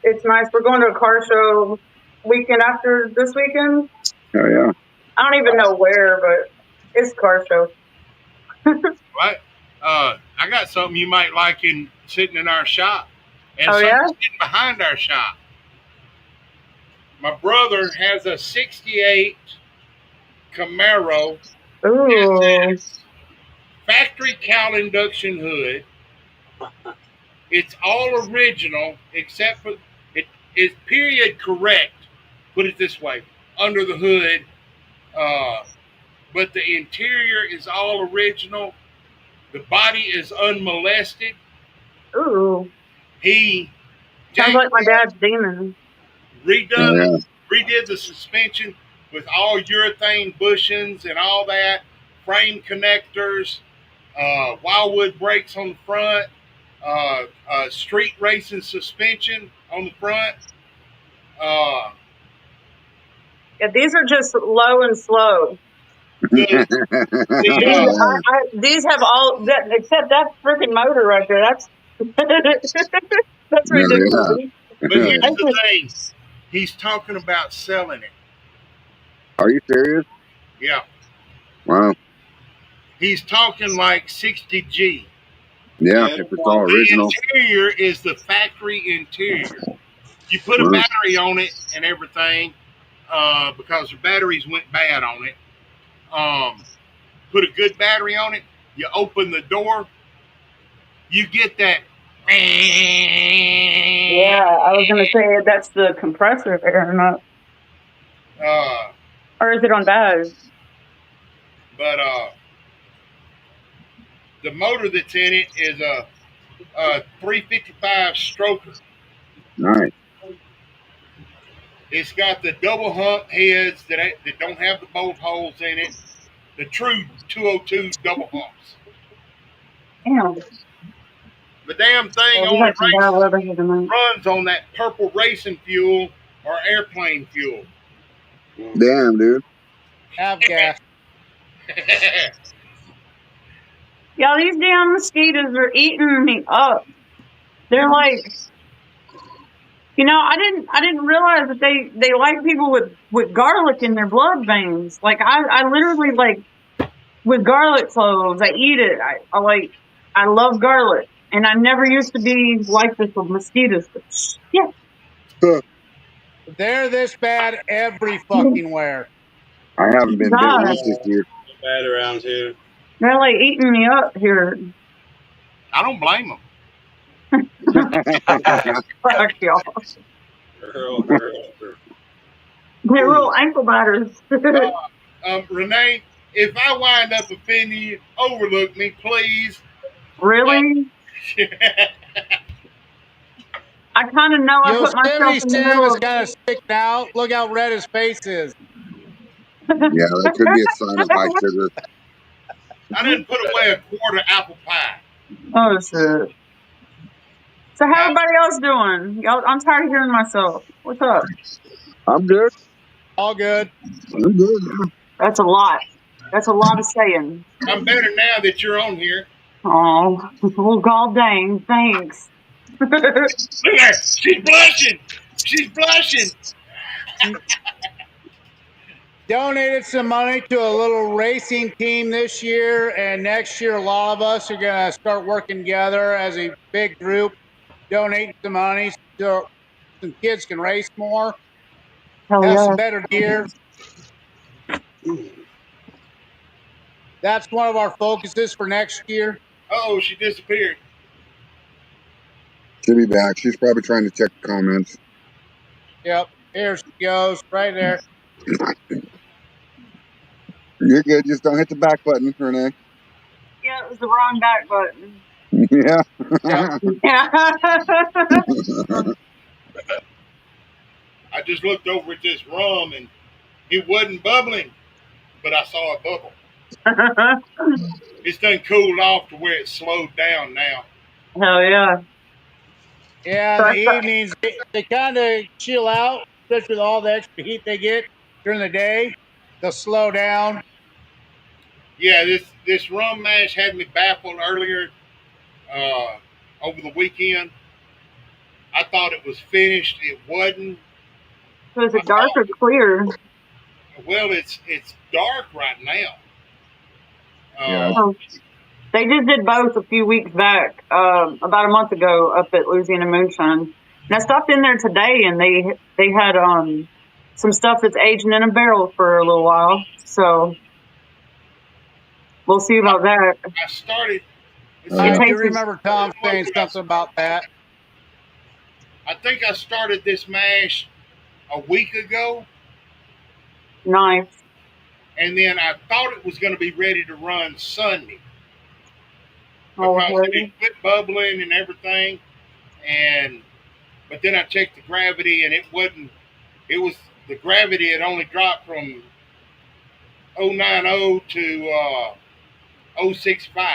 it's nice. We're going to a car show weekend after this weekend. Hell yeah. I don't even know where, but it's a car show. Right? I got something you might like in sitting in our shop, and Oh yeah. something sitting behind our shop. My brother has a '68 Camaro Ooh. factory cowl induction hood. It's all original except for it is period correct. Put it this way: under the hood, uh, but the interior is all original. The body is unmolested. Ooh. He Sounds jacked like my dad's demon. Hell redone yeah. redid the suspension with all urethane bushings and all that, frame connectors, wildwood brakes on the front, street racing suspension on the front. Uh, Yeah, these are just low and slow. the the These these have all that except that freaking motor right there. That's that's Hell ridiculous. yeah. but Hell here's yeah. That's the just, thing: he's talking about selling it. Are you serious? Yeah, Wow. he's talking like 60G. Yeah, Yeah, if it's all well, The original. interior is the factory interior. You put a Wow. battery on it and everything because the batteries went bad on it. Um, put a good battery on it. You open the door, you get that. yeah, I was gonna say that's the compressor there, not Uh, or is it on bad? but the motor that's in it is a 355 stroker. Nice. It's got the double hump heads that don't have the bolt holes in it. The true 202 double humps. Damn. The damn thing Well, we only got some bad weather here tonight. runs on that purple racing fuel or airplane fuel. Damn, dude. Have gas. Yeah, these damn mosquitoes are eating me up. They're like, I didn't realize that they like people with garlic in their blood veins. Like I literally like with garlic cloves. I eat it. I love garlic, and I never used to be like this with mosquitoes. But shit, They're this bad every fucking where. I haven't been bit God, once this year. Bad around here. they're like eating me up here. I don't blame them. Fuck y'all. Girl. They're little ankle biters. Renee, if I wind up offending you, overlook me, please. Really? I kind of know I put myself Yosemite in the Sam middle is of. kind of sticking out. Look how red his face is. Yeah, that could be a sign of high sugar. I didn't put away a quart of apple pie. Oh shit. So how everybody else doing? Y'all, I'm tired of hearing myself. What's up? I'm good. All good. I'm good. Yeah. That's a lot. That's a lot of saying. I'm better now that you're on here. Oh, well, god dang, thanks. Look at her. She's blushing. She's blushing. Donated some money to a little racing team this year, and next year a lot of us are going to start working together as a big group, donating some money so some kids can race more, Hell have some yeah. better gear. That's one of our focuses for next year. Oh, she disappeared. She'll be back. She's probably trying to check the comments. Yep, here she goes, right there. You're good. Just don't hit the back button, Renee. Yeah, it was the wrong back button. Yeah. Yep. Yeah. I just looked over at this rum and it wasn't bubbling, but I saw a bubble. It's done cooled off to where it's slowed down now. Hell yeah. Yeah, in the evenings, they kind of chill out, especially with all the extra heat they get during the day. They'll slow down. Yeah, this rum mash had me baffled earlier over the weekend. I thought it was finished. It wasn't. So is I it dark thought, or clear? well, it's dark right now. Yeah. Oh, they just did both a few weeks back, about a month ago up at Louisiana Moonshine. And I stopped in there today, and they had some stuff that's aging in a barrel for a little while. So we'll see about that. I started. Oh, I yeah. do tastes remember Tom saying something about that. I think I started this mash a week ago, nice. and then I thought it was going to be ready to run Sunday Oh, because hell it yeah. had quit bubbling and everything. But then I checked the gravity, and it wasn't. It was the gravity had only dropped from 090 to 065.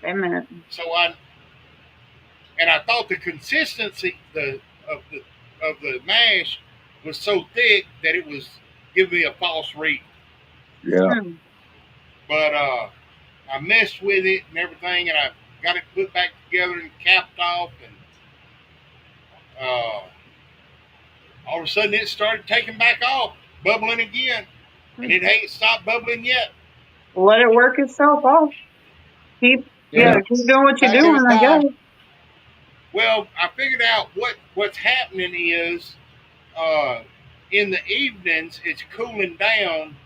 Wait a minute. So I thought the consistency of the mash was so thick that it was giving me a false read. Yeah. But I messed with it and everything, and I got it put back together and capped off, and all of a sudden it started taking back off, bubbling again, and it ain't stopped bubbling yet. Let it work itself off. Keep Yeah. keep doing what you're Gotta give doing, it I time. guess. Well, I figured out what's happening is uh, in the evenings it's cooling down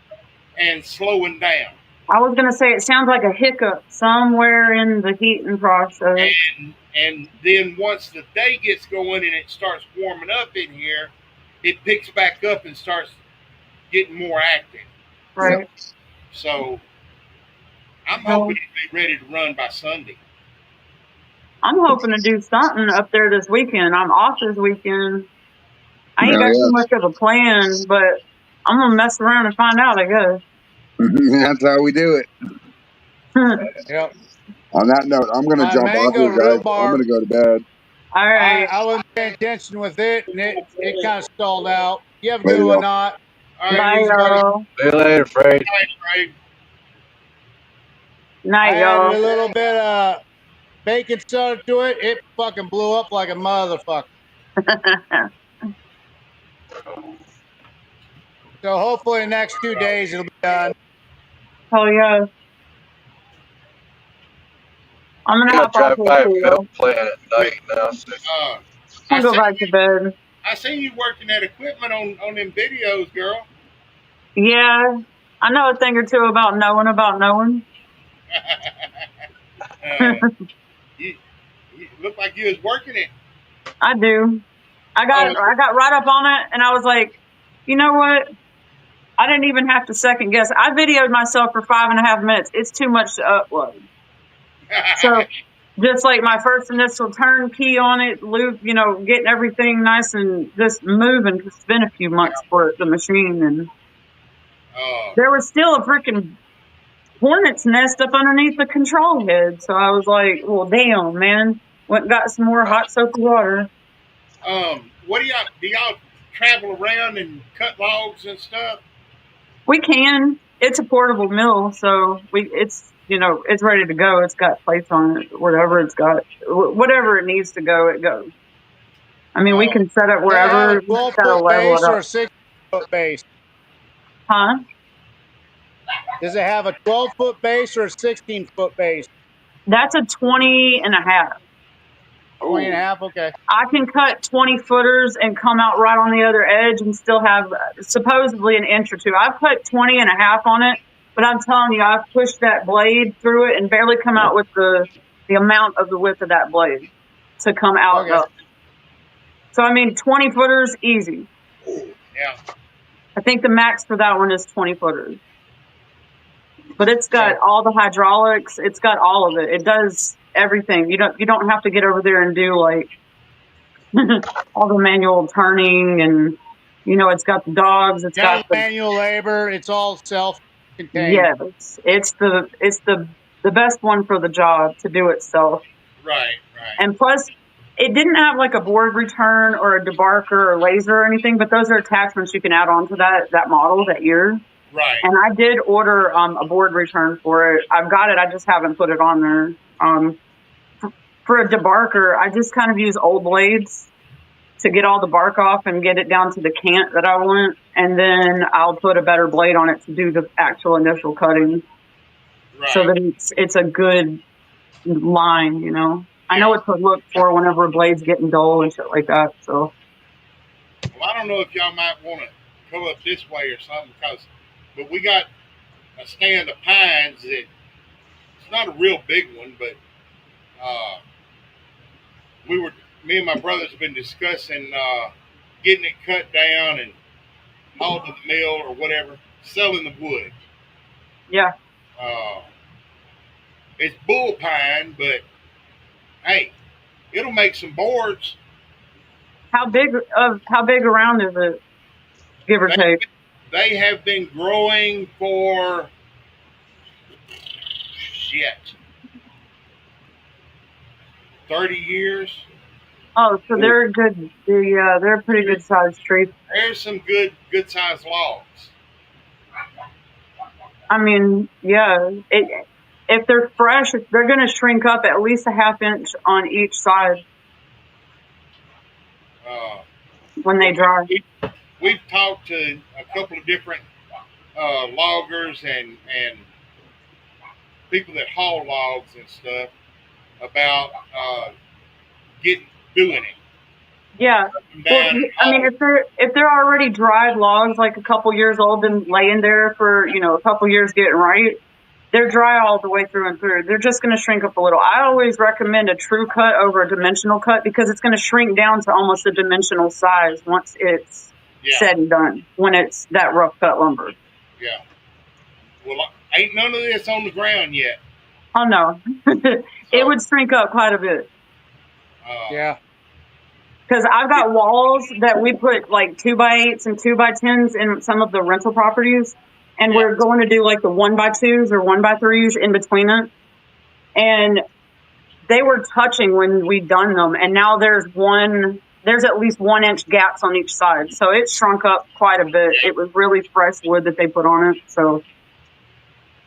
and slowing down, I was gonna say it sounds like a hiccup somewhere in the heating process. and then once the day gets going and it starts warming up in here, it picks back up and starts getting more active. Right. So I'm Well, hoping to be ready to run by Sunday. I'm hoping to do something up there this weekend. I'm off this weekend. I ain't Hell got too yeah. much of a plan, but I'm gonna mess around and find out, I guess. That's how we do it. Yep. On that note, I'm going to My jump off mango here, guys. I'm rhubarb. going to go to bed. All right. I wasn't paying attention with it, and it kind of stalled out. You have a Later, good one, y'all. not. All Take right. it Bye, easy, buddy. y'all. See you later, Fred. Night, Ray. I Night, added y'all. a little bit of baking soda to it. It fucking blew up like a motherfucker. So hopefully the next 2 days it'll be done. Oh yeah. I'm gonna Gotta hop off drive here by a too, film though. playing at Hey, night now. So I I'm gonna go seen back to bed. I seen you working that equipment on them videos, girl. Yeah, I know a thing or two about knowing. You, you look like you was working it. I do. Oh, I got right up on it, and I was like, you know what? I didn't even have to second guess. I videoed myself for 5.5 minutes. It's too much to upload. So just like my first initial turn key on it, loop, getting everything nice and just moving. 'Cause it's been a few months for the machine, and oh, there was still a freaking hornet's nest up underneath the control head. So I was like, well, damn, man. Went and got some more hot soapy water. what do y'all travel around and cut logs and stuff? We can. It's a portable mill, so it's ready to go. It's got plates on it, whatever it needs to go, it goes. I mean, we Oh, can set it Does it have a wherever. We just gotta 12-foot level it base or up, a 6-foot base? huh? Does it have a 12-foot base or a 16-foot base? That's a 20.5. 20 and a oh, half? Okay. I can cut 20-footers and come out right on the other edge and still have supposedly an inch or two. I've put 20.5 on it, but I'm telling you, I've pushed that blade through it and barely come out with the amount of the width of that blade to come out. Okay. So, I mean, 20-footers, easy. yeah. I think the max for that one is 20-footers. But it's got Okay. all the hydraulics. It's got all of it. It does everything. You don't have to get over there and do like all the manual turning, and it's got the dogs. It's None got of the manual labor. It's all self-contained. yes, it's the best one for the job to do itself. Right, right, And plus, it didn't have like a board return or a debarker or laser or anything, but those are attachments you can add on to that model, that year. right. And I did order a board return for it. I've got it. I just haven't put it on there. For a debarker, I just kind of use old blades to get all the bark off and get it down to the cant that I want. And then I'll put a better blade on it to do the actual initial cutting so Right. that it's a good line, I know Yeah. what to look for whenever a blade's getting dull and shit like that. So, Well, I don't know if y'all might want to come up this way or something, but we got a stand of pines that it's not a real big one, but uh, me and my brothers have been discussing getting it cut down and hauled to the mill or whatever, selling the wood. yeah. Uh, it's bull pine, but hey, it'll make some boards. How big around is it, give or They take? they have been growing for shit 30 years. Oh, so they're good. They're a pretty good sized tree. There's some good sized logs. I mean, yeah. If they're fresh, they're going to shrink up at least a half inch on each side Uh, when they but dry. we've talked to a couple of different loggers and people that haul logs and stuff about getting doing it. Yeah. Come Well, down and I mean, haul it. if they're already dried logs, like a couple years old and laying there for a couple years getting right, they're dry all the way through and through. They're just going to shrink up a little. I always recommend a true cut over a dimensional cut because it's going to shrink down to almost a dimensional size once it's Yeah, said and done. When it's that rough cut lumber. yeah. Well, ain't none of this on the ground yet. Oh no, it So would shrink up quite a bit. uh, Yeah. Because I've got walls that we put like 2x8s and 2x10s in some of the rental properties, and Yeah. we're going to do like the 1x2s or 1x3s in between it. And they were touching when we done them, and now there's at least 1 inch gaps on each side, so it shrunk up quite a bit. It was really fresh wood that they put on it, so.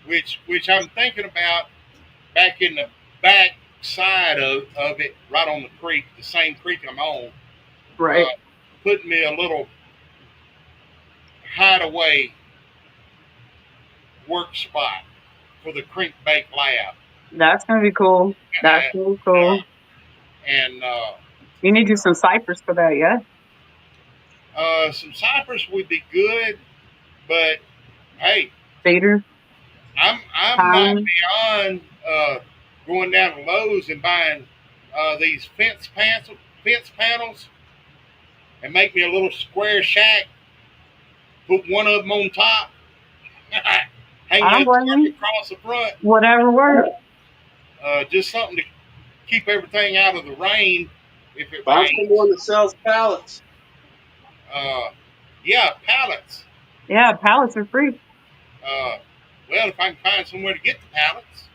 Which I'm thinking about back in the back side of it, right on the creek, the same creek I'm on, Right. putting me a little hideaway work spot for the crankbait lab. That's gonna be cool. That's And, really cool. and You need to do some ciphers for that, yeah? some cypress would be good, but hey, Feeder, I'm not time. beyond going down to Lowe's and buying these fence panels and make me a little square shack. Put one of them on top, hang I don't that blame tarp you. across the front. Whatever works. Just something to keep everything out of the rain if it Find rains. someone that sells pallets. Yeah, pallets. Yeah, pallets are free. Well, if I can find somewhere to get the pallets.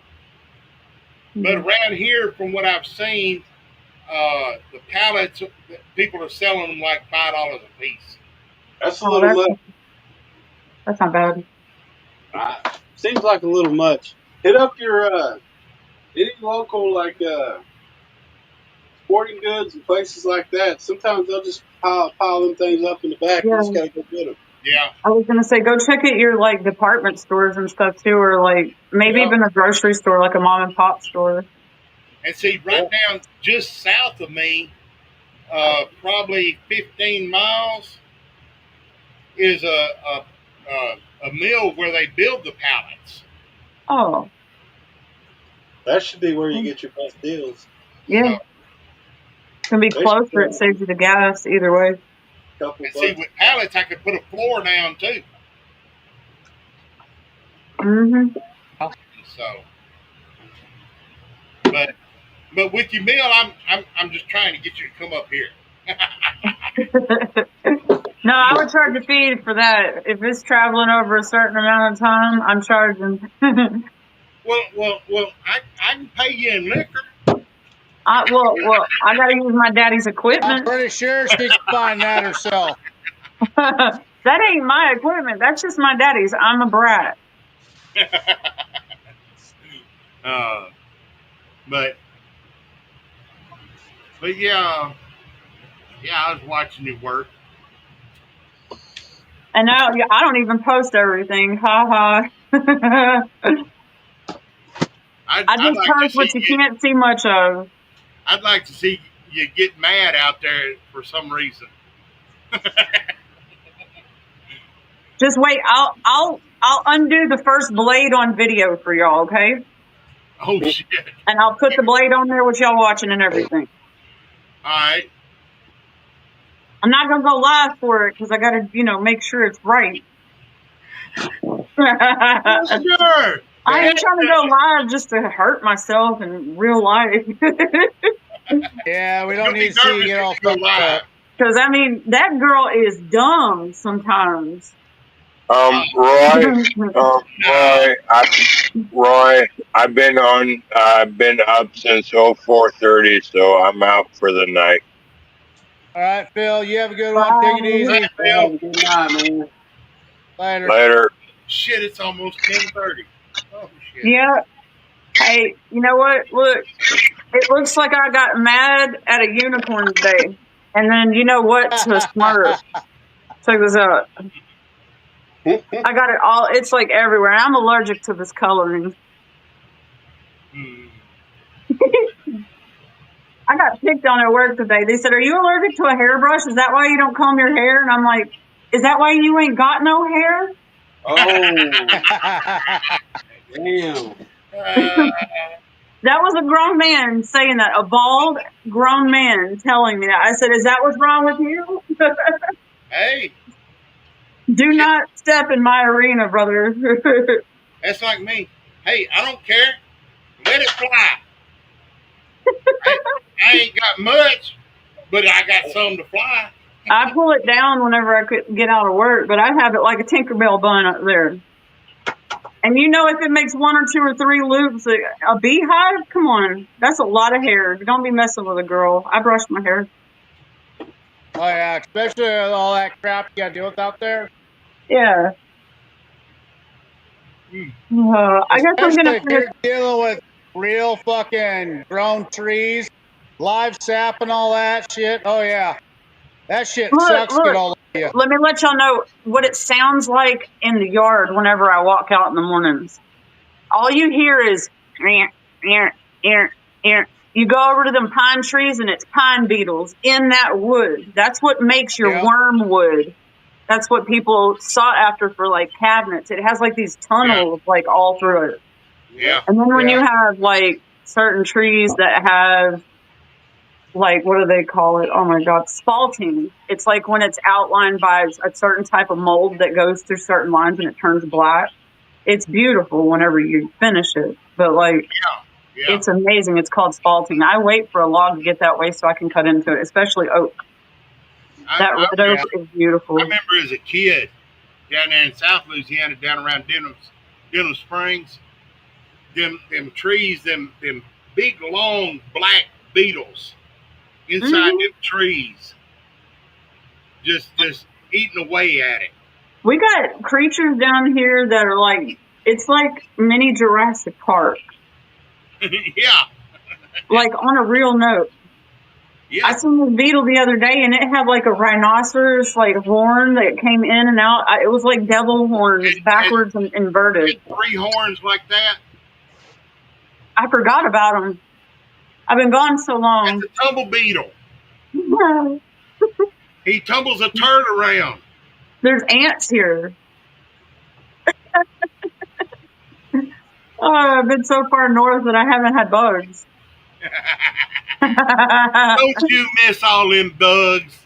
But Mhm. around here, from what I've seen, the pallets, people are selling them like $5 a piece. That's a Oh, little much. that's not bad. Seems like a little much. Hit up your any local like sporting goods and places like that. Sometimes they'll just pile them things up in the back. You Yeah. just gotta go get them. Yeah. I was gonna say, go check at your like department stores and stuff too, or like maybe Yeah. even a grocery store, like a mom and pop store. And see, right down just south of me, probably 15 miles, is a mill where they build the pallets. Oh, That should be where you get your best deals. yeah. So, It's gonna be They should closer. It saves you the gas either way. a couple and see, bucks. with pallets, I could put a floor down too. Mm-hmm. So, but with your meal, I'm just trying to get you to come up here. No, I would charge a fee for that. If it's traveling over a certain amount of time, I'm charging. Well, I can pay you in liquor. I gotta use my daddy's I'm equipment. pretty sure she can find that herself. That ain't my equipment. That's just my daddy's. I'm a brat. uh, but yeah, I was watching you work. And now I don't even post everything. Ha ha. I I'd just like to post see what you can't see much of. I'd like to see you get mad out there for some reason. Just wait. I'll undo the first blade on video for y'all, okay? Oh shit! And I'll put the blade on there with y'all watching and everything. All right. I'm not gonna go live for it because I gotta, make sure it's right. Sure. I ain't trying to go live just to hurt myself in real life. Yeah, we don't You'll need be to see you nervous get if all you go fucked live. up. Because, that girl is dumb sometimes. Roy, Roy, I've been up since 04:30, so I'm out for the night. All right, Phil, you have a good one. Take it Bye. easy. Bill. Good night, man. Later. Later. Shit, it's almost 10:30. Oh shit. Yeah. Hey, you know what? Look, it looks like I got mad at a unicorn today. And then, you know what? To Smurf. Check this out. I got it all. It's like everywhere. I'm allergic to this coloring. Hmm. I got picked on at work today. They said, "Are you allergic to a hairbrush? Is that why you don't comb your hair?" And I'm like, "Is that why you ain't got no hair?" Oh, damn. That was a grown man saying that. A bald grown man telling me that. I said, "Is that what's wrong with you?" Hey, Do shit, not step in my arena, brother. that's like me. Hey, I don't care. Let it fly. I ain't got much, but I got some to fly. I pull it down whenever I could get out of work, but I have it like a Tinkerbell bun up there. And you know, if it makes 1 or 2 or 3 loops, a beehive, come on, that's a lot of hair. Don't be messing with a girl. I brush my hair. Oh yeah, especially with all that crap you got to deal with out there. Yeah. I guess I'm gonna Especially if you're dealing with real fucking grown trees, live sap and all that shit. Oh yeah, that shit sucks. Get look. all over you. Let me let y'all know what it sounds like in the yard whenever I walk out in the mornings. All you hear is ear, ear, ear, ear. You go over to them pine trees and it's pine beetles in that wood. That's what makes your wormwood. That's what people sought after for like cabinets. It has like these tunnels like all through it. Yeah. And then when you have like certain trees that have like, what do they call it? Oh my God, spalting. It's like when it's outlined by a certain type of mold that goes through certain lines and it turns black. It's beautiful whenever you finish it, but like, it's amazing. It's called spalting. I wait for a log to get that way so I can cut into it, especially oak. That red oak is beautiful. I remember as a kid down there in South Louisiana, down around Denham Springs, them trees, them big long black beetles inside them trees, just eating away at it. We got creatures down here that are like, it's like mini Jurassic Park. Yeah. Like on a real note. Yeah. I seen this beetle the other day and it had like a rhinoceros like horn that came in and out. It was like devil horns, backwards and inverted. 3 horns like that. I forgot about them. I've been gone so long. It's a tumble beetle. He tumbles a turd around. There's ants here. Oh, I've been so far north that I haven't had bugs. Don't you miss all them bugs?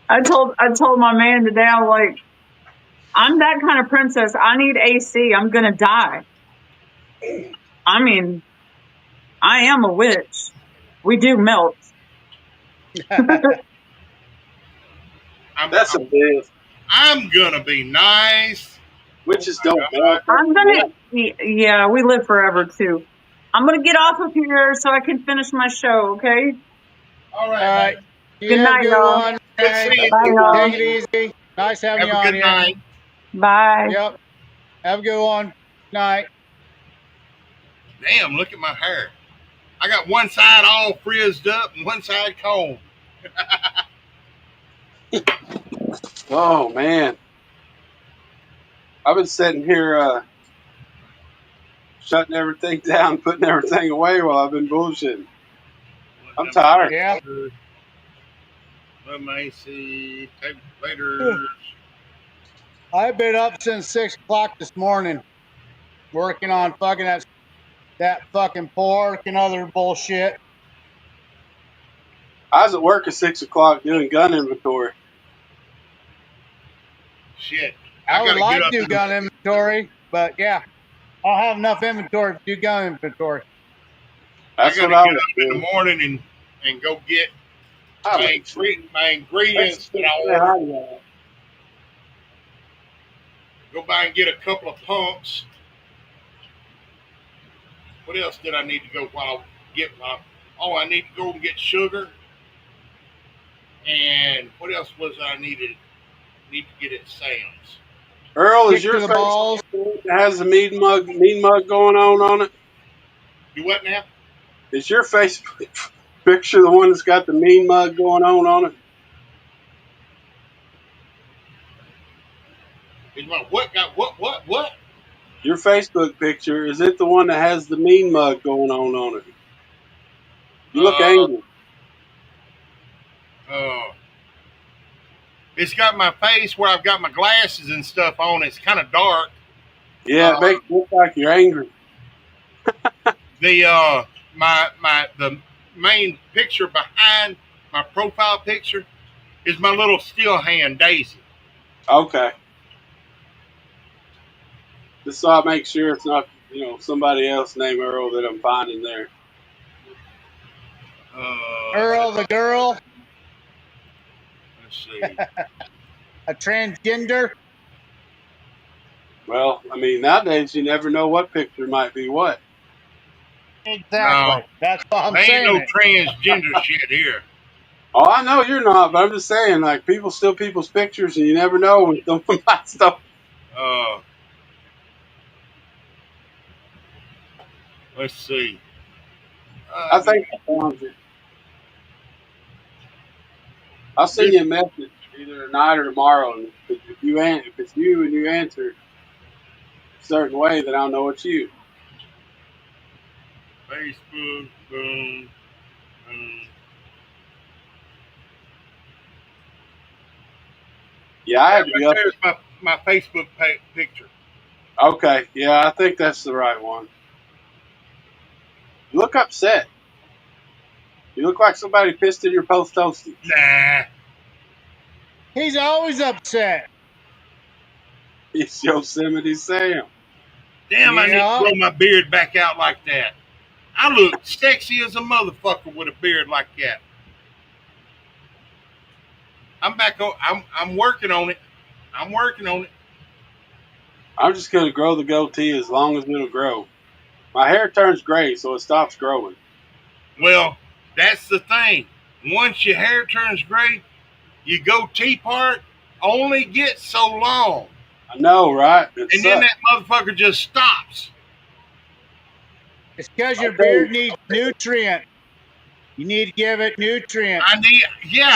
I told my man today, I'm like, I'm that kind of princess. I need AC. I'm gonna die. I mean, I am a witch. We do melt. That's a biz. I'm gonna be nice. Witches don't melt. I'm gonna. Yeah, we live forever too. I'm gonna get off of here so I can finish my show. Okay. All right. Good night, y'all. One. Good seeing you. Take it easy. Nice having you on good here. night. Bye. Yep. Have a good one. Night. Damn, look at my hair. I got one side all frizzed up and one side combed. Oh man, I've been sitting here shutting everything down, putting everything away while I've been bullshitting. I'm tired. Yeah. Let me see. Take later. I've been up since 6 o'clock this morning, working on fucking that fucking pork and other bullshit. I was at work at 6 o'clock doing gun inventory. Shit. I would like to do gun inventory, but yeah, I don't have enough inventory to do gun inventory. That's I gotta get up in the morning and go get my ingredients that I ordered. Go by and get a couple of pumps. What else did I need to go get? I need to go and get sugar. And what else was I need to get at Sam's? Earl, is your face has the mean mug going on it? You what now? Is your face picture the one that's got the mean mug going on it? Is my what? Your Facebook picture, is it the one that has the mean mug going on it? You look angry. It's got my face where I've got my glasses and stuff on. It's kind of dark. Yeah, it makes it look like you're angry. The main picture behind my profile picture is my little steel hand Daisy. Okay. Just so I make sure it's not, somebody else named Earl that I'm finding there. Earl the girl? Let's see. A transgender? Well, I mean, nowadays you never know what picture might be what. Exactly. No, That's why I'm there ain't saying no it. transgender shit here. Oh, I know you're not, but I'm just saying, like, people steal people's pictures, and you never know when someone might stuff. Uh, let's see. I Dude, think I found you. I'll send dude, you a message either tonight or tomorrow. And if it's you and you answer a certain way, then I'll know it's you. Facebook, boom, boom. Yeah, I Yeah, had to be right up. there's my Facebook picture. Okay, yeah, I think that's the right one. You look upset. You look like somebody pissed in your post toasties. Nah. He's always upset. It's Yosemite Sam. Damn, I need to Yeah. grow my beard back out like that. I look sexy as a motherfucker with a beard like that. I'm back on. I'm working on it. I'm working on it. I'm just gonna grow the goatee as long as it'll grow. My hair turns gray, so it stops growing. Well, that's the thing. Once your hair turns gray, your goatee part only gets so long, I know, right? It and then sucks. that motherfucker just stops. It's because I your tell you, beard needs nutrient. You need to give it nutrient.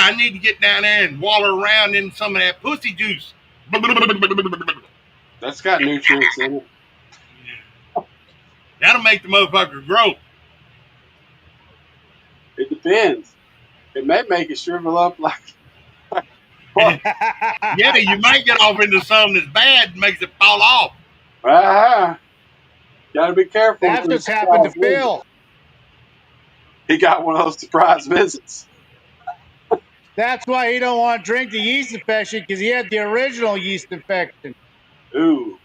I need to get down there and waller around in some of that pussy juice. that's got nutrients in it. That'll make the motherfucker grow. It depends. It may make it shrivel up like what? Yeah, you might get off into something that's bad and makes it fall off. Ah, gotta be careful with That's the what's happened to surprise visit. Phil. He got one of those surprise visits. That's why he don't want to drink the yeast infection because he had the original yeast infection. Ooh,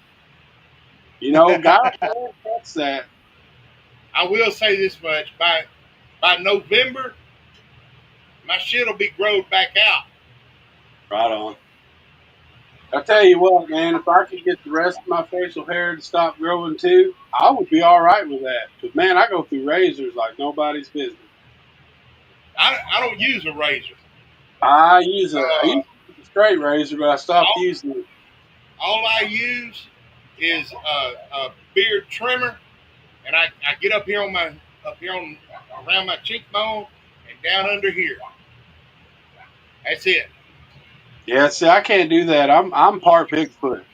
guys can't catch that. I will say this much: by November, my shit'll be growed back out. Right on. I tell you what, man, if I could get the rest of my facial hair to stop growing too, I would be all right with that. Because man, I go through razors like nobody's business. I don't use a razor. I Uh, used to use a straight razor, but I stopped all, using it. all I use is a beard trimmer, and I get up here on around my cheekbone and down under here. That's it. Yeah, see, I can't do that. I'm part Bigfoot.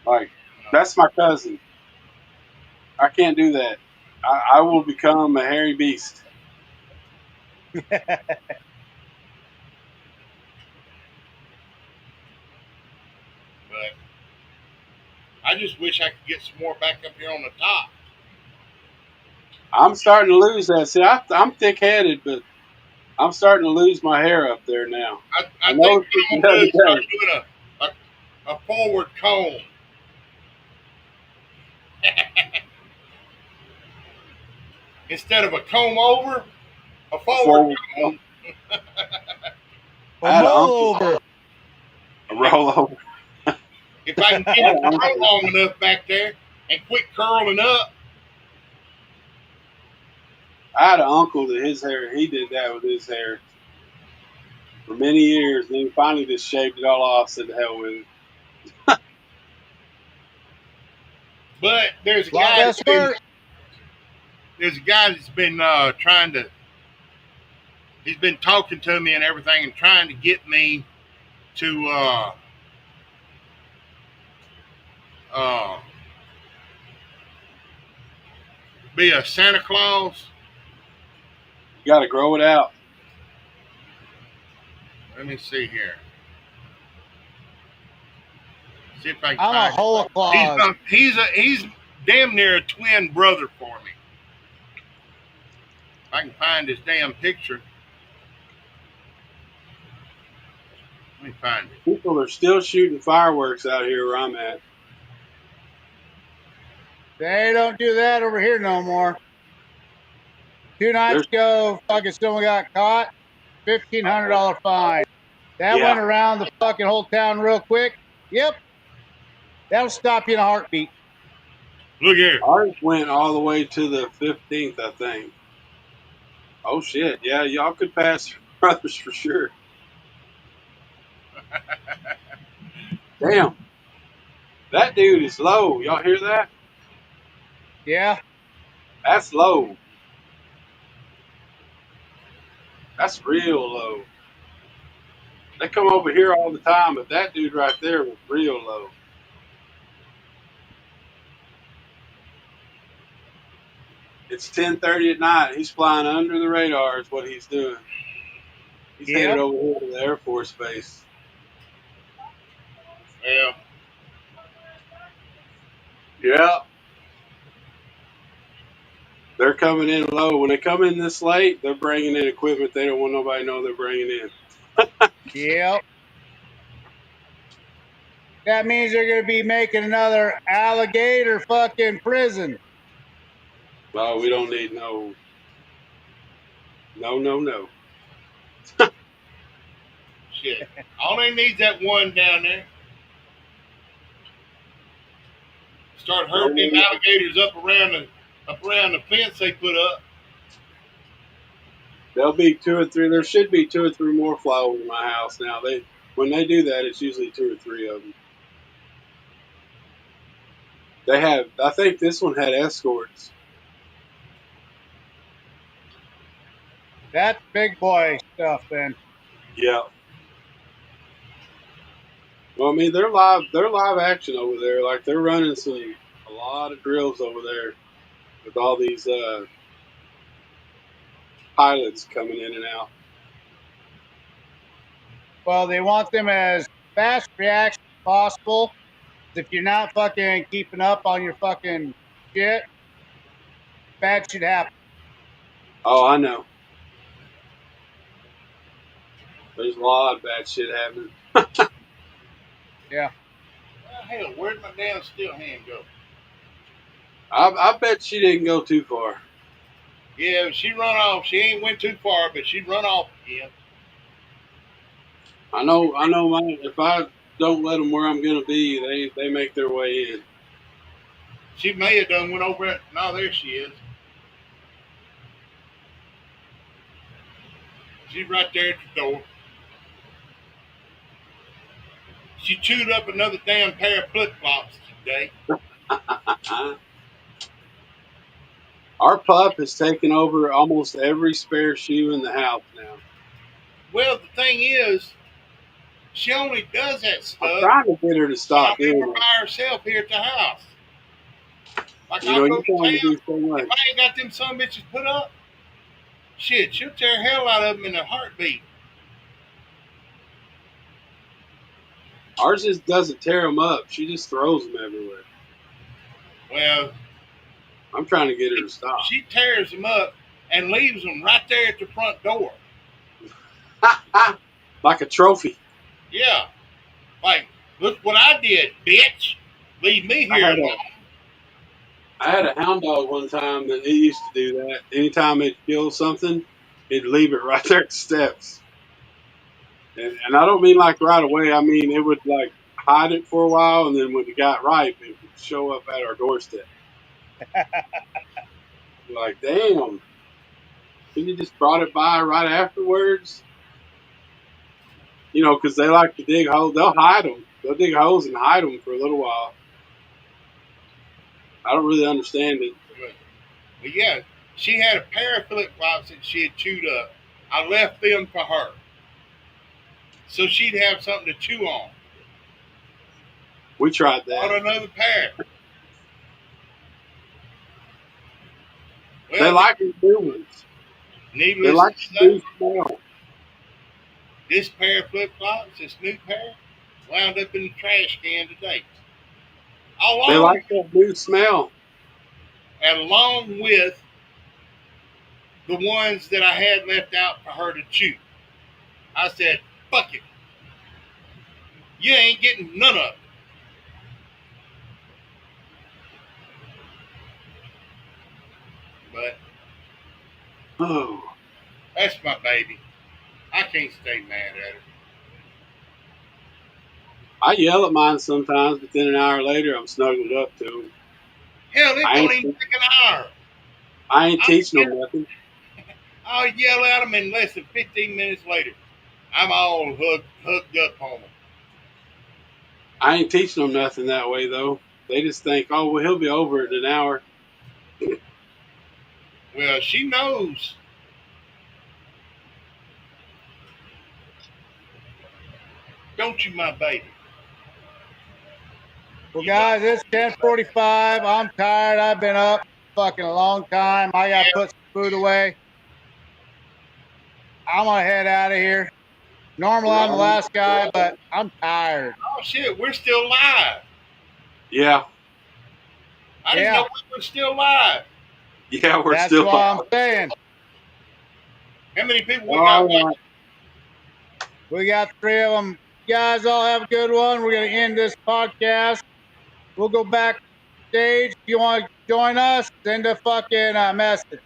Like that's my cousin. I can't do that. I will become a hairy beast. But I just wish I could get some more back up here on the top. I'm starting to lose that. See, I'm thick headed, but I'm starting to lose my hair up there now. I I think noticed what it I'm the gonna do other is start day. doing a forward comb. Instead of a comb over, a A forward forward comb. roll. A I had an mull uncle, over. a rollover. If I can I get had it an to grow uncle. long enough back there and quit curling up. I had an uncle that his hair. He did that with his hair for many years, and then he finally just shaved it all off. Said, "The hell with it." But Lot less work. there's a guy that's been trying to. He's been talking to me and everything, and trying to get me to uh, be a Santa Claus. You got to grow it out. Let me see here. See if I can I'm a find it. holocaust. He's damn near a twin brother for me. If I can find his damn picture. Let me find it. People are still shooting fireworks out here where I'm at. They don't do that over here no more. 2 nights There's ago, fucking someone got caught. $1,500 fine. That went Yeah, around the fucking whole town real quick. Yep, that'll stop you in a heartbeat. Look here. ours went all the way to the 15th, I think. Oh shit! Yeah, y'all could pass your brothers for sure. Damn, that dude is low. Y'all hear that? Yeah, That's low. That's real low. They come over here all the time, but that dude right there was real low. It's 10:30 at night. He's flying under the radar. Is what he's doing. He's headed yep, over here to the Air Force Base. Well, Yeah, they're coming in low. When they come in this late, they're bringing in equipment they don't want nobody to know they're bringing in. yep. That means they're going to be making another alligator fucking prison. Oh, we don't need no. shit. All they need's that one down there. Start No, herding no, them no. alligators up around the fence they put up. There'll be two or three. There should be two or three more fly over my house now. When they do that, it's usually two or three of them. They have. I think this one had escorts. That's big boy stuff, then. Yeah. Well, I mean, they're live. They're live action over there. Like they're running a lot of drills over there with all these pilots coming in and out. Well, they want them as fast reaction as possible. If you're not fucking keeping up on your fucking shit, bad shit happen. Oh, I know. There's a lot of bad shit happening. Yeah. Well, hell, where'd my damn steel hand go? I bet she didn't go too far. Yeah, she run off. She ain't went too far, but she run off again. I know. I know. If I don't let them where I'm gonna be, they make their way in. She may have done went over it. No, there she is. She's right there at the door. She chewed up another damn pair of flip flops today. Our pup has taken over almost every spare shoe in the house now. Well, the thing is, she only does that I'm stuff trying to get her to when stop I'm over doing by herself here at the house. Like it. You I'll know, go you to tell them to town. do so If much. I ain't got them some bitches put up, shit, she'll tear hell out of them in a heartbeat. Ours just doesn't tear them up. She just throws them everywhere. Well, I'm trying to get her to stop. she tears them up and leaves them right there at the front door. Like a trophy. Yeah, like, look what I did, bitch. Leave me I here had alone. a I had a hound dog one time that it used to do that. Anytime it killed something, it'd leave it right there at the steps. And I don't mean like right away. I mean it would like hide it for a while, and then when it got ripe, it would show up at our doorstep. You're like, damn, could you just brought it by right afterwards? You know, because they like to dig holes. They'll hide them. They'll dig holes and hide them for a little while. I don't really understand it. But yeah, she had a pair of flip flops that she had chewed up. I left them for her. So she'd have something to chew on. We tried that. Bought another pair. They Well, like the new ones. They needless like to the new say, smell. this pair of flip flops, this new pair, wound up in the trash can today. They Along, like that new smell. along with the ones that I had left out for her to chew. I said, fuck it. You ain't getting none of it. But Oh, that's my baby. I can't stay mad at her. I yell at mine sometimes, but then an hour later, I'm snuggled up to them. Hell, it I don't ain't, even take an hour. I ain't I'll teaching yell, them nothing. I'll yell at them, and less than 15 minutes later, I'm all hugged up on them. I ain't teaching them nothing that way though. They just think, oh, well, he'll be over in an hour. Well, she knows. Don't you, my baby? Well, You know. guys, it's 10:45. I'm tired. I've been up fucking a long time. I got to Yeah. put some food away. I'm going to head out of here. Normally, I'm the Right? last guy, but I'm tired. Oh shit, we're still live. Yeah, I didn't know Yeah, we were still live. yeah, we're that's still what I'm on. saying. How many people we got All right. watching? We got three of them. You guys all have a good one. We're going to end this podcast. We'll go backstage. If you want to join us, send a fucking message.